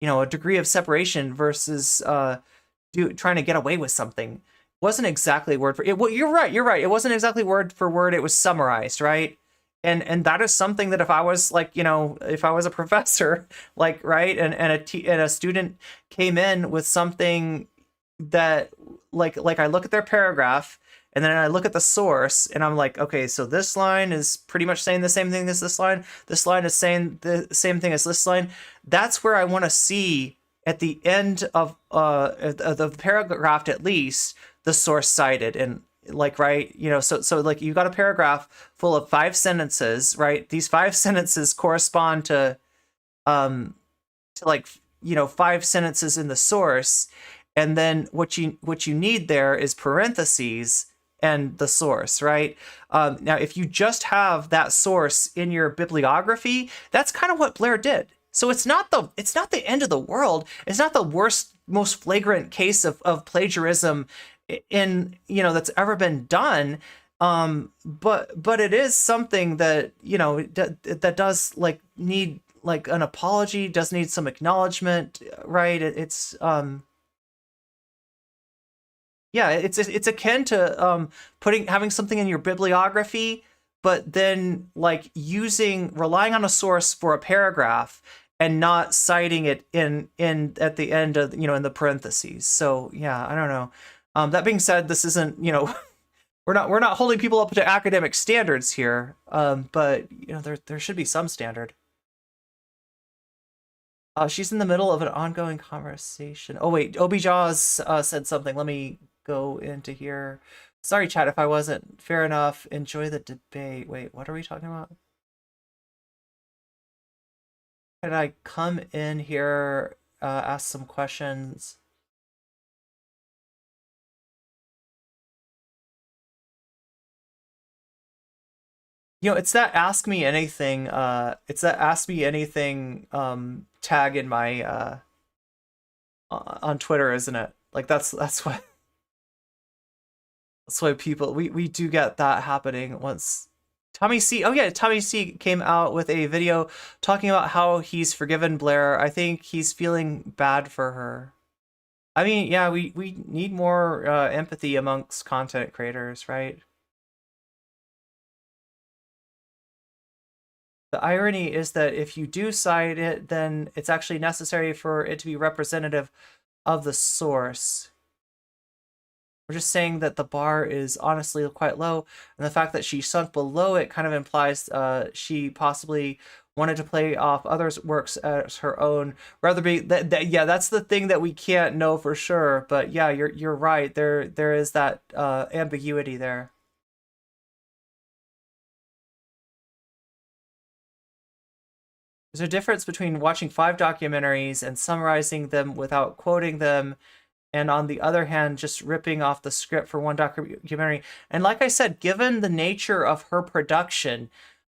you know, a degree of separation versus trying to get away with something. Wasn't exactly word for it. Well, you're right. It wasn't exactly word for word. It was summarized, right? And that is something that if I was like, you know, if I was a professor, like, right, and a student came in with something that like I look at their paragraph and then I look at the source and I'm like, okay, so this line is pretty much saying the same thing as this line. This line is saying the same thing as this line. That's where I want to see at the end of the paragraph, at least, the source cited. And like, right, you know, so like you got a paragraph full of 5 sentences, right? These 5 sentences correspond to like, you know, 5 sentences in the source, and then what you need there is parentheses and the source, right? Now, if you just have that source in your bibliography, that's kind of what Blair did. So it's not the end of the world. It's not the worst, most flagrant case of plagiarism in, you know, that's ever been done. But it is something that, you know, that does like need like an apology, does need some acknowledgement, right? It's yeah, it's akin to having something in your bibliography, but then like relying on a source for a paragraph and not citing it in at the end of, you know, in the parentheses. So yeah, I don't know. That being said, this isn't, you know, we're not holding people up to academic standards here. But you know, there should be some standard. She's in the middle of an ongoing conversation. Oh wait, Obi Jaws said something. Let me go into here. Sorry, chat, if I wasn't fair enough. Enjoy the debate. Wait, what are we talking about? Can I come in here, ask some questions? You know, it's that ask me anything. It's that ask me anything tag in my on Twitter, isn't it? Like that's why people we do get that happening once. Tommy C. Oh yeah, Tommy C. came out with a video talking about how he's forgiven Blair. I think he's feeling bad for her. I mean, yeah, we need more empathy amongst content creators, right? The irony is that if you do cite it, then it's actually necessary for it to be representative of the source. We're just saying that the bar is honestly quite low, and the fact that she sunk below it kind of implies she possibly wanted to play off others' works as her own. Rather be yeah, that's the thing that we can't know for sure. But yeah, you're right. There is that ambiguity there. There's a difference between watching 5 documentaries and summarizing them without quoting them, and on the other hand, just ripping off the script for one documentary. And like I said, given the nature of her production,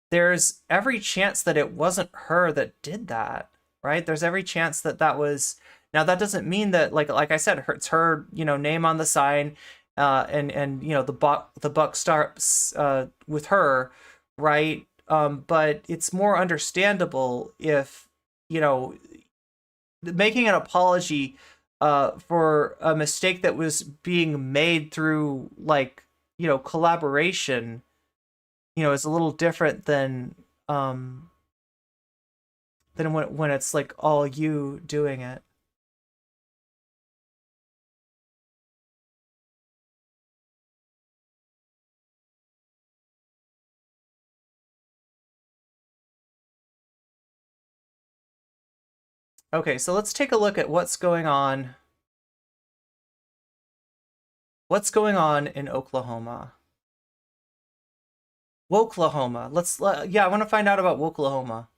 there's every chance that it wasn't her that did that. right? There's every chance that that was. Now that doesn't mean that, like I said, it's her, name on the sign, and the buck starts with her, right? But it's more understandable if, making an apology for a mistake that was being made through collaboration, is a little different than when it's like all you doing it. Okay, so let's take a look at what's going on. What's going on in Oklahoma? Woklahoma. I want to find out about Woklahoma.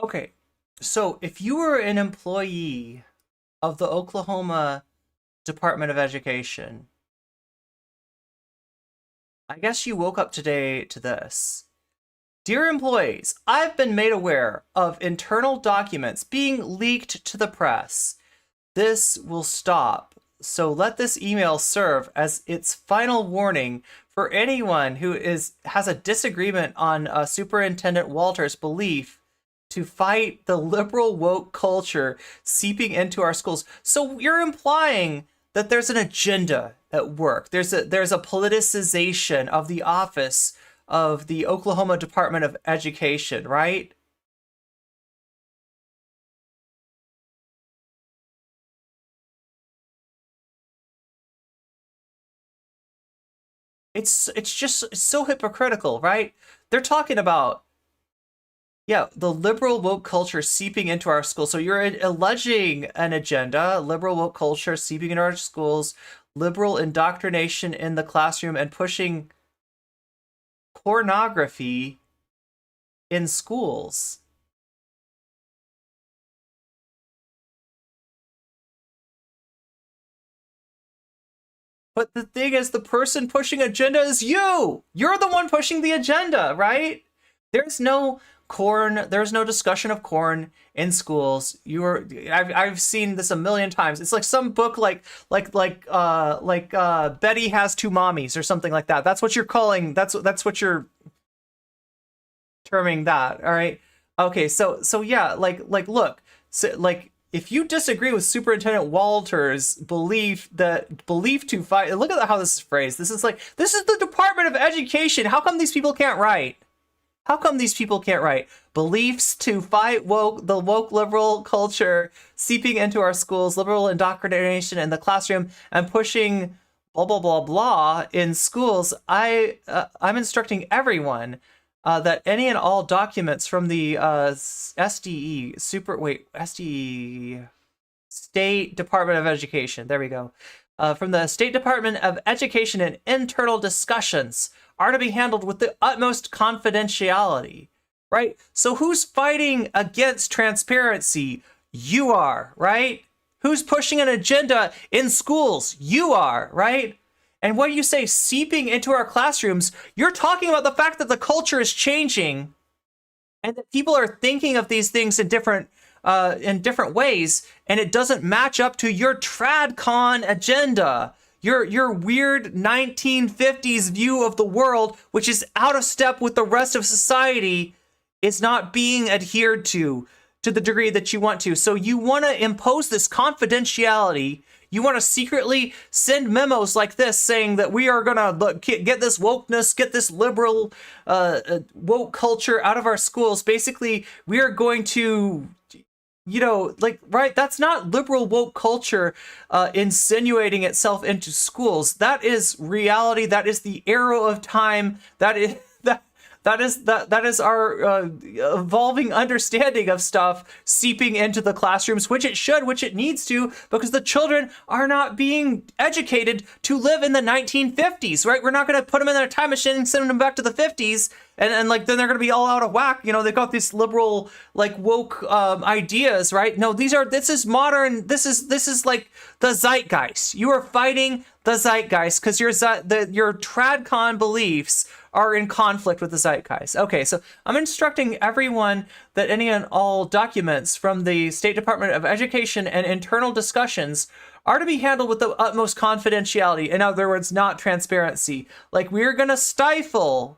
Okay, so if you were an employee of the Oklahoma Department of Education, I guess you woke up today to this. Dear employees, I've been made aware of internal documents being leaked to the press. This will stop, so let this email serve as its final warning for anyone who has a disagreement on Superintendent Walter's belief to fight the liberal woke culture seeping into our schools. So you're implying that there's an agenda at work. There's a politicization of the office of the Oklahoma Department of Education, right? It's just so hypocritical, right? They're talking about, the liberal woke culture seeping into our schools. So you're alleging an agenda, liberal woke culture seeping into our schools, liberal indoctrination in the classroom, and pushing pornography in schools. But the thing is, the person pushing agenda is you. You're the one pushing the agenda, right? There's no corn. There's no discussion of corn in schools. I've seen this a million times. It's like some book like Betty Has Two Mommies or something like that. That's what you're calling. That's what you're terming that. All right. Okay. So yeah. Look. So if you disagree with Superintendent Walter's belief to fight, look at how this is phrased. This is the Department of Education. How come these people can't write? How come these people can't write? Beliefs to fight the woke liberal culture seeping into our schools, liberal indoctrination in the classroom, and pushing blah blah blah blah in schools. I'm instructing everyone that any and all documents from the SDE State Department of Education. There we go. From the State Department of Education, and internal discussions are to be handled with the utmost confidentiality, right? So who's fighting against transparency? You are, right? Who's pushing an agenda in schools? You are, right? And when you say seeping into our classrooms, you're talking about the fact that the culture is changing and that people are thinking of these things in different ways, and it doesn't match up to your TradCon agenda. Your weird 1950s view of the world, which is out of step with the rest of society, is not being adhered to. to the degree that you want to. So you want to impose this confidentiality. You want to secretly send memos like this saying that we are going to get this wokeness, get this liberal woke culture out of our schools. Basically, we are going to, you know, like, right? That's not liberal woke culture insinuating itself into schools. That is reality. That is the arrow of time. That is that is our evolving understanding of stuff seeping into the classrooms, which it should, which it needs to, because the children are not being educated to live in the 1950s, right? We're not going to put them in their time machine and send them back to the 50s, and like then they're going to be all out of whack. You know, they've got these liberal like woke ideas, right? No, this is modern. This is like the zeitgeist. You are fighting the zeitgeist because your tradcon beliefs are in conflict with the zeitgeist. Okay, so I'm instructing everyone that any and all documents from the State Department of Education and internal discussions are to be handled with the utmost confidentiality. In other words, not transparency. Like, we're going to stifle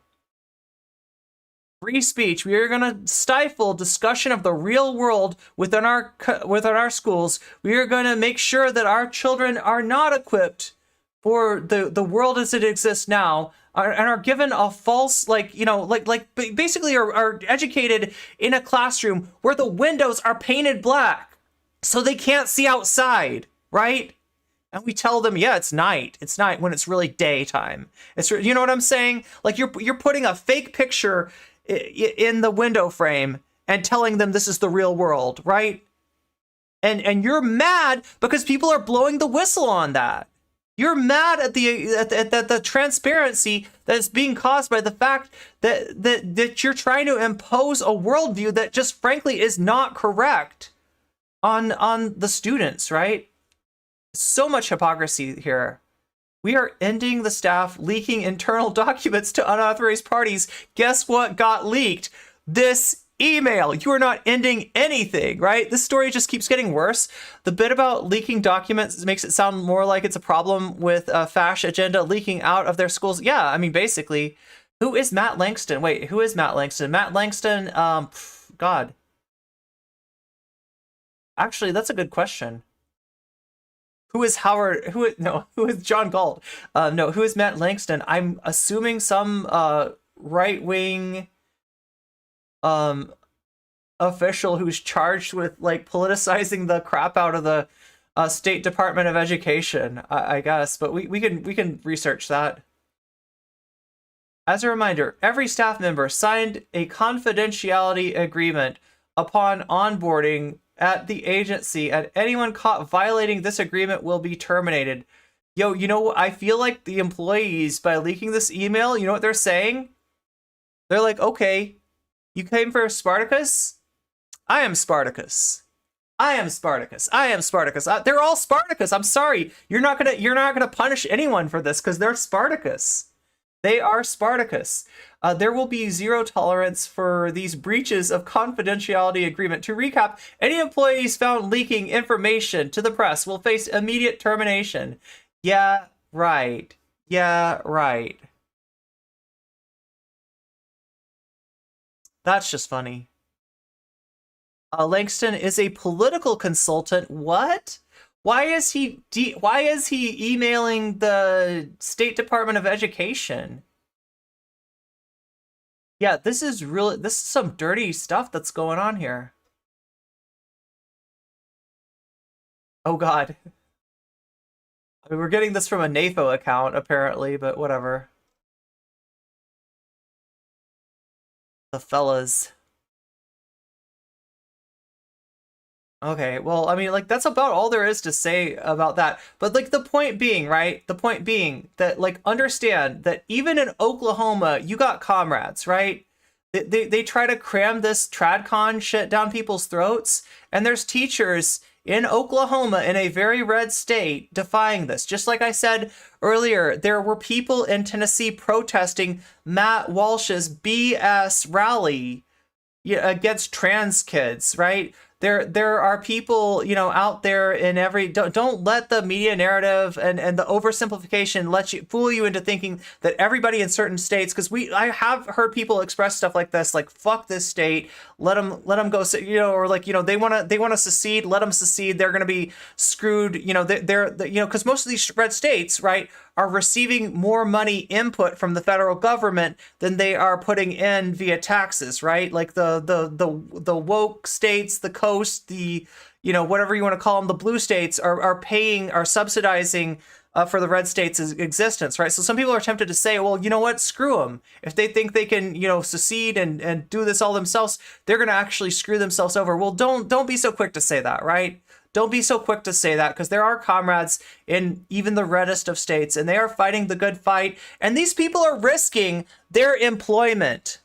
free speech. We are going to stifle discussion of the real world within our schools. We are going to make sure that our children are not equipped for the world as it exists now, and are given a false, like, you know, like basically are educated in a classroom where the windows are painted black so they can't see outside, right? And we tell them, yeah, it's night when it's really daytime. You know what I'm saying? Like, you're putting a fake picture in the window frame and telling them this is the real world, right? And you're mad because people are blowing the whistle on that. You're mad at the transparency that is being caused by the fact that you're trying to impose a worldview that just frankly is not correct on the students, right? So much hypocrisy here. We are ending the staff leaking internal documents to unauthorized parties. Guess what got leaked? This email. You are not ending anything, right? This story just keeps getting worse. The bit about leaking documents makes it sound more like it's a problem with a Fash agenda leaking out of their schools. Yeah, I mean, basically, who is Matt Langston? Wait, who is Matt Langston? Matt Langston, God. Actually, that's a good question. Who is Howard? Who is John Galt? No, who is Matt Langston? I'm assuming some right-wing official who's charged with like politicizing the crap out of the State Department of Education, I guess. But we can research that. As a reminder, every staff member signed a confidentiality agreement upon onboarding at the agency, and anyone caught violating this agreement will be terminated. Yo, you know, I feel like the employees, by leaking this email, you know what they're saying? They're like, okay, you came for Spartacus? I am Spartacus. I am Spartacus. I am Spartacus. They're all Spartacus. I'm sorry. You're not gonna punish anyone for this because they're Spartacus. They are Spartacus. There will be zero tolerance for these breaches of confidentiality agreement. To recap, any employees found leaking information to the press will face immediate termination. Yeah, right. Yeah, right. That's just funny. Langston is a political consultant. What? Why is he emailing the State Department of Education? Yeah, this is some dirty stuff that's going on here. Oh God. I mean, we're getting this from a NAFO account apparently, but whatever. The fellas. Okay, well, I mean, like, that's about all there is to say about that. But, like, the point being, right? The point being that, like, understand that even in Oklahoma, you got comrades, right? They try to cram this tradcon shit down people's throats, and there's teachers in Oklahoma, in a very red state, defying this. Just like I said earlier, there were people in Tennessee protesting Matt Walsh's BS rally against trans kids, right? there are people, you know, out there in every, don't let the media narrative and the oversimplification let you fool you into thinking that everybody in certain states, because I have heard people express stuff like this, like, fuck this state, let them go, you know, or like, you know, they want to secede, let them secede, they're going to be screwed, you know, they're you know, because most of these red states, right, are receiving more money input from the federal government than they are putting in via taxes, right? Like the woke states, the coast, the, you know, whatever you want to call them, the blue states are subsidizing for the red states' existence, right? So some people are tempted to say, well, you know what, screw them. If they think they can, you know, secede and do this all themselves, they're going to actually screw themselves over. Well, don't be so quick to say that, right? Don't be so quick to say that, because there are comrades in even the reddest of states, and they are fighting the good fight. And these people are risking their employment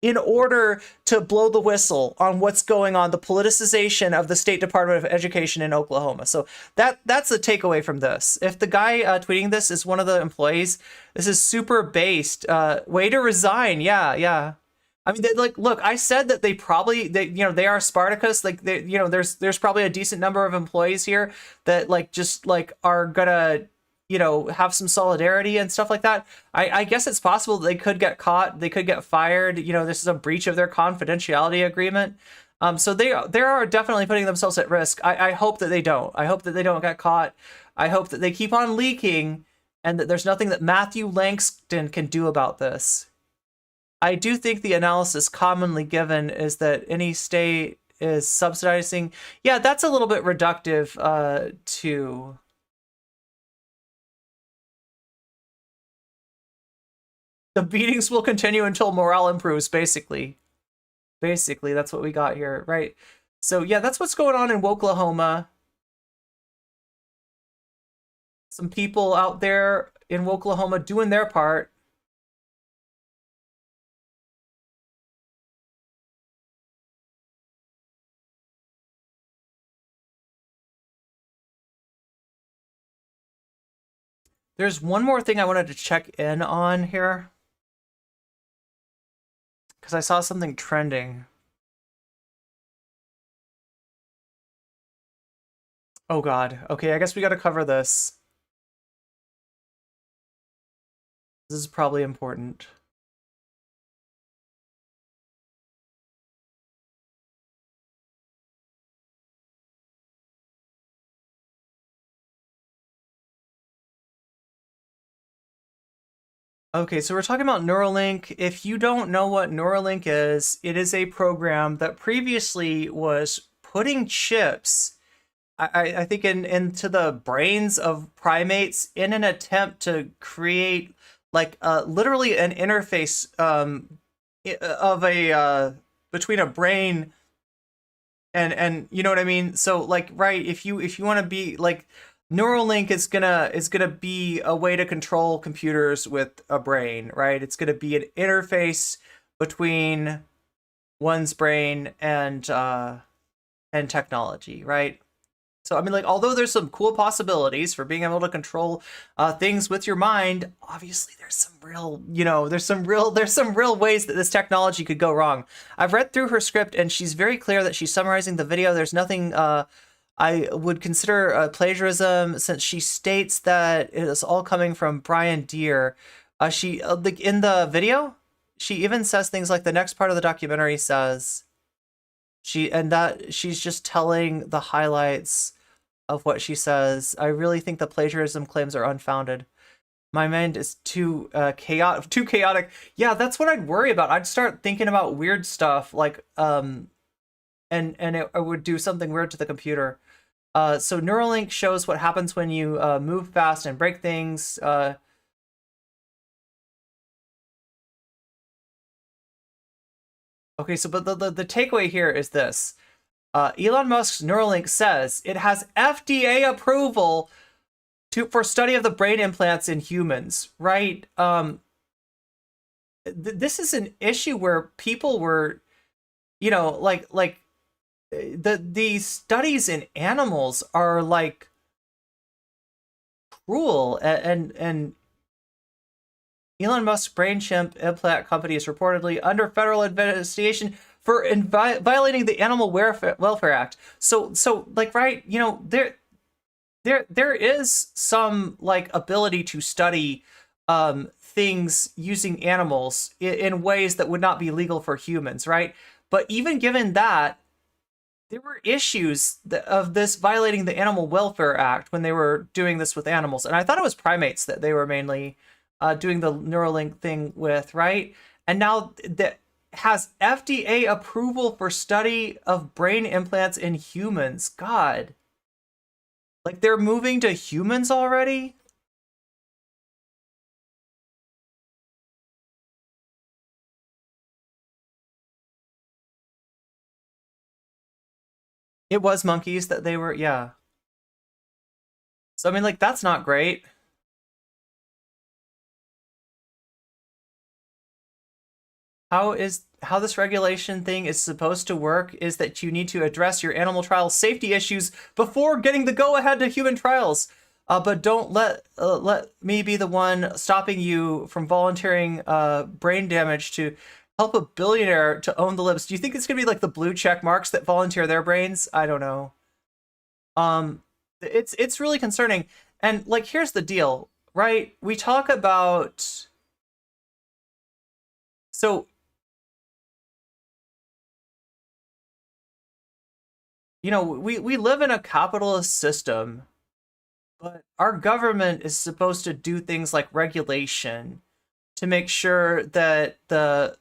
in order to blow the whistle on what's going on, the politicization of the State Department of Education in Oklahoma. So that's the takeaway from this. If the guy tweeting this is one of the employees, this is super based. Way to resign. Yeah. I mean, like, look, I said that they you know, they are Spartacus. Like, you know, there's probably a decent number of employees here that like just like are gonna, you know, have some solidarity and stuff like that. I guess it's possible that they could get caught, they could get fired. You know, this is a breach of their confidentiality agreement. So they are definitely putting themselves at risk. I hope that they don't. I hope that they don't get caught. I hope that they keep on leaking, and that there's nothing that Matthew Langston can do about this. I do think the analysis commonly given is that any state is subsidizing. Yeah, that's a little bit reductive to... The beatings will continue until morale improves, basically. Basically, that's what we got here, right? So yeah, that's what's going on in Oklahoma. Some people out there in Oklahoma doing their part. There's one more thing I wanted to check in on here, because I saw something trending. Oh God. Okay, I guess we got to cover this. This is probably important. Okay, so we're talking about Neuralink. If you don't know what Neuralink is, it is a program that previously was putting chips, I think, into the brains of primates in an attempt to create like literally an interface of a between a brain and you know what I mean? So like, right, if you want to be like, Neuralink is gonna be a way to control computers with a brain, right? It's gonna be an interface between one's brain and technology, right? So I mean, like, although there's some cool possibilities for being able to control things with your mind, obviously there's some real, you know, there's some real ways that this technology could go wrong. I've read through her script, and she's very clear that she's summarizing the video. There's nothing I would consider plagiarism, since she states that it is all coming from Brian Deere. She like in the video, she even says things like the next part of the documentary says she's just telling the highlights of what she says. I really think the plagiarism claims are unfounded. My mind is too chaotic. Yeah, that's what I'd worry about. I'd start thinking about weird stuff like and it would do something weird to the computer. So Neuralink shows what happens when you move fast and break things. Okay, so but the takeaway here is this. Elon Musk's Neuralink says it has FDA approval for study of the brain implants in humans, right? This is an issue where people were, you know, like these studies in animals are like cruel, and Elon Musk's brain chimp implant company is reportedly under federal investigation for violating the Animal Welfare Act. So like, right, you know, there is some like ability to study things using animals in ways that would not be legal for humans, right? But even given that, there were issues of this violating the Animal Welfare Act when they were doing this with animals. And I thought it was primates that they were mainly doing the Neuralink thing with, right? And now that has FDA approval for study of brain implants in humans. God. Like, they're moving to humans already? It was monkeys that they were, yeah. So, I mean, like, that's not great. How this regulation thing is supposed to work is that you need to address your animal trial safety issues before getting the go-ahead to human trials. But don't let me be the one stopping you from volunteering brain damage to help a billionaire to own the libs. Do you think it's gonna be like the blue check marks that volunteer their brains? I don't know. It's really concerning. And like, here's the deal, right? We talk about, so, you know, we live in a capitalist system, but our government is supposed to do things like regulation to make sure that the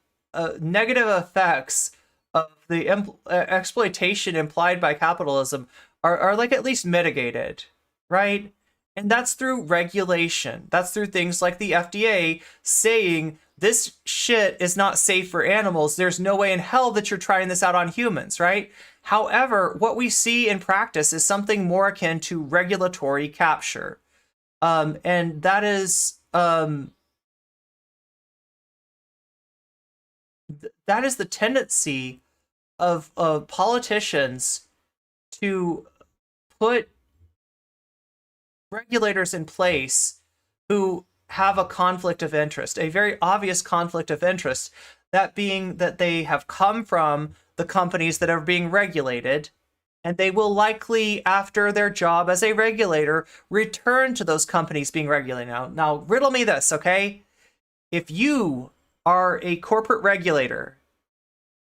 negative effects of the exploitation implied by capitalism are like at least mitigated, right? And that's through regulation. That's through things like the FDA saying this shit is not safe for animals. There's no way in hell that you're trying this out on humans, right? However, what we see in practice is something more akin to regulatory capture. And that is the tendency of politicians to put regulators in place who have a conflict of interest, a very obvious conflict of interest, that being that they have come from the companies that are being regulated, and they will likely, after their job as a regulator, return to those companies being regulated. Now riddle me this, okay? If you are a corporate regulator,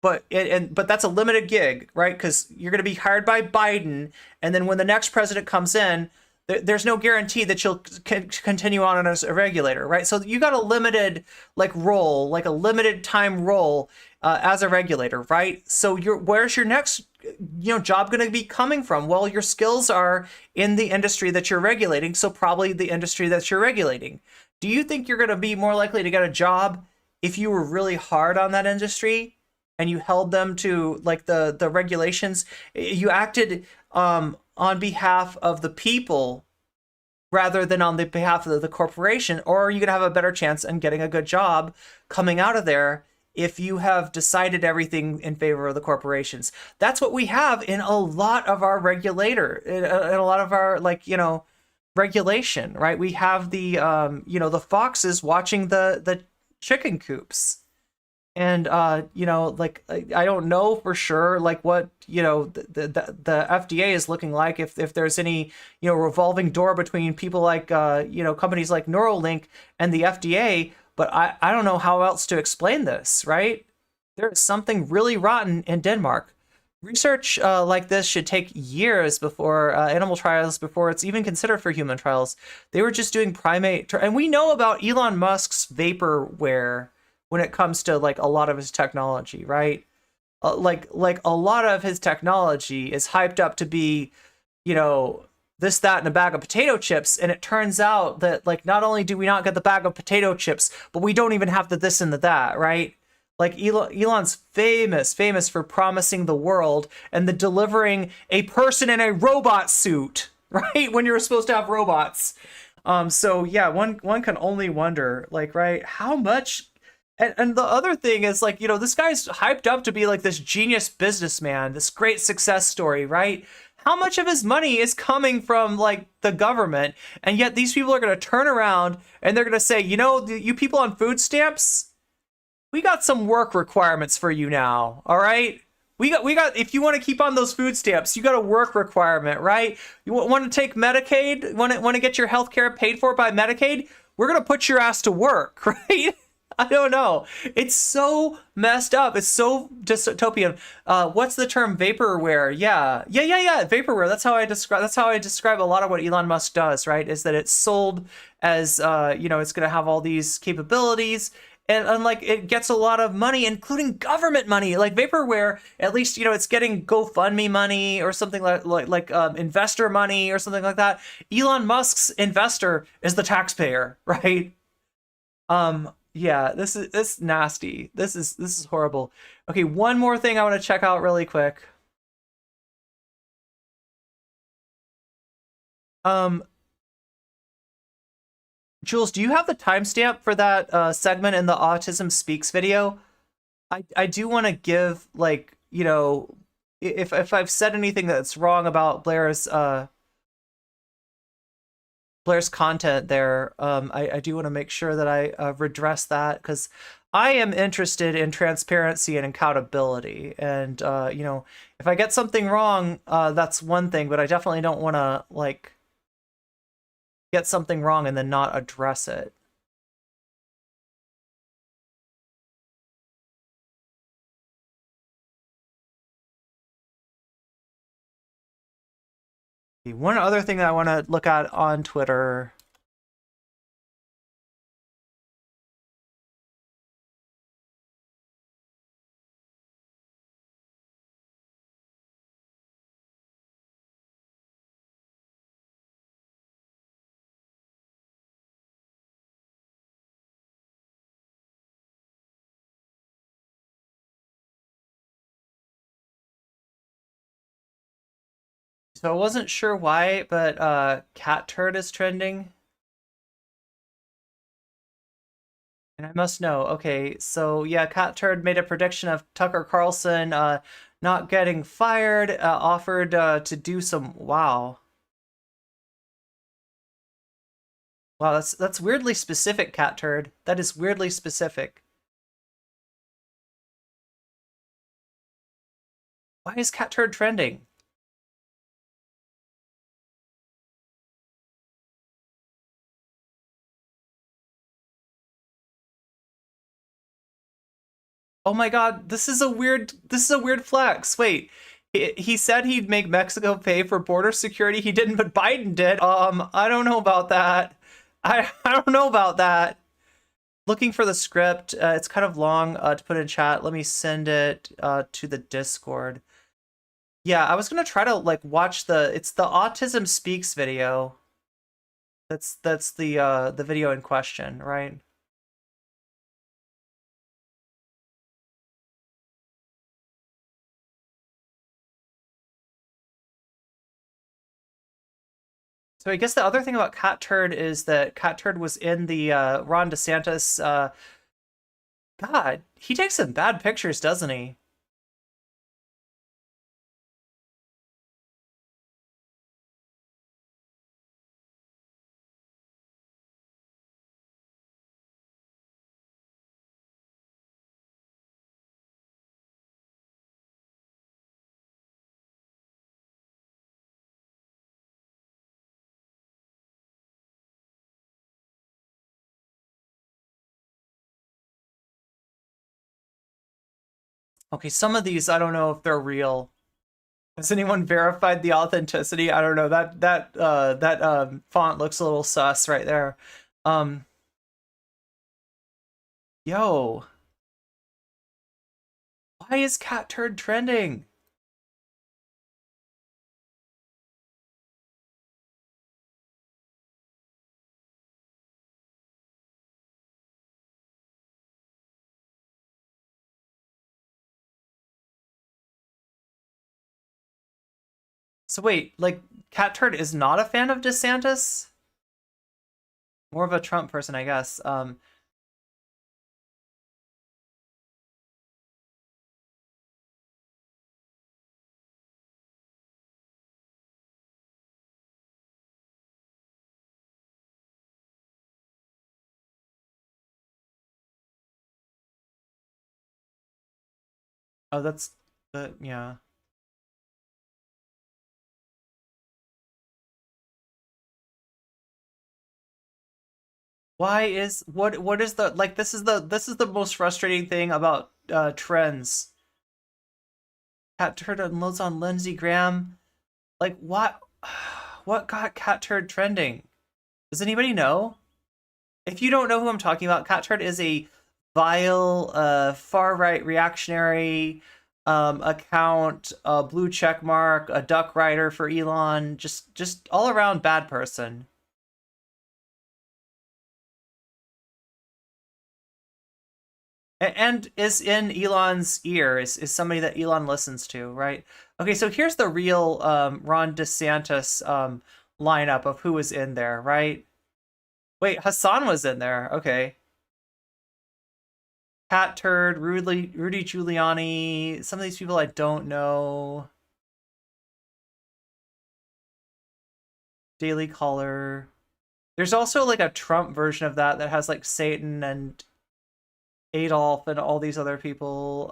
but that's a limited gig, right? Because you're going to be hired by Biden, and then when the next president comes in, there's no guarantee that you'll continue on as a regulator, right? So you got a limited role, like a limited time role as a regulator, right? So where's your next job going to be coming from? Well, your skills are in the industry that you're regulating, so probably the industry that you're regulating. Do you think you're going to be more likely to get a job if you were really hard on that industry and you held them to like the regulations? You acted on behalf of the people rather than on the behalf of the corporation, or are you going to have a better chance in getting a good job coming out of there if you have decided everything in favor of the corporations? That's what we have in a lot of our in a lot of our regulation, right? We have the the foxes watching the chicken coops. And I don't know for sure what the FDA is looking like, if there's any revolving door between people like companies like Neuralink and the FDA, but I don't know how else to explain this, right? There's something really rotten in Denmark. Research like this should take years before animal trials, before it's even considered for human trials. They were just doing primate, and we know about Elon Musk's vaporware when it comes to a lot of his technology, right? Like a lot of his technology is hyped up to be, this, that, and a bag of potato chips, and it turns out that not only do we not get the bag of potato chips, but we don't even have the this and the that, right? Like Elon's famous for promising the world and the delivering a person in a robot suit, right? When you're supposed to have robots. So yeah, one can only wonder, right, how much. And the other thing is this guy's hyped up to be this genius businessman, this great success story, right? How much of his money is coming from the government? And yet these people are going to turn around and they're going to say, you people on food stamps, we got some work requirements for you now. All right. We got. If you want to keep on those food stamps, you got a work requirement, right? You want to take Medicaid? Want to get your health care paid for by Medicaid? We're gonna put your ass to work, right? I don't know. It's so messed up. It's so dystopian. What's the term? Vaporware. Yeah. Vaporware. That's how I describe a lot of what Elon Musk does. Right? Is that it's sold as it's going to have all these capabilities, and like it gets a lot of money, including government money. Like vaporware, at least it's getting GoFundMe money or something like investor money or something like that. Elon Musk's investor is the taxpayer, right? Yeah, this is nasty. This is horrible. Okay, one more thing I want to check out really quick. Jules, do you have the timestamp for that segment in the Autism Speaks video? I do want to give, like, if I've said anything that's wrong about Blair's content there, I do want to make sure that I redress that, because I am interested in transparency and accountability. And if I get something wrong, that's one thing, but I definitely don't want to like get something wrong and then not address it. One other thing that I want to look at on Twitter. So I wasn't sure why, but cat turd is trending. And I must know. Okay, so yeah, cat turd made a prediction of Tucker Carlson not getting fired, offered to do some wow. Wow, that's weirdly specific, cat turd. That is weirdly specific. Why is cat turd trending? Oh my god, this is a weird flex. Wait, he said he'd make Mexico pay for border security. He didn't, but Biden did. I don't know about that. I don't know about that. Looking for the script. It's kind of long to put in chat. Let me send it to the Discord. Yeah, I was gonna try to like watch it's the Autism Speaks video. That's the video in question, right? So I guess the other thing about Cat Turd is that Cat Turd was in the Ron DeSantis. God, he takes some bad pictures, doesn't he? Okay, some of these I don't know if they're real. Has anyone verified the authenticity? I don't know. That font looks a little sus right there. Yo. Why is Cat Turd trending? So wait, like Cat Turd is not a fan of DeSantis? More of a Trump person, I guess. Oh, that's the yeah. Why is what is the like this is the most frustrating thing about trends. Cat turd unloads on Lindsey Graham. Like what what got cat turd trending? Does anybody know? If you don't know who I'm talking about, cat turd is a vile far right reactionary account, a blue check mark, a duck rider for Elon, just all around bad person. And is in Elon's ear, is somebody that Elon listens to, right? Okay, so here's the real Ron DeSantis lineup of who was in there, right? Wait, Hassan was in there. Okay. Cat Turd, Rudy Giuliani, some of these people I don't know. Daily Caller. There's also like a Trump version of that has like Satan and Adolf and all these other people.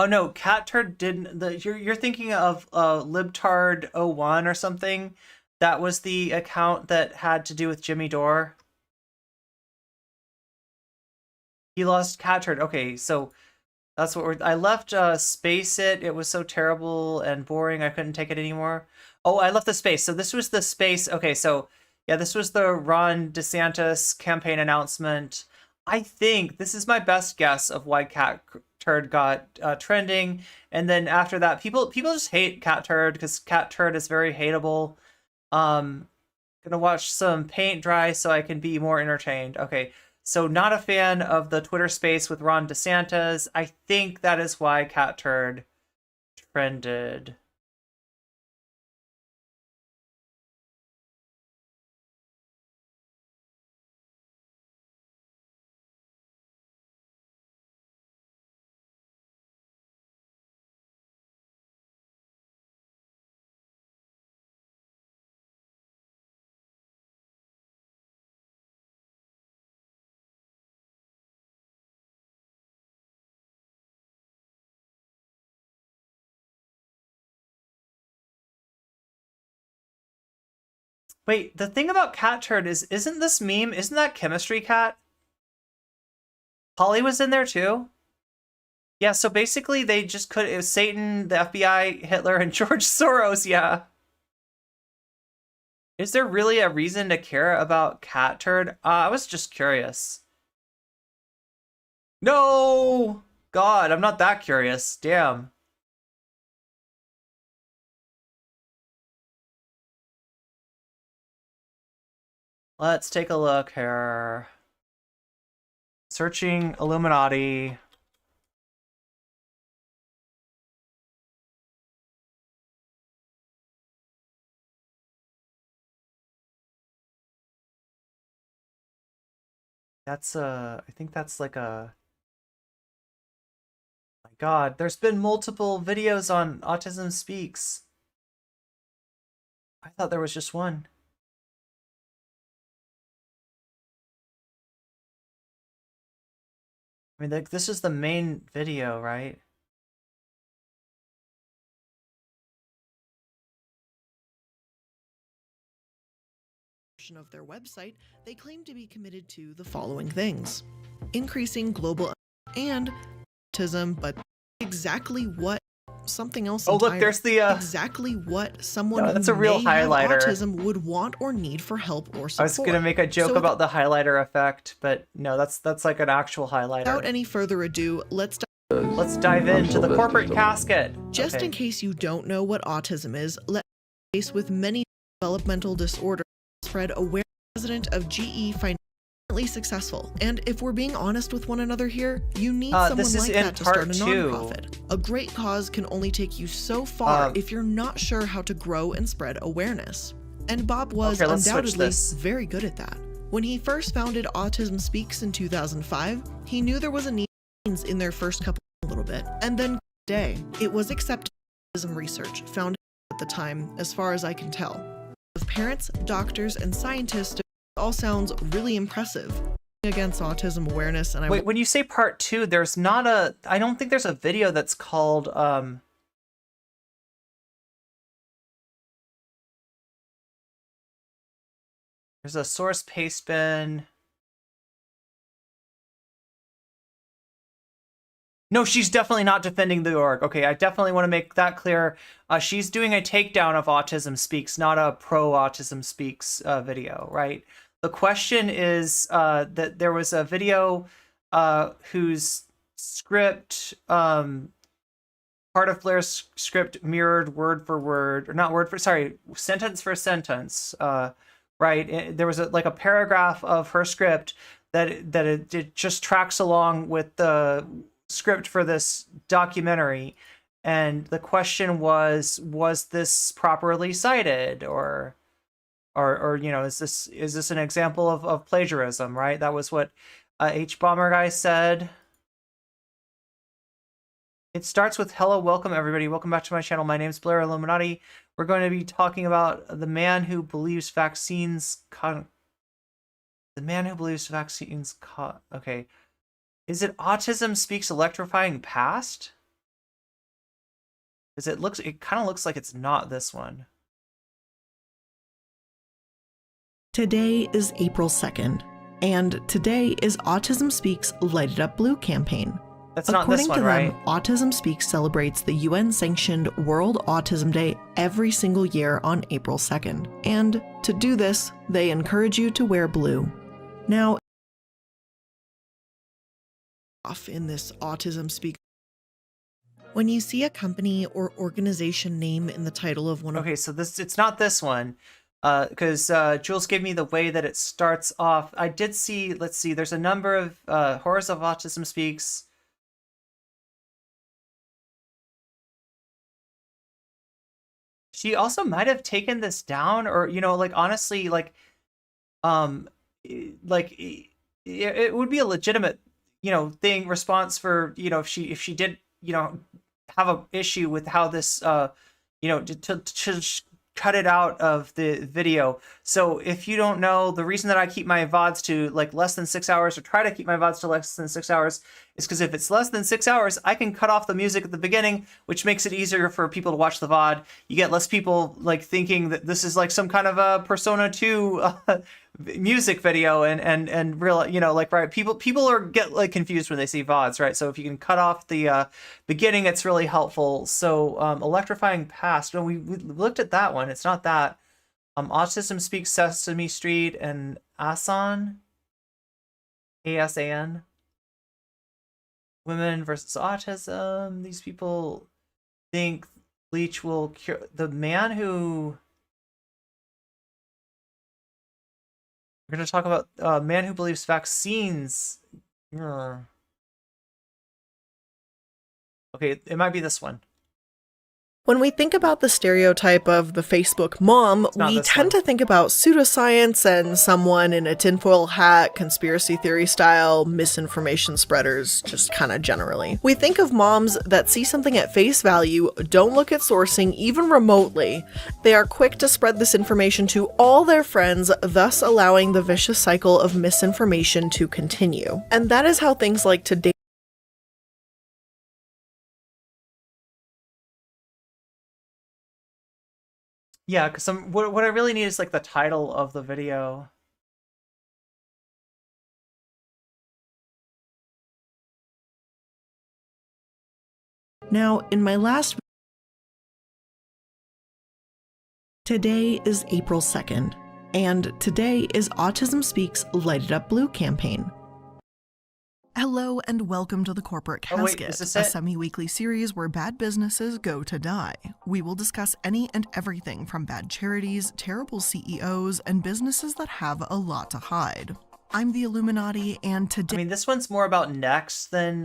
Oh no, Cat Turd didn't. You're thinking of libtard01 or something. That was the account that had to do with Jimmy Dore. He lost Cat Turd. Okay, so that's what I left Space It. It was so terrible and boring. I couldn't take it anymore. Oh, I left the space. So this was the space. Okay, so yeah, this was the Ron DeSantis campaign announcement. I think this is my best guess of why Cat Turd got trending. And then after that, people just hate Cat Turd because Cat Turd is very hateable. Gonna watch some paint dry so I can be more entertained. Okay. So not a fan of the Twitter space with Ron DeSantis. I think that is why Cat Turd trended. Wait, the thing about Cat Turd isn't this meme? Isn't that Chemistry Cat? Polly was in there too? Yeah, so basically they just it was Satan, the FBI, Hitler, and George Soros, yeah. Is there really a reason to care about Cat Turd? I was just curious. No! God, I'm not that curious. Damn. Let's take a look here. Searching Illuminati. That's I think that's like a... My God, there's been multiple videos on Autism Speaks. I thought there was just one. I mean, like, this is the main video, right? Of their website, they claim to be committed to the following things: increasing global and autism, but exactly what something else. Oh, look, there's the exactly what someone that's who a real may have highlighter. autism would want or need for help or support. I was gonna make a joke about the highlighter effect, but no, that's like an actual highlighter. Without any further ado, let's dive into the corporate casket. Just in case you don't know what autism is, let's face with many developmental disorders spread awareness. President of GE financially successful, and if we're being honest with one another here, you need someone like that to start a nonprofit. A great cause can only take you so far if you're not sure how to grow and spread awareness. And Bob was undoubtedly very good at that. When he first founded Autism Speaks in 2005, he knew there was a need in their first couple a little bit, and then day. It was accepted autism research found at the time, as far as I can tell. Of parents, doctors, and scientists, it all sounds really impressive. Against autism awareness, and Wait, when you say part 2, there's not a... I don't think there's a video that's called... There's a source paste bin. No, she's definitely not defending the org. Okay, I definitely want to make that clear. She's doing a takedown of Autism Speaks, not a pro Autism Speaks video, right? The question is that there was a video whose script, part of Blair's script mirrored word for word, or not word for, sorry, sentence for sentence, right? There was like a paragraph of her script that it just tracks along with the script for this documentary, and the question was this properly cited, or you know, is this an example of plagiarism, right? That was what H Bomber guy said. It starts with hello, welcome everybody, welcome back to my channel. My name's Blair Illuminaughtii. We're going to be talking about the man who believes vaccines okay. Is it Autism Speaks Electrifying Past? Because it kind of looks like it's not this one. Today is April 2nd, and today is Autism Speaks Light It Up Blue campaign. That's not this one, right? Autism Speaks celebrates the UN-sanctioned World Autism Day every single year on April 2nd. And to do this, they encourage you to wear blue. Now, off in this Autism Speaks, when you see a company or organization name in the title of one of... Okay, so it's not this one. Because Jules gave me the way that it starts off. I did see, let's see, there's a number of Horrors of Autism Speaks. She also might have taken this down, or, you know, like, honestly, like, it would be a legitimate, you know, response for, you know, if she did, you know, have a issue with how this, you know, to cut it out of the video. So if you don't know, the reason that I keep my VODs to like less than 6 hours, or try to keep my VODs to less than 6 hours, is because if it's less than 6 hours, I can cut off the music at the beginning, which makes it easier for people to watch the VOD. You get less people like thinking that this is like some kind of a Persona 2 music video, and real, you know, like, right, people get like confused when they see VODs, right? So if you can cut off the beginning, it's really helpful. So Electrifying Past, no, we looked at that one. It's not that. Autism Speaks Sesame Street and ASAN, ASAN, Women versus Autism. These people think bleach will cure. The man who... We're going to talk about a man who believes vaccines... Okay, it might be this one. When we think about the stereotype of the Facebook mom, we tend to think about pseudoscience and someone in a tinfoil hat, conspiracy theory style, misinformation spreaders, just kind of generally. We think of moms that see something at face value, don't look at sourcing even remotely. They are quick to spread this information to all their friends, thus allowing the vicious cycle of misinformation to continue. And that is how things like today Yeah, because what I really need is like the title of the video. Now, in my last... Today is April 2nd, and today is Autism Speaks Light It Up Blue campaign. Hello and welcome to the Corporate Casket, a semi-weekly series where bad businesses go to die. We will discuss any and everything from bad charities, terrible CEOs, and businesses that have a lot to hide. I'm the iiluminaughtii, and today... I mean, this one's more about Next than,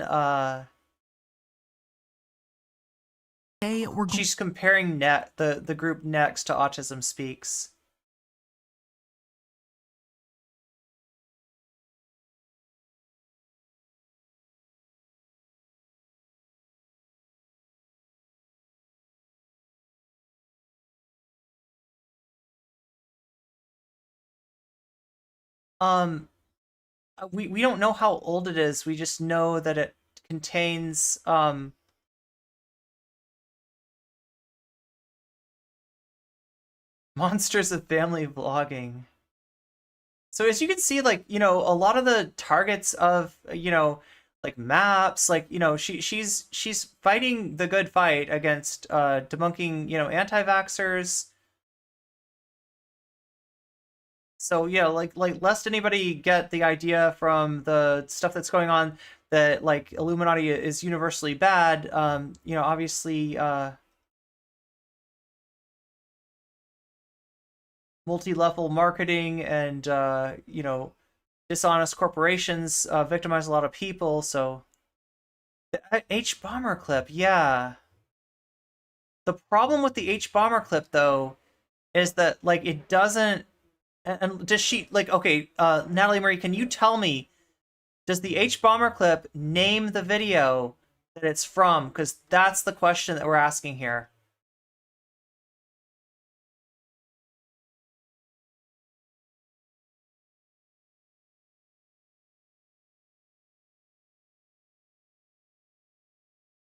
She's comparing the group Next to Autism Speaks. we don't know how old it is. We just know that it contains monsters of family vlogging. So as you can see, like, you know, a lot of the targets of, you know, like maps, like, you know, she's fighting the good fight against debunking, you know, anti-vaxxers. So yeah, like lest anybody get the idea from the stuff that's going on that like Illuminati is universally bad, you know, obviously multi-level marketing and you know, dishonest corporations victimize a lot of people. So the H bomber clip, yeah. The problem with the H bomber clip though is that like it doesn't. And does she like okay? Natalie Marie, can you tell me? Does the H bomber clip name the video that it's from? Because that's the question that we're asking here.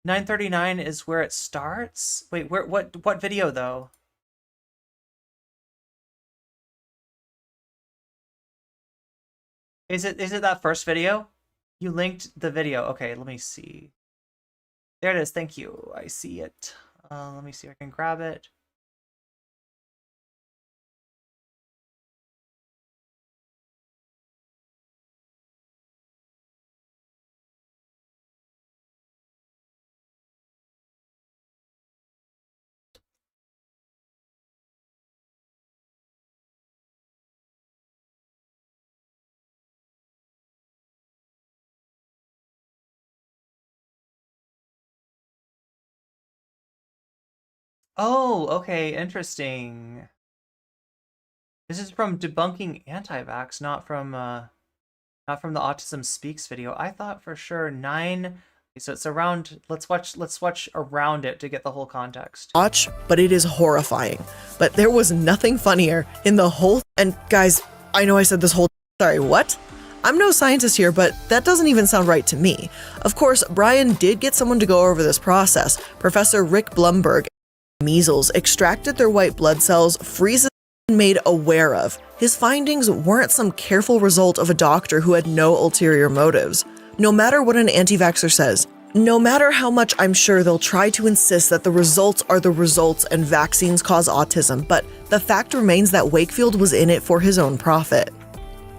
$9.39 is where it starts. Wait, where? What video though? Is it that first video? You linked the video. Okay, let me see. There it is. Thank you. I see it. Let me see if I can grab it. Oh, okay, interesting. This is from debunking anti-vax, not from the Autism Speaks video. I thought for sure 9. So it's around. Let's watch around it to get the whole context. Watch, but it is horrifying. But there was nothing funnier in the whole. And guys, I know I said this whole. Sorry, what? I'm no scientist here, but that doesn't even sound right to me. Of course, Brian did get someone to go over this process. Professor Rick Blumberg. Measles extracted their white blood cells, freezes and made aware of. His findings weren't some careful result of a doctor who had no ulterior motives. No matter what an anti-vaxxer says, no matter how much I'm sure they'll try to insist that the results are the results and vaccines cause autism, but the fact remains that Wakefield was in it for his own profit.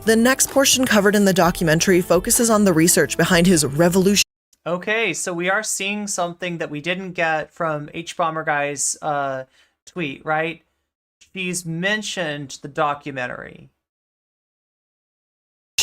The next portion covered in the documentary focuses on the research behind his revolution. Okay, so we are seeing something that we didn't get from H Bomber Guy's tweet, right? She's mentioned the documentary.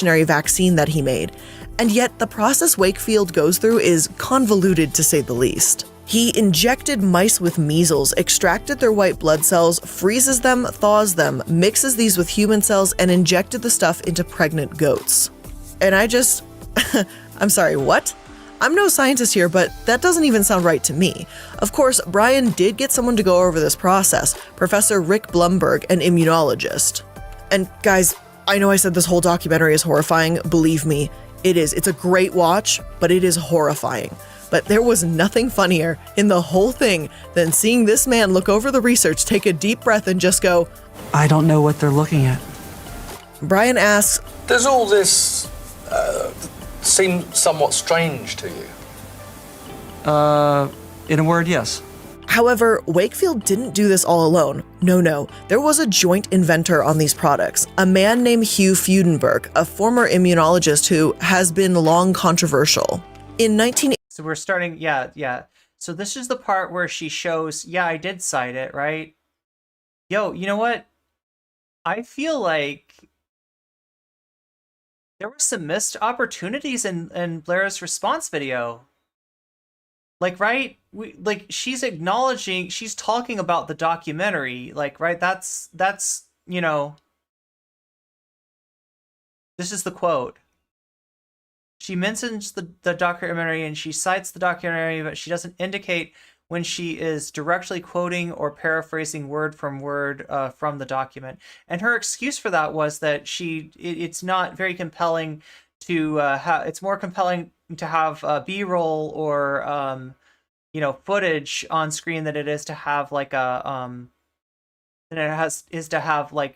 Vaccine that he made, and yet the process Wakefield goes through is convoluted to say the least. He injected mice with measles, extracted their white blood cells, freezes them, thaws them, mixes these with human cells, and injected the stuff into pregnant goats. And I just... I'm sorry, what? I'm no scientist here, but that doesn't even sound right to me. Of course, Brian did get someone to go over this process, Professor Rick Blumberg, an immunologist. And guys, I know I said this whole documentary is horrifying, believe me, it is. It's a great watch, but it is horrifying. But there was nothing funnier in the whole thing than seeing this man look over the research, take a deep breath, and just go, I don't know what they're looking at. Brian asks, Does all this seem somewhat strange to you? In a word, yes. However, Wakefield didn't do this all alone. No, there was a joint inventor on these products, a man named Hugh Freudenberg, a former immunologist who has been long controversial. In 19... So we're starting, yeah. So this is the part where she shows, yeah, I did cite it, right? Yo, you know what? I feel like there were some missed opportunities in Blair's response video. Like, right? She's acknowledging, she's talking about the documentary, like, right? That's, you know, this is the quote. She mentions the documentary and she cites the documentary, but she doesn't indicate when she is directly quoting or paraphrasing word from word from the document. And her excuse for that was that it's not very compelling to it's more compelling to have B-roll or footage on screen than it is to have like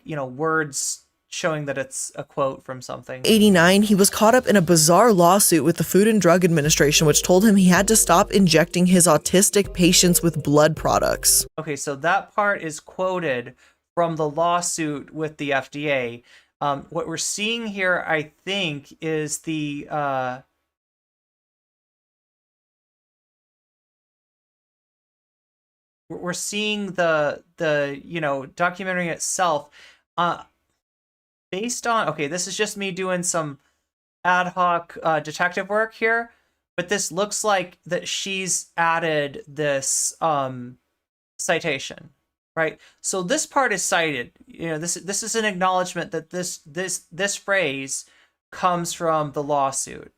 words showing that it's a quote from something. 89, he was caught up in a bizarre lawsuit with the Food and Drug Administration, which told him he had to stop injecting his autistic patients with blood products. Okay, so that part is quoted from the lawsuit with the FDA. What we're seeing here, I think, is we're seeing the documentary itself based on, okay, this is just me doing some ad hoc detective work here, but this looks like that she's added this citation, right? So this part is cited. This is an acknowledgement that this phrase comes from the lawsuit.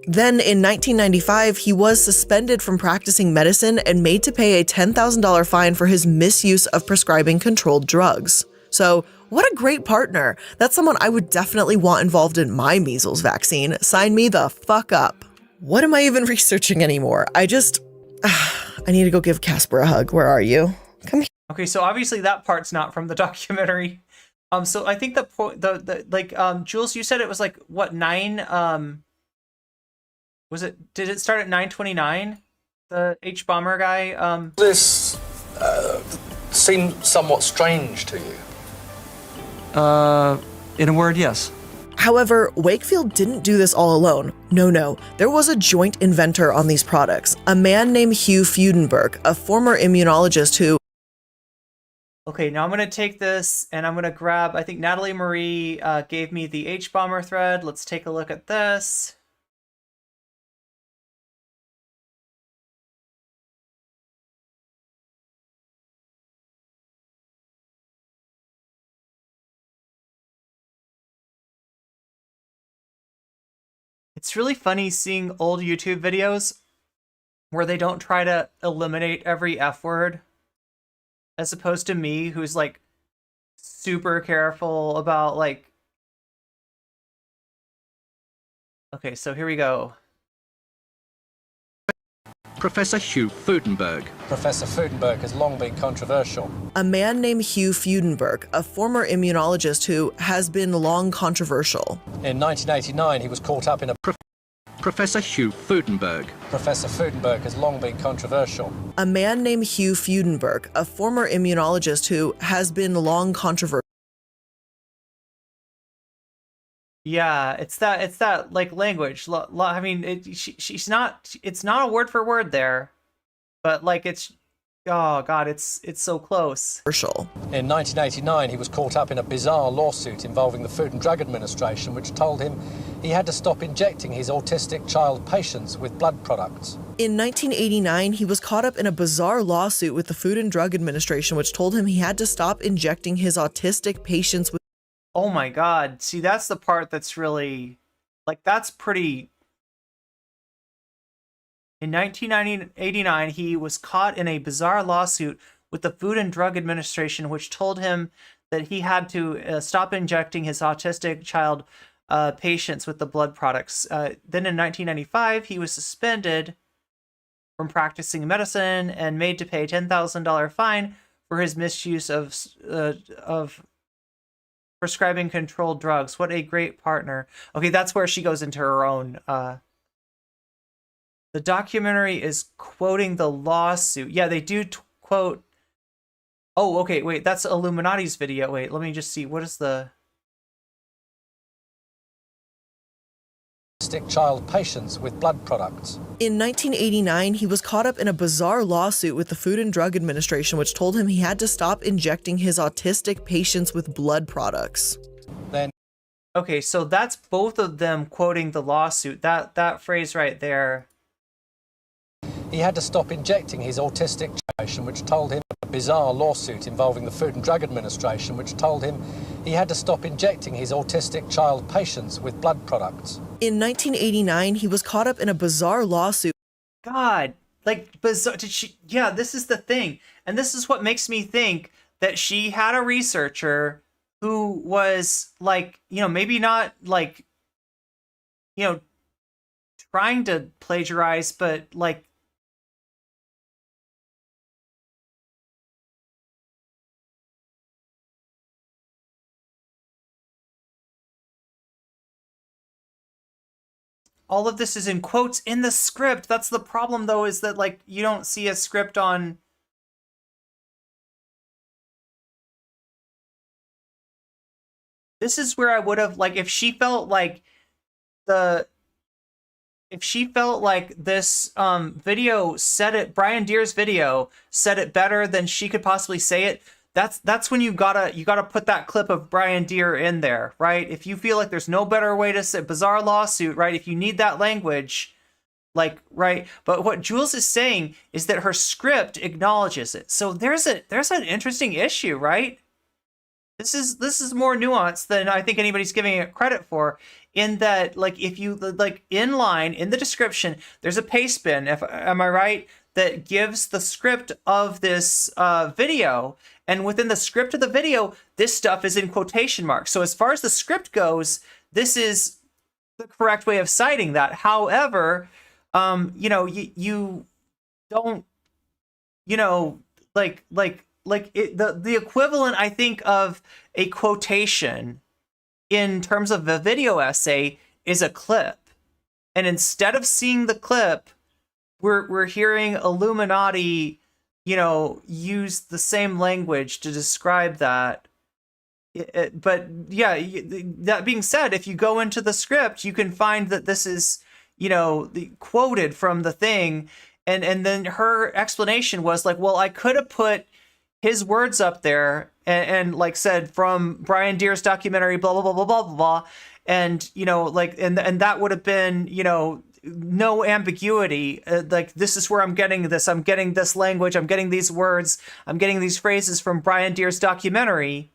Then in 1995, he was suspended from practicing medicine and made to pay a $10,000 fine for his misuse of prescribing controlled drugs. So, what a great partner. That's someone I would definitely want involved in my measles vaccine. Sign me the fuck up. What am I even researching anymore? I need to go give Casper a hug. Where are you? Come here. Okay, so obviously that part's not from the documentary. So I think Jules, you said it was like what, 9 did it start at 9:29? The H bomber guy. This seemed somewhat strange to you. In a word, yes. However, Wakefield didn't do this all alone. No, there was a joint inventor on these products, a man named Hugh Freudenberg, a former immunologist who... Okay, now I'm going to take this and I'm going to grab, I think Natalie Marie gave me the H bomber thread. Let's take a look at this. It's really funny seeing old YouTube videos where they don't try to eliminate every F word, as opposed to me, who's like super careful about like... Okay, so here we go. Professor Hugh Freudenberg. Professor Freudenberg has long been controversial. A man named Hugh Freudenberg, a former immunologist who has been long controversial. In 1989, he was caught up in a... Professor Hugh Freudenberg. Professor Freudenberg has long been controversial. A man named Hugh Freudenberg, a former immunologist who has been long controversial. Yeah, it's that like language. I mean, it's not a word for word there, but like it's, oh god, it's so close. In 1989, he was caught up in a bizarre lawsuit involving the Food and Drug Administration, which told him he had to stop injecting his autistic child patients with blood products. In 1989, he was caught up in a bizarre lawsuit with the Food and Drug Administration, which told him he had to stop injecting his autistic patients with... Oh my god, see, that's the part that's really, like, that's pretty... In 1989, he was caught in a bizarre lawsuit with the Food and Drug Administration, which told him that he had to stop injecting his autistic child patients with the blood products. Then in 1995, he was suspended from practicing medicine and made to pay a $10,000 fine for his misuse of prescribing controlled drugs. What a great partner. Okay, that's where she goes into her own... The documentary is quoting the lawsuit. Yeah, they do quote... Oh, okay, wait, that's iiluminaughtii's video. Wait, let me just see. What is the... Child patients with blood products. In 1989, he was caught up in a bizarre lawsuit with the Food and Drug Administration, which told him he had to stop injecting his autistic patients with blood products. Then... Okay, so that's both of them quoting the lawsuit. That phrase right there... He had to stop injecting his autistic patient, which told him a bizarre lawsuit involving the Food and Drug Administration, which told him he had to stop injecting his autistic child patients with blood products. In 1989, he was caught up in a bizarre lawsuit. God, like bizarre. Did she? Yeah, this is the thing, and this is what makes me think that she had a researcher who was like, you know, maybe not like, you know, trying to plagiarize, but like, all of this is in quotes in the script. That's the problem, though, is that like you don't see a script on. This is where I would have, like, if she felt like this video said it, Brian Deere's video said it better than she could possibly say it, that's when you gotta put that clip of Brian Deere in there, right? If you feel like there's no better way to say bizarre lawsuit, right? If you need that language, like, right? But what Jules is saying is that her script acknowledges it. So there's an interesting issue, right? This is more nuanced than I think anybody's giving it credit for, in that, like, if you, like, in line in the description, there's a paste bin, am I right, that gives the script of this video, and within the script of the video, this stuff is in quotation marks. So as far as the script goes, this is the correct way of citing that. However, you know, you don't, you know, like the equivalent, I think, of a quotation in terms of a video essay is a clip. And instead of seeing the clip, we're hearing iiluminaughtii, you know, use the same language to describe that. But yeah, that being said, if you go into the script, you can find that this is, you know, quoted from the thing. And then her explanation was like, well, I could have put his words up there and like said from Brian Deere's documentary, blah, blah, blah, blah, blah, blah, blah. And, you know, like, and that would have been, you know, no ambiguity. Like, this is where I'm getting this. I'm getting this language. I'm getting these words. I'm getting these phrases from Brian Deere's documentary.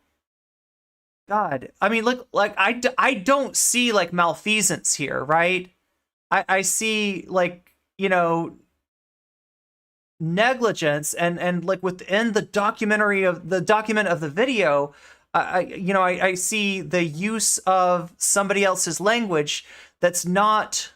God, I mean, look, like, I don't see like malfeasance here, right? I see, like, you know, negligence and like within the document of the video, I see the use of somebody else's language that's not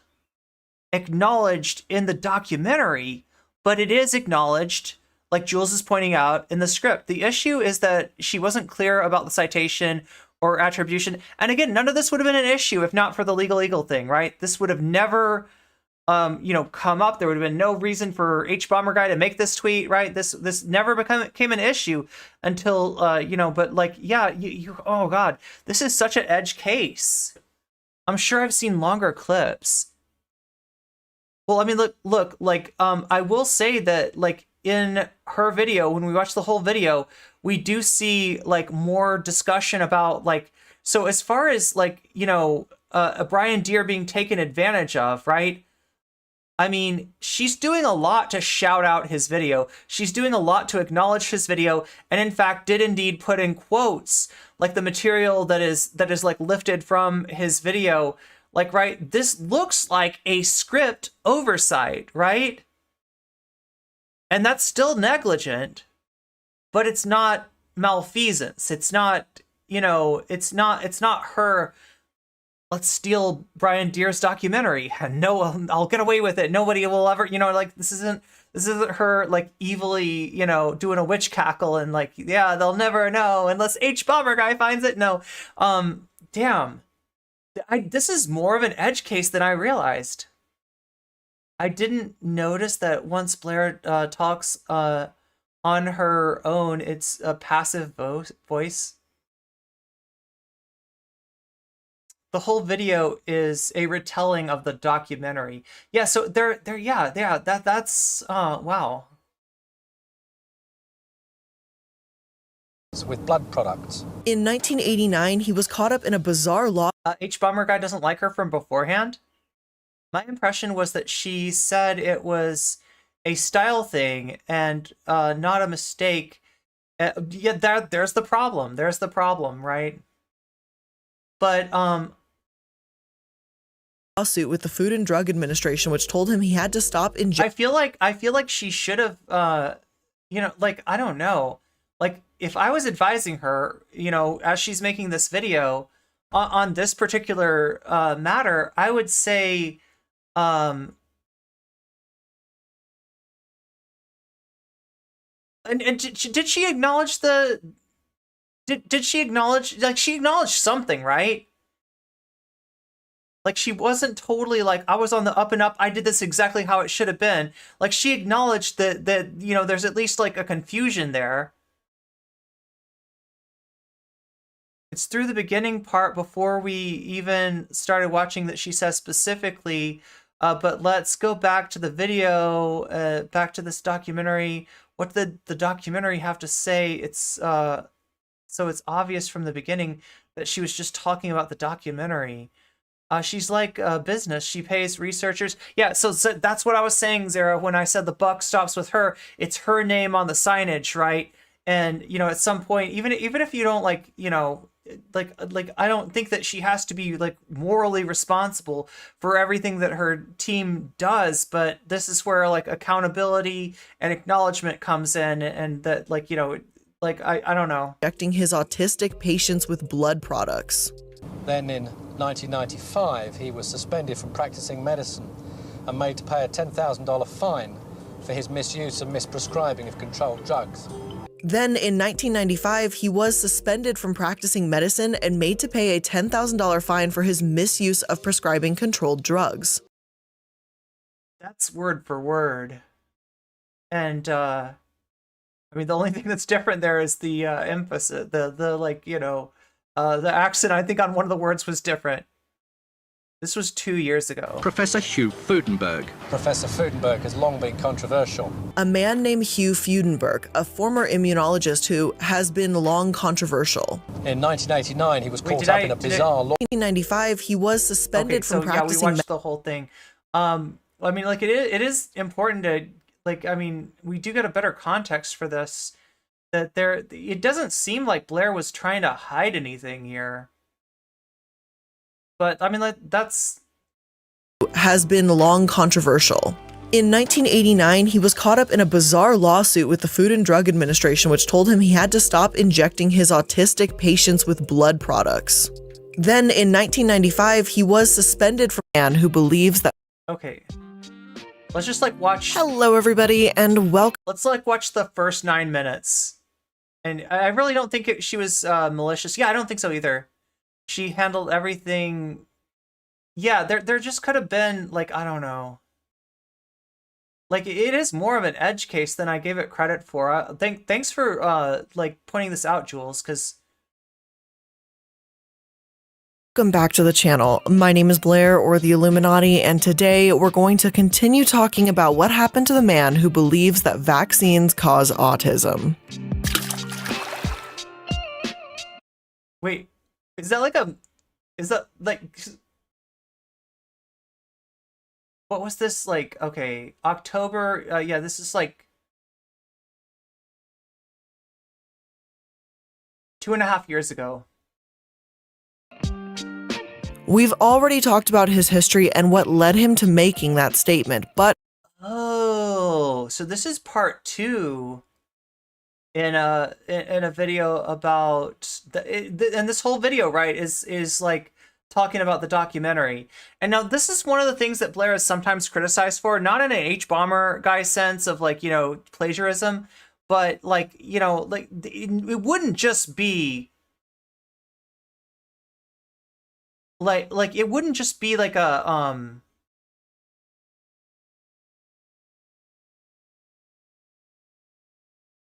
acknowledged in the documentary, but it is acknowledged, like Jules is pointing out, in the script. The issue is that she wasn't clear about the citation or attribution. And again, none of this would have been an issue if not for the Legal Eagle thing, right? This would have never you know, come up. There would have been no reason for H Bomber Guy to make this tweet, right? This never became an issue until, you know, but like, yeah, you oh God, this is such an edge case. I'm sure I've seen longer clips. Well, I mean, look, like, I will say that, like, in her video, when we watch the whole video, we do see like more discussion about, like, so as far as, like, you know, a Brian Deere being taken advantage of, right? I mean, she's doing a lot to shout out his video. She's doing a lot to acknowledge his video, and in fact did indeed put in quotes, like the material that is like lifted from his video. Like, right, this looks like a script oversight, right? And that's still negligent, but it's not malfeasance. It's not, you know, it's not her, let's steal Brian Deere's documentary and no, I'll get away with it. Nobody will ever, you know, like, this isn't her like evilly, you know, doing a witch cackle and like, yeah, they'll never know unless H Bomber Guy finds it. No, damn, this is more of an edge case than I realized. I didn't notice that once Blair talks on her own, it's a passive voice. The whole video is a retelling of the documentary. Yeah, so that's wow. With blood products. In 1989, he was caught up in a bizarre law. H Bomber Guy doesn't like her from beforehand. My impression was that she said it was a style thing and not a mistake. Yeah, there's the problem. There's the problem, right? But lawsuit with the Food and Drug Administration, which told him he had to stop injecting. I feel like she should have, you know, like, I don't know, like if I was advising her, you know, as she's making this video on this particular matter, I would say, and did she acknowledge the? Did she acknowledge, like, she acknowledged something, right? Like, she wasn't totally like, I was on the up and up, I did this exactly how it should have been. Like, she acknowledged that you know, there's at least like a confusion there. It's through the beginning part before we even started watching that she says specifically, but let's go back to the video, back to this documentary. What did the documentary have to say? It's so it's obvious from the beginning that she was just talking about the documentary. She's like business. She pays researchers. Yeah, so that's what I was saying, Zara, when I said the buck stops with her. It's her name on the signage, right? And, you know, at some point, even if you don't, like, you know, like I don't think that she has to be like morally responsible for everything that her team does, but this is where like accountability and acknowledgement comes in, and that, like, you know, like I don't know. Injecting his autistic patients with blood products. Then in 1995, he was suspended from practicing medicine and made to pay a $10,000 fine for his misuse and misprescribing of controlled drugs. Then in 1995, he was suspended from practicing medicine and made to pay a $10,000 fine for his misuse of prescribing controlled drugs. That's word for word. And I mean, the only thing that's different there is the emphasis, the like, you know, the accent, I think, on one of the words was different. This was 2 years ago. Professor Hugh Freudenberg. Professor Freudenberg has long been controversial. A man named Hugh Freudenberg, a former immunologist who has been long controversial. In 1989, he was caught up in a bizarre law. In 1995, he was suspended from practicing. Yeah, we watched the whole thing. I mean, like, it is important to, like, I mean, we do get a better context for this. That it doesn't seem like Blair was trying to hide anything here. But I mean, like, that's has been long controversial. In 1989, he was caught up in a bizarre lawsuit with the Food and Drug Administration, which told him he had to stop injecting his autistic patients with blood products. Then in 1995, he was suspended from a man who believes that. Okay. Let's just like watch. Hello, everybody, and welcome. Let's like watch the first 9 minutes. And I really don't think she was malicious. Yeah, I don't think so either. She handled everything. Yeah, there just could have been, like, I don't know. Like, it is more of an edge case than I gave it credit for. Thanks for like pointing this out, Jules, because. Welcome back to the channel. My name is Blair, or the Illuminati, and today we're going to continue talking about what happened to the man who believes that vaccines cause autism. Wait, is that like what was this, like, okay, October, yeah, this is like 2.5 years ago. We've already talked about his history and what led him to making that statement, but oh, so this is part 2 in a video about and this whole video, right, is like talking about the documentary. And now this is one of the things that Blair is sometimes criticized for, not in an H-bomber guy sense of, like, you know, plagiarism, but, like, you know, like, it wouldn't just be like it wouldn't just be like a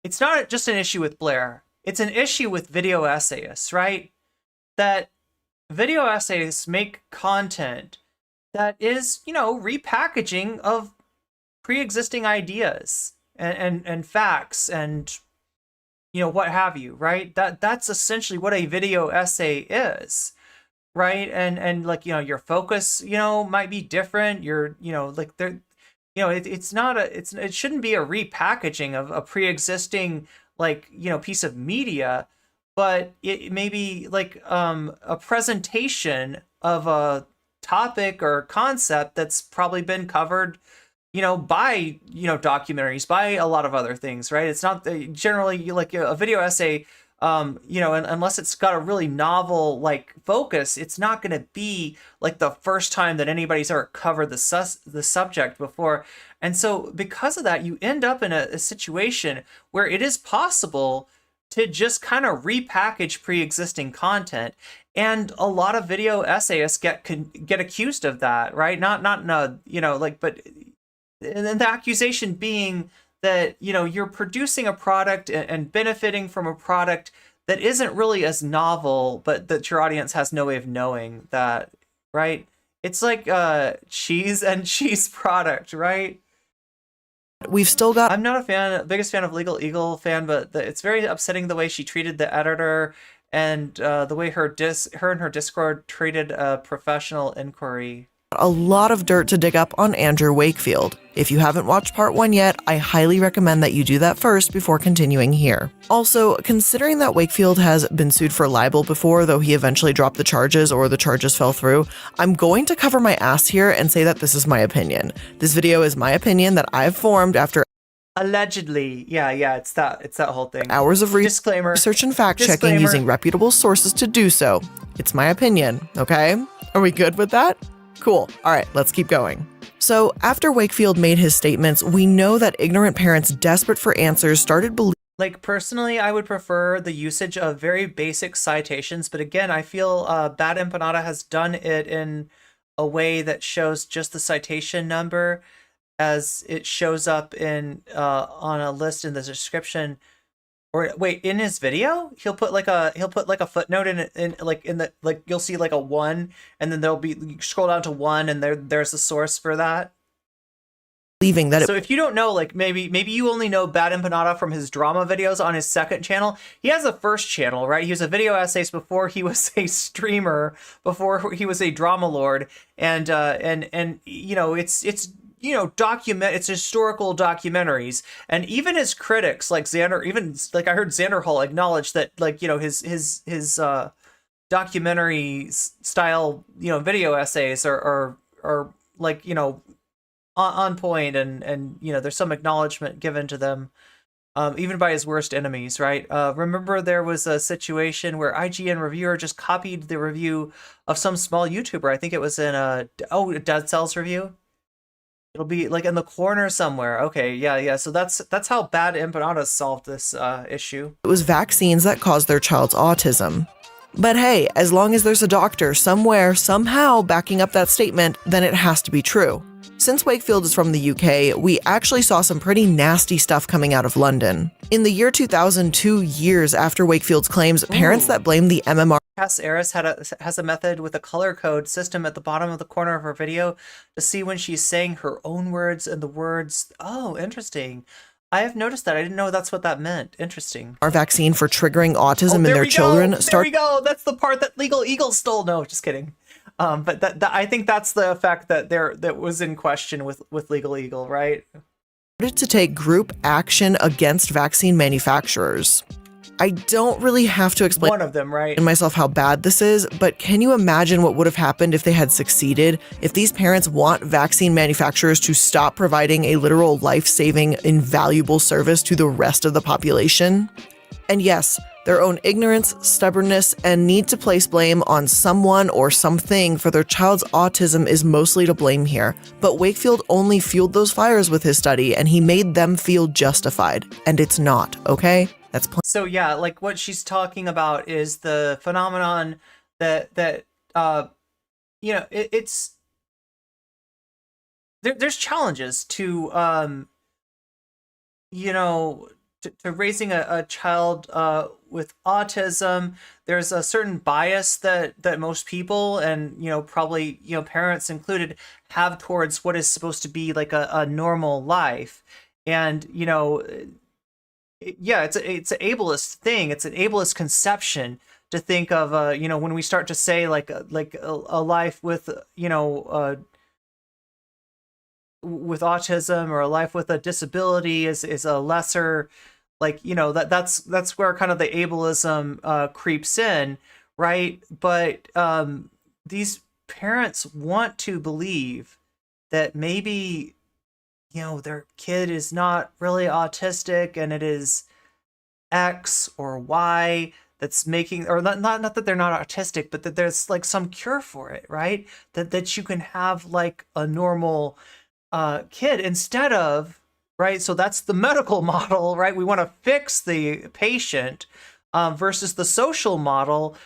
it's not just an issue with Blair. It's an issue with video essayists, right? That video essayists make content that is, you know, repackaging of pre-existing ideas and facts and, you know, what have you, right? That's essentially what a video essay is, right? And like, you know, your focus, you know, might be different. Your, you know, like, there, you know, it shouldn't be a repackaging of a pre-existing, like, you know, piece of media, but it may be like a presentation of a topic or concept that's probably been covered, by, documentaries, by a lot of other things, right? It's not generally like a video essay, and unless it's got a really novel like focus, it's not going to be like the first time that anybody's ever covered the subject before. And so because of that, you end up in a situation where it is possible to just kind of repackage pre-existing content, and a lot of video essayists get accused of that, right? Not in a, but and then the accusation being that you're producing a product and benefiting from a product that isn't really as novel, but that your audience has no way of knowing that, right? It's like cheese and cheese product, right? We've still got... I'm not biggest fan of Legal Eagle fan, but it's very upsetting the way she treated the editor, and the way her and her Discord treated a professional inquiry. A lot of dirt to dig up on Andrew Wakefield. If you haven't watched part 1 yet, I highly recommend that you do that first before continuing here. Also, considering that Wakefield has been sued for libel before, though he eventually dropped the charges or the charges fell through, I'm going to cover my ass here and say that this is my opinion. This video is my opinion that I've formed after Allegedly. Yeah, it's that whole thing. Hours of Disclaimer. research and fact-checking using reputable sources to do so. It's my opinion, okay? Are we good with that? Cool. All right, let's keep going. So, after Wakefield made his statements, we know that ignorant parents desperate for answers started believing... Like, personally, I would prefer the usage of very basic citations, but again, I feel Bad Empanada has done it in a way that shows just the citation number as it shows up in on a list in the description. Or wait, in his video, he'll put like a footnote in you'll see like a 1, and then you scroll down to 1, and there's a source for that. So if you don't know, like maybe you only know Bad Empanada from his drama videos on his second channel. He has a first channel, right? He was a video essays before he was a streamer, before he was a drama lord, and it's it's historical documentaries, and even his critics like Xander, even like I heard Xander Hall acknowledge that his documentary style video essays are like on point, and there's some acknowledgement given to them, even by his worst enemies, right? Remember there was a situation where IGN reviewer just copied the review of some small YouTuber. I think it was in a Dead Cells review. It'll be like in the corner somewhere. Okay, yeah. So that's how Bad Empanada solved this issue. It was vaccines that caused their child's autism. But hey, as long as there's a doctor somewhere, somehow backing up that statement, then it has to be true. Since Wakefield is from the UK, we actually saw some pretty nasty stuff coming out of London. In the year 2000, 2 years after Wakefield's claims, parents that blamed the MMR... Cass Eris has a method with a color code system at the bottom of the corner of her video to see when she's saying her own words and the words... Oh, interesting. I have noticed that. I didn't know that's what that meant. Interesting. Our vaccine for triggering autism in their children... There we go! That's the part that Legal Eagle stole. No, just kidding. But that I think that's the effect that was in question with Legal Eagle, right? To take group action against vaccine manufacturers. I don't really have to explain one of them, right? Myself how bad this is, but can you imagine what would have happened if they had succeeded? If these parents want vaccine manufacturers to stop providing a literal life-saving, invaluable service to the rest of the population? And yes, their own ignorance, stubbornness, and need to place blame on someone or something for their child's autism is mostly to blame here. But Wakefield only fueled those fires with his study, and he made them feel justified. And it's not, okay? That's so yeah, like what she's talking about is the phenomenon that it's there's challenges to to raising a child with autism. There's a certain bias that most people, and probably parents included, have towards what is supposed to be like a normal life. And it's an ableist thing. It's an ableist conception to think of when we start to say like a life with with autism, or a life with a disability is a lesser, that's where kind of the ableism creeps in, right? But these parents want to believe that maybe, you know, their kid is not really autistic and it is X or Y that's making, or not that they're not autistic, but that there's like some cure for it, right? That you can have like a normal kid instead of, right? So that's the medical model, right? We want to fix the patient versus the social model,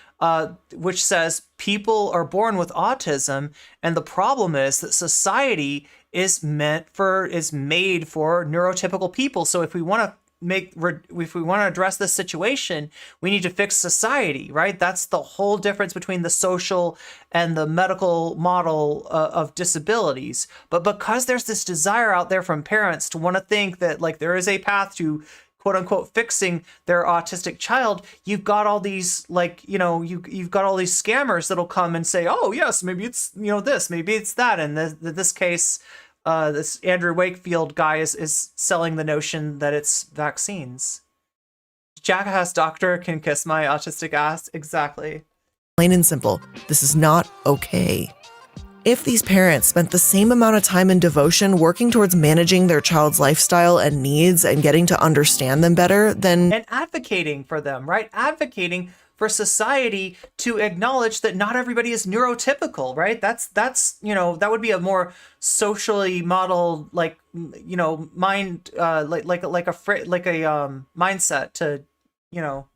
which says people are born with autism, and the problem is that society is made for neurotypical people. So if we want to address this situation, we need to fix society, right? That's the whole difference between the social and the medical model of disabilities. But because there's this desire out there from parents to want to think that like there is a path to quote unquote fixing their autistic child, you've got all these like, you know, you've got all these scammers that'll come and say, oh yes, maybe it's, you know, this, maybe it's that. And this case, this Andrew Wakefield guy is selling the notion that it's vaccines. Jackass doctor can kiss my autistic ass. Exactly. Plain and simple, this is not okay. If these parents spent the same amount of time and devotion working towards managing their child's lifestyle and needs and getting to understand them better, then... And advocating for them, right? Advocating for society to acknowledge that not everybody is neurotypical, right? That's you know, that would be a more socially modeled, like, you know, mind, like a mindset to, you know.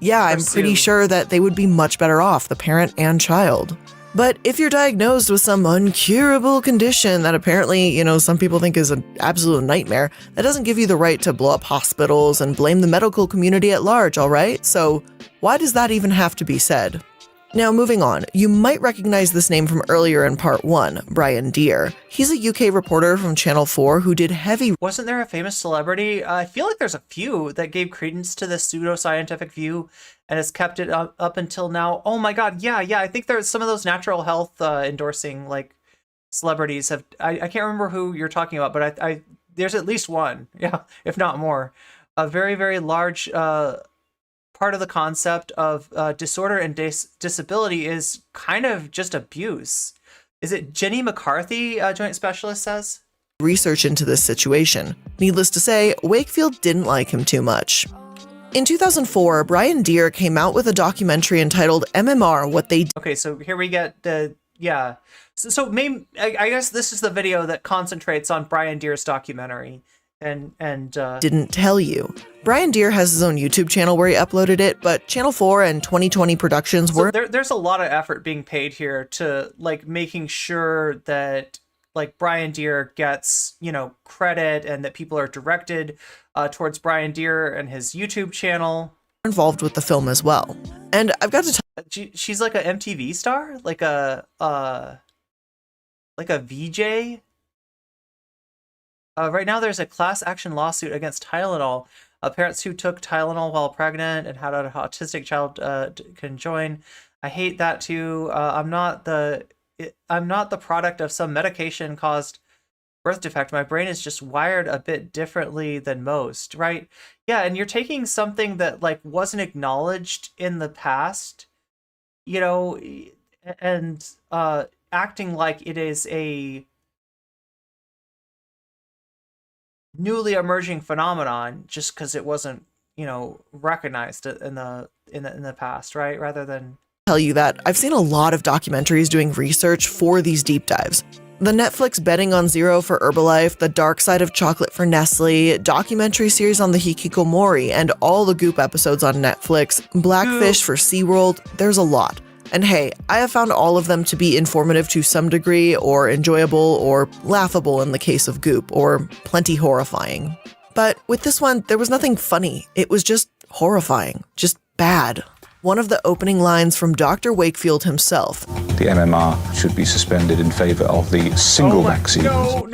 Yeah, I'm pretty sure that they would be much better off, the parent and child. But if you're diagnosed with some uncurable condition that apparently, you know, some people think is an absolute nightmare, that doesn't give you the right to blow up hospitals and blame the medical community at large, all right? So why does that even have to be said? Now, moving on, you might recognize this name from earlier in part 1, Brian Deere. He's a UK reporter from Channel 4 who did heavy... Wasn't there a famous celebrity? I feel like there's a few that gave credence to this pseudoscientific view and has kept it up until now. Oh my god, yeah, I think there's some of those natural health endorsing, like, celebrities have... I can't remember who you're talking about, but I there's at least one, yeah, if not more. A very, very large... part of the concept of disorder and disability is kind of just abuse. Is it Jenny McCarthy, Joint Specialist says? Research into this situation. Needless to say, Wakefield didn't like him too much. In 2004, Brian Deere came out with a documentary entitled MMR, What They Did. Okay, so here we get the, yeah. So maybe, I guess this is the video that concentrates on Brian Deere's documentary. And didn't tell you. Brian Deere has his own YouTube channel where he uploaded it, but Channel 4 and 2020 Productions were... So there's a lot of effort being paid here to, like, making sure that, like, Brian Deere gets, you know, credit and that people are directed towards Brian Deere and his YouTube channel. Involved with the film as well. And I've got to tell... She's like a MTV star? Like a VJ? Right now, there's a class action lawsuit against Tylenol. Parents who took Tylenol while pregnant and had an autistic child can join. I hate that too. I'm not the product of some medication-caused birth defect. My brain is just wired a bit differently than most, right? Yeah, and you're taking something that like wasn't acknowledged in the past, you know, and acting like it is a newly emerging phenomenon just because it wasn't, you know, recognized in the past, right? Rather than tell you that I've seen a lot of documentaries doing research for these deep dives. The Netflix Betting on Zero for Herbalife, The Dark Side of Chocolate for Nestle, documentary series on the Hikikomori, and all the Goop episodes on Netflix, Blackfish for SeaWorld, there's a lot. And hey, I have found all of them to be informative to some degree, or enjoyable, or laughable in the case of Goop, or plenty horrifying. But with this one, there was nothing funny. It was just horrifying. Just bad. One of the opening lines from Dr. Wakefield himself. The MMR should be suspended in favor of the single vaccine. No.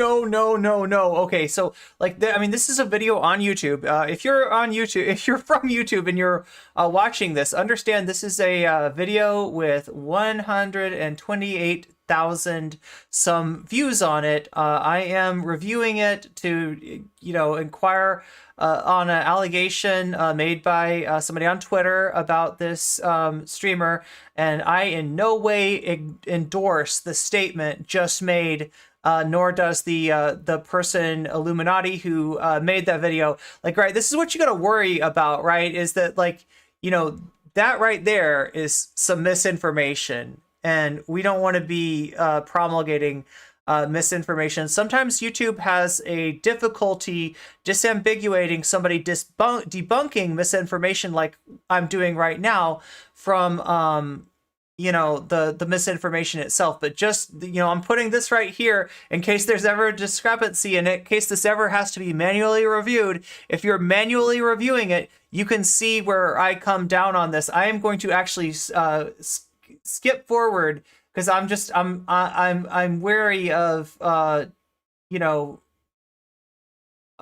Okay, so like, I mean, this is a video on YouTube. If you're on YouTube, if you're from YouTube and you're watching this, understand this is a video with 128 100,000 some views on it. I am reviewing it to, inquire on an allegation made by somebody on Twitter about this streamer, and I in no way endorse the statement just made. Nor does the person iiluminaughtii who made that video. Like, right, this is what you got to worry about, right? Is that, like, that right there is some misinformation, and we don't want to be promulgating misinformation. Sometimes YouTube has a difficulty disambiguating somebody, debunking misinformation, like I'm doing right now, from the misinformation itself. But just, I'm putting this right here in case there's ever a discrepancy in it, in case this ever has to be manually reviewed. If you're manually reviewing it, you can see where I come down on this. I am going to actually skip forward because I'm wary of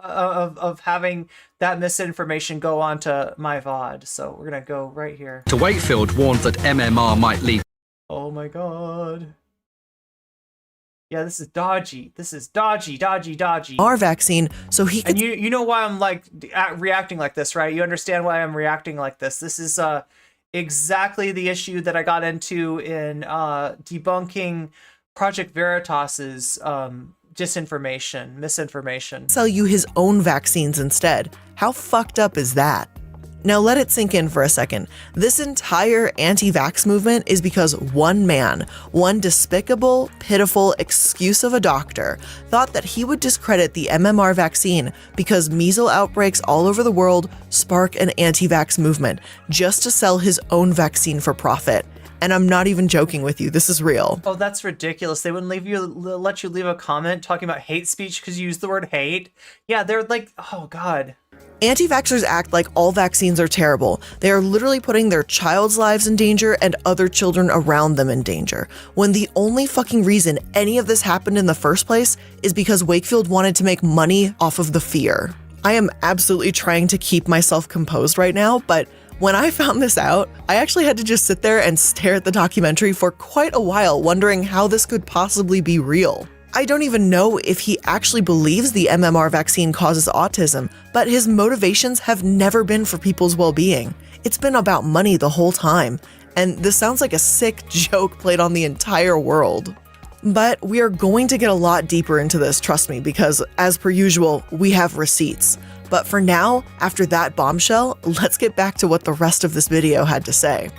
of having that misinformation go onto my VOD. So we're gonna go right here. To Wakefield warned that MMR might lead. Oh my god. Yeah, this is dodgy. This is dodgy. Our vaccine, so he could. And you know why I'm like reacting like this, right? You understand why I'm reacting like this. This is exactly the issue that I got into in debunking Project Veritas's misinformation. Sell you his own vaccines instead. How fucked up is that? Now let it sink in for a second. This entire anti-vax movement is because one man, one despicable, pitiful excuse of a doctor, thought that he would discredit the MMR vaccine because measles outbreaks all over the world spark an anti-vax movement just to sell his own vaccine for profit. And I'm not even joking with you. This is real. Oh, that's ridiculous. They wouldn't let you leave a comment talking about hate speech because you used the word hate. Yeah, they're like, oh God. Anti-vaxxers act like all vaccines are terrible. They are literally putting their child's lives in danger and other children around them in danger, when the only fucking reason any of this happened in the first place is because Wakefield wanted to make money off of the fear. I am absolutely trying to keep myself composed right now, but when I found this out, I actually had to just sit there and stare at the documentary for quite a while, wondering how this could possibly be real. I don't even know if he actually believes the MMR vaccine causes autism, but his motivations have never been for people's well-being. It's been about money the whole time, and this sounds like a sick joke played on the entire world. But we are going to get a lot deeper into this, trust me, because as per usual, we have receipts. But for now, after that bombshell, let's get back to what the rest of this video had to say.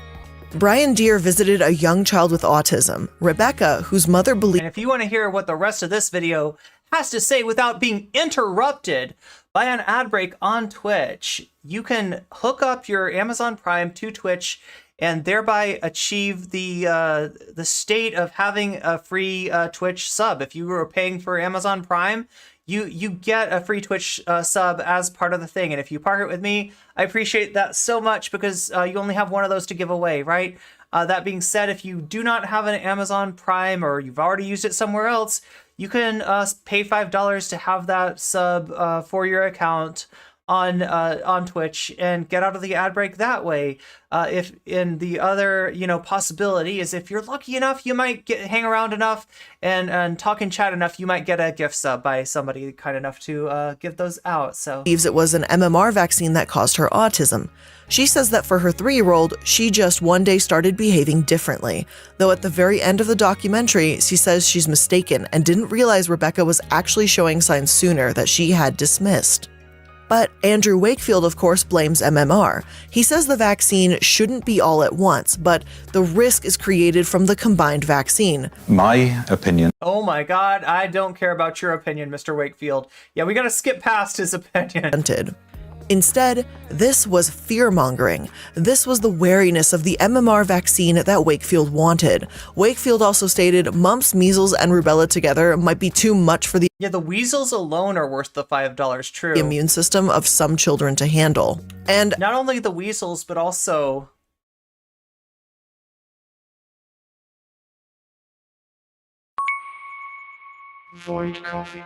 Brian Deere visited a young child with autism, Rebecca, whose mother believed. And if you want to hear what the rest of this video has to say without being interrupted by an ad break on Twitch, you can hook up your Amazon Prime to Twitch and thereby achieve the state of having a free Twitch sub. If you were paying for Amazon Prime, you get a free Twitch sub as part of the thing. And if you partner with me, I appreciate that so much because you only have one of those to give away, right? That being said, if you do not have an Amazon Prime or you've already used it somewhere else, you can pay $5 to have that sub for your account on Twitch and get out of the ad break that way. If in the other possibility is if you're lucky enough, you might hang around enough and talk and chat enough, you might get a gift sub by somebody kind enough to give those out. So believes it was an MMR vaccine that caused her autism. She says that for her 3-year-old, she just one day started behaving differently. Though at the very end of the documentary, she says she's mistaken and didn't realize Rebecca was actually showing signs sooner that she had dismissed. But Andrew Wakefield, of course, blames MMR. He says the vaccine shouldn't be all at once, but the risk is created from the combined vaccine. My opinion. Oh my God, I don't care about your opinion, Mr. Wakefield. Yeah, we gotta skip past his opinion. Instead, this was fear-mongering. This was the wariness of the MMR vaccine that Wakefield wanted. Wakefield also stated mumps, measles, and rubella together might be too much for the the weasels alone are worth the $5, true. Immune system of some children to handle. And not only the weasels, but also Void coffee.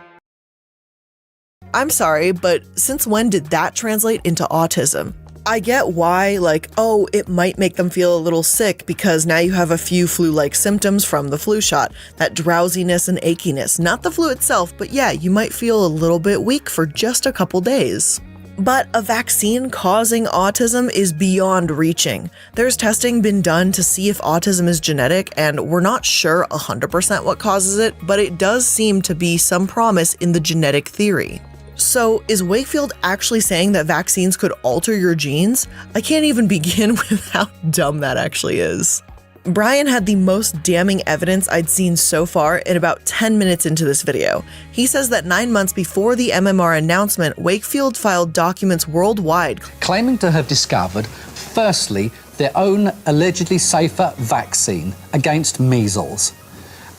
I'm sorry, but since when did that translate into autism? I get why, like, oh, it might make them feel a little sick because now you have a few flu-like symptoms from the flu shot, that drowsiness and achiness, not the flu itself, but yeah, you might feel a little bit weak for just a couple days. But a vaccine causing autism is beyond reaching. There's testing been done to see if autism is genetic, and we're not sure 100% what causes it, but it does seem to be some promise in the genetic theory. So, is Wakefield actually saying that vaccines could alter your genes? I can't even begin with how dumb that actually is. Brian had the most damning evidence I'd seen so far in about 10 minutes into this video. He says that 9 months before the MMR announcement, Wakefield filed documents worldwide claiming to have discovered, firstly, their own allegedly safer vaccine against measles,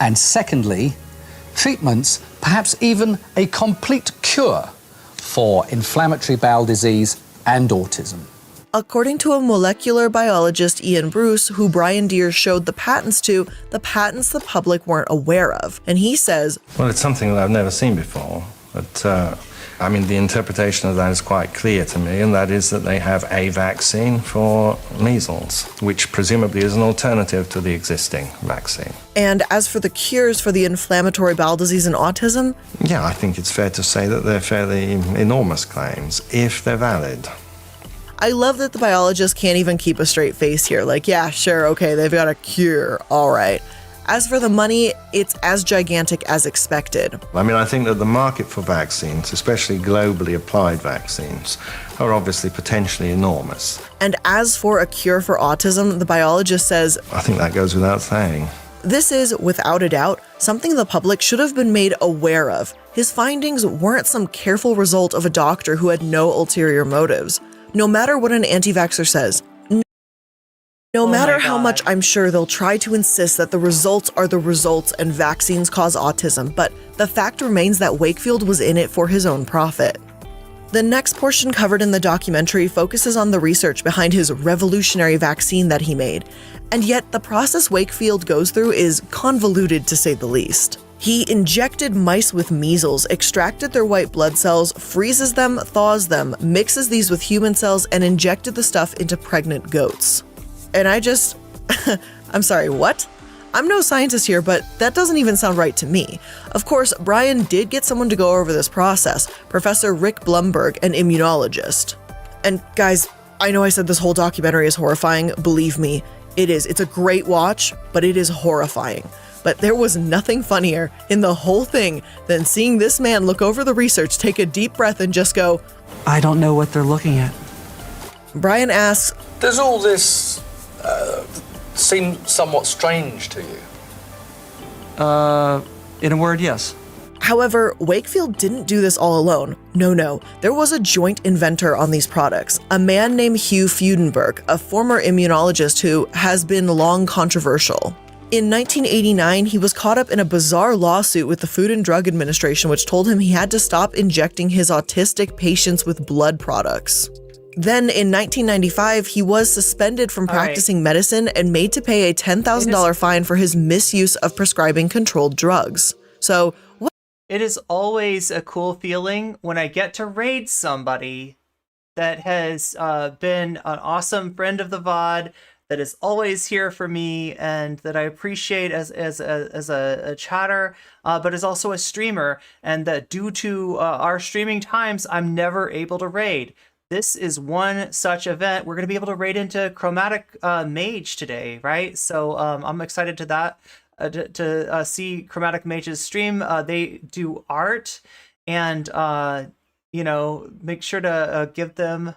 and secondly, treatments, perhaps even a complete cure for inflammatory bowel disease and autism. According to a molecular biologist, Ian Bruce, who Brian Deere showed the patents to, the patents the public weren't aware of. And he says, well, it's something that I've never seen before, but I mean, the interpretation of that is quite clear to me, and that is that they have a vaccine for measles, which presumably is an alternative to the existing vaccine. And as for the cures for the inflammatory bowel disease and autism? Yeah, I think it's fair to say that they're fairly enormous claims, if they're valid. I love that the biologist can't even keep a straight face here. Like, yeah, sure, okay, they've got a cure, all right. As for the money, it's as gigantic as expected. I mean, I think that the market for vaccines, especially globally applied vaccines, are obviously potentially enormous. And as for a cure for autism, the biologist says, I think that goes without saying. This is, without a doubt, something the public should have been made aware of. His findings weren't some careful result of a doctor who had no ulterior motives. No matter what an anti-vaxxer says, no matter how much I'm sure they'll try to insist that the results are the results and vaccines cause autism, but the fact remains that Wakefield was in it for his own profit. The next portion covered in the documentary focuses on the research behind his revolutionary vaccine that he made, and yet the process Wakefield goes through is convoluted to say the least. He injected mice with measles, extracted their white blood cells, freezes them, thaws them, mixes these with human cells, and injected the stuff into pregnant goats. And I just, I'm sorry, what? I'm no scientist here, but that doesn't even sound right to me. Of course, Brian did get someone to go over this process, Professor Rick Blumberg, an immunologist. And guys, I know I said this whole documentary is horrifying, believe me, it is. It's a great watch, but it is horrifying. But there was nothing funnier in the whole thing than seeing this man look over the research, take a deep breath, and just go, I don't know what they're looking at. Brian asks, Does all this seem somewhat strange to you? In a word, yes. However, Wakefield didn't do this all alone. No, there was a joint inventor on these products, a man named Hugh Freudenberg, a former immunologist who has been long controversial. In 1989, he was caught up in a bizarre lawsuit with the Food and Drug Administration, which told him he had to stop injecting his autistic patients with blood products. Then in 1995, he was suspended from practicing medicine and made to pay a $10,000 fine for his misuse of prescribing controlled drugs. So, what? It is always a cool feeling when I get to raid somebody that has been an awesome friend of the VOD, that is always here for me, and that I appreciate as a chatter, but is also a streamer, and that due to our streaming times, I'm never able to raid. This is one such event. We're going to be able to raid into Chromatic Mage today, right? So I'm excited to that, to see Chromatic Mage's stream. They do art, and make sure to give them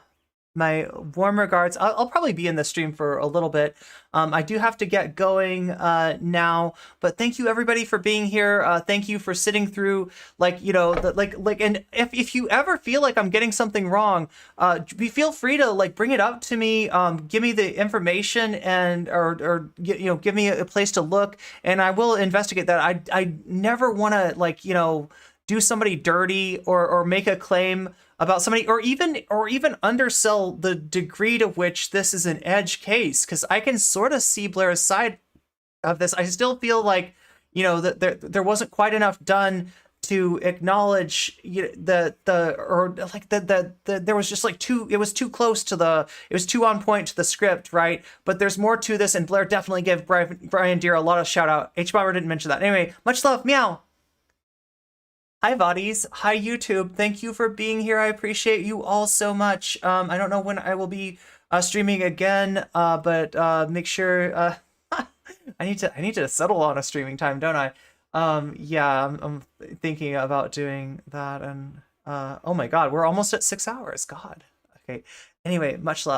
my warm regards. I'll probably be in the stream for a little bit. I do have to get going now, but thank you everybody for being here. Thank you for sitting through, and if you ever feel like I'm getting something wrong, feel free to bring it up to me. Give me the information or give me a place to look, and I will investigate that. I never want to do somebody dirty or make a claim about somebody, or even undersell the degree to which this is an edge case, because I can sort of see Blair's side of this. I still feel like, that there wasn't quite enough done to acknowledge there was just like it was too close to it was too on point to the script, right? But there's more to this, and Blair definitely gave Brian Deere a lot of shout out. H-Bomber didn't mention that. Anyway, much love, meow. Hi Vodies, hi YouTube, thank you for being here. I appreciate you all so much. I don't know when I will be streaming again, but make sure I need to settle on a streaming time, don't I? Yeah, I'm thinking about doing that, and oh my god, we're almost at 6 hours. God. Okay. Anyway, much love.